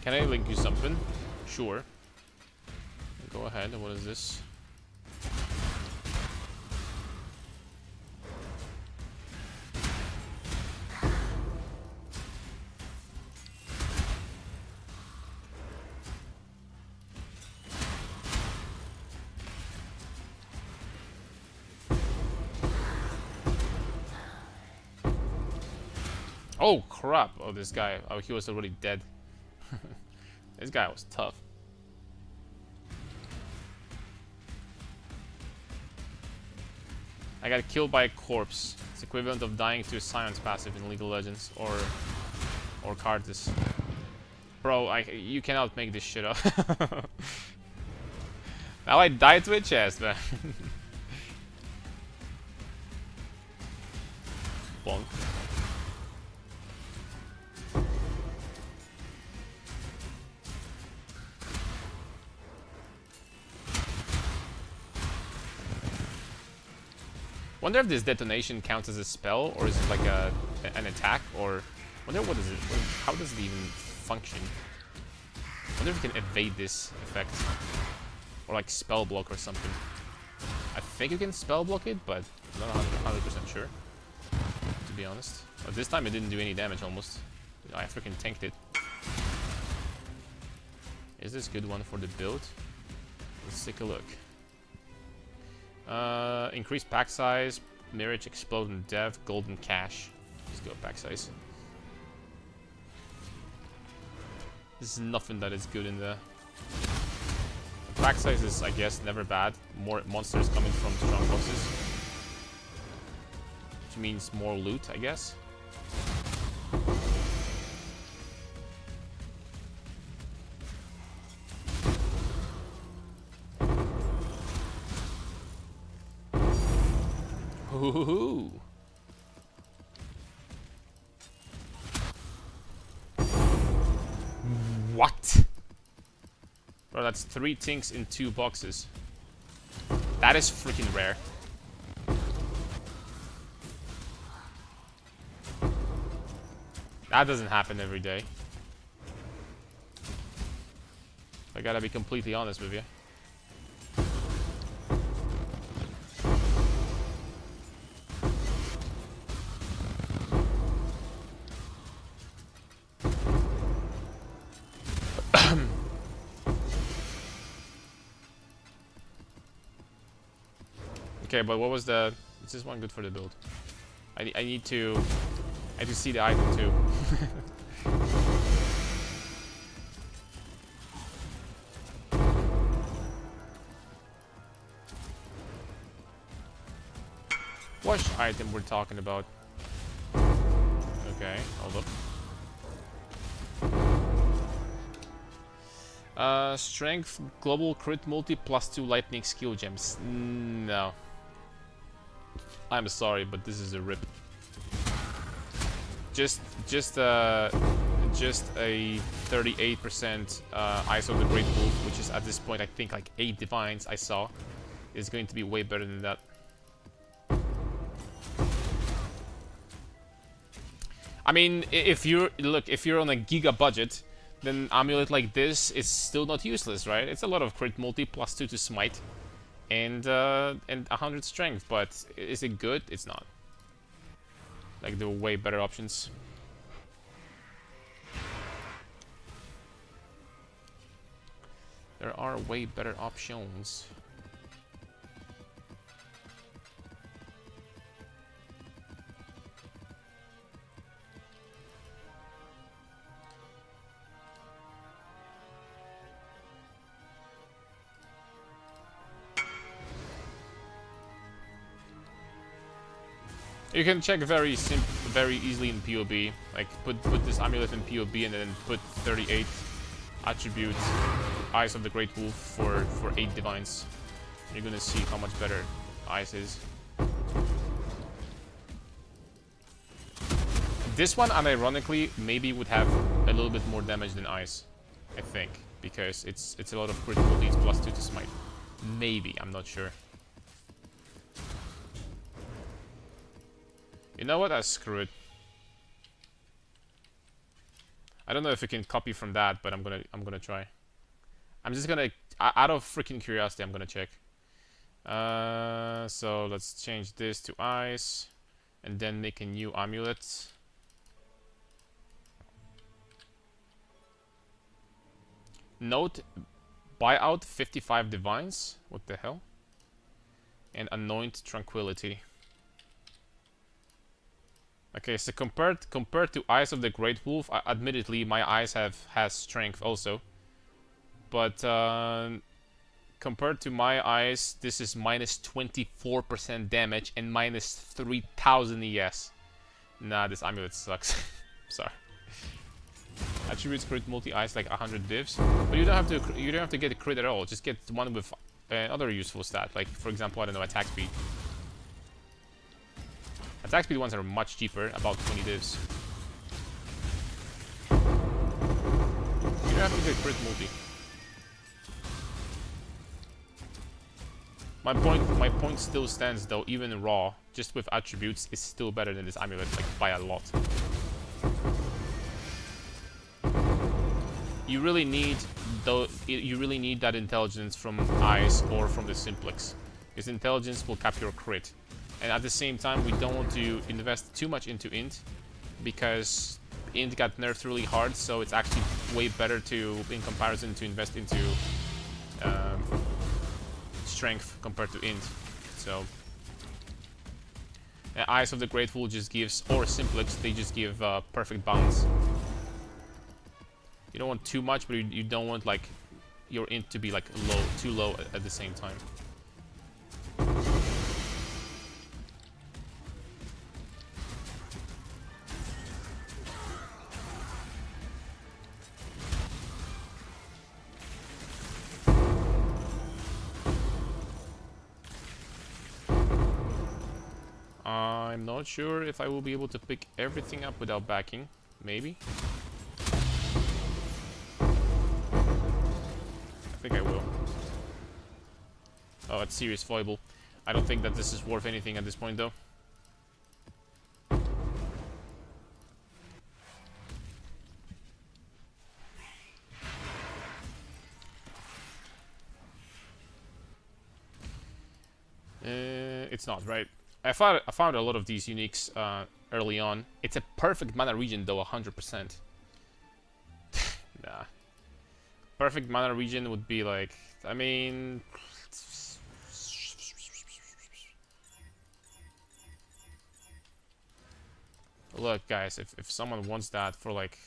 Can I link you something? Sure. Go ahead. What is this? Oh crap! Oh, this guy. Oh, he was already dead. This guy was tough. I got killed by a corpse. It's equivalent of dying to a science passive in League of Legends or Cardis. Bro, you cannot make this shit up. Now I died to a chest, man. Bonk. Wonder if this detonation counts as a spell, or is it like an attack, or wonder what is it? How does it even function? Wonder if you can evade this effect, or like spell block or something. I think you can spell block it, but I'm not 100% sure, to be honest. But this time it didn't do any damage almost. I freaking tanked it. Is this a good one for the build? Let's take a look. Increased pack size, Mirage, Explode and Dev, Golden Cash. Let's go pack size. This is nothing that is good in the pack size is, I guess, never bad. More monsters coming from strong boxes, which means more loot, I guess. Ooh. What? Bro, that's 3 things in 2 boxes. That is freaking rare. That doesn't happen every day. I gotta be completely honest with you. Okay, but what was the... Is this one good for the build? I need to see the item too. Which item we're talking about? Okay, hold up. Strength, global crit multi +2 lightning skill gems. No. I'm sorry, but this is a rip. Just a 38% Eyes of the Great Wolf, which is at this point I think like 8 divines I saw, is going to be way better than that. I mean, if you're on a giga budget, then amulet like this is still not useless, right? It's a lot of crit multi +2 to smite. And 100 strength, but is it good? It's not. Like, there are way better options. There are way better options. You can check very easily in POB. Like put this amulet in POB and then put 38 attribute Eyes of the Great Wolf for 8 divines. You're gonna see how much better Eyes is. This one, unironically, maybe would have a little bit more damage than Eyes, I think, because it's a lot of critical leads +2 to smite. Maybe, I'm not sure. You know what? Screw it. I don't know if we can copy from that, but I'm gonna try. I'm just gonna, out of freaking curiosity, I'm gonna check. So let's change this to ice, and then make a new amulet. Note, buy out 55 divines. What the hell? And anoint tranquility. Okay, so compared to Eyes of the Great Wolf, admittedly my eyes has strength also. But compared to my eyes, this is minus 24% damage and minus 3000 ES. Nah, this amulet sucks. Sorry. Attributes crit multi-eyes like 100 divs, but you don't have to get a crit at all. Just get one with other useful stat, like for example, I don't know, attack speed. Attack speed ones are much cheaper, about 20 divs. You don't have to get crit multi. My point still stands though, even raw, just with attributes, is still better than this amulet, like by a lot. You really need that intelligence from Eyes or from the Simplex, because intelligence will cap your crit. And at the same time, we don't want to invest too much into int, because int got nerfed really hard, so it's actually way better to, in comparison, to invest into strength compared to int. So Eyes of the Great Wolf just gives, or Simplex, they just give perfect balance. You don't want too much, but you don't want like your int to be like too low at the same time. I'm not sure if I will be able to pick everything up without backing. Maybe. I think I will. Oh, it's serious foible. I don't think that this is worth anything at this point, though. It's not, right? I found a lot of these uniques early on. It's a perfect mana region, though, 100%. Nah. Perfect mana region would be like, I mean, look guys, if someone wants that for like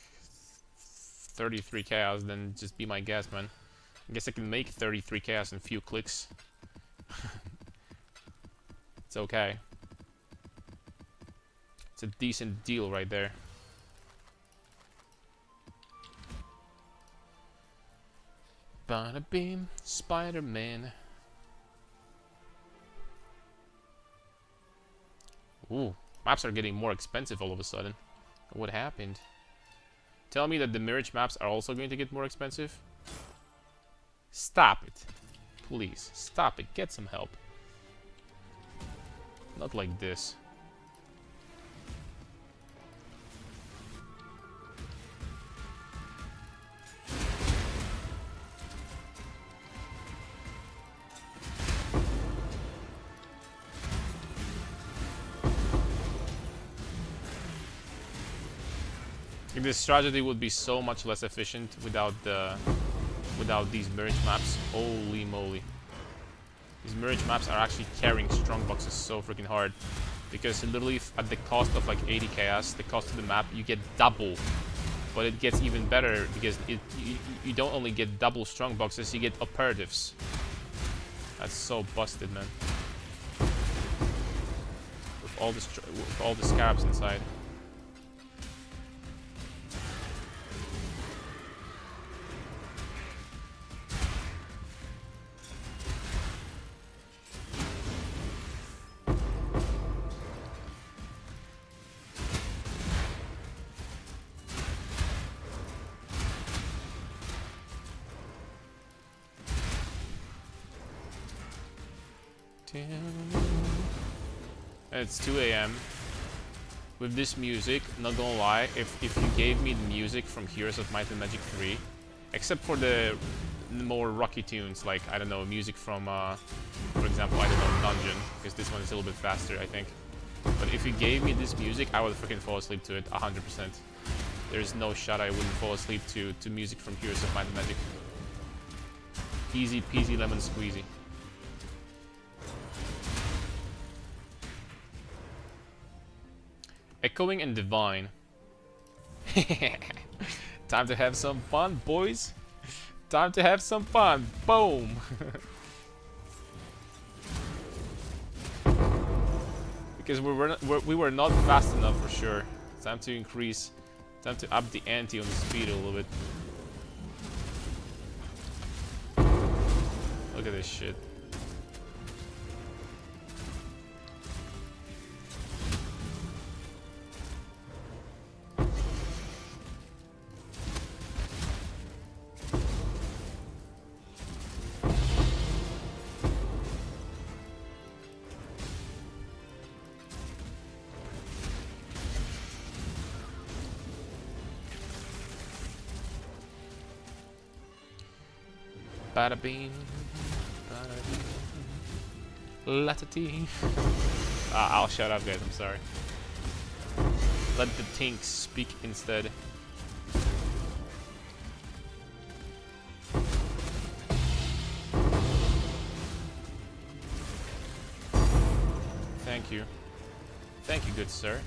33 chaos, then just be my guest, man. I guess I can make 33 chaos in a few clicks. It's okay. It's a decent deal right there. Bada beam, Spider-Man. Ooh, maps are getting more expensive all of a sudden. What happened? Tell me that the Mirage maps are also going to get more expensive? Stop it. Please, stop it. Get some help. Not like this. This strategy would be so much less efficient without these Mirage maps. Holy moly. These Mirage maps are actually carrying Strongboxes so freaking hard. Because literally at the cost of like 80 chaos, the cost of the map, you get double. But it gets even better because you don't only get double Strongboxes, you get operatives. That's so busted, man. With all the scarabs inside. It's 2 AM. with this music, not gonna lie, if you gave me the music from Heroes of Might and Magic 3, except for the more rocky tunes, like, I don't know, music from, for example, I don't know, Dungeon, because this one is a little bit faster, I think. But if you gave me this music, I would freaking fall asleep to it, 100%. There's no shot I wouldn't fall asleep to music from Heroes of Might and Magic. Easy peasy lemon squeezy. Echoing and Divine. Time to have some fun, boys. Time to have some fun. Boom. Because we were not fast enough for sure. Time to increase. Time to up the ante on the speed a little bit. Look at this shit. Bada beam, bada beam, latity. I'll shut up, guys. I'm sorry. Let the tinks speak instead. Thank you. Thank you, good sir.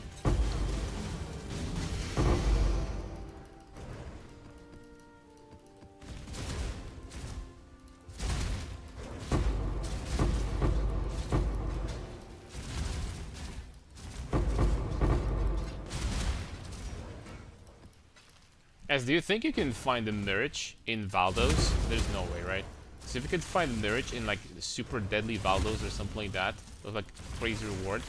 Guys, do you think you can find the Mirage in Valdos? There's no way, right? So if you could find the Mirage in like super deadly Valdos or something like that, with like crazy reward,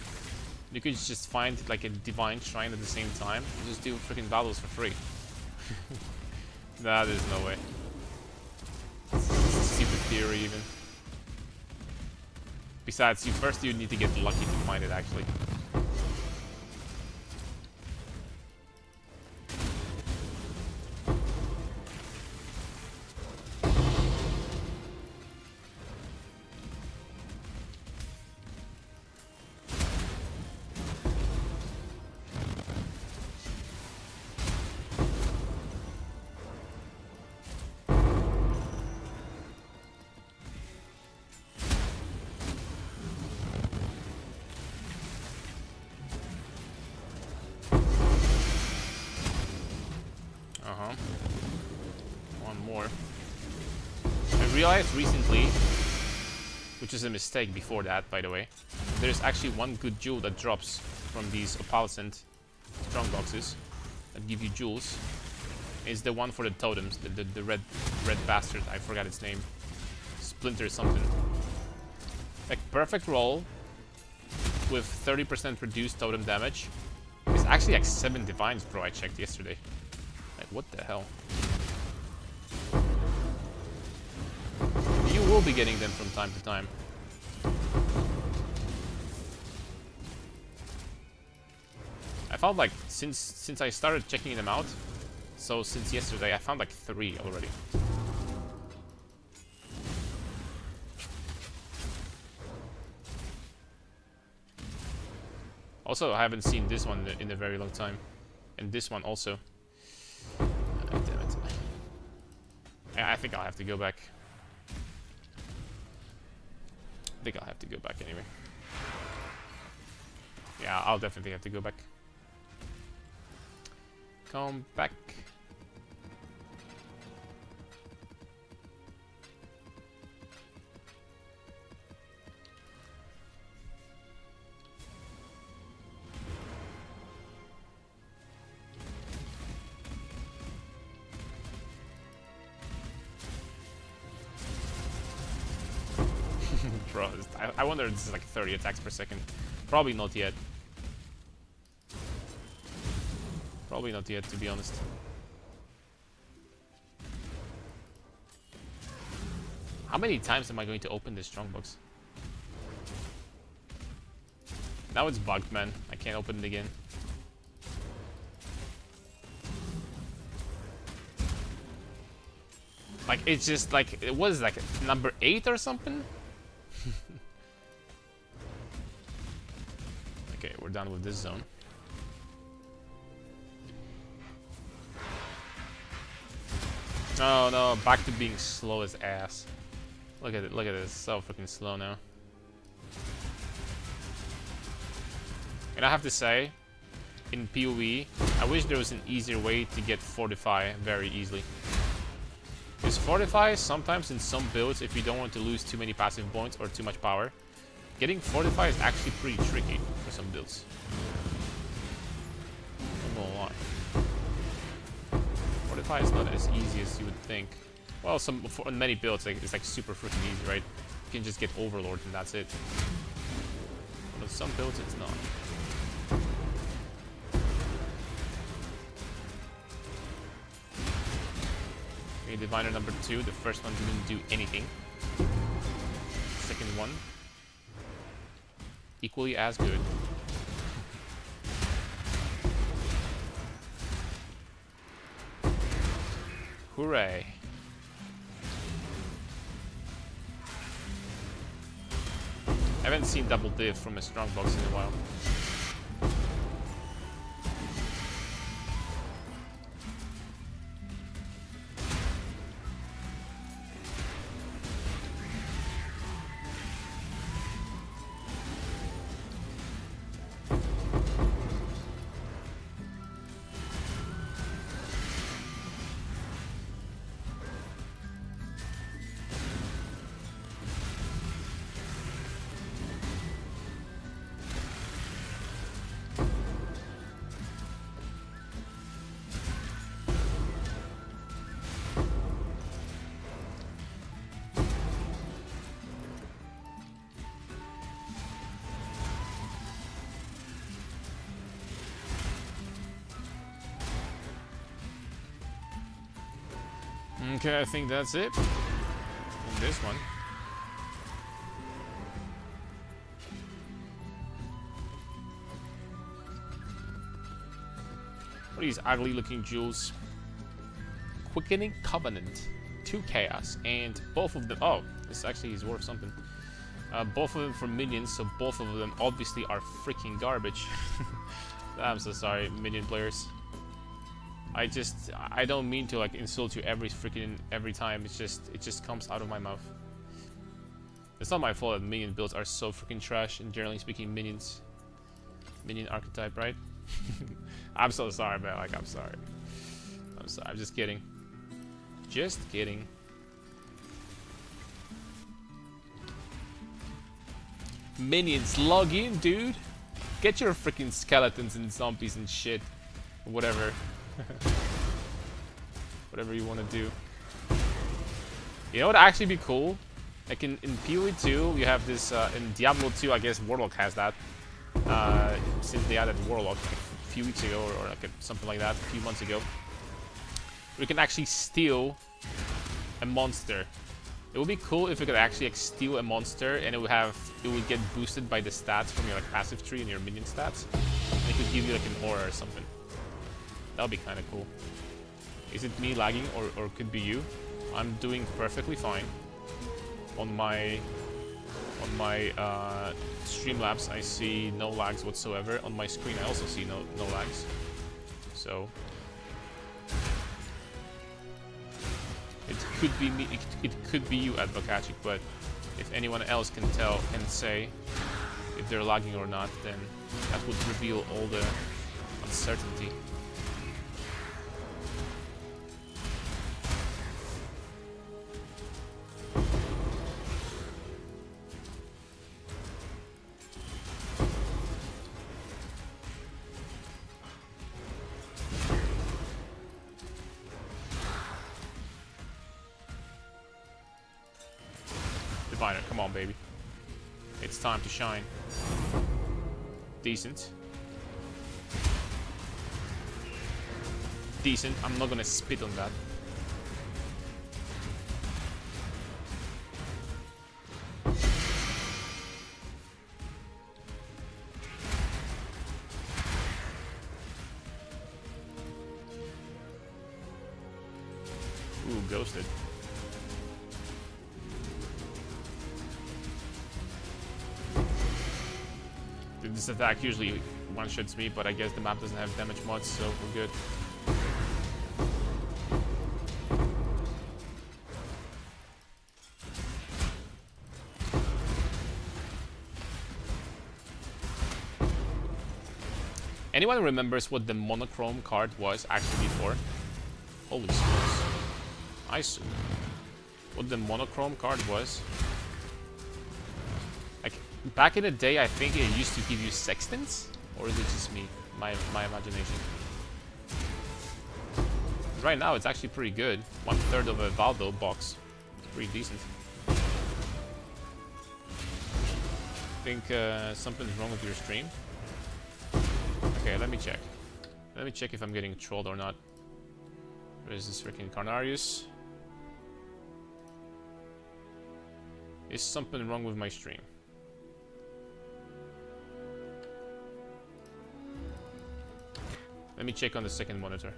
you could just find like a divine shrine at the same time and just do freaking Valdos for free. Nah, there's no way. It's a stupid theory even. Besides, you need to get lucky to find it actually. One more. I realized recently, which is a mistake before that, by the way, there's actually one good jewel that drops from these opalescent strongboxes that give you jewels. It's the one for the totems, the red bastard. I forgot its name. Splinter something. Like perfect roll with 30% reduced totem damage. It's actually like 7 divines, bro. I checked yesterday. Like what the hell? You will be getting them from time to time. I found like since I started checking them out, so since yesterday I found like 3 already. Also, I haven't seen this one in a very long time, and this one also. Damn it! I think I'll have to go back. I think I'll have to go back anyway. Yeah, I'll definitely have to go back. Come back. Bro, I wonder if this is like 30 attacks per second. Probably not yet. Probably not yet, to be honest. How many times am I going to open this Strongbox? Now it's bugged, man. I can't open it again. Like, it's just like, it was like number 8 or something? Okay, we're done with this zone. Oh no, back to being slow as ass. Look at it, look at it, it's so freaking slow now. And I have to say, in PoE, I wish there was an easier way to get Fortify very easily. Because Fortify, sometimes in some builds, if you don't want to lose too many passive points or too much power, getting Fortify is actually pretty tricky for some builds. I'm gonna lie. Fortify is not as easy as you would think. Well, on many builds, it's like super freaking easy, right? You can just get Overlord and that's it. But on some builds, it's not. Okay, Diviner number 2. The first one didn't do anything. Second one, equally as good. Hooray. I haven't seen double div from a Strongbox in a while. Okay, I think that's it. In this one. What are these ugly looking jewels? Quickening Covenant, 2 Chaos, and both of them. Oh, this actually is worth something. Both of them for minions, so both of them obviously are freaking garbage. I'm so sorry, minion players. I don't mean to like insult you every time. It just comes out of my mouth. It's not my fault that minion builds are so freaking trash, and generally speaking, minion archetype, right? I'm so sorry, man. Like, I'm sorry. I'm just kidding. Just kidding. Minions, log in, dude. Get your freaking skeletons and zombies and shit. Whatever. Whatever you want to do. You know what would actually be cool? Like in PoE 2, you have this, in Diablo 2, I guess Warlock has that. Since they added Warlock a few weeks ago, or like something like that, a few months ago. We can actually steal a monster. It would be cool if we could actually like, steal a monster, and it would get boosted by the stats from your like passive tree and your minion stats. And it could give you like an aura or something. That would be kind of cool. Is it me lagging, or could be you? I'm doing perfectly fine. On my Streamlabs, I see no lags whatsoever. On my screen, I also see no lags. So it could be me. It could be you, Advocatic. But if anyone else can say if they're lagging or not, then that would reveal all the uncertainty. Diviner, come on, baby. It's time to shine. Decent. Decent. I'm not gonna spit on that. Ooh, ghosted. This attack usually one-shots me, but I guess the map doesn't have damage mods, so we're good. Anyone remembers what the monochrome card was actually for? Holy smokes. I see. What the monochrome card was? Like, back in the day, I think it used to give you sextants? Or is it just me? My imagination. Right now, it's actually pretty good. 1/3 of a Valdo box. It's pretty decent. Think something's wrong with your stream? Okay, let me check. Let me check if I'm getting trolled or not. Where is this freaking Carnarius? Is something wrong with my stream? Let me check on the second monitor.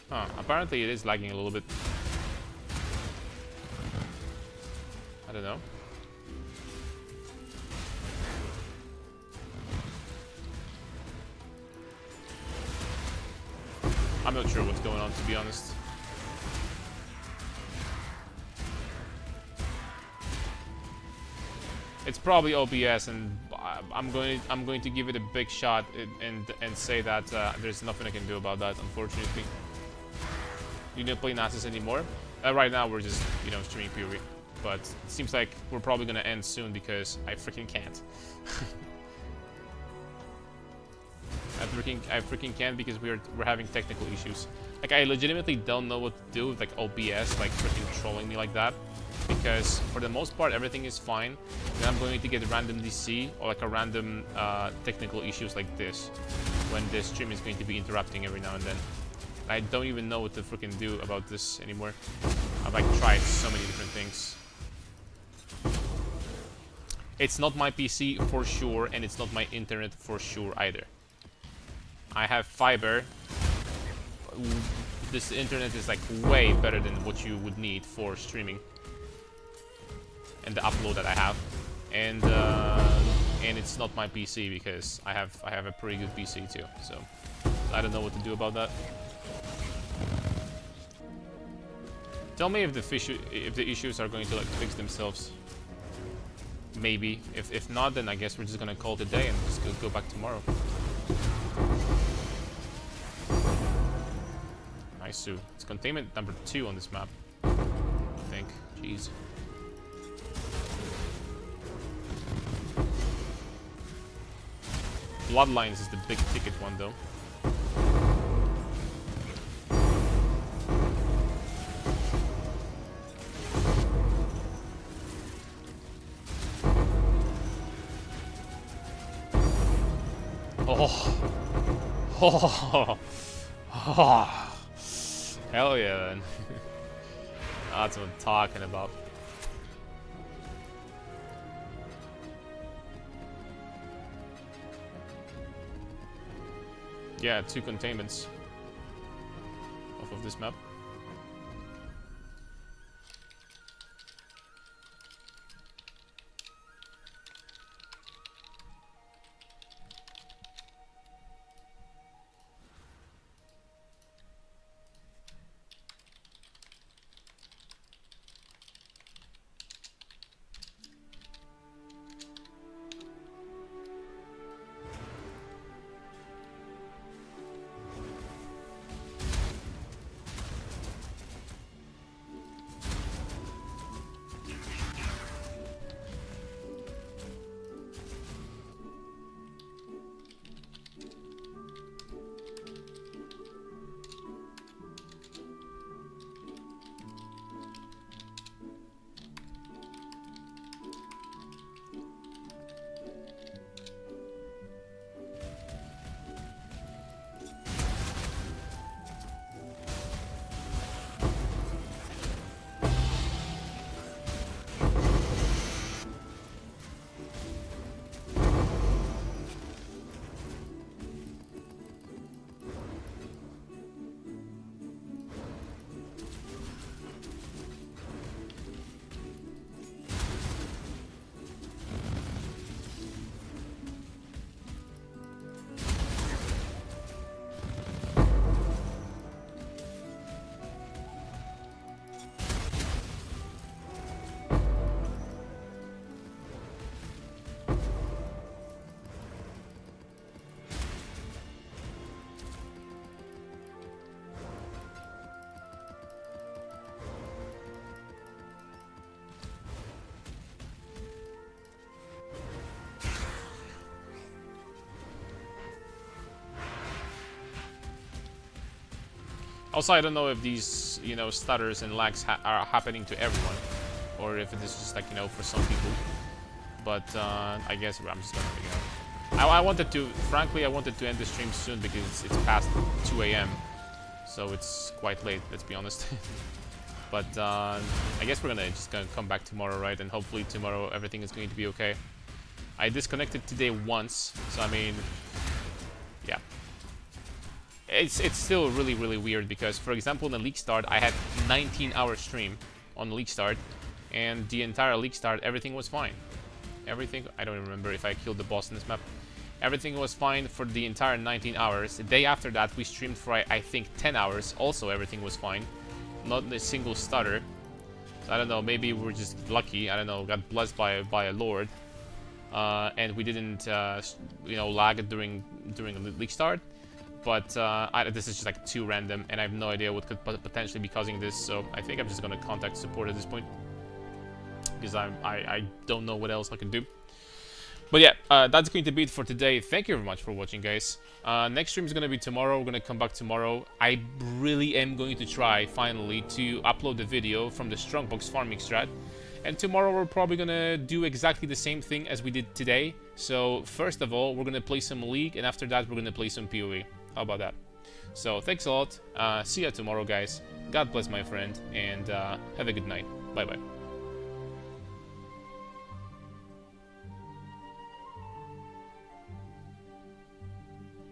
Huh, apparently it is lagging a little bit. I don't know. I'm not sure what's going on, to be honest. It's probably OBS, and I'm going to give it a big shot and say that there's nothing I can do about that, unfortunately. You don't play Nasus anymore? Right now we're just, you know, streaming Fury, but it seems like we're probably gonna end soon because I freaking can't. I freaking can't because we're having technical issues. Like, I legitimately don't know what to do with, like, OBS, like, freaking trolling me like that. Because for the most part, everything is fine. Then I'm going to get a random DC or like a random technical issues like this when the stream is going to be interrupting every now and then. I don't even know what to freaking do about this anymore. I've like tried so many different things. It's not my PC for sure, and it's not my internet for sure either. I have fiber. This internet is like way better than what you would need for streaming. And the upload that I have, and it's not my PC because I have a pretty good PC too. So I don't know what to do about that. Tell me if the issues are going to like fix themselves. Maybe. If not, then I guess we're just gonna call it a day and just go back tomorrow. Nice, Sue. It's containment number 2 on this map, I think. Jeez. Bloodlines is the big ticket one, though. Oh. Oh. Hell yeah, man. That's what I'm talking about. Yeah, 2 containments off of this map. Also, I don't know if these, you know, stutters and lags are happening to everyone, or if it is just like, you know, for some people. But I guess I'm just gonna, you know, I wanted to, frankly, I wanted to end the stream soon because it's past 2 a.m. So it's quite late, let's be honest. But I guess we're gonna come back tomorrow, right? And hopefully tomorrow everything is going to be okay. I disconnected today once, so I mean, yeah. It's still really, really weird because, for example, in the league start, I had 19-hour stream on the league start, and the entire league start, everything was fine. Everything, I don't remember if I killed the boss in this map. Everything was fine for the entire 19 hours. The day after that, we streamed for, I think, 10 hours. Also, everything was fine. Not a single stutter. So I don't know, maybe we're just lucky. I don't know, got blessed by a lord. And we didn't, you know, lag during the league start. But this is just like too random, and I have no idea what could potentially be causing this. So I think I'm just gonna contact support at this point, because I don't know what else I can do. But yeah, that's going to be it for today. Thank you very much for watching, guys. Next stream is gonna be tomorrow. We're gonna come back tomorrow. I really am going to try finally to upload the video from the Strongbox farming strat. And tomorrow we're probably gonna do exactly the same thing as we did today. So first of all, we're gonna play some League, and after that we're gonna play some PoE. How about that? So thanks a lot. See ya tomorrow, guys. God bless, my friend, and have a good night. Bye bye.